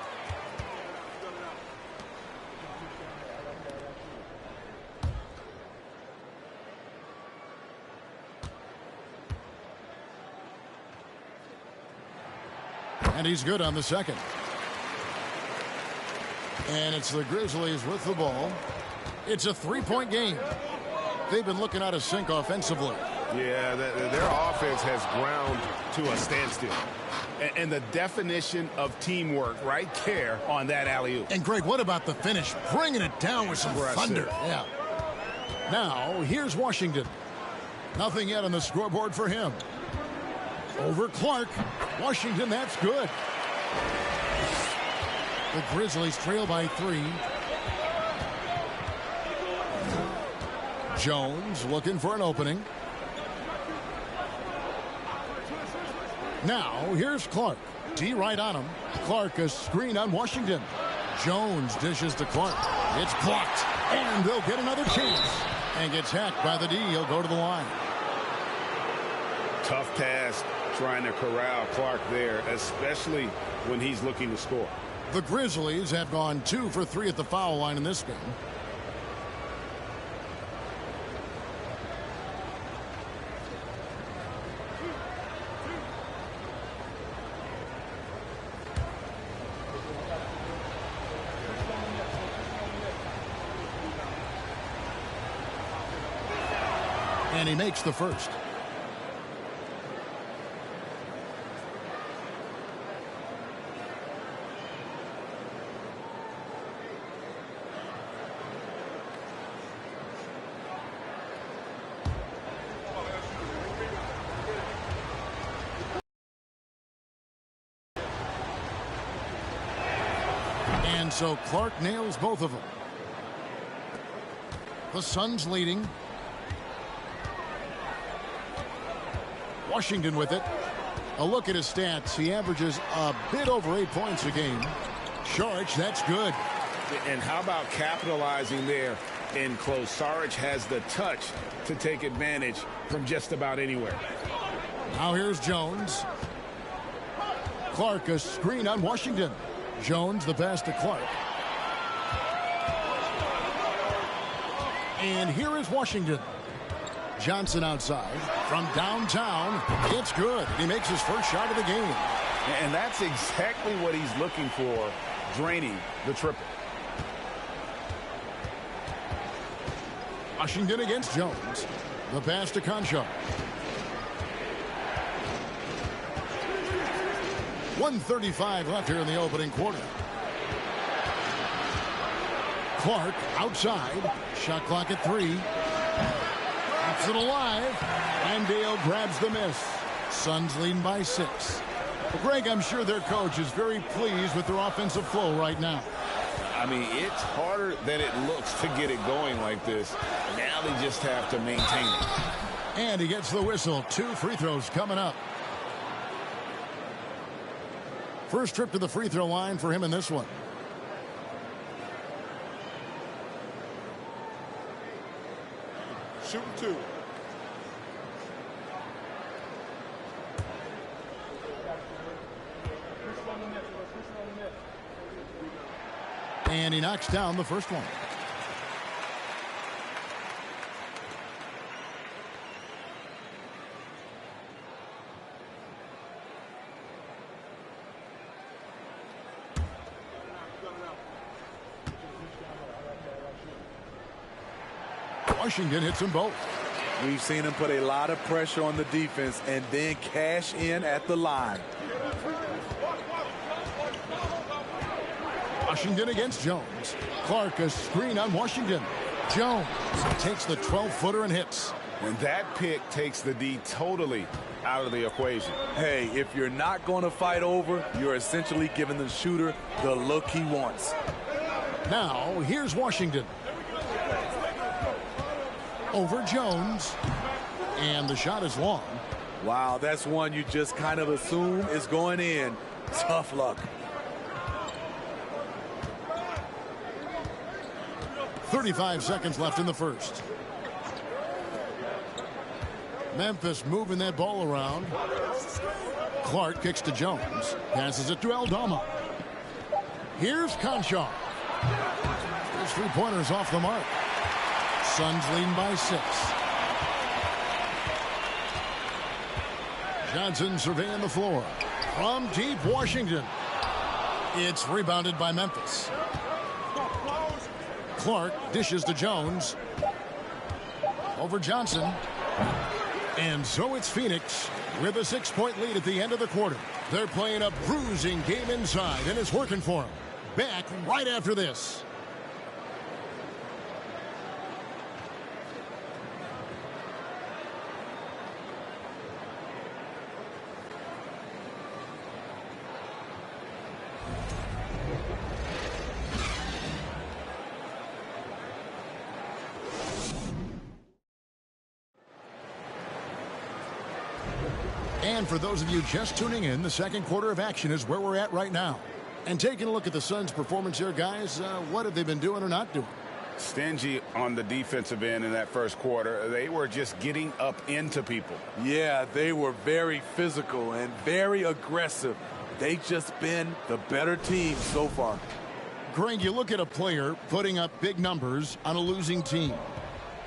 And he's good on the second. And it's the Grizzlies with the ball. It's a 3-point game. they've been looking out of sync offensively. Yeah, their offense has ground to a standstill. And the definition of teamwork right there on that alley-oop. And, Greg, what about the finish? Bringing it down with some thunder. Yeah. Now, here's Washington. Nothing yet on the scoreboard for him. Over Clark. Washington, that's good. The Grizzlies trail by 3. Jones looking for an opening. Now, here's Clark. D right on him. Clark, a screen on Washington. Jones dishes to Clark. It's blocked. And they'll get another chance. And gets hacked by the D. He'll go to the line. Tough task trying to corral Clark there, especially when he's looking to score. The Grizzlies have gone 2 for 3 at the foul line in this game. And he makes the first. And so Clark nails both of them. The Suns leading. Washington with it. A look at his stats. He averages a bit over 8 points a game. Saric, that's good. And how about capitalizing there in close? Saric has the touch to take advantage from just about anywhere. Now here's Jones. Clark, a screen on Washington. Jones, the pass to Clark. And here is Washington. Johnson outside from downtown. It's good. He makes his first shot of the game. And that's exactly what he's looking for, draining the triple. Washington against Jones. The pass to Conchar. 1:35 left here in the opening quarter. Clark outside. Shot clock at 3. Keeps it alive. And Dale grabs the miss. Suns leading by 6. Greg, I'm sure their coach is very pleased with their offensive flow right now. I mean, it's harder than it looks to get it going like this. Now they just have to maintain it. And he gets the whistle. 2 free throws coming up. First trip to the free throw line for him in this one. Shooting 2. And he knocks down the first one. Washington hits them both. We've seen him put a lot of pressure on the defense and then cash in at the line. Washington against Jones. Clark, a screen on Washington. Jones takes the 12-footer and hits. And that pick takes the D totally out of the equation. Hey, if you're not going to fight over, you're essentially giving the shooter the look he wants. Now, here's Washington. Over Jones. And the shot is long. Wow, that's one you just kind of assume is going in. Tough luck. 35 seconds left in the first. Memphis moving that ball around. Clark kicks to Jones. Passes it to Aldama. Here's Conchar. His three-pointers off the mark. Suns leading by 6. Johnson surveying the floor. From deep, Washington. It's rebounded by Memphis. Clark dishes to Jones. over Johnson. And so it's Phoenix with a 6-point lead at the end of the quarter. They're playing a bruising game inside, and it's working for them. Back right after this. And for those of you just tuning in, the second quarter of action is where we're at right now. And taking a look at the Suns' performance here, guys, what have they been doing or not doing? Stingy on the defensive end in that first quarter. They were just getting up into people. Yeah, they were very physical and very aggressive. They've just been the better team so far. Greg, you look at a player putting up big numbers on a losing team.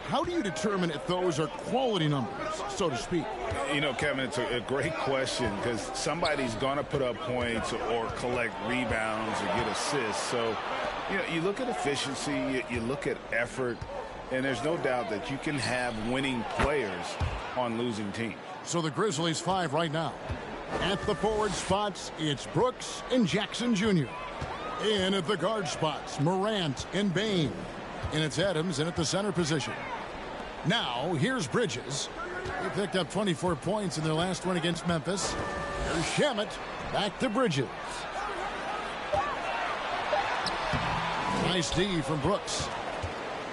How do you determine if those are quality numbers, so to speak? You know, Kevin, it's a great question because somebody's going to put up points or collect rebounds or get assists. So, you know, you look at efficiency, you look at effort, and there's no doubt that you can have winning players on losing teams. So the Grizzlies 5 right now. At the forward spots, it's Brooks and Jackson Jr. In at the guard spots, Morant and Bain. And it's Adams in at the center position. Now, here's Bridges. He picked up 24 points in their last one against Memphis. Here's Shamet. Back to Bridges. Nice D from Brooks.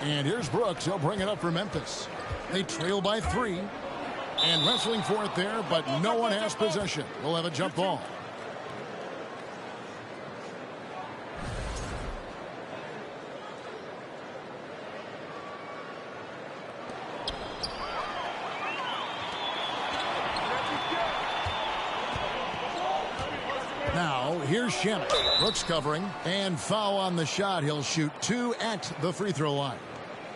And here's Brooks. He'll bring it up for Memphis. They trail by 3. And wrestling for it there, but no one has possession. We'll have a jump ball. Now, here's Shamet. Brooks covering, and foul on the shot. He'll shoot 2 at the free throw line.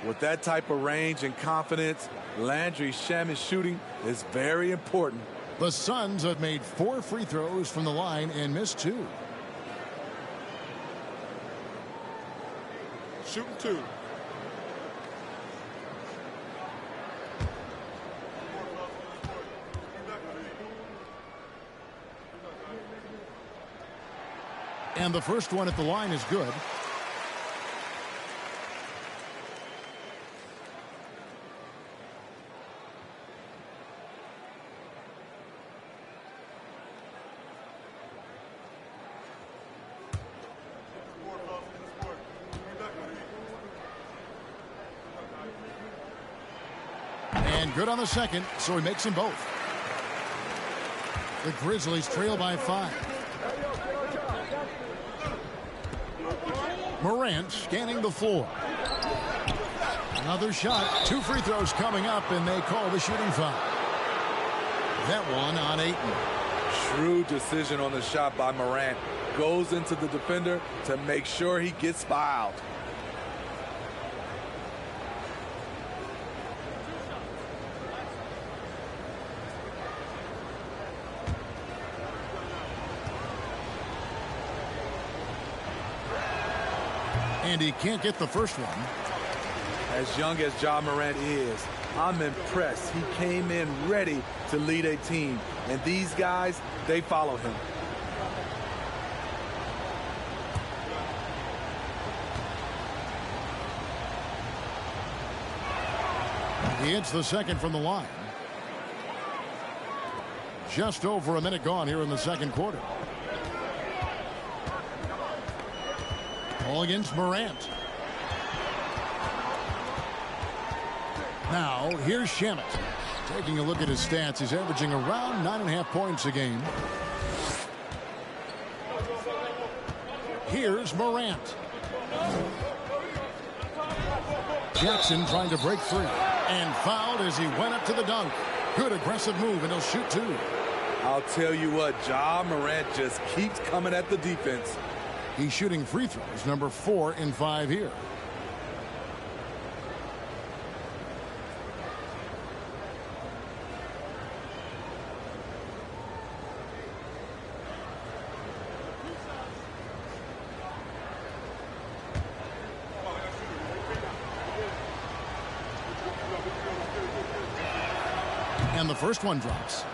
With that type of range and confidence, Landry Shamet's shooting is very important. The Suns have made 4 free throws from the line and missed 2. Shooting 2. And the first one at the line is good. And good on the second, so he makes them both. The Grizzlies trail by 5. Morant scanning the floor. Another shot. 2 free throws coming up, and they call the shooting foul. That one on Ayton. Shrewd decision on the shot by Morant. Goes into the defender to make sure he gets fouled. And he can't get the first one. As young as Ja Morant is, I'm impressed. He came in ready to lead a team. And these guys, they follow him. He hits the second from the line. Just over a minute gone here in the second quarter. All against Morant. Now, here's Shamet. Taking a look at his stats, he's averaging around 9.5 points a game. Here's Morant. Jackson trying to break free. And fouled as he went up to the dunk. Good aggressive move, and he'll shoot 2. I'll tell you what, Ja Morant just keeps coming at the defense. He's shooting free throws, number 4 in 5 here. the first one drops.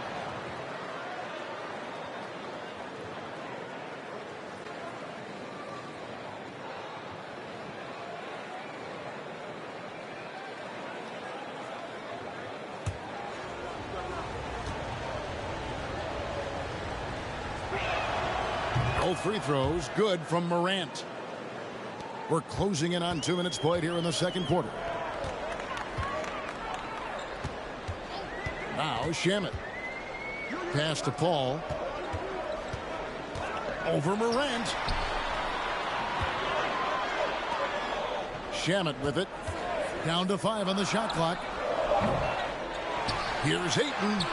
Both free throws good from Morant. We're closing in on 2 minutes played here in the second quarter. Now Shamet. Pass to Paul. Over Morant. Shamet with it. Down to 5 on the shot clock. Here's Ayton.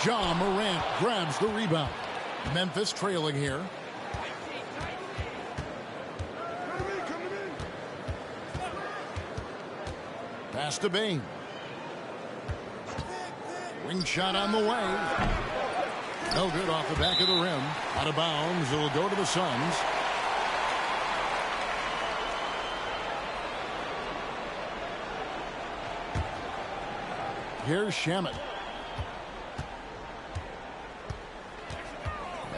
Ja Morant grabs the rebound. Memphis trailing here. Pass to Bain. Wing shot on the way. No good off the back of the rim. Out of bounds. It will go to the Suns. Here's Shamet.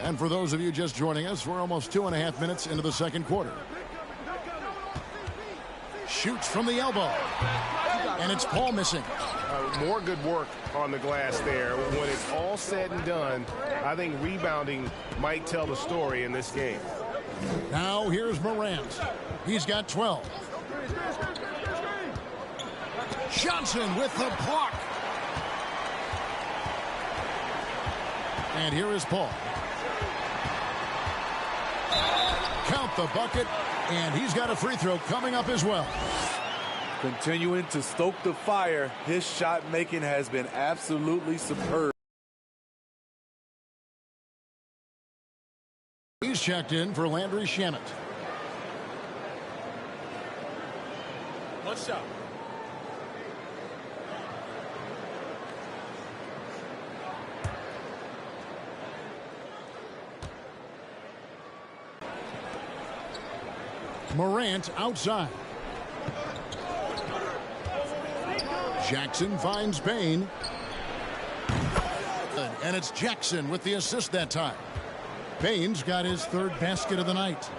And for those of you just joining us, we're almost 2.5 minutes into the second quarter. Shoots from the elbow. And it's Paul missing. More good work on the glass there. When it's all said and done, I think rebounding might tell the story in this game. Now here's Morant. He's got 12. Johnson with the block. And here is Paul. Count the bucket, and he's got a free throw coming up as well. Continuing to stoke the fire, his shot making has been absolutely superb. He's checked in for Landry Shamet. One shot. Morant outside. Jackson finds Bain. And it's Jackson with the assist that time. Bain's got his third basket of the night.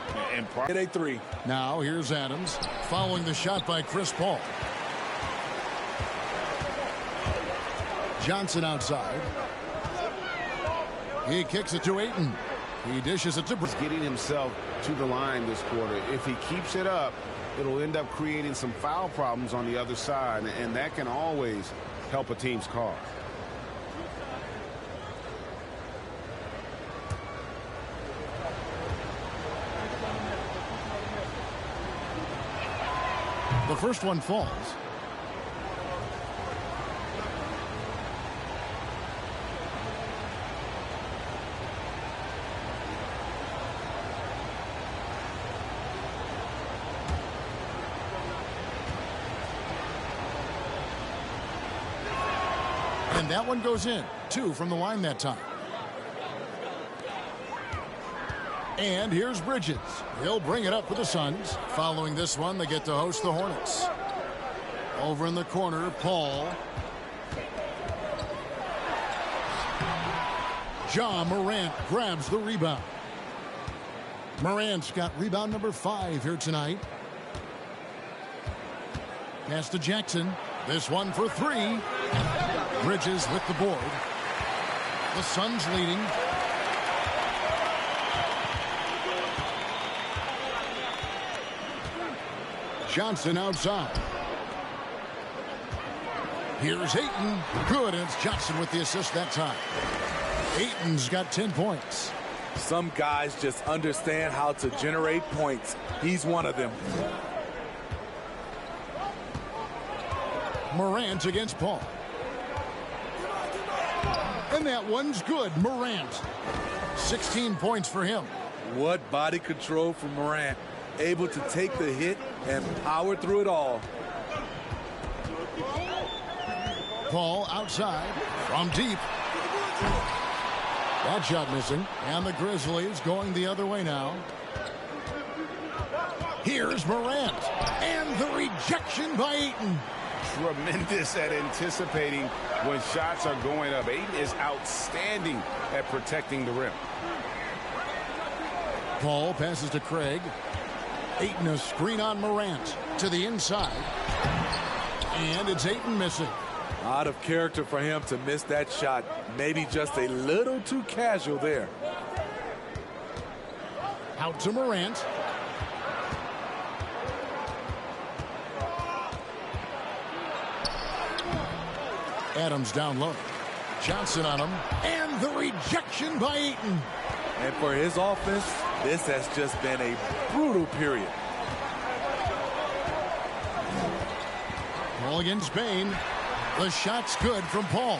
Hit a three. Now here's Adams following the shot by Chris Paul. Johnson outside. He kicks it to Ayton. He dishes it to He's getting himself to the line this quarter. If he keeps it up, it'll end up creating some foul problems on the other side, and that can always help a team's cause. The first one falls. And that one goes in. 2 from the line that time. And here's Bridges. He'll bring it up for the Suns. Following this one, they get to host the Hornets. Over in the corner, Paul. Ja Morant grabs the rebound. Morant's got rebound number 5 here tonight. Pass to Jackson. This one for 3. Bridges with the board. The Suns leading. Johnson outside. Here's Ayton. Good, and it's Johnson with the assist that time. Ayton's got 10 points. Some guys just understand how to generate points. He's one of them. Morant against Paul. And that one's good. Morant. 16 points for him. What body control from Morant. Able to take the hit and power through it all. Paul outside from deep. That shot missing. And the Grizzlies going the other way now. Here's Morant. And the rejection by Ayton. tremendous at anticipating when shots are going up. Ayton is outstanding at protecting the rim. Paul passes to Craig. Ayton a screen on Morant to the inside. And it's Ayton missing. Out of character for him to miss that shot. Maybe just a little too casual there. Out to Morant. Adams down low. Johnson on him. And the rejection by Ayton. And for his offense, this has just been a brutal period. Paul against Bain. The shot's good from Paul.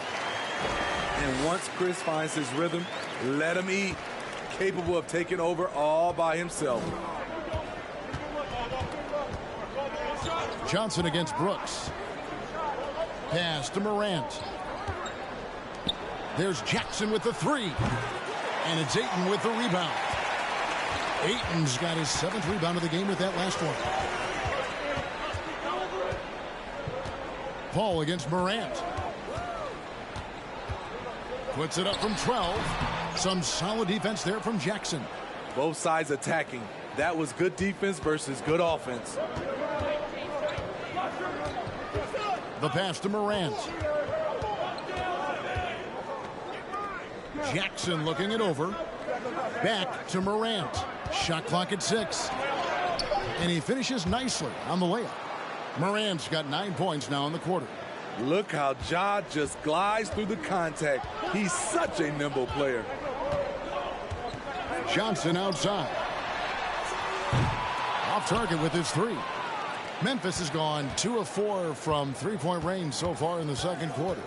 And once Chris finds his rhythm, let him eat. Capable of taking over all by himself. Johnson against Brooks. Pass to Morant. There's Jackson with the three. And it's Ayton with the rebound. Ayton's got his 7th rebound of the game with that last one. Paul against Morant. Puts it up from 12. Some solid defense there from Jackson. Both sides attacking. That was good defense versus good offense. The pass to Morant. Jackson looking it over. Back to Morant. Shot clock at 6. And he finishes nicely on the layup. Morant's got 9 points now in the quarter. Look how Ja just glides through the contact. He's such a nimble player. Johnson outside. Off target with his 3. Memphis has gone 2 of 4 from three-point range so far in the second quarter.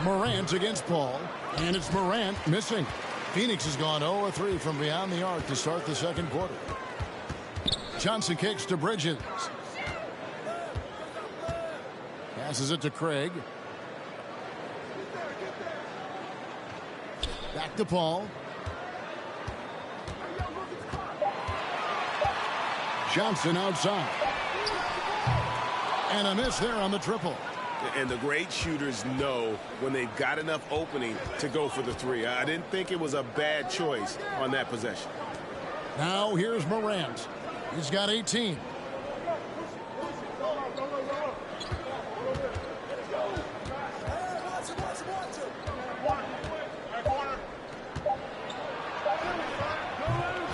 Morant against Paul. And it's Morant missing. Phoenix has gone 0 of 3 from beyond the arc to start the second quarter. Johnson kicks to Bridges. Passes it to Craig. Back to Paul. Johnson outside. And a miss there on the triple. And the great shooters know when they've got enough opening to go for the 3. I didn't think it was a bad choice on that possession. Now here's Morant. He's got 18.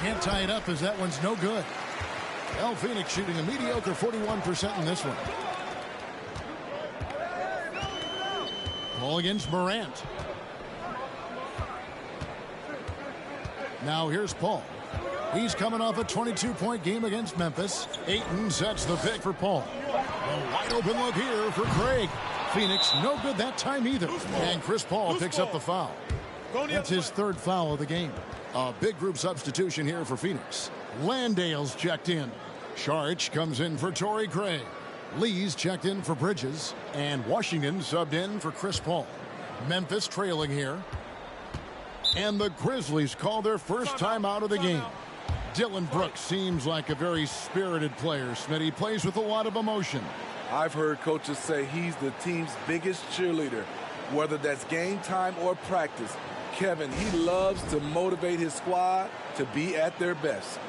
Can't tie it up as that one's no good. El Phoenix shooting a mediocre 41% in this one. Ball against Morant. Now here's Paul. He's coming off a 22-point game against Memphis. Ayton sets the pick for Paul. A wide open look here for Craig. Phoenix no good that time either. And Chris Paul picks up the foul. That's his 3rd foul of the game. A big group substitution here for Phoenix. Landale's checked in. Sharch comes in for Torrey Craig. Lee's checked in for Bridges. And Washington subbed in for Chris Paul. Memphis trailing here. And the Grizzlies call their first time out of the game. Dylan Brooks seems like a very spirited player. Smitty, he plays with a lot of emotion. I've heard coaches say he's the team's biggest cheerleader, whether that's game time or practice. Kevin, he loves to motivate his squad to be at their best.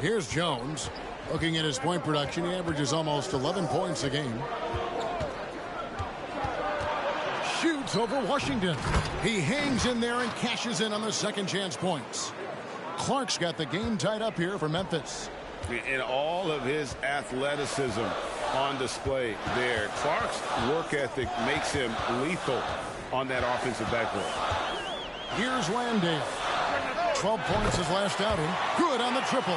Here's Jones. Looking at his point production, he averages almost 11 points a game. Shoots over Washington. He hangs in there and cashes in on the second chance points. Clark's got the game tied up here for Memphis. And all of his athleticism on display there. Clark's work ethic makes him lethal on that offensive backboard. Here's Landale. 12 points his last outing. Good on the triple.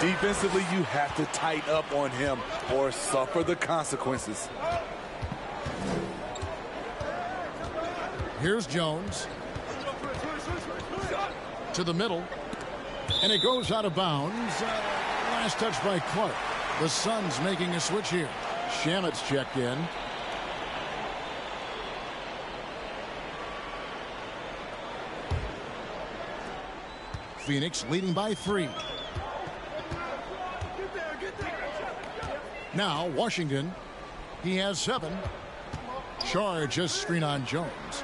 Defensively, you have to tighten up on him or suffer the consequences. Here's Jones. To the middle. And it goes out of bounds. Last touch by Clark. The Suns making a switch here. Shamet's checked in. Phoenix leading by 3. Now Washington. He has 7. Charge a screen on Jones.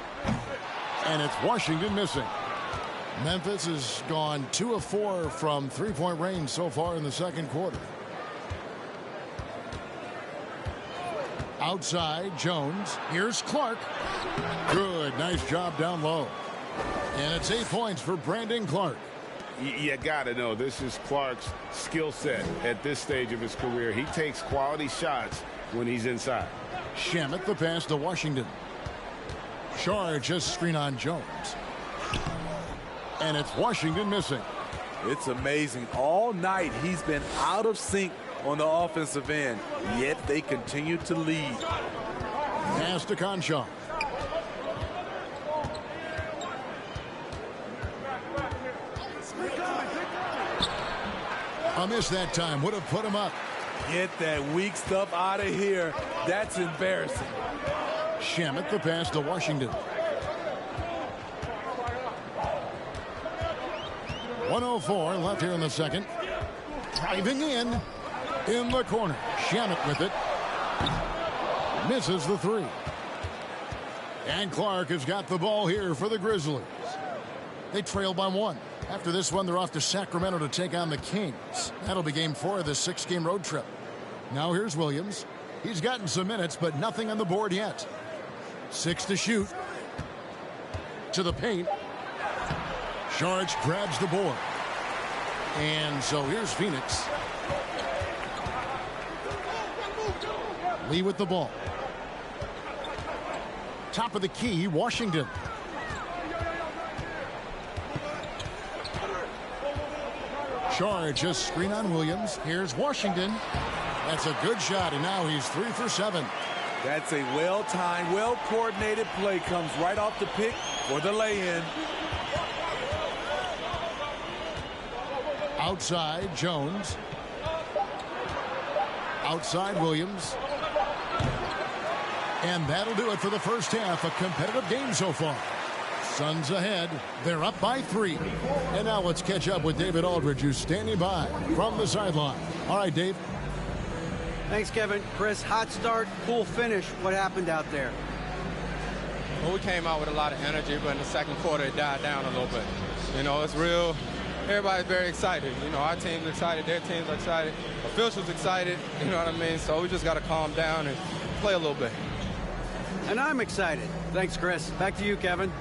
And it's Washington missing. Memphis has gone 2 of 4 from three-point range so far in the second quarter. Outside, Jones. Here's Clark. Good. Nice job down low. And it's 8 points for Brandon Clark. You got to know this is Clark's skill set at this stage of his career. He takes quality shots when he's inside. Shamet the pass to Washington. Charge a screen on Jones. And it's Washington missing. It's amazing. All night he's been out of sync on the offensive end, yet they continue to lead. Pass to Conshaw. A miss that time. Would have put him up. Get that weak stuff out of here. That's embarrassing. Shamet the pass to Washington. 1:04 left here in the second. Driving in the corner. Shamet with it. Misses the 3. And Clark has got the ball here for the Grizzlies. They trail by 1. After this one, they're off to Sacramento to take on the Kings. That'll be game 4 of this 6-game road trip. Now here's Williams. He's gotten some minutes, but nothing on the board yet. 6 to shoot. To the paint. Charge grabs the board. And so here's Phoenix. Lee with the ball. Top of the key, Washington. Charge a screen on Williams. Here's Washington. That's a good shot, and now he's 3 for 7. That's a well-timed, well-coordinated play. Comes right off the pick for the lay-in. Outside, Jones. Outside, Williams. And that'll do it for the first half. A competitive game so far. Suns ahead. They're up by 3. And now let's catch up with David Aldridge, who's standing by from the sideline. All right, Dave. Thanks, Kevin. Chris, hot start, cool finish. What happened out there? Well, we came out with a lot of energy, but in the second quarter, it died down a little bit. You know, it's real. Everybody's very excited. You know, our team's excited, their team's excited, officials excited, you know what I mean? So we just got to calm down and play a little bit. And I'm excited. Thanks, Chris. Back to you, Kevin.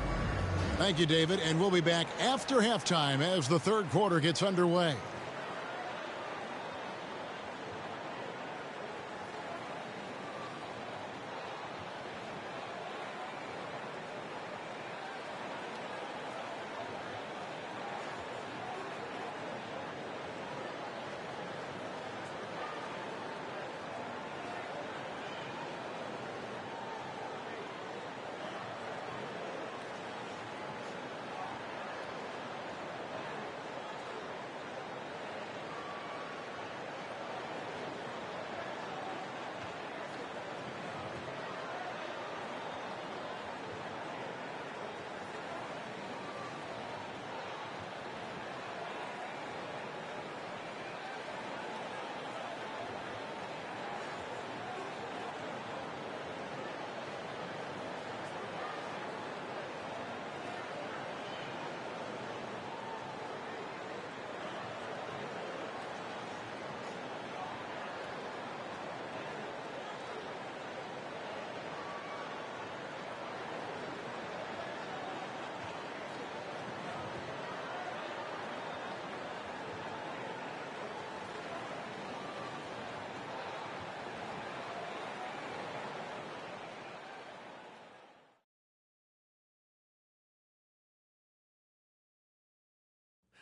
Thank you, David. And we'll be back after halftime as the third quarter gets underway.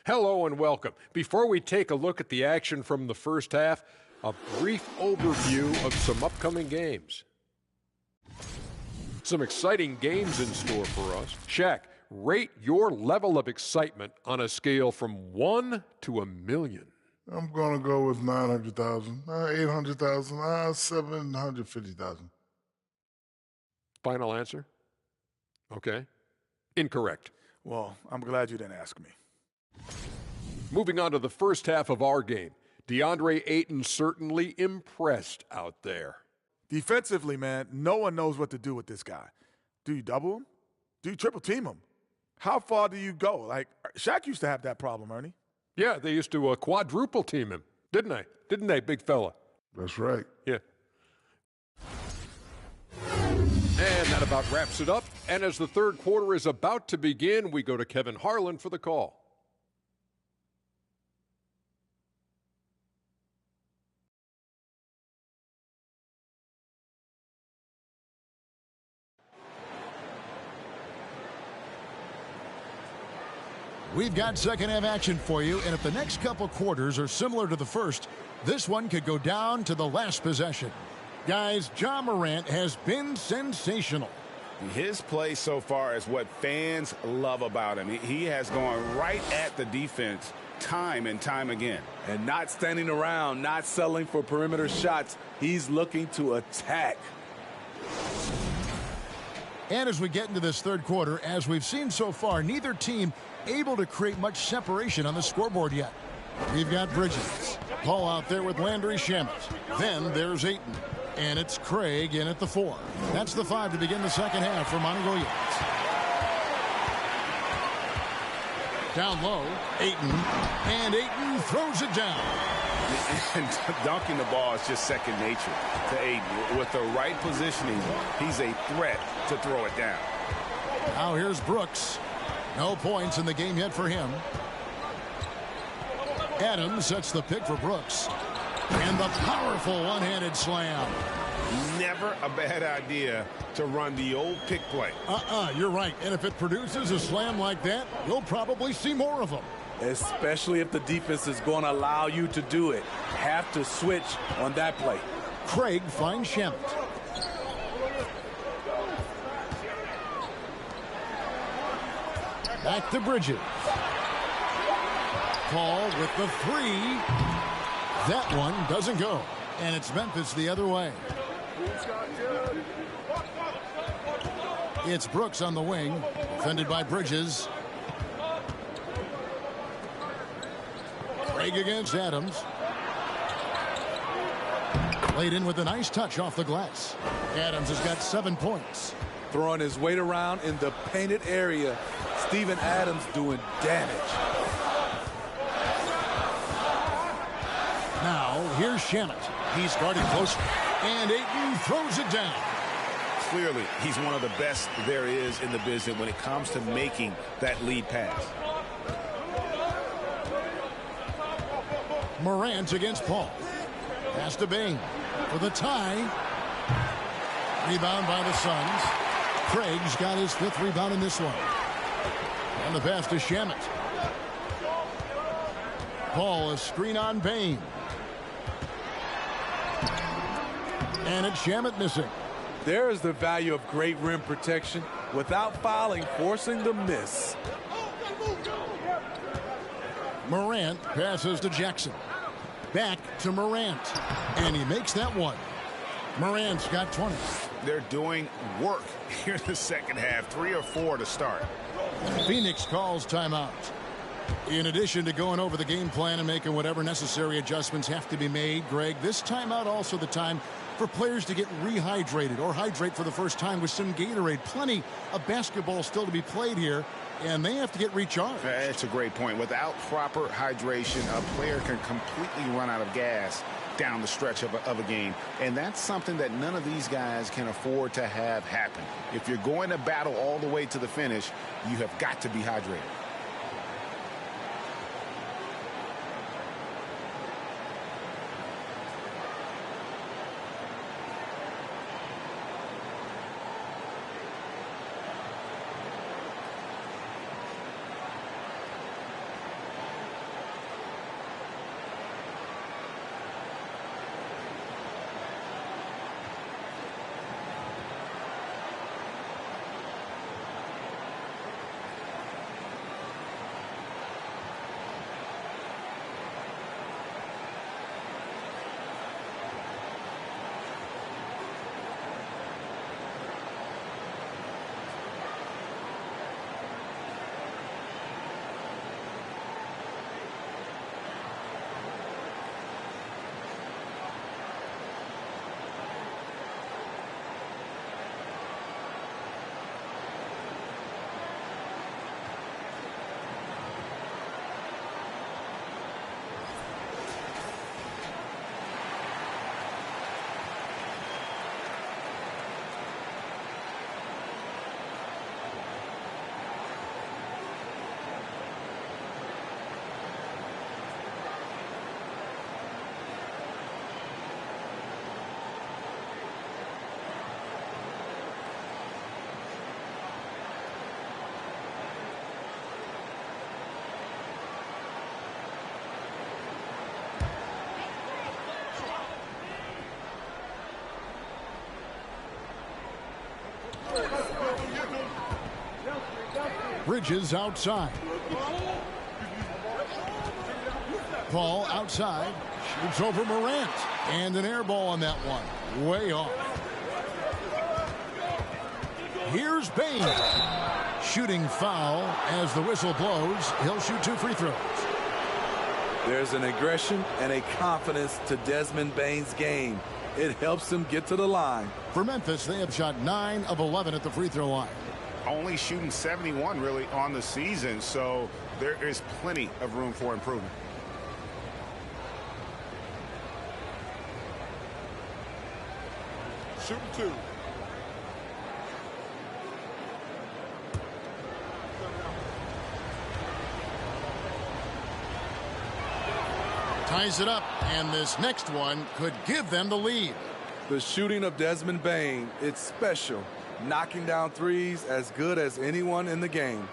Hello and welcome. Before we take a look at the action from the first half, a brief overview of some upcoming games. Some exciting games in store for us. Shaq, rate your level of excitement on a scale from 1 to 1,000,000. I'm going to go with 900,000, 800,000, 750,000. Final answer? Okay. Incorrect. Well, I'm glad you didn't ask me. Moving on to the first half of our game. DeAndre Ayton certainly impressed out there. Defensively, man, no one knows what to do with this guy. Do you double him? Do you triple team him? How far do you go? Like, Shaq used to have that problem, Ernie. Yeah, they used to quadruple team him, didn't they? Didn't they, big fella? That's right. Yeah. And that about wraps it up. And as the third quarter is about to begin, we go to Kevin Harlan for the call. We've got second half action for you, and if the next couple quarters are similar to the first, this one could go down to the last possession. Guys, Ja Morant has been sensational. His play so far is what fans love about him. He has gone right at the defense time and time again. And not standing around, not settling for perimeter shots. He's looking to attack. And as we get into this third quarter, as we've seen so far, neither team able to create much separation on the scoreboard yet. We've got Bridges. Paul out there with Landry Shamet. Then there's Ayton. And it's Craig in at the 4. That's the 5 to begin the second half for Monty Williams. Down low, Ayton. And Ayton throws it down. And dunking the ball is just second nature to Ayton. With the right positioning, he's a threat to throw it down. Now here's Brooks. No points in the game yet for him. Adams sets the pick for Brooks. And the powerful one-handed slam. Never a bad idea to run the old pick play. You're right. And if it produces a slam like that, you'll probably see more of them. Especially if the defense is going to allow you to do it. Have to switch on that play. Craig finds Shamet. Back to Bridges. Paul with the 3. That one doesn't go. And it's Memphis the other way. It's Brooks on the wing. Defended by Bridges. Craig against Adams. Laid in with a nice touch off the glass. Adams has got 7 points. Throwing his weight around in the painted area. Steven Adams doing damage. Now, here's Shamet. He's guarding close. And Ayton throws it down. Clearly, he's one of the best there is in the business when it comes to making that lead pass. Morant against Paul. Pass to Bain for the tie. Rebound by the Suns. Craig's got his 5th rebound in this one. And the pass to Shamet. Paul, a screen on Bain. And it's Shamet missing. There is the value of great rim protection without fouling, forcing the miss. Morant passes to Jackson. Back to Morant. And he makes that one. Morant's got 20. They're doing work here in the second half. 3 or 4 to start. Phoenix calls timeout. In addition to going over the game plan and making whatever necessary adjustments have to be made, Greg, this timeout also the time for players to get rehydrated or hydrate for the first time with some Gatorade. Plenty of basketball still to be played here, and they have to get recharged. That's a great point. Without proper hydration, a player can completely run out of gas down the stretch of a game, and that's something that none of these guys can afford to have happen. If you're going to battle all the way to the finish, you have got to be hydrated. Bridges outside. Paul outside. Shoots over Morant. And an air ball on that one. Way off. Here's Bain. Shooting foul as the whistle blows. He'll shoot 2 free throws. There's an aggression and a confidence to Desmond Bain's game. It helps him get to the line. For Memphis, they have shot 9 of 11 at the free throw line. Only shooting 71 really on the season, so there is plenty of room for improvement. Shooting 2. Ties it up, and this next one could give them the lead. The shooting of Desmond Bain, it's special. Knocking down threes as good as anyone in the game.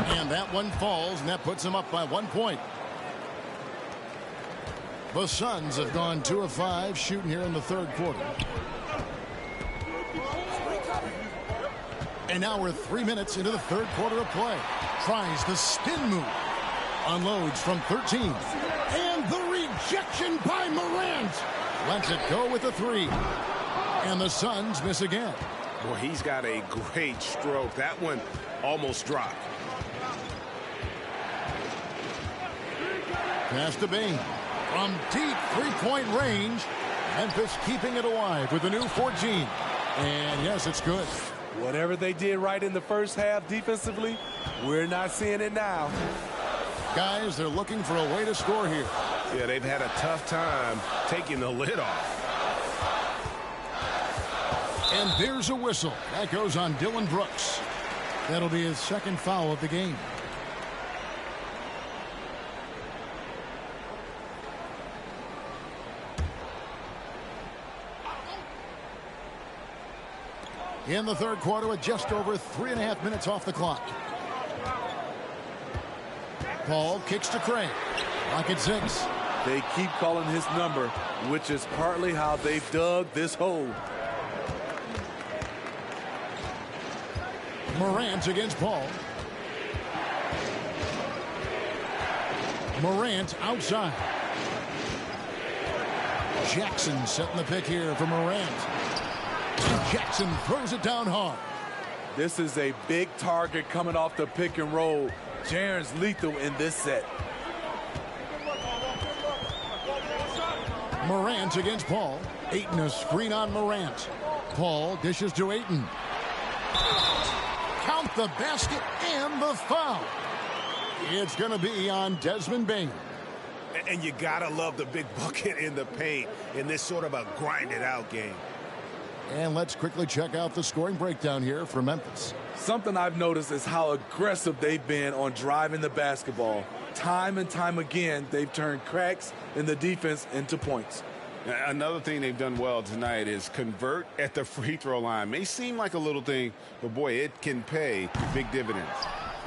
And that one falls, and that puts them up by 1 point. The Suns have gone 2 of 5 shooting here in the third quarter. And now we're 3 minutes into the third quarter of play. Tries the spin move. Unloads from 13. And the rejection by Morant. Lets it go with a 3. And the Suns miss again. Boy, he's got a great stroke. That one almost dropped. Pass to Bain. From deep three-point range. Memphis keeping it alive with a new 14. And yes, it's good. Whatever they did right in the first half defensively, we're not seeing it now. Guys, they're looking for a way to score here. Yeah, they've had a tough time taking the lid off. And there's a whistle. That goes on Dylan Brooks. That'll be his second foul of the game. In the third quarter with just over 3.5 minutes off the clock. Paul kicks to Craig. Clock at 6. They keep calling his number, which is partly how they've dug this hole. Morant against Paul. Morant outside. Jackson setting the pick here for Morant. Jackson throws it down hard. This is a big target coming off the pick and roll. Jaren's lethal in this set. Morant against Paul. Ayton a screen on Morant. Paul dishes to Ayton. Count the basket and the foul. It's going to be on Desmond Bain. And you gotta love the big bucket in the paint in this sort of a grinded out game. And let's quickly check out the scoring breakdown here for Memphis. Something I've noticed is how aggressive they've been on driving the basketball. Time and time again, they've turned cracks in the defense into points. Another thing they've done well tonight is convert at the free throw line. May seem like a little thing, but boy, it can pay big dividends.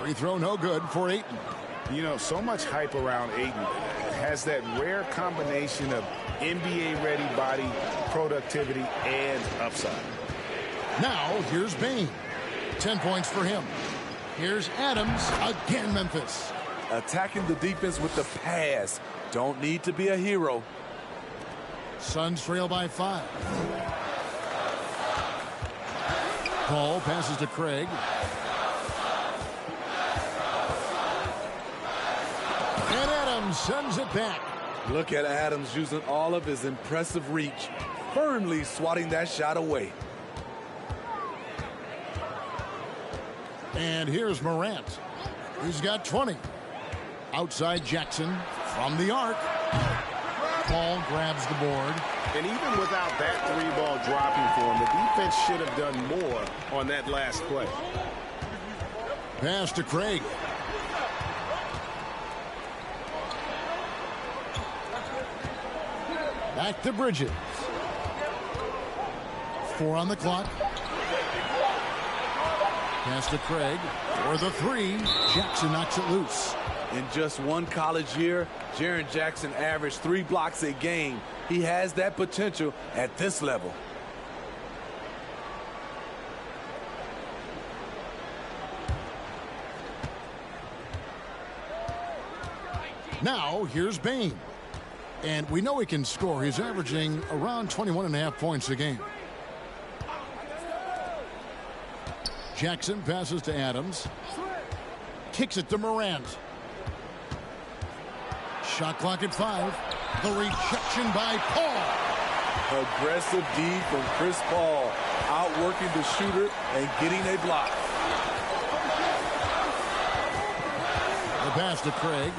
Free throw no good for Ayton. You know, so much hype around Ayton. Has that rare combination of NBA-ready body, productivity, and upside. Now, here's Bain. 10 points for him. Here's Adams. Again, Memphis. Attacking the defense with the pass. Don't need to be a hero. Suns trail by 5. Paul passes to Craig. And Adams sends it back. Look at Adams using all of his impressive reach, firmly swatting that shot away. And here's Morant. He's got 20. Outside Jackson from the arc. Paul grabs the board. And even without that 3-ball dropping for him, the defense should have done more on that last play. Pass to Craig. Back to Bridges. 4 on the clock. Pass to Craig for the three. Jackson knocks it loose. In just one college year, Jaren Jackson averaged 3 blocks a game. He has that potential at this level. Now, here's Bain. And we know he can score. He's averaging around 21.5 points a game. Jackson passes to Adams. Kicks it to Morant. Shot clock at 5. The rejection by Paul. Aggressive D from Chris Paul. Outworking the shooter and getting a block. The pass to Craig.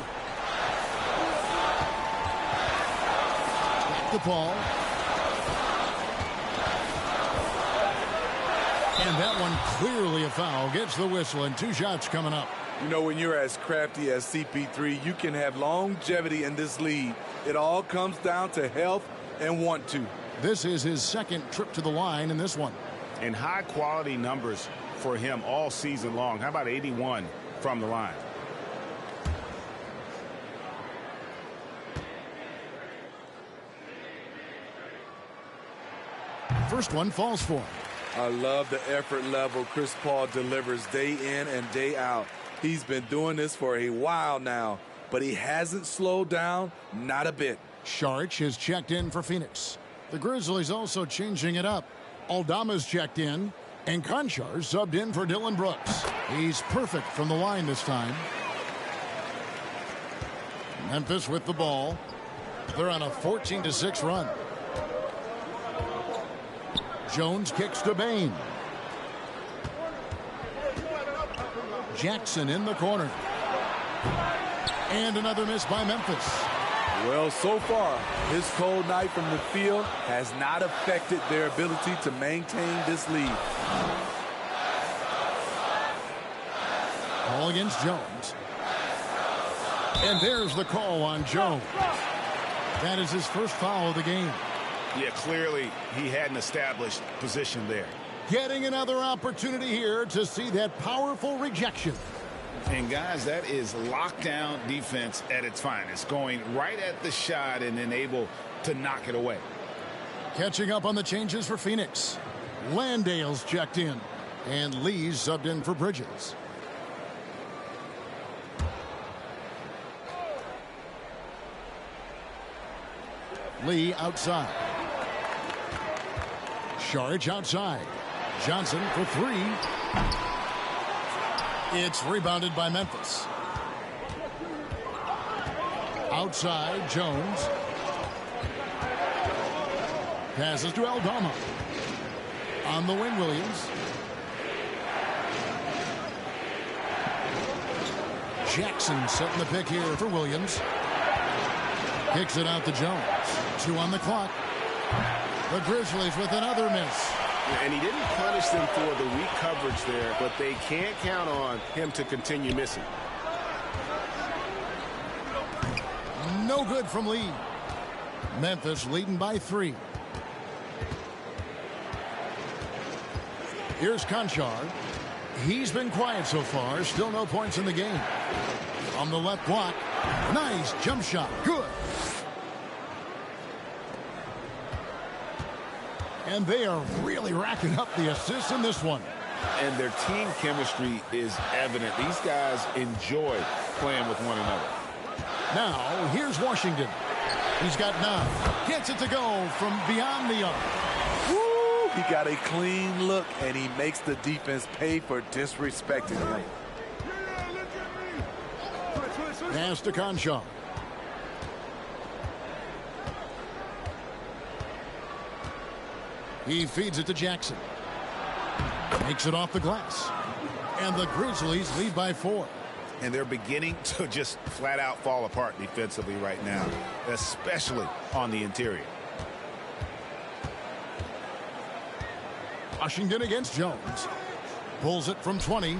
To Paul. And that one clearly a foul. Gets the whistle and 2 shots coming up. You know, when you're as crafty as CP3, you can have longevity in this league. It all comes down to health and want to. This is his second trip to the line in this one. And high quality numbers for him all season long. How about 81 from the line? First one falls for him. I love the effort level Chris Paul delivers day in and day out. He's been doing this for a while now, but he hasn't slowed down, not a bit. Saric has checked in for Phoenix. The Grizzlies also changing it up. Aldama's checked in, and Conchar subbed in for Dillon Brooks. He's perfect from the line this time. Memphis with the ball. They're on a 14-6 run. Jones kicks to Bain. Jackson in the corner. And another miss by Memphis. Well, so far, his cold night from the field has not affected their ability to maintain this lead. Call against Jones. And there's the call on Jones. That is his first foul of the game. Yeah, clearly he had an established position there. Getting another opportunity here to see that powerful rejection. And guys, that is lockdown defense at its finest. Going right at the shot and then able to knock it away. Catching up on the changes for Phoenix. Landale's checked in. And Lee's subbed in for Bridges. Lee outside. Saric outside. Johnson for 3. It's rebounded by Memphis. Outside, Jones. Passes to Aldama. On the wing, Williams. Jackson setting the pick here for Williams. Kicks it out to Jones. 2 on the clock. The Grizzlies with another miss. And he didn't punish them for the weak coverage there, but they can't count on him to continue missing. No good from Lee. Memphis leading by 3. Here's Conchar. He's been quiet so far. Still no points in the game. On the left block. Nice jump shot. Good. And they are really racking up the assists in this one. And their team chemistry is evident. These guys enjoy playing with one another. Now, here's Washington. He's got 9. Gets it to go from beyond the arc. Woo! He got a clean look, and he makes the defense pay for disrespecting him. Pass to Conchar. He feeds it to Jackson. Makes it off the glass. And the Grizzlies lead by 4. And they're beginning to just flat out fall apart defensively right now, especially on the interior. Washington against Jones. Pulls it from 20.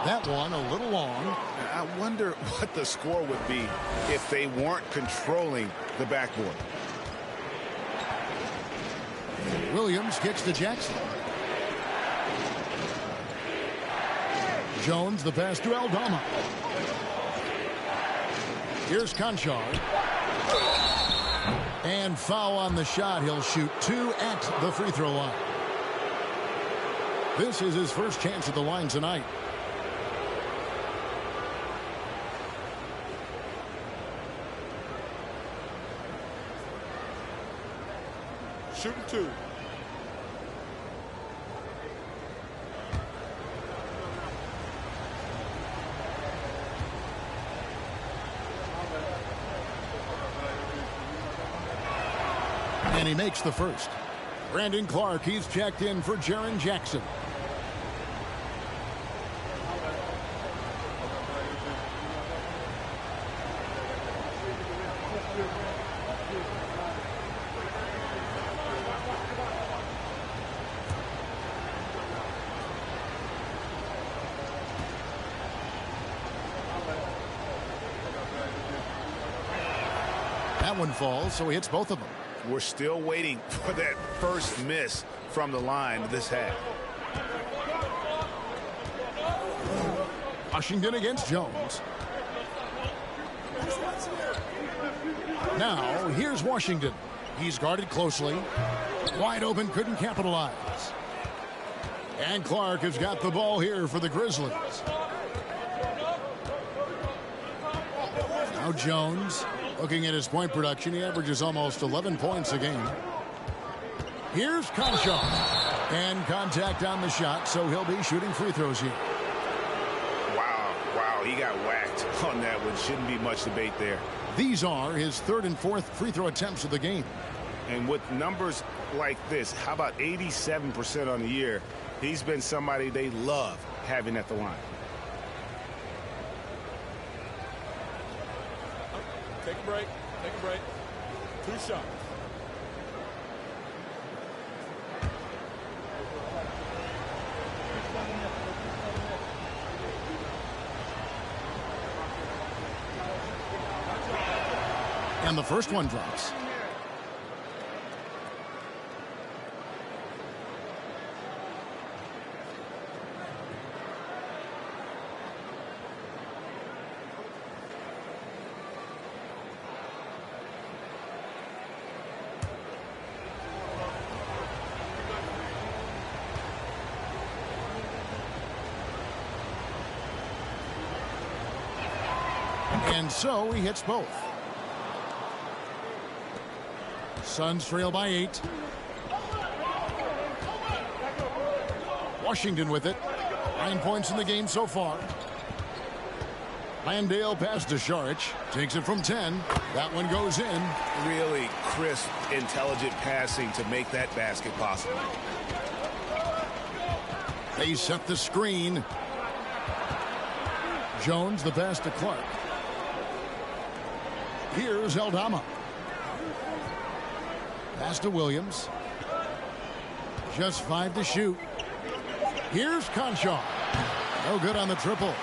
That one a little long. I wonder what the score would be if they weren't controlling the backboard. Williams kicks to Jackson. Jones, the pass to Aldama. Here's Conchar. And foul on the shot. He'll shoot 2 at the free throw line. This is his first chance at the line tonight. Shooting 2. And he makes the first. Brandon Clark, he's checked in for Jaren Jackson. That one falls, so he hits both of them. We're still waiting for that first miss from the line this half. Washington against Jones. Now, here's Washington. He's guarded closely. Wide open, couldn't capitalize. And Clark has got the ball here for the Grizzlies. Now Jones, looking at his point production, he averages almost 11 points a game. Here's Conchar. And contact on the shot, so he'll be shooting free throws here. Wow, he got whacked on that one. Shouldn't be much debate there. These are his 3rd and 4th free throw attempts of the game. And with numbers like this, how about 87% on the year? He's been somebody they love having at the line. Take a break. 2 shots. And the first one drops. And so he hits both. Suns trail by 8. Washington with it. 9 points in the game so far. Landale pass to Šarić. Takes it from 10. That one goes in. Really crisp, intelligent passing to make that basket possible. They set the screen. Jones, the pass to Clark. Here's Aldama. Pass to Williams. Just 5 to shoot. Here's Conchar. No good on the triple.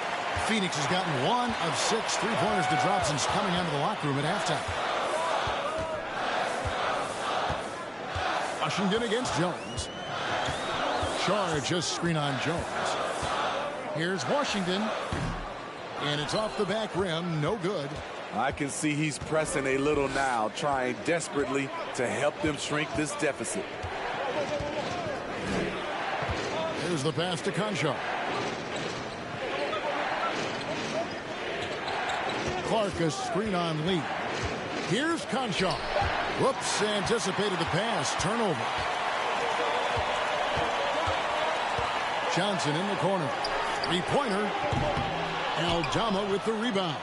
Phoenix has gotten 1 of 6 3-pointers to drop since coming out of the locker room at halftime. Washington against Jones. Šarić just screen on Jones. Here's Washington. And it's off the back rim. No good. I can see he's pressing a little now, trying desperately to help them shrink this deficit. Here's the pass to Conchar. Clark a screen on Lee. Here's Conchar. Whoops, anticipated the pass. Turnover. Johnson in the corner. 3-pointer. Aldama with the rebound.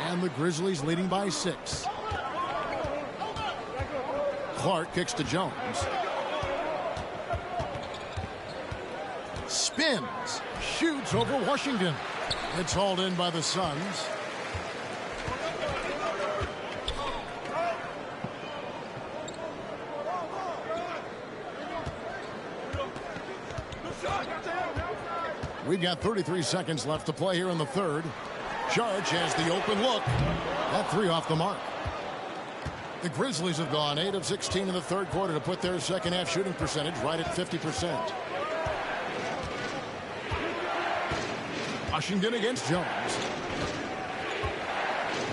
And the Grizzlies leading by 6. Clark kicks to Jones. Spins. Shoots over Washington. It's hauled in by the Suns. We've got 33 seconds left to play here in the third. Šarić has the open look. That 3 off the mark. The Grizzlies have gone 8 of 16 in the third quarter to put their second half shooting percentage right at 50%. Washington against Jones.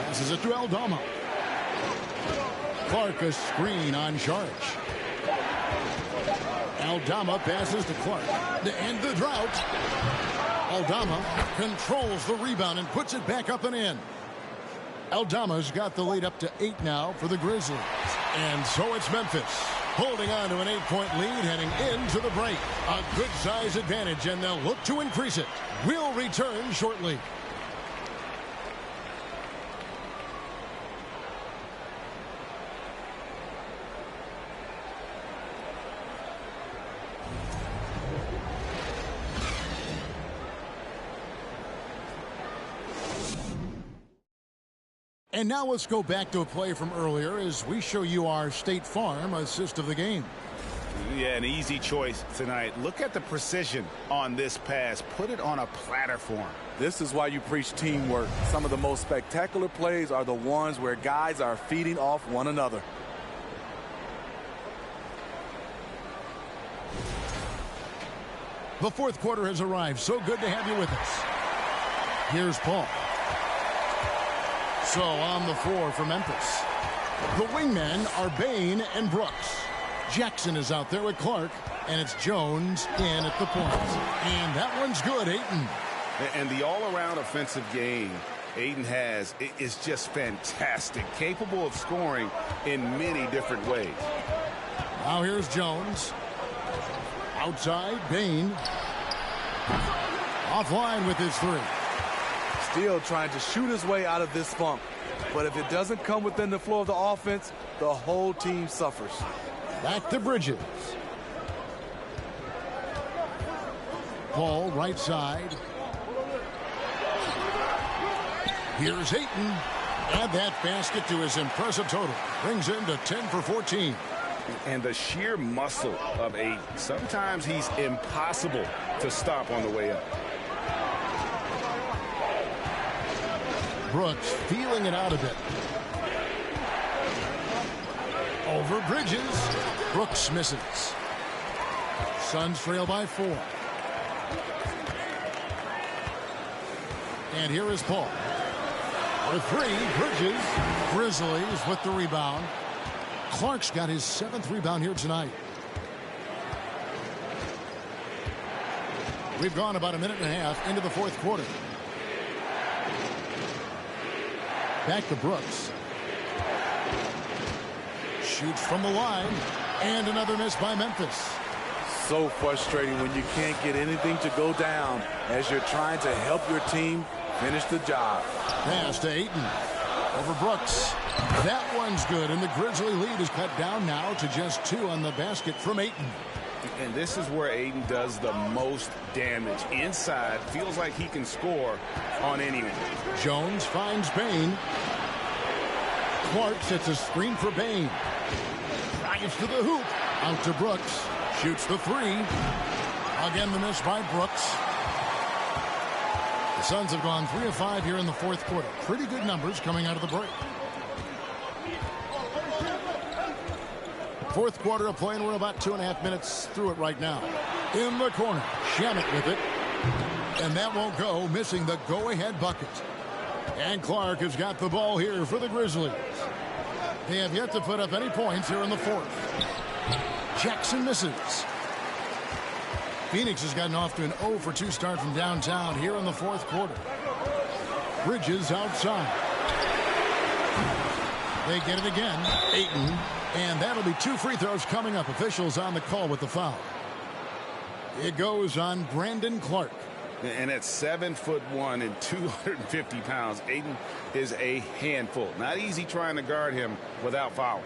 Passes it to Aldama. Clark a screen on charge. Aldama passes to Clark to end the drought. Aldama controls the rebound and puts it back up and in. Aldama's got the lead up to 8 now for the Grizzlies. And so it's Memphis holding on to an 8-point lead heading into the break. A good size advantage, and they'll look to increase it. We'll return shortly. And now let's go back to a play from earlier as we show you our State Farm assist of the game. Yeah, an easy choice tonight. Look at the precision on this pass. Put it on a platter form. This is why you preach teamwork. Some of the most spectacular plays are the ones where guys are feeding off one another. The fourth quarter has arrived. So good to have you with us. Here's Paul. So on the floor for Memphis, the wingmen are Bain and Brooks. Jackson is out there with Clark, and it's Jones in at the point. And that one's good, Ayton. And the all-around offensive game Ayton has is just fantastic, capable of scoring in many different ways. Now here's Jones. Outside, Bain. Offline with his three. Still trying to shoot his way out of this funk. But if it doesn't come within the flow of the offense, the whole team suffers. Back to Bridges. Paul right side. Here's Ayton. Add that basket to his impressive total. Brings him to 10 for 14. And the sheer muscle of Ayton. Sometimes he's impossible to stop on the way up. Brooks feeling it out a bit. Over Bridges. Brooks misses. Suns trail by 4. And here is Paul. For 3, Bridges. Grizzlies with the rebound. Clark's got his 7th rebound here tonight. We've gone about a minute and a half into the fourth quarter. Back to Brooks. Shoots from the line. And another miss by Memphis. So frustrating when you can't get anything to go down as you're trying to help your team finish the job. Pass to Ayton. Over Brooks. That one's good, and the Grizzly lead is cut down now to just 2 on the basket from Ayton. And this is where Ayton does the most damage. Inside, feels like he can score on anyone. Jones finds Bain. Clark sets a screen for Bain. Drives to the hoop. Out to Brooks. Shoots the 3. Again, the miss by Brooks. The Suns have gone 3 of 5 here in the fourth quarter. Pretty good numbers coming out of the break. Fourth quarter of play, and we're about 2.5 minutes through it right now. In the corner, Shamet with it. And that won't go, missing the go-ahead bucket. And Clark has got the ball here for the Grizzlies. They have yet to put up any points here in the fourth. Jackson misses. Phoenix has gotten off to an 0 for 2 start from downtown here in the fourth quarter. Bridges outside. They get it again. Ayton. And that'll be 2 free throws coming up. Officials on the call with the foul. It goes on Brandon Clark. And at 7'1" and 250 pounds, Ayton is a handful. Not easy trying to guard him without fouling.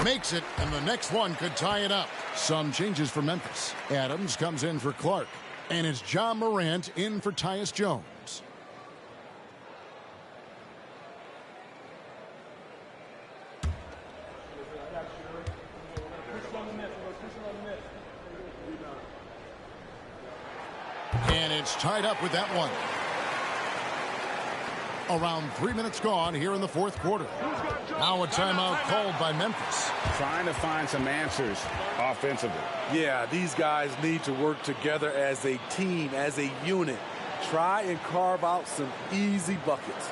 Makes it, and the next one could tie it up. Some changes for Memphis. Adams comes in for Clark. And it's John Morant in for Tyus Jones. And it's tied up with that one. Around 3 minutes gone here in the fourth quarter. Now a timeout called by Memphis. Trying to find some answers offensively. Yeah, these guys need to work together as a team, as a unit. Try and carve out some easy buckets.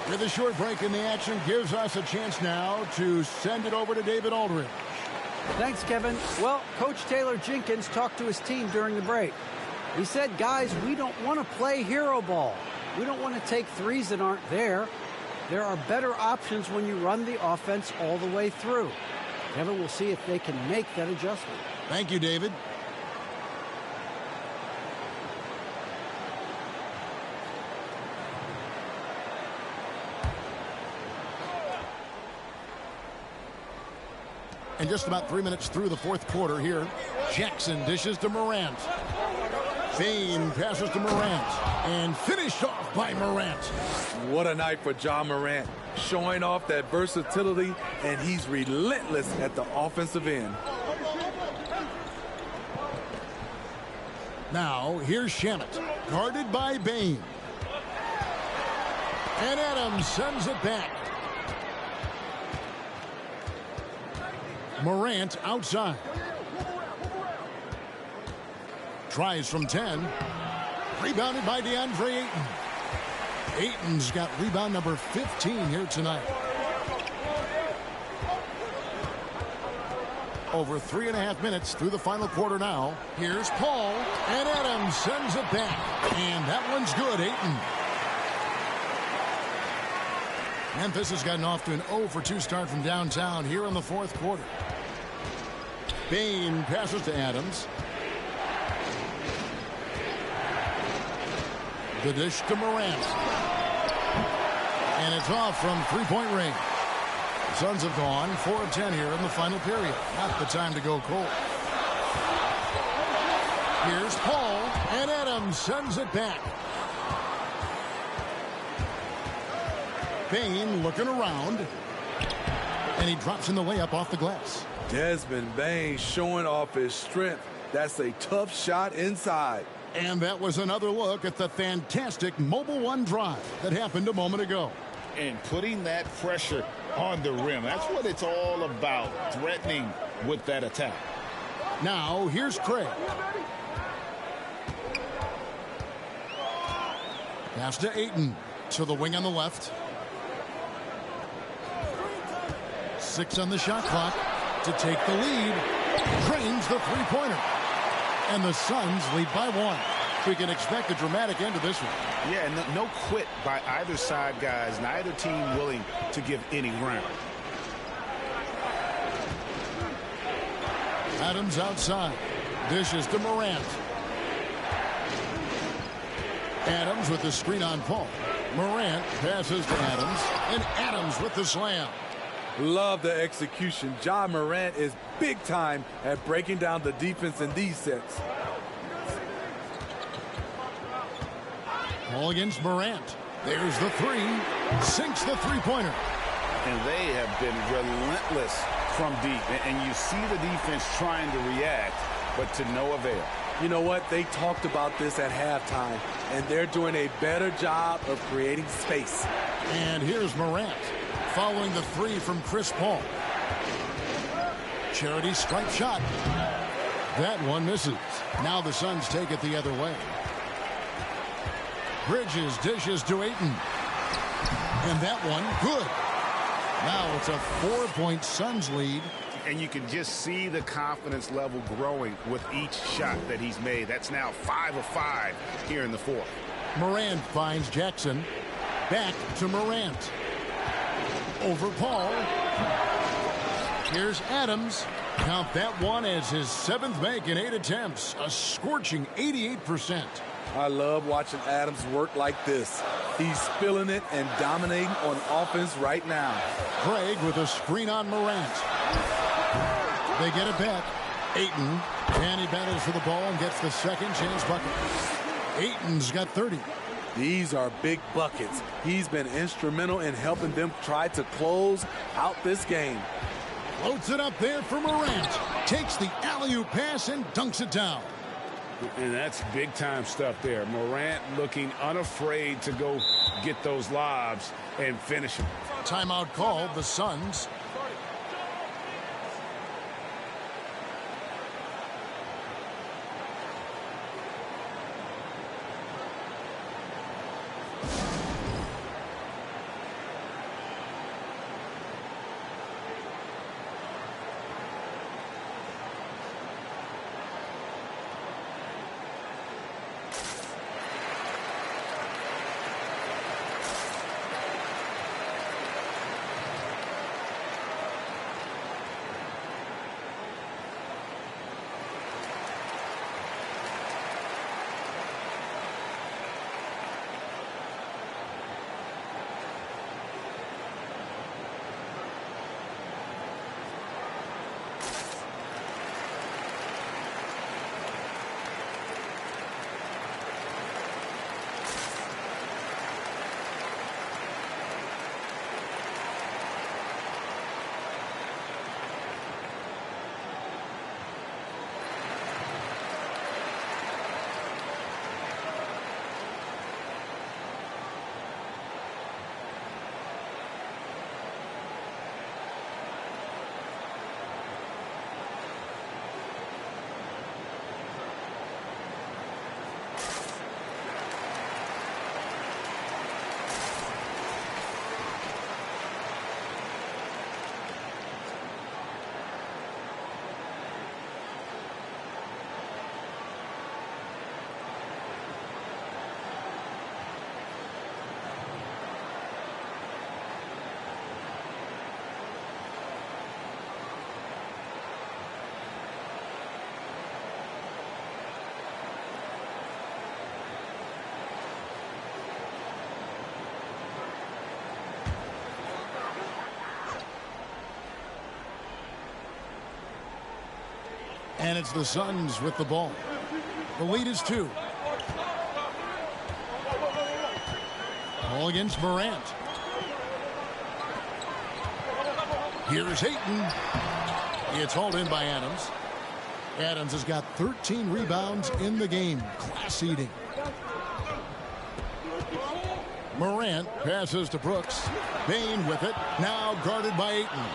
With a short break in the action, gives us a chance now to send it over to David Aldridge. Thanks, Kevin. Well, Coach Taylor Jenkins talked to his team during the break. He said, guys, we don't want to play hero ball. We don't want to take threes that aren't there. There are better options when you run the offense all the way through. Kevin will see if they can make that adjustment. Thank you, David. And just about 3 minutes through the fourth quarter here. Jackson dishes to Morant. Bain passes to Morant. And finished off by Morant. What a night for John Morant. Showing off that versatility, and he's relentless at the offensive end. Now, here's Shamet. Guarded by Bain. And Adams sends it back. Morant outside. Tries from 10. Rebounded by DeAndre Ayton. Ayton's got rebound number 15 here tonight. Over 3.5 minutes through the final quarter now. Here's Paul. And Adams sends it back. And that one's good, Ayton. Memphis has gotten off to an 0-for-2 start from downtown here in the fourth quarter. Bain passes to Adams. The dish to Morant. And it's off from three-point range. Suns have gone 4 of 10 here in the final period. Not the time to go cold. Here's Paul. And Adams sends it back. Bain looking around. And he drops in the layup off the glass. Desmond Bain showing off his strength. That's a tough shot inside. And that was another look at the fantastic Mobile One drive that happened a moment ago. And putting that pressure on the rim. That's what it's all about, threatening with that attack. Now, here's Craig. Pass to Ayton. To the wing on the left. 6 on the shot clock to take the lead. Drains the three-pointer. And the Suns lead by 1. We can expect a dramatic end to this one. Yeah, no quit by either side, guys. Neither team willing to give any ground. Adams outside. Dishes to Morant. Adams with the screen on Paul. Morant passes to Adams. And Adams with the slam. Love the execution. John Morant is big time at breaking down the defense in these sets. Ball against Morant. There's the 3. Sinks the three-pointer. And they have been relentless from deep. And you see the defense trying to react, but to no avail. You know what? They talked about this at halftime, and they're doing a better job of creating space. And here's Morant following the three from Chris Paul. Charity stripe shot. That one misses. Now the Suns take it the other way. Bridges dishes to Ayton. And that one, good. Now it's a 4-point Suns lead. And you can just see the confidence level growing with each shot that he's made. That's now 5 of 5 here in the fourth. Morant finds Jackson. Back to Morant. Over Paul. Here's Adams. Count that one as his 7th make in 8 attempts. A scorching 88%. I love watching Adams work like this. He's spilling it and dominating on offense right now. Craig with a screen on Morant. They get it back. Ayton. And he battles for the ball and gets the second chance bucket. Ayton's got 30. These are big buckets. He's been instrumental in helping them try to close out this game. Floats it up there for Morant. Takes the alley-oop pass and dunks it down. And that's big-time stuff there. Morant looking unafraid to go get those lobs and finish them. Timeout called. The Suns. And it's the Suns with the ball. The lead is 2. Ball against Morant. Here's Ayton. It's hauled in by Adams. Adams has got 13 rebounds in the game. Class eating. Morant passes to Brooks. Bain with it. Now guarded by Ayton.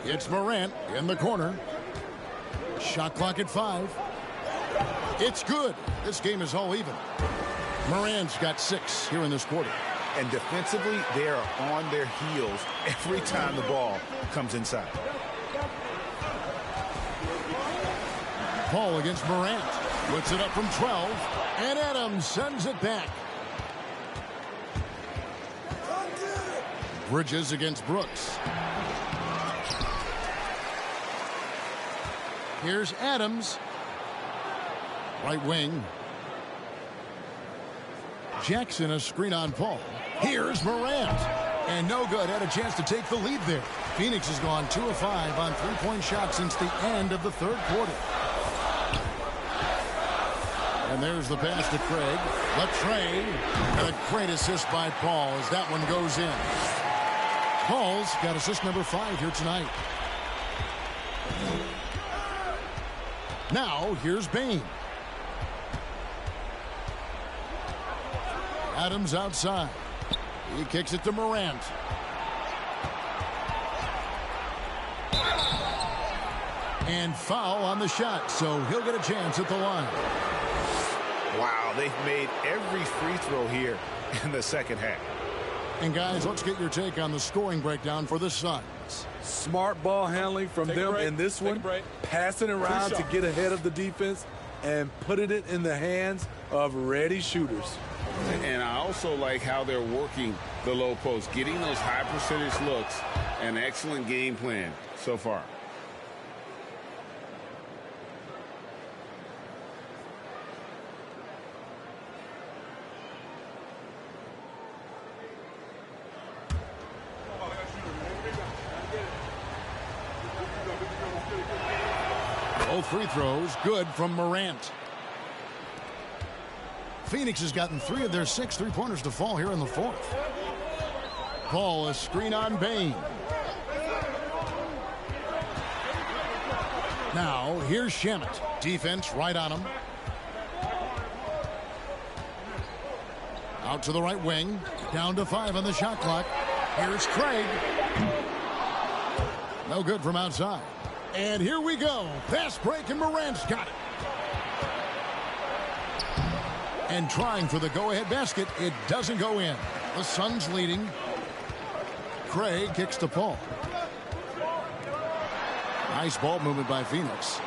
It's Morant in the corner. Shot clock at 5. It's good. This game is all even. Morant's got 6 here in this quarter. And defensively, they are on their heels every time the ball comes inside. Paul against Morant. Puts it up from 12. And Adams sends it back. Bridges against Brooks. Here's Adams. Right wing. Jackson a screen on Paul. Here's Morant. And no good. Had a chance to take the lead there. Phoenix has gone 2 of 5 on 3-point shots since the end of the third quarter. And there's the pass to Craig. Latrey. And a great assist by Paul as that one goes in. Paul's got assist number 5 here tonight. Now, here's Bain. Adams outside. He kicks it to Morant. And foul on the shot, so he'll get a chance at the line. Wow, they've made every free throw here in the second half. And guys, let's get your take on the scoring breakdown for the Suns. Smart ball handling from them in this one. Passing around to get ahead of the defense and putting it in the hands of ready shooters. And I also like how they're working the low post, getting those high percentage looks. An excellent game plan so far. Both free throws good from Morant. Phoenix has gotten 3 of their 6 3-pointers to fall here in the fourth. Paul, a screen on Bain. Now, here's Shamet. Defense right on him. Out to the right wing. Down to 5 on the shot clock. Here's Craig. No good from outside. And here we go. Fast break, and Morant's got it. And trying for the go-ahead basket. It doesn't go in. The Suns leading. Craig kicks to Paul. Nice ball movement by Phoenix.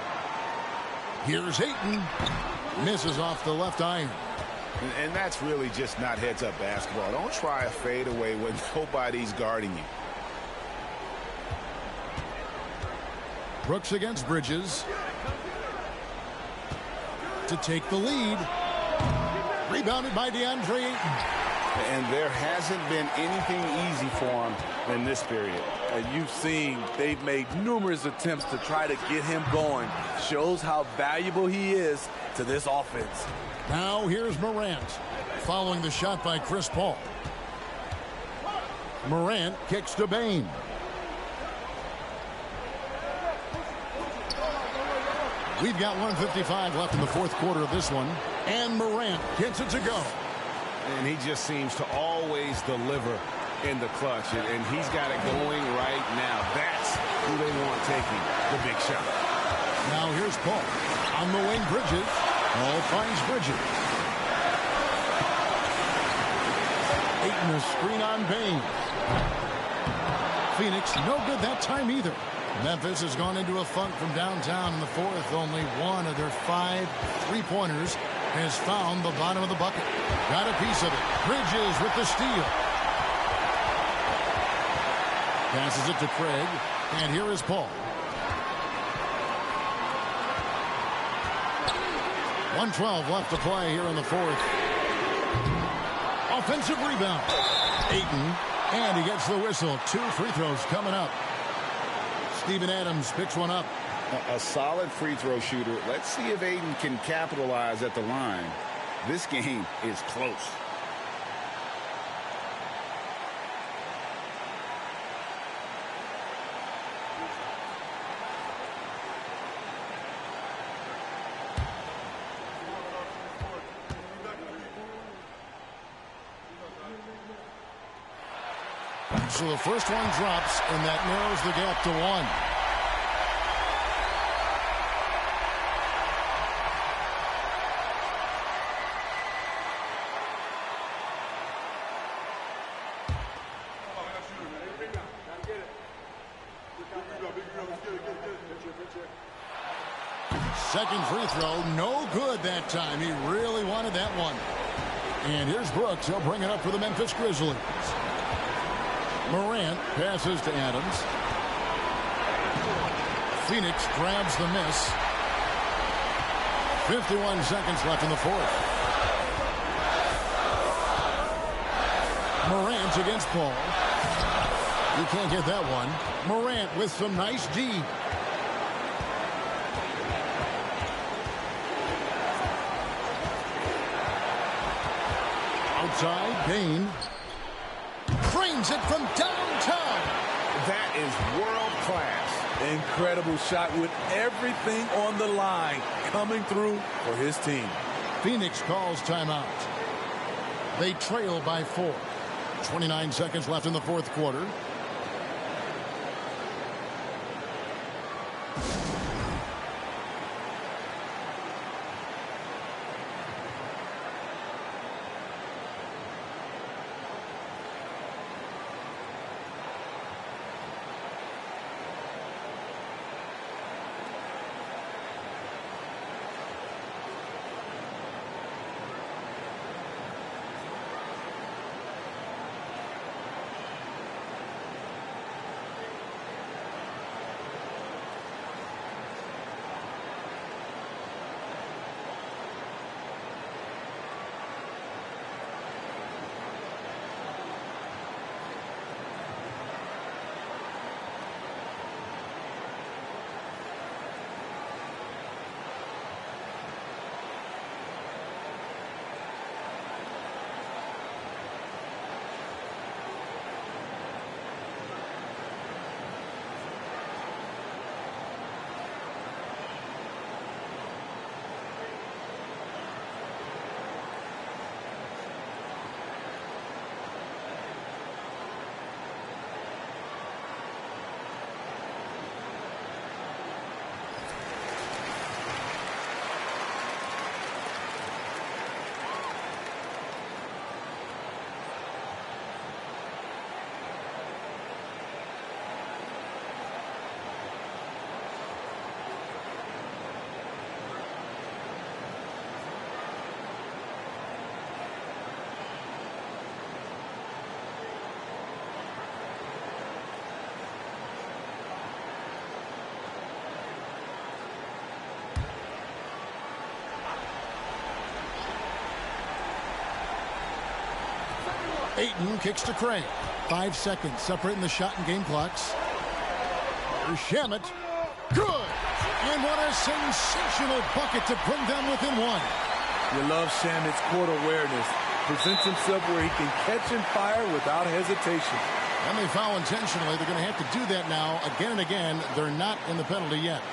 Here's Ayton. Misses off the left iron. And that's really just not heads-up basketball. Don't try a fadeaway when nobody's guarding you. Brooks against Bridges. To take the lead. Rebounded by DeAndre Ayton. And there hasn't been anything easy for him in this period. And you've seen they've made numerous attempts to try to get him going. Shows how valuable he is to this offense. Now here's Morant. Following the shot by Chris Paul. Morant kicks to Bain. We've got 1:55 left in the fourth quarter of this one. And Morant gets it to go. And he just seems to always deliver in the clutch. And he's got it going right now. That's who they want taking the big shot. Now here's Paul. On the wing, Bridges. Paul finds Bridges. Ayton a screen on Bain. Phoenix no good that time either. Memphis has gone into a funk from downtown in the fourth. Only 1 of their 5 3-pointers has found the bottom of the bucket. Got a piece of it. Bridges with the steal. Passes it to Craig. And here is Paul. 1:12 left to play here in the fourth. Offensive rebound. Ayton. And he gets the whistle. 2 free throws coming up. Steven Adams picks one up. A solid free throw shooter. Let's see if Ayton can capitalize at the line. This game is close. So the first one drops, and that narrows the gap to 1. Second free throw, no good that time. He really wanted that one. And here's Brooks. He'll bring it up for the Memphis Grizzlies. Morant passes to Adams. Phoenix grabs the miss. 51 seconds left in the fourth. Morant against Paul. You can't get that one. Morant with some nice D. Outside, Bain. Cranes it from downtown. That is world class. Incredible shot with everything on the line coming through for his team. Phoenix calls timeout. They trail by 4. 29 seconds left in the fourth quarter. Ayton kicks to Craig. 5 seconds separating the shot and game clocks. Here's Shamet. Good! And what a sensational bucket to bring them within 1. You love Shamet's court awareness. Presents himself where he can catch and fire without hesitation. And they foul intentionally. They're going to have to do that now again and again. They're not in the penalty yet.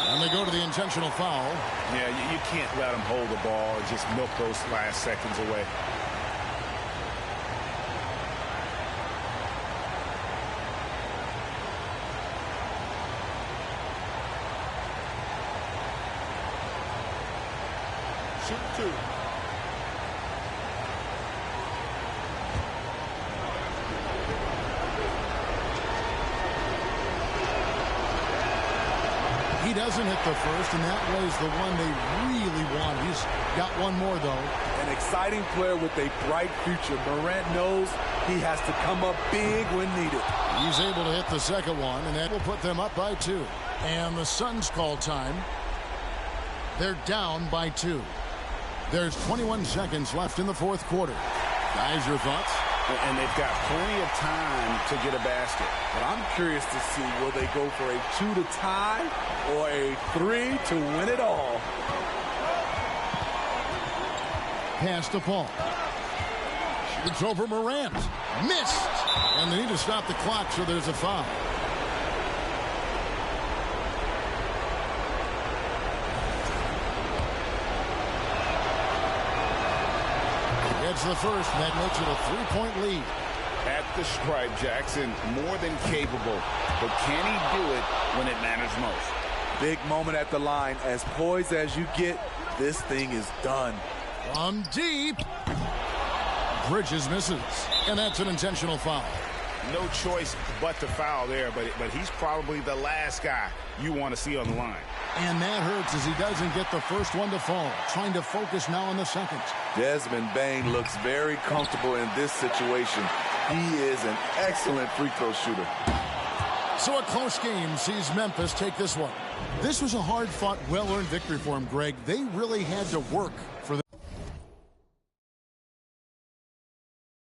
And they go to the intentional foul. Yeah, you can't let them hold the ball and just milk those last seconds away. Shoot 2. He doesn't hit the first, and that was the one they really want. He's got one more, though. An exciting player with a bright future. Morant knows he has to come up big when needed. He's able to hit the second one, and that will put them up by 2. And the Suns call time. They're down by 2. There's 21 seconds left in the fourth quarter. Guys, your thoughts? And they've got plenty of time to get a basket. But I'm curious to see, will they go for a 2 to tie or a 3 to win it all? Pass to Paul. Shoots over Morant. Missed. And they need to stop the clock, so there's a foul. Gets the first, and that makes it a 3-point lead. At the stripe, Jackson, more than capable. But can he do it when it matters most? Big moment at the line. As poised as you get, this thing is done. From deep. Bridges misses. And that's an intentional foul. No choice but to foul there, but he's probably the last guy you want to see on the line. And that hurts as he doesn't get the first one to fall. Trying to focus now on the second. Desmond Bane looks very comfortable in this situation. He is an excellent free throw shooter. So a close game sees Memphis take this one. This was a hard-fought, well-earned victory for him, Greg. They really had to work